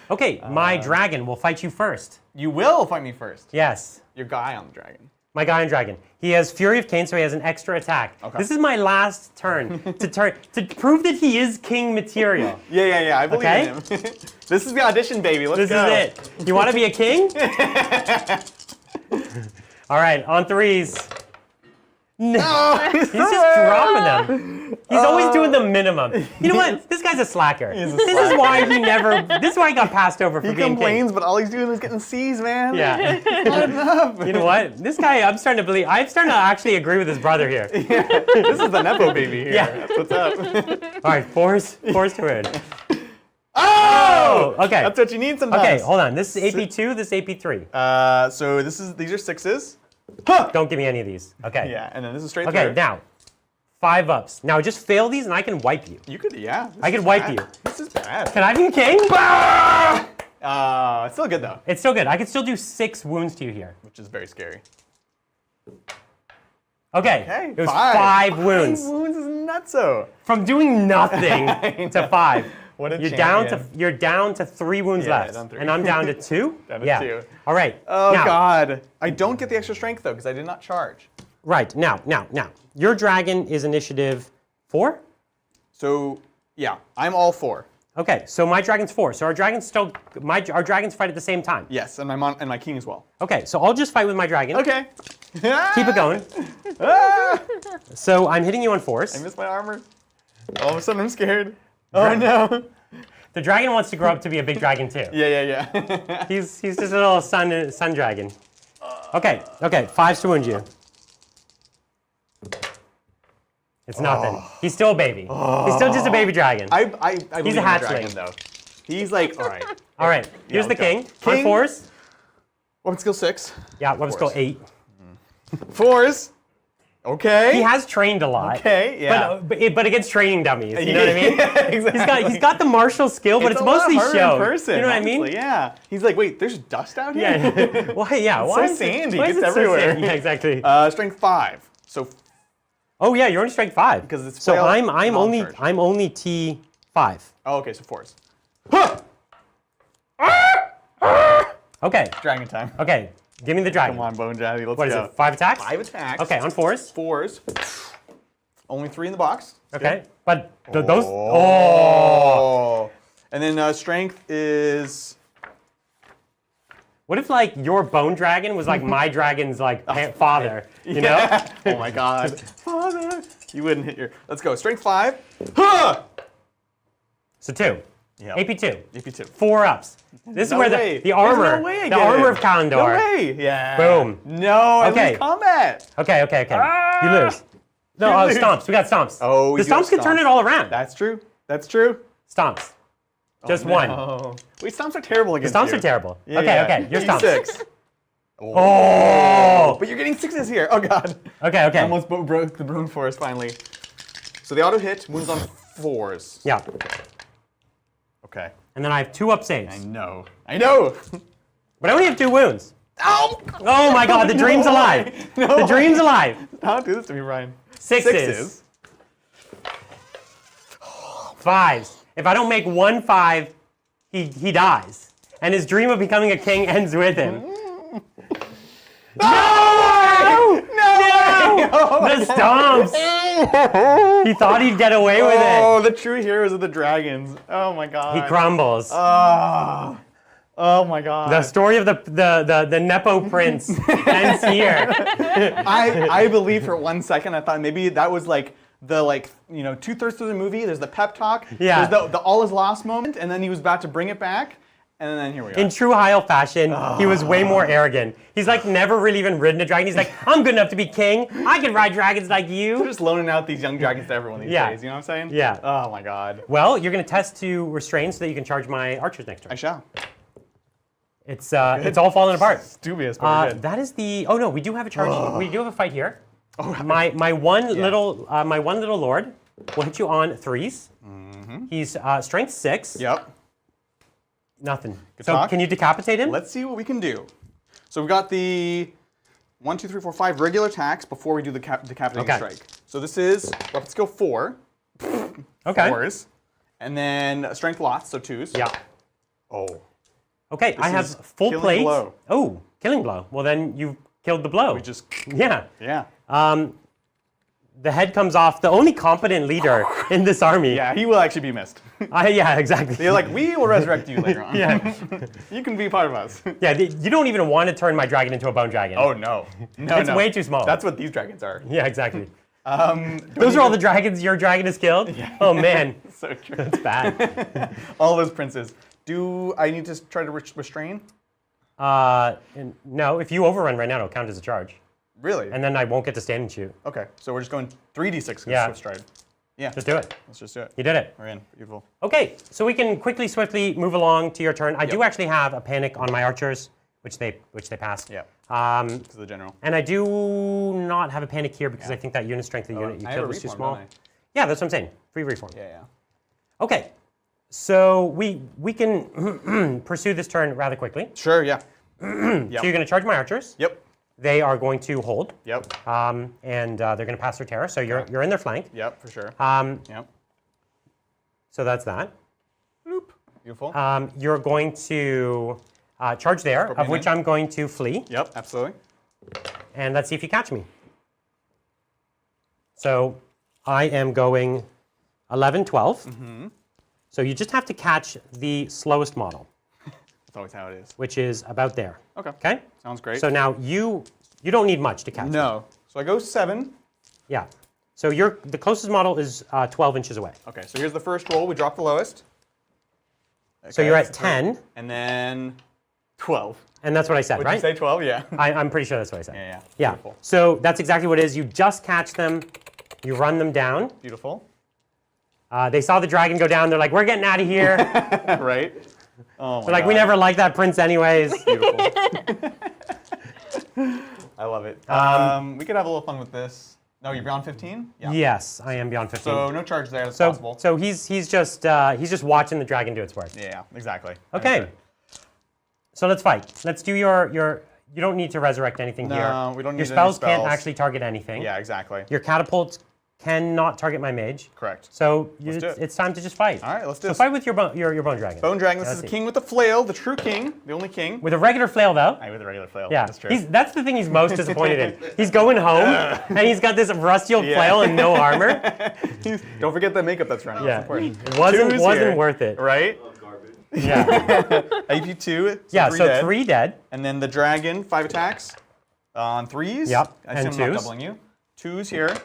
Okay, my dragon will fight you first. You will fight me first. Yes. Your guy on the dragon. My guy and dragon. He has Fury of Cain, so he has an extra attack. Okay. This is my last turn to prove that he is king material. Yeah. I believe in him. This is the audition, baby. Let's go. This is it. You want to be a king? All right, on threes. No, he's just dropping them. He's always doing the minimum. You know what? This guy's a slacker. He's a This is why he never. This is why he got passed over for He being complains, king. but all he's doing is getting C's, man. Yeah. Not enough. You know what? This guy, I'm starting to actually agree with his brother here. This is the Nepo baby here. Yeah. That's what's up. All right, fours to win. Oh! Okay. That's what you need sometimes. Okay, hold on. This is AP2, this is AP3. So these are sixes. Don't give me any of these. Okay. Yeah, and then this is straight Okay, through. now, 5 ups. Now just fail these and I can wipe you. You could, yeah. I can wipe you. This is bad. Can I be a king? It's still good though, It's still good. I can still do 6 wounds to you here. which is very scary. Okay. It was 5 5 wounds. 5 wounds is nutso. From doing nothing to 5. What a You're champion. down to 3 wounds Yeah, left. down 3. And I'm down to 2? Down to yeah. 2. All right. Oh now, God. I don't get the extra strength though, because I did not charge. Right. Now. Your dragon is initiative 4? So yeah, I'm all 4. Okay, so my dragon's 4. So our dragons fight at the same time. Yes, and my king as well. Okay, so I'll just fight with my dragon. Okay. Keep it going. Ah! So I'm hitting you on 4s. I missed my armor. All of a sudden I'm scared. Oh no. The dragon wants to grow up to be a big dragon too. Yeah. He's just a little sun dragon. Okay, 5s to wound you. It's nothing. He's still a baby. He's still just a baby dragon. I believe a in the hatchling. dragon though. He's like, all right. All right, here's the let's go. king. On 4s. Weapon skill 6. Yeah, weapon skill 8. 4s. Okay. He has trained a lot. Okay, yeah. But against training dummies, you know what I mean? Yeah, exactly. He's got the martial skill, but it's a lot mostly harder show. in person, You know what I honestly, mean? Yeah. He's like, wait, there's dust out here? Yeah. Why? Yeah. It's Why so is sandy. Why is It's it so everywhere. sandy? Yeah, exactly. Strength 5. So Oh yeah, you're only strength 5. Because it's so flail, I'm non-charge. only T5. oh, okay, so 4s. Okay. Dragon time. Okay. Give me the dragon. Come on, Bone Jazzy, let's What is go. it? 5 attacks? 5 attacks. Okay, on 4s. 4s. Only 3 in the box. Okay. But those. Oh. And then strength is. What if like your bone dragon was like my dragon's like father? You know? Oh my God. Father. You wouldn't hit your. Let's go. Strength 5. Huh! So 2. Yep. AP2. AP2. 4 ups. This No is where way. the armor, There's no way I the get armor it. of Kalendar. No way. Yeah. Boom. No, I Okay. lose combat. Okay. You lose. No, You lose. stomps. We got stomps. Oh, we the do have stomps can turn stomps. it all around. That's true. That's true. Stomps. Just Oh, one. no. Wait, stomps are terrible against Stomps you. are terrible. Yeah, okay, yeah. okay. Your stomps. 6. Oh. But you're getting 6s here. Oh God. Okay. I almost broke the Brune Forest finally. So the auto hit moves on 4s. Yeah. Okay. And then I have 2 up saves. I know. I know. But I only have 2 wounds. Ow! Oh my God, the dream's No alive. way. No The way. dream's alive. Don't do this to me, Brian. 6s. 5s. If I don't make 1 5, he dies. And his dream of becoming a king ends with him. No! The stomps! He thought he'd get away with Oh, it. the true heroes of the dragons. Oh my God. He crumbles. Oh my God. The story of the Nepo prince ends here. I believe for 1 second I thought maybe that was like the 2/3 through the movie. There's the pep talk. Yeah. There's the all is lost moment, and then he was about to bring it back, and then here we are. In true Heil fashion, he was way more arrogant. He's like never really even ridden a dragon. He's like, I'm good enough to be king. I can ride dragons like They're you. just loaning out these young dragons to everyone these Yeah. days. You know what I'm saying? Yeah. Oh my God. Well, you're gonna test to restrain so that you can charge my archers next turn. I shall. It's all falling apart. Dubious, but we're good. That is the. Oh no, we do have a charge. We do have a fight here. my one little lord will hit you on 3s. He's strength 6. Yep. Nothing. Good so talk. can you decapitate him? Let's see what we can do. So we've got the 1, 2, 3, 4, 5 regular attacks before we do the decapitating strike. So this is weapon skill 4. Okay. 4s. And then strength lots, so 2s. Yeah. Oh. Okay, I have is full killing plate. blow. Oh, killing blow. Well, then you've killed the blow. We just, Yeah. yeah. The head comes off. The only competent leader in this army. Yeah, he will actually be missed. Yeah, exactly. They're like, we will resurrect you later on. Yeah. You can be part of us. Yeah, you don't even want to turn my dragon into a bone dragon. Oh, no. No, It's way too small. That's what these dragons are. Yeah, exactly. Those are all the dragons your dragon has killed? Yeah. Oh, man. So true. That's bad. All those princes. Do I need to try to restrain? No, if you overrun right now, it'll count as a charge. Really? And then I won't get to stand and shoot. Okay, so we're just going 3d6 Yeah. Swift Stride. Yeah. Just do it. Let's just do it. You did it. We're in. Beautiful. Okay, so we can quickly, swiftly move along to your turn. I do actually have a panic on my archers, which they passed. Yeah. To the general. And I do not have a panic here because I think that unit strength of the unit you I have killed a was too reform, small. don't I? Yeah, that's what I'm saying. Free reform. Yeah. Okay, so we can pursue this turn rather quickly. Sure, yeah. So you're going to charge my archers. Yep. They are going to hold. Yep. And they're going to pass their terror. So you're in their flank. Yep, for sure. Yep. So that's that. Bloop. Beautiful. You're going to charge there, of which I'm going to flee. Yep, absolutely. And let's see if you catch me. So I am going 11, 12. So you just have to catch the slowest model, That's always how it is. which is about there. Okay. Okay? Sounds great. So now you don't need much to catch me. no. So I go 7. Yeah. So the closest model is 12 inches away. Okay, so here's the first roll. We drop the lowest. So you're at 10. And then 12. And that's what I said, Would right? you say 12? Yeah. I'm pretty sure that's what I said. Yeah. Yeah. Beautiful. So that's exactly what it is. You just catch them. You run them down. Beautiful. They saw the dragon go down. They're like, we're getting out of here. Right? Oh my They're like, we God. never liked that prince anyways. Beautiful. I love it. We could have a little fun with this. No, you're beyond 15? Yeah. Yes, I am beyond 15. So no charge there. That's possible. So he's just watching the dragon do its work. Yeah, exactly. Okay. So let's fight. Let's do your. You don't need to resurrect anything here. No, we don't need Your any spells can't spells. actually target anything. Yeah, exactly. Your catapults cannot target my mage. Correct. So Let's do it. it's time to just fight. All right, let's do So this. fight with your bone dragon. Bone Dragon, this Yeah, is the let's see. king with the flail, the true king, the only king. With a regular flail though. I with a regular flail. Yeah, That's true. that's the thing he's most disappointed in. He's going home and he's got this rusty old flail and no armor. Don't forget the makeup that's running. Yeah, That's important. it wasn't Twos here, worth it. Right? Garbage. Yeah, AP2. yeah. Three So dead. 3 dead. And then the dragon, 5 attacks on 3s. Yep, I and assume I'm not 2s. doubling you. 2s here.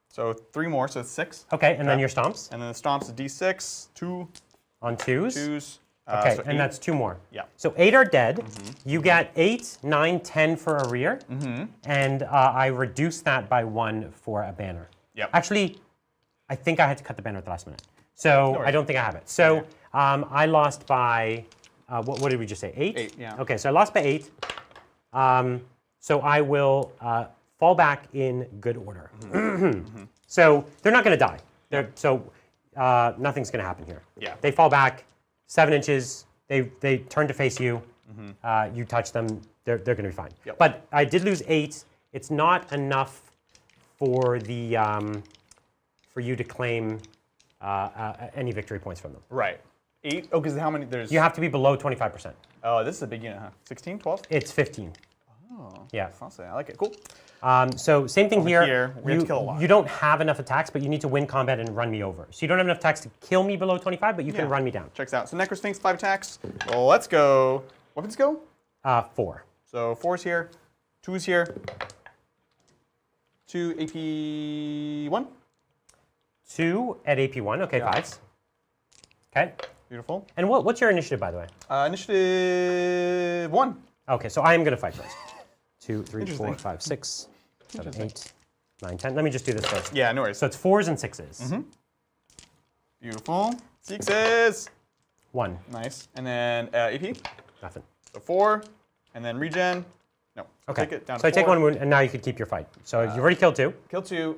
So 3 more, so it's 6. Okay, and then your stomps And then the stomps is D6, 2, on 2s. 2s. Okay, so and 8. that's 2 more. Yeah. So 8 are dead. You get 8, 9, 10 for a rear, and I reduce that by 1 for a banner. Yep. Actually, I think I had to cut the banner at the last minute, so worries. I don't think I have it. So I lost by what did we just say? 8. 8, yeah. Okay, so I lost by 8. So I will fall back in good order. So they're not going to die. Nothing's going to happen here. Yeah. They fall back 7 inches. They turn to face you. You touch them. They're going to be fine. Yep. But I did lose 8. It's not enough for the for you to claim any victory points from them. Right. 8? Oh, because how many? There's. You have to be below 25%. Oh, this is a big unit, huh? 16, 12? It's 15. Oh. Yeah. Fancy. I like it. Cool. So same thing here, we have to kill a lot. You don't have enough attacks, but you need to win combat and run me over. So you don't have enough attacks to kill me below 25, but you can Yeah. run me down. Checks out. So Necrosphinx, 5 attacks. Well, let's go. Weapons go? 4. So 4's here, 2's here, 2 AP1. 2 at AP1. Okay, Yeah. 5s. Okay. Beautiful. And what's your initiative, by the way? Initiative 1. Okay, so I am going to fight first. 2, 3, 4, Interesting. 5, 6, 7, 8, 9, 10. Let me just do this first. Yeah, no worries. So it's 4s and 6s. Beautiful. 6s. 1. Nice. And then AP. Nothing. So 4. And then regen. No. Okay. Take it down So to I take 4. 1 wound, and now you could keep your fight. So you've already killed 2. Kill 2.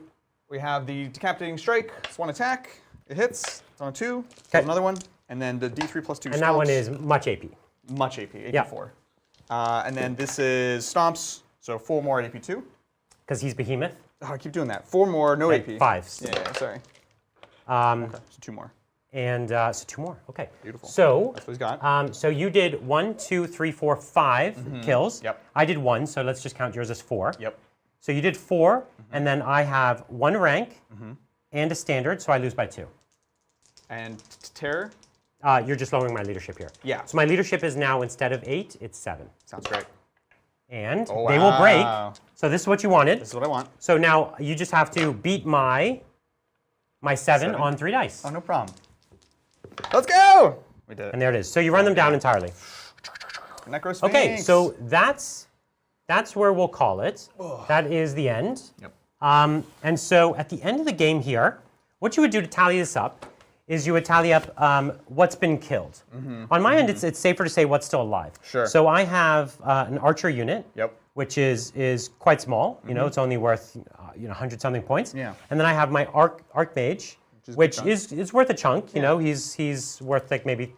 We have the decapitating strike. It's 1 attack. It hits. It's on a 2. Okay. Another one. And then the D3 plus 2 And stomps. that one is much AP. Much AP, AP Yeah. 4. And then this is stomps, so 4 more at AP 2. Because he's behemoth. Oh, I keep doing that. 4 more, no Right, AP. 5. Yeah, sorry. Okay, so 2 more. And so 2 more. Okay. Beautiful. So That's what he's got. so you did 1, 2, 3, 4, 5 kills. Yep. I did 1, so let's just count yours as 4. Yep. So you did 4, and then I have 1 rank and a standard, so I lose by 2. And terror? You're just lowering my leadership here. Yeah. So my leadership is now, instead of 8, it's 7. Sounds great. And Oh, they will break. wow. So this is what you wanted. This is what I want. So now you just have to beat my 7 on 3 dice. Oh, no problem. Let's go! We did it. And there it is. So you run them down entirely. Necrosphinx. Okay, so that's where we'll call it. That is the end. Yep. And so at the end of the game here, what you would do to tally this up is you would tally up what's been killed. On my end, it's safer to say what's still alive. Sure. So I have an archer unit, Yep. which is quite small. You know, it's only worth 100-something points. Yeah. And then I have my archmage, which is worth a chunk. You know, he's worth like maybe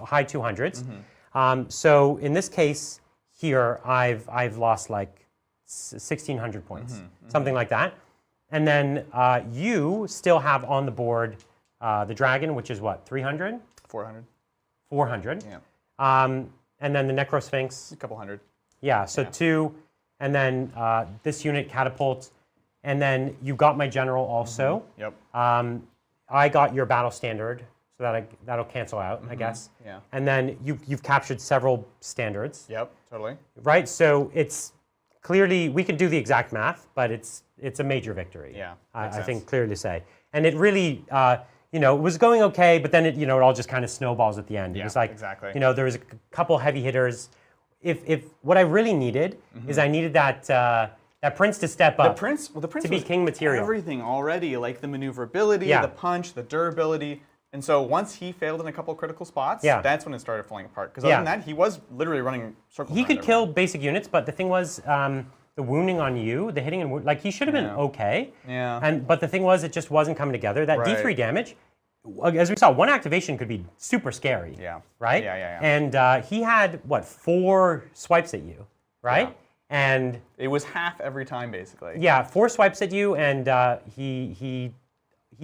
high 200s. So in this case here, I've lost like 1,600 points, something like that. And then you still have on the board the dragon, which is what, 300? 400. 400. Yeah. And then the Necrosphinx. A couple hundred. Yeah, so 2. And then this unit, catapult. And then you got my general also. Yep. I got your battle standard, so that'll cancel out, I guess. Yeah. And then you've captured several standards. Yep, totally. Right? So it's clearly, we could do the exact math, but it's a major victory. Yeah, I makes think sense. clearly to say. And it really, it was going okay, but then it all just kind of snowballs at the end. It Yeah, was like, exactly. there was a couple heavy hitters. If what I really needed is I needed that prince to step up. The prince to be was king material. everything already, like the maneuverability, Yeah. the punch, the durability. And so once he failed in a couple critical spots, Yeah. that's when it started falling apart. Because Yeah. other than that, he was literally running circles. He around could kill everyone. basic units, but the thing was, the wounding on you, the hitting and like he should have been okay. Yeah. But the thing was, it just wasn't coming together. That Right. D3 damage, as we saw, one activation could be super scary. Yeah. Right. Yeah. And he had what, 4 swipes at you, right? Yeah. And It was half every time, basically. yeah, 4 swipes at you, and he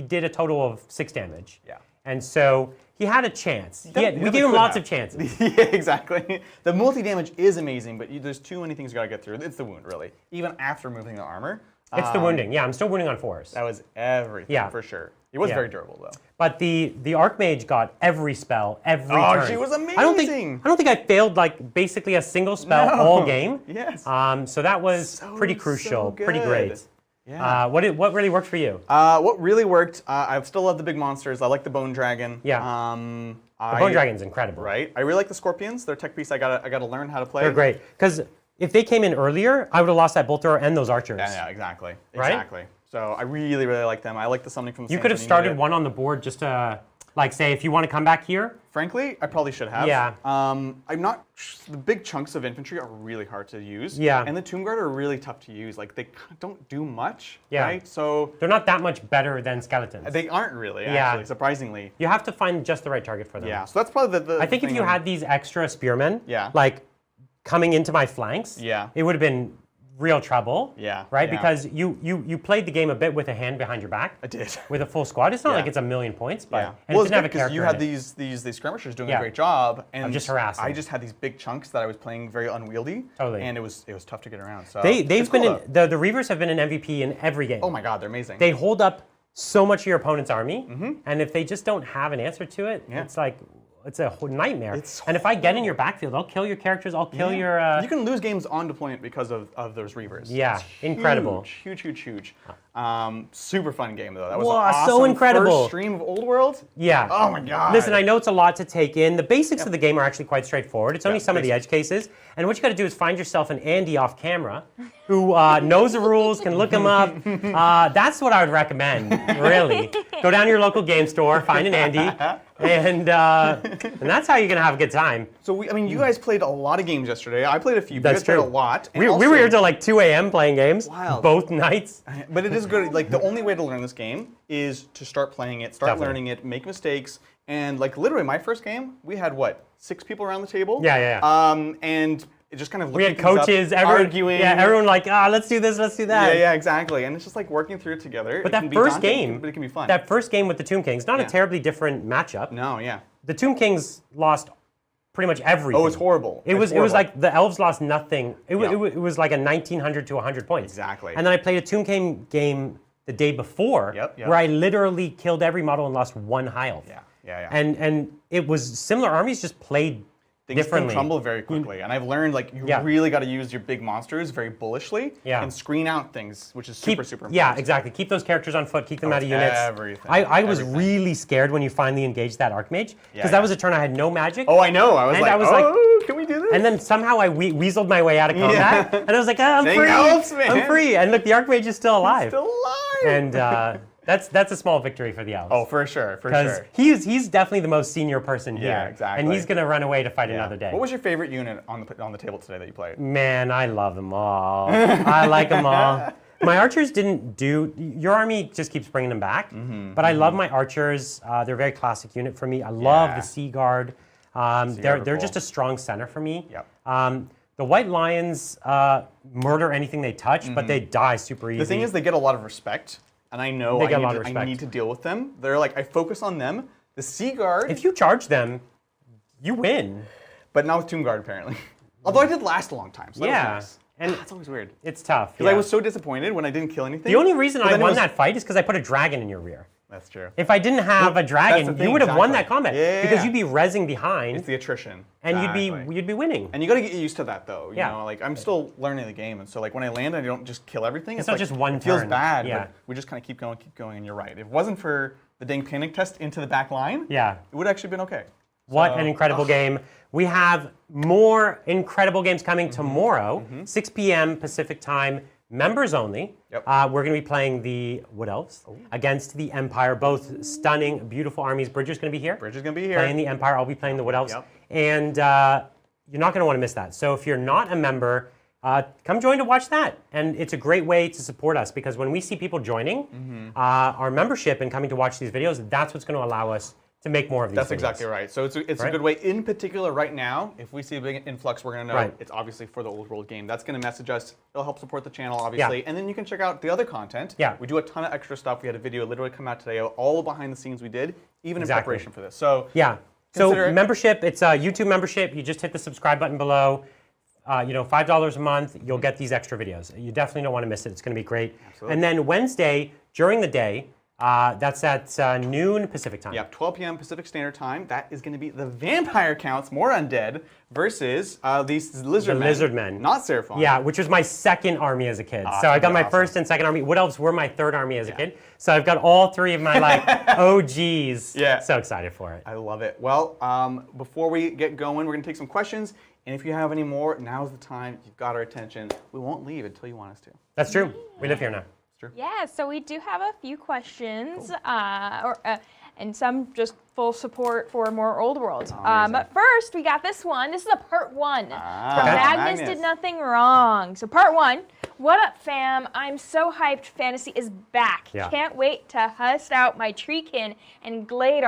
did a total of 6 damage. Yeah. And so he had a chance. We definitely gave him could lots have. of chances. Yeah, exactly. The multi-damage is amazing, but there's too many things you got to get through. It's the wound, really. Even after moving the armor. It's the wounding. Yeah, I'm still wounding on 4s. That was everything, Yeah. for sure. It was Yeah. very durable, though. But the Archmage got every spell, every Oh, turn. she was I don't amazing. think I failed like basically a single spell all game. Yes. So that was pretty crucial, so pretty good. great. Yeah. What really worked for you? What really worked, I still love the big monsters. I like the Bone Dragon. Yeah. The Bone Dragon's incredible. Right. I really like the Scorpions. They're a tech piece I gotta learn how to play. They're great. Because if they came in earlier, I would have lost that bolt thrower and those archers. Yeah, exactly. Right? Exactly. So I really, really like them. I like the summoning from the You could have Sands started when you one on the board just to, like, say, if you want to come back here. need it. Frankly, I probably should have. Yeah. I'm not. The big chunks of infantry are really hard to use. Yeah. And the Tomb Guard are really tough to use. Like they don't do much. Yeah. Right. So They're not that much better than skeletons. they aren't really. Yeah. Actually, surprisingly. You have to find just the right target for them. Yeah. So that's probably the I think if thing you I'm- had these extra spearmen, Yeah. like coming into my flanks, Yeah. it would have been real trouble. Yeah, Right? yeah. Because you played the game a bit with a hand behind your back. I did. With a full squad. It's not Yeah. like it's a million points, but Yeah. and Well, it it's didn't have good a because character you had in it. these skirmishers doing Yeah. a great job, and just harassing. I just had these big chunks that I was playing very unwieldy. Totally. And it was tough to get around. So They've it's been cool, in, the Reavers have been an MVP in every game. Oh my God, they're amazing. They hold up so much of your opponent's army, and if they just don't have an answer to it, Yeah. it's like it's a nightmare. It's and if I get in your backfield, I'll kill your characters. I'll kill your. You can lose games on deployment because of those Reavers. Yeah, It's incredible. Huge. Super fun game though. That was Wow, an so awesome incredible. first stream of Old World. Yeah. Oh my God. Listen, I know it's a lot to take in. The basics of the game are actually quite straightforward. It's only some of the edge cases. And what you got to do is find yourself an Andy off camera who knows the rules, can look them up. That's what I would recommend, really. Go down to your local game store, find an Andy, and that's how you're gonna have a good time. So you guys played a lot of games yesterday. I played a few. That's you guys played true. a lot. We were here till like 2 a.m. playing games. Wild. Both nights. But it is good. Like the only way to learn this game is to start playing it, start Definitely. learning it, make mistakes, and like literally my first game, we had what, 6 people around the table? Yeah. And it just kind of We looking had things up, coaches, everyone, arguing. yeah, everyone like, let's do this, let's do that. Yeah, exactly. And it's just like working through it together. But It can that be first daunting, game, but it can be fun. That first game with the Tomb Kings, not Yeah. a terribly different matchup. No, yeah. The Tomb Kings lost pretty much everything. Oh, it's horrible. It was like the Elves lost nothing. It Yeah. was like a 1900 to 100 points. Exactly. And then I played a Tomb King game the day before, Yep. where I literally killed every model and lost 1 high elf. Yeah. And it was similar armies, just played Things differently. can crumble very quickly, and I've learned like you Yeah. really got to use your big monsters very bullishly Yeah. and screen out things, which is super important. Yeah, exactly. Keep those characters on foot. Keep them out of units. everything, I was everything. really scared when you finally engaged that Archmage, because Yeah, that was a turn I had no magic. Oh, I know. I was And like, I was like- oh, can we do this? And then somehow I weaseled my way out of combat, and I was like, I'm Dang free. elves, man. I'm free. And look, the Archmage is still alive. Still alive. And that's a small victory for the Elves. Oh, for sure, for Because sure. he's definitely the most senior person here. Yeah, exactly. And he's going to run away to fight Yeah. another day. What was your favorite unit on the table today that you played? Man, I love them all. I like them all. My archers didn't do, your army just keeps bringing them back, but I love my archers. They're a very classic unit for me. I love Yeah. the Sea Guard. They're cool. just a strong center for me. Yep. The White Lions murder anything they touch, but they die super easy. The thing is, they get a lot of respect, and I know They I get a need, lot of I respect. need to deal with them. They're like, I focus on them. The Sea Guard, if you charge them, you win. but not with Tomb Guard apparently. Although I did last a long time, so that Yeah. was nice. And That's always weird. it's tough. Because I was so disappointed when I didn't kill anything. The only reason but I then it won was- that fight is because I put a dragon in your rear. That's true. If I didn't have a dragon, the you thing, would have won that exactly. combat Yeah. because you'd be rezzing behind, It's the attrition. and Exactly. you'd be winning. And you got to get used to that, though. You Yeah. know, like I'm still learning the game, and so like when I land, I don't just kill everything. It's not like, just one It feels turn. bad. Yeah. But we just kind of keep going, and you're right. If it wasn't for the dang panic test into the back line, Yeah. it would actually been okay. What So- an incredible game. We have more incredible games coming tomorrow, 6 p.m. Pacific time, members only. Yep. We're going to be playing the Wood Elves against the Empire, both stunning, beautiful armies. Bridger's going to be here. Bridger's gonna be here. Playing the Empire, I'll be playing the Wood Elves. Yep. And you're not going to want to miss that. So if you're not a member, come join to watch that. And it's a great way to support us because when we see people joining our membership and coming to watch these videos, that's what's going to allow us to make more of these That's videos. exactly right. So it's a Right? good way. In particular, right now, if we see a big influx, we're gonna know Right. it's obviously for the old world game. That's gonna message us. It'll help support the channel, obviously. And then you can check out the other content. Yeah. We do a ton of extra stuff. We had a video literally come out today of all behind the scenes we did, even in Exactly. preparation for this. So Yeah. So Consider it. membership, it's a YouTube membership. You just hit the subscribe button below. $5 a month, you'll get these extra videos. You definitely don't want to miss it. It's going to be great. Absolutely. And then Wednesday, during the day, that's at noon Pacific time. yeah, 12 p.m. Pacific Standard Time. That is going to be the vampire counts, more undead, versus these lizard men. lizard men. Not Seraphon. Yeah, which was my second army as a kid. Ah, So I got my awesome. first and second army. Wood Elves were my third army as a kid. So I've got all three of my OGs. Yeah. So excited for it. I love it. Well, before we get going, we're going to take some questions. And if you have any more, now's the time. You've got our attention. We won't leave until you want us to. That's true. We live here now. Yeah, so we do have a few questions, and some just full support for more Old World. But first, we got this one. This is a part one. Magnus did nothing wrong. So part one, what up, fam? I'm so hyped. Fantasy is back. Yeah. Can't wait to bust out my Treekin and Glade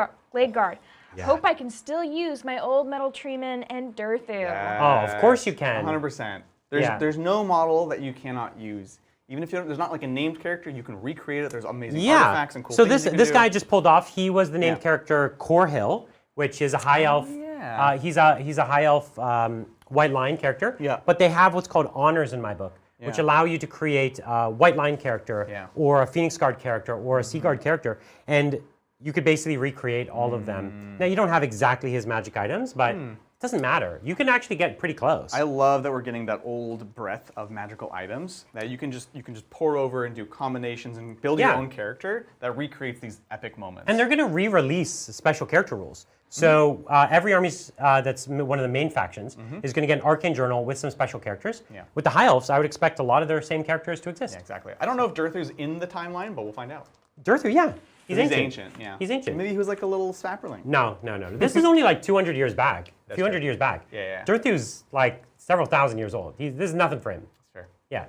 Guard. Yeah. Hope I can still use my old Metal Treeman and Durthu. Oh, of course you can. 100%. Yeah. There's no model that you cannot use. Even if there's not like a named character, you can recreate it. There's amazing artifacts and cool so things this you can this do. guy just pulled off. He was the named Yeah. character Corhill, which is a high elf. yeah. He's a high elf white line character. Yeah. But they have what's called honors in my book, which Yeah. allow you to create a white line character, Yeah. or a Phoenix Guard character, or a Sea Guard character, and you could basically recreate all of them. Now you don't have exactly his magic items, but it doesn't matter. You can actually get pretty close. I love that we're getting that old breadth of magical items that you can just pour over and do combinations and build your Yeah. own character that recreates these epic moments. And they're going to re-release special character rules. So every army's that's one of the main factions is going to get an arcane journal with some special characters. Yeah. With the high elves, I would expect a lot of their same characters to exist. yeah, exactly. I don't know if Durthu's in the timeline, but we'll find out. Durthu, yeah. He's ancient. Yeah. He's ancient. Maybe he was like a little sapperling. No. This is only like 200 years back. A few hundred years back. Yeah. Durthu's like several thousand years old. This is nothing for him. That's fair. Yeah.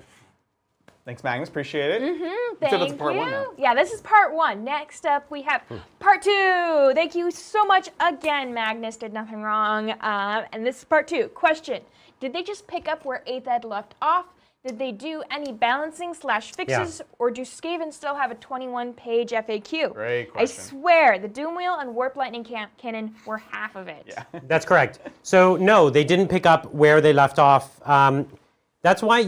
Thanks, Magnus. Appreciate it. Thank that's part you. 1 now. Yeah, this is part 1. Next up, we have part 2. Thank you so much again, Magnus. Did nothing wrong. And this is part 2. Question: did they just pick up where 8th Ed left off? Did they do any balancing / fixes, or do Skaven still have a 21-page FAQ? Great I question. swear, the Doom Wheel and Warp Lightning Cannon were half of it. Yeah. That's correct. So no, they didn't pick up where they left off. That's why,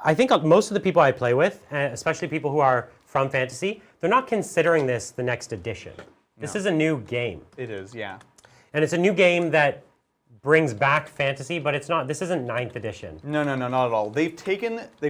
I think most of the people I play with, especially people who are from fantasy, they're not considering this the next edition. This is a new game. It is, yeah. And it's a new game that brings back fantasy, but it's not. This isn't 9th edition. No, not at all. They've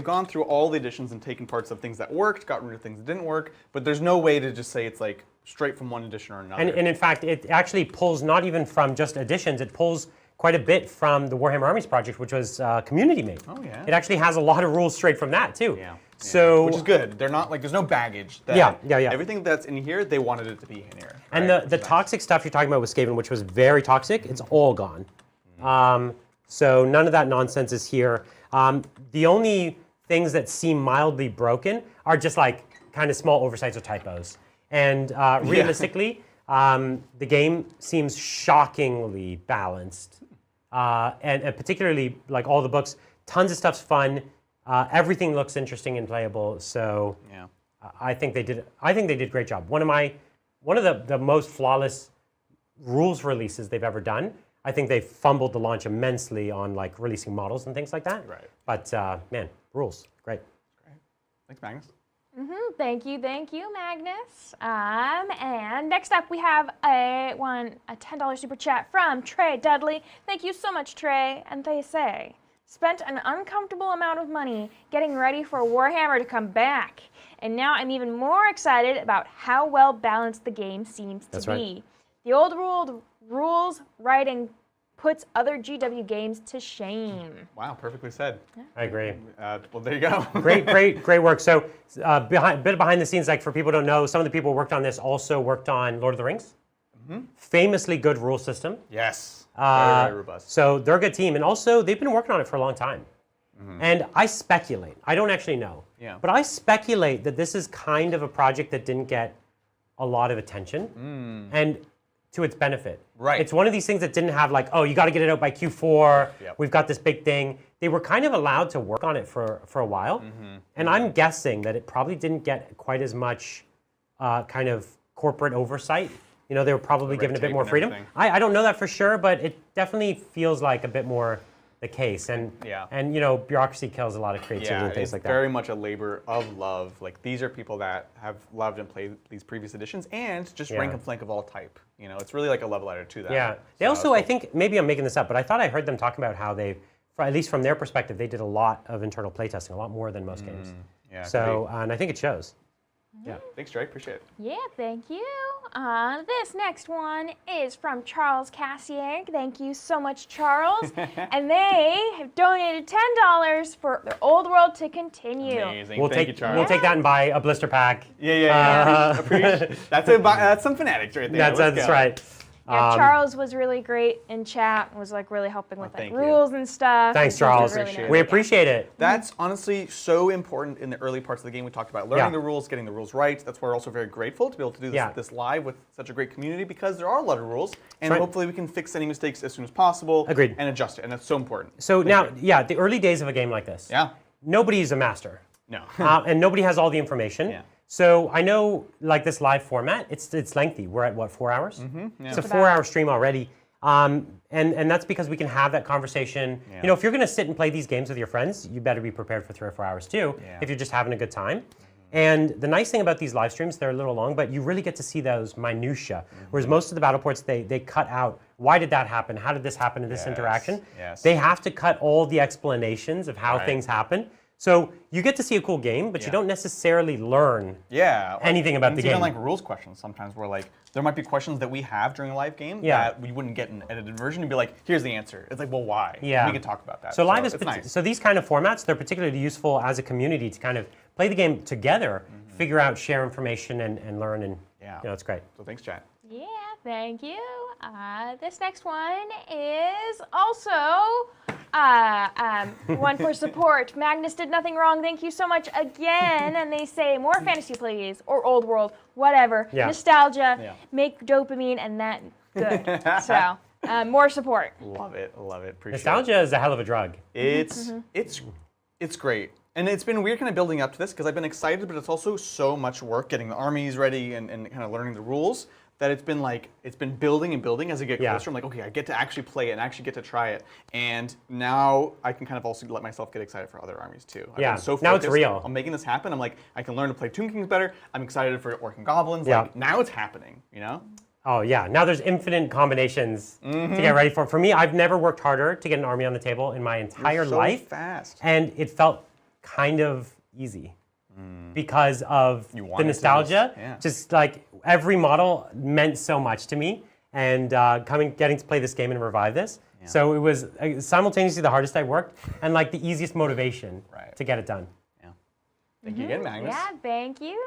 gone through all the editions and taken parts of things that worked, got rid of things that didn't work, but there's no way to just say it's like straight from one edition or another. And in fact, it actually pulls not even from just editions, it pulls quite a bit from the Warhammer Armies project, which was community made. Oh, yeah. It actually has a lot of rules straight from that, too. Yeah. So, which is good. They're not like, there's no baggage. Yeah. Everything that's in here, they wanted it to be in here. And right? the toxic stuff you're talking about with Skaven, which was very toxic, it's all gone. So none of that nonsense is here. The only things that seem mildly broken are just like kind of small oversights or typos. And realistically, the game seems shockingly balanced. And particularly like all the books, tons of stuff's fun. Everything looks interesting and playable. So I think they did a great job. One of the most flawless rules releases they've ever done. I think they fumbled the launch immensely on like releasing models and things like that. Right. But man, rules, great. Thanks, Magnus. Thank you, Magnus. And next up, we have a $10 super chat from Trey Dudley. Thank you so much, Trey. And they say, spent an uncomfortable amount of money getting ready for Warhammer to come back, and now I'm even more excited about how well balanced the game seems to be. Right. The old rules writing puts other GW games to shame. Wow, perfectly said. I agree. Well, there you go. great work. So behind the scenes, like for people who don't know, some of the people who worked on this also worked on Lord of the Rings. Famously good rule system. Yes. Very robust. So they're a good team. And also, they've been working on it for a long time. And I speculate, I don't actually know, but I speculate that this is kind of a project that didn't get a lot of attention. And to its benefit. Right. It's one of these things that didn't have like, oh, you got to get it out by Q4. We've got this big thing. They were kind of allowed to work on it for a while. And I'm guessing that it probably didn't get quite as much kind of corporate oversight. They were probably given a bit more freedom. I don't know that for sure, but it definitely feels like a bit more the case. And bureaucracy kills a lot of creativity and things like that. Very much a labor of love. Like these are people that have loved and played these previous editions and just rank and flank of all type. It's really like a love letter to that. Yeah. They also, I think, maybe I'm making this up, but I thought I heard them talking about how they, at least from their perspective, they did a lot of internal playtesting, a lot more than most games. Yeah. So, and I think it shows. Yeah. Thanks, Drake. Appreciate it. Yeah, thank you. This next one is from Charles Cassier. Thank you so much, Charles. And they have donated $10 for their Old World to continue. Amazing. Thank you, Charles. We'll take that and buy a blister pack. Yeah. Appreciate. That's some fanatics right there. That's right. Yeah, Charles was really great in chat and was like really helping with like rules and stuff. Thanks, Charles. We appreciate it. That's honestly so important in the early parts of the game. We talked about learning the rules, getting the rules right. That's why we're also very grateful to be able to do this live with such a great community because there are a lot of rules, and hopefully we can fix any mistakes as soon as possible. Agreed. And adjust it, and that's so important. So now, the early days of a game like this. Yeah. Nobody's a master. No. And nobody has all the information. Yeah. So I know, like this live format, it's lengthy. We're at what, 4 hours? Yeah. It's a 4-hour stream already, and that's because we can have that conversation. Yeah. If you're going to sit and play these games with your friends, you better be prepared for 3 or 4 hours too. Yeah. If you're just having a good time. And the nice thing about these live streams, they're a little long, but you really get to see those minutia. Whereas most of the battle ports, they cut out. Why did that happen? How did this happen in this interaction? Yes. They have to cut all the explanations of how things happen. So you get to see a cool game, but you don't necessarily learn anything about the game. Even like rules questions sometimes where like there might be questions that we have during a live game that we wouldn't get in an edited version. You'd be like, here's the answer. It's like, well, why? Yeah. We can talk about that. So live is nice. So these kind of formats, they're particularly useful as a community to kind of play the game together, figure out, share information, and learn and Yeah. You know, it's great. So thanks, chat. Yeah, thank you. This next one is also one for support. Magnus did nothing wrong. Thank you so much again. And they say more fantasy, please, or old world, whatever. Yeah. Nostalgia, Yeah. make dopamine, and that good. So more support. Love it. Love it. Appreciate Nostalgia is a hell of a drug. it. It's great. And it's been weird kind of building up to this because I've been excited, but it's also so much work getting the armies ready and kind of learning the rules that it's been building and building as I get closer. I'm like, okay, I get to actually play it and actually get to try it. And now I can kind of also let myself get excited for other armies too. I've been so now it's focused real. on making this happen. I'm like, I can learn to play Tomb Kings better. I'm excited for Orc and Goblins. Yeah. Like, now it's happening, you know? Oh yeah, now there's infinite combinations to get ready for. For me, I've never worked harder to get an army on the table in my entire so life. fast. And it felt kind of easy because of the wanted to nostalgia. yeah. Just like every model meant so much to me, and getting to play this game and revive this. Yeah. So it was simultaneously the hardest I worked and like the easiest motivation Right. to get it done. Yeah. Thank you again, Magnus. Yeah, thank you.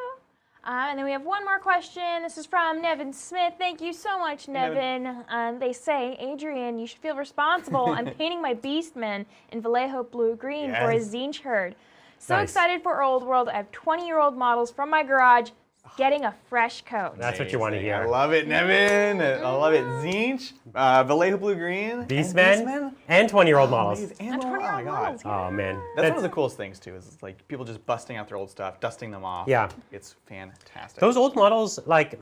And then we have one more question. This is from Nevin Smith. Thank you so much, Nevin. They say, Adrian, you should feel responsible. I'm painting my Beastmen in Vallejo blue-green for a Yes. Zinch herd. So Nice. excited for Old World. I have 20-year-old models from my garage getting a fresh coat. That's what you want to Amazing. hear. I love it, Nevin. I love it. Zinch, Vallejo Blue Green, Beastmen and 20-year-old models. Amazing. And Oh my 20-year-old God. models, yeah. Oh man, That's one of the coolest things too. Is it's like people just busting out their old stuff, dusting them off. Yeah. It's fantastic. those old models. Like,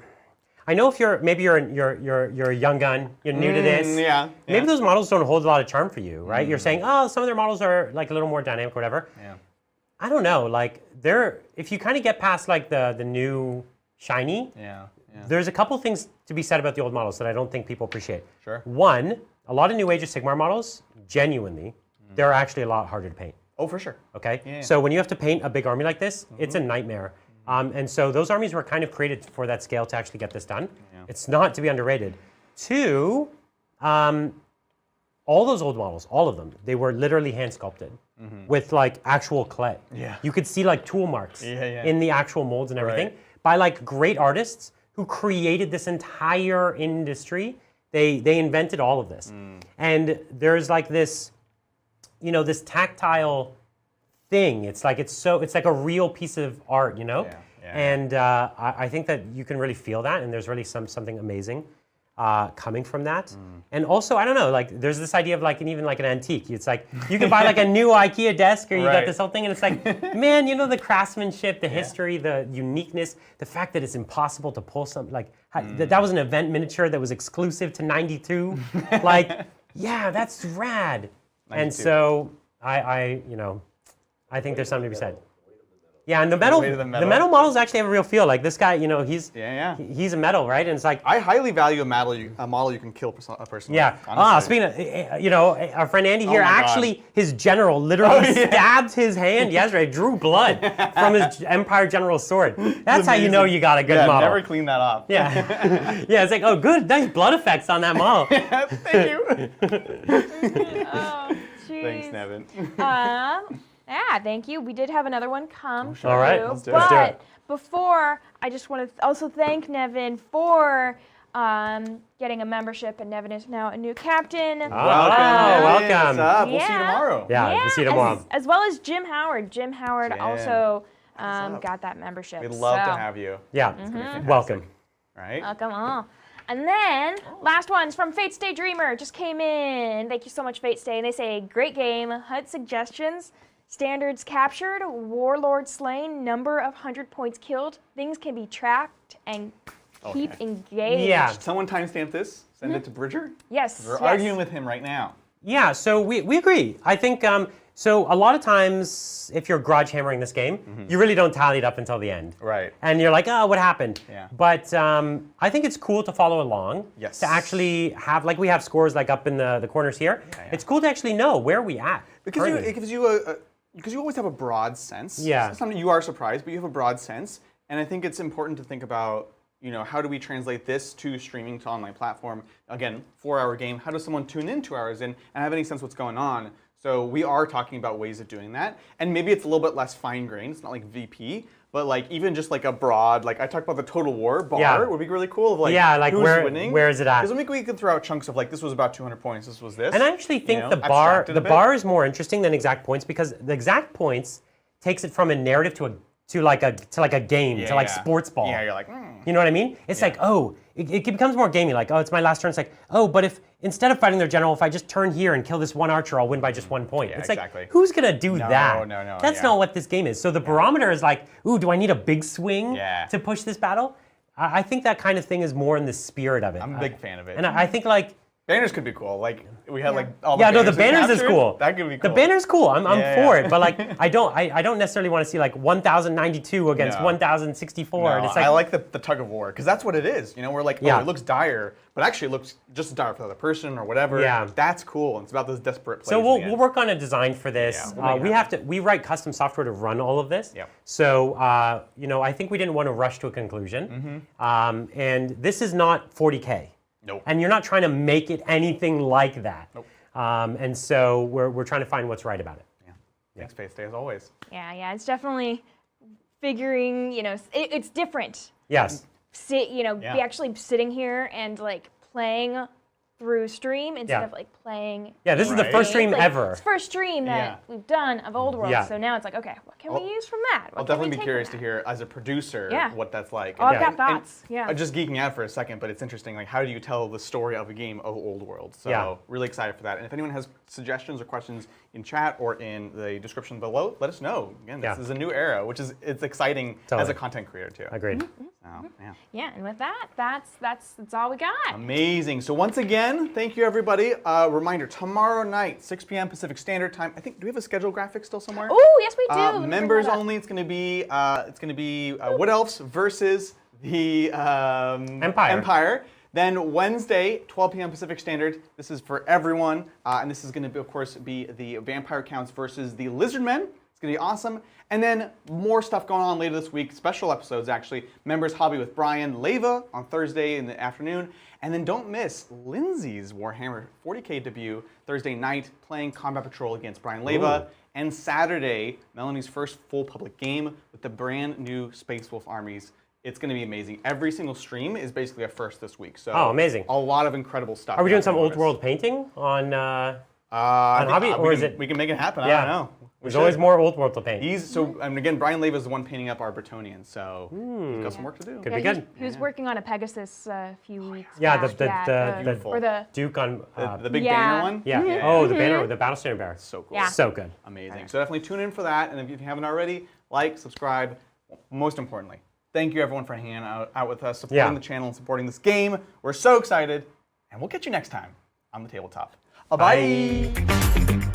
I know if you're a young gun, you're new to this. Yeah. Maybe those models don't hold a lot of charm for you, right? You're saying, oh, some of their models are like a little more dynamic or whatever. Yeah. I don't know, like if you kind of get past like the new shiny, Yeah. Yeah. there's a couple things to be said about the old models that I don't think people appreciate. Sure. One, a lot of New Age of Sigmar models, genuinely, they're actually a lot harder to paint. Oh, for sure. Okay? Yeah. So when you have to paint a big army like this, it's a nightmare. And so those armies were kind of created for that scale to actually get this done. Yeah. It's not to be underrated. Two, all those old models, all of them, they were literally hand sculpted with like actual clay. Yeah. You could see like tool marks in the actual molds and everything by like great artists who created this entire industry. They invented all of this. And there's like this, you know, this tactile thing. It's like a real piece of art, you know? Yeah, yeah. And I think that you can really feel that, and there's really something amazing coming from that. And also, I don't know, like there's this idea of like even like an antique. It's like you can buy like a new IKEA desk, or you got Right. this whole thing, and it's like, man, you know, the craftsmanship, the history, the uniqueness, the fact that it's impossible to pull something like that was an event miniature that was exclusive to '92. Like, yeah, that's rad. And 92. so I think there's something to be said. Yeah, and the metal weight of the metal. models actually have a real feel. Like this guy, you know, he's a metal, right? And it's like, I highly value a model you can kill a person. yeah. With, honestly. Speaking of, you know, our friend Andy here, my God. actually, his general literally stabbed his hand yesterday, drew blood from his Empire General's sword. That's how you know you got a good model. Never clean that off. Yeah. Yeah, it's like, oh, good, nice blood effects on that model. Thank you. Oh, jeez. Thanks, Nevin. Yeah, thank you. We did have another one come through. All right, let's do it. But Let's do it. before, I just want to also thank Nevin for getting a membership, and Nevin is now a new captain. Nevin. Nevin. Welcome. What's up? We'll see you Yeah. tomorrow. Yeah, we'll see you tomorrow. As well as Jim Howard. Jim Howard Jim. also up? got that membership. We'd love so. to have you. Yeah, welcome. Right? Welcome on. And then, last one's from Fate Stay Dreamer. Just came in. Thank you so much, Fate Stay. And they say, great game. HUD suggestions. Standards captured. Warlord slain. Number of 100 points killed. Things can be tracked and keep engaged. Yeah. Someone timestamp this. Send it to Bridger. Yes. We're yes. arguing with him right now. Yeah, so we agree. I think, so a lot of times, if you're grudge hammering this game, you really don't tally it up until the end. Right. And you're like, oh, what happened? Yeah. But I think it's cool to follow along. Yes. To actually have, like we have scores like up in the corners here. Yeah. It's cool to actually know where we at. Because currently. it gives you because you always have a broad sense. Yeah. Sometimes you are surprised, but you have a broad sense. And I think it's important to think about, you know, how do we translate this to streaming to online platform? Again, 4-hour game. How does someone tune in 2 hours in and have any sense what's going on? So we are talking about ways of doing that, and maybe it's a little bit less fine-grained. It's not like VP, but like even just like a broad, like I talked about the Total War bar would be really cool. Of like, like who's winning? Where is it at? Because we could throw out chunks of like this was about 200 points, this was this. And I actually think the bar is more interesting than exact points because the exact points takes it from a narrative to like a game, to like sports ball. Yeah, you're like, You know what I mean? It's like, oh, it becomes more gamey. Like, oh, it's my last turn. It's like, oh, but if instead of fighting their general, if I just turn here and kill this one archer, I'll win by just 1 point. Yeah, it's exactly. like, who's gonna do that? No. That's not what this game is. So the barometer is like, ooh, do I need a big swing to push this battle? I think that kind of thing is more in the spirit of it. I'm a big fan of it. And I think like, banners could be cool. Like we had like all the the banners is cool. That could be cool. The banner's cool. I'm for it. But like I don't necessarily want to see like 1092 against 1064. No, And it's like, I like the tug of war because that's what it is. You know, we're like, oh, it looks dire, but actually it looks just as dire for the other person or whatever. Yeah. That's cool. It's about those desperate plays. So we'll work on a design for this. We write custom software to run all of this. Yep. So I think we didn't want to rush to a conclusion. And this is not 40K. Nope. And you're not trying to make it anything like that. Nope. And so we're trying to find what's right about it. Yeah. Thanks, Faith Day, as always. Yeah, it's definitely figuring, it's different. Yes. Be actually sitting here and like playing through stream instead of like playing. Yeah, this is the first stream ever. It's the first stream that we've done of Old World. Yeah. So now it's like, okay, what can we use from that? I'll definitely be curious to hear as a producer what that's like. Oh, I've got thoughts. I'm just geeking out for a second, but it's interesting. Like, how do you tell the story of a game of Old World? So really excited for that. And if anyone has suggestions or questions in chat or in the description below, let us know. Again, this is a new era, which is exciting as a content creator too. Agreed. Yeah, and with that, that's all we got. Amazing. So once again, thank you everybody. Reminder: tomorrow night, 6 p.m. Pacific Standard Time. I think do we have a schedule graphic still somewhere? Oh, yes we do. Members only. It's going to be Wood Elves versus the Empire. Then Wednesday, 12 p.m. Pacific Standard. This is for everyone, and this is going to be, of course, be the Vampire Counts versus the Lizardmen. It's going to be awesome. And then more stuff going on later this week, special episodes actually. Members Hobby with Brian Leva on Thursday in the afternoon. And then don't miss Lindsay's Warhammer 40K debut Thursday night, playing Combat Patrol against Brian Leva. And Saturday, Melanie's first full public game with the brand new Space Wolf armies. It's going to be amazing. Every single stream is basically a first this week. So amazing. A lot of incredible stuff. Are we doing some Old World painting on Hobby? Or is it? We can make it happen. I don't know. There's always more Old World to paint. And again, Brian Leva is the one painting up our Bretonian, so we've got some work to do. Could be good. He was working on a Pegasus a few weeks back. the Duke on the big banner one. Yeah. Oh, the banner, the Battle Standard Bearer. So cool. Yeah. So good. Amazing. So definitely tune in for that, and if you haven't already, like, subscribe. Most importantly, thank you everyone for hanging out with us, supporting the channel, and supporting this game. We're so excited, and we'll catch you next time on the Tabletop. Bye.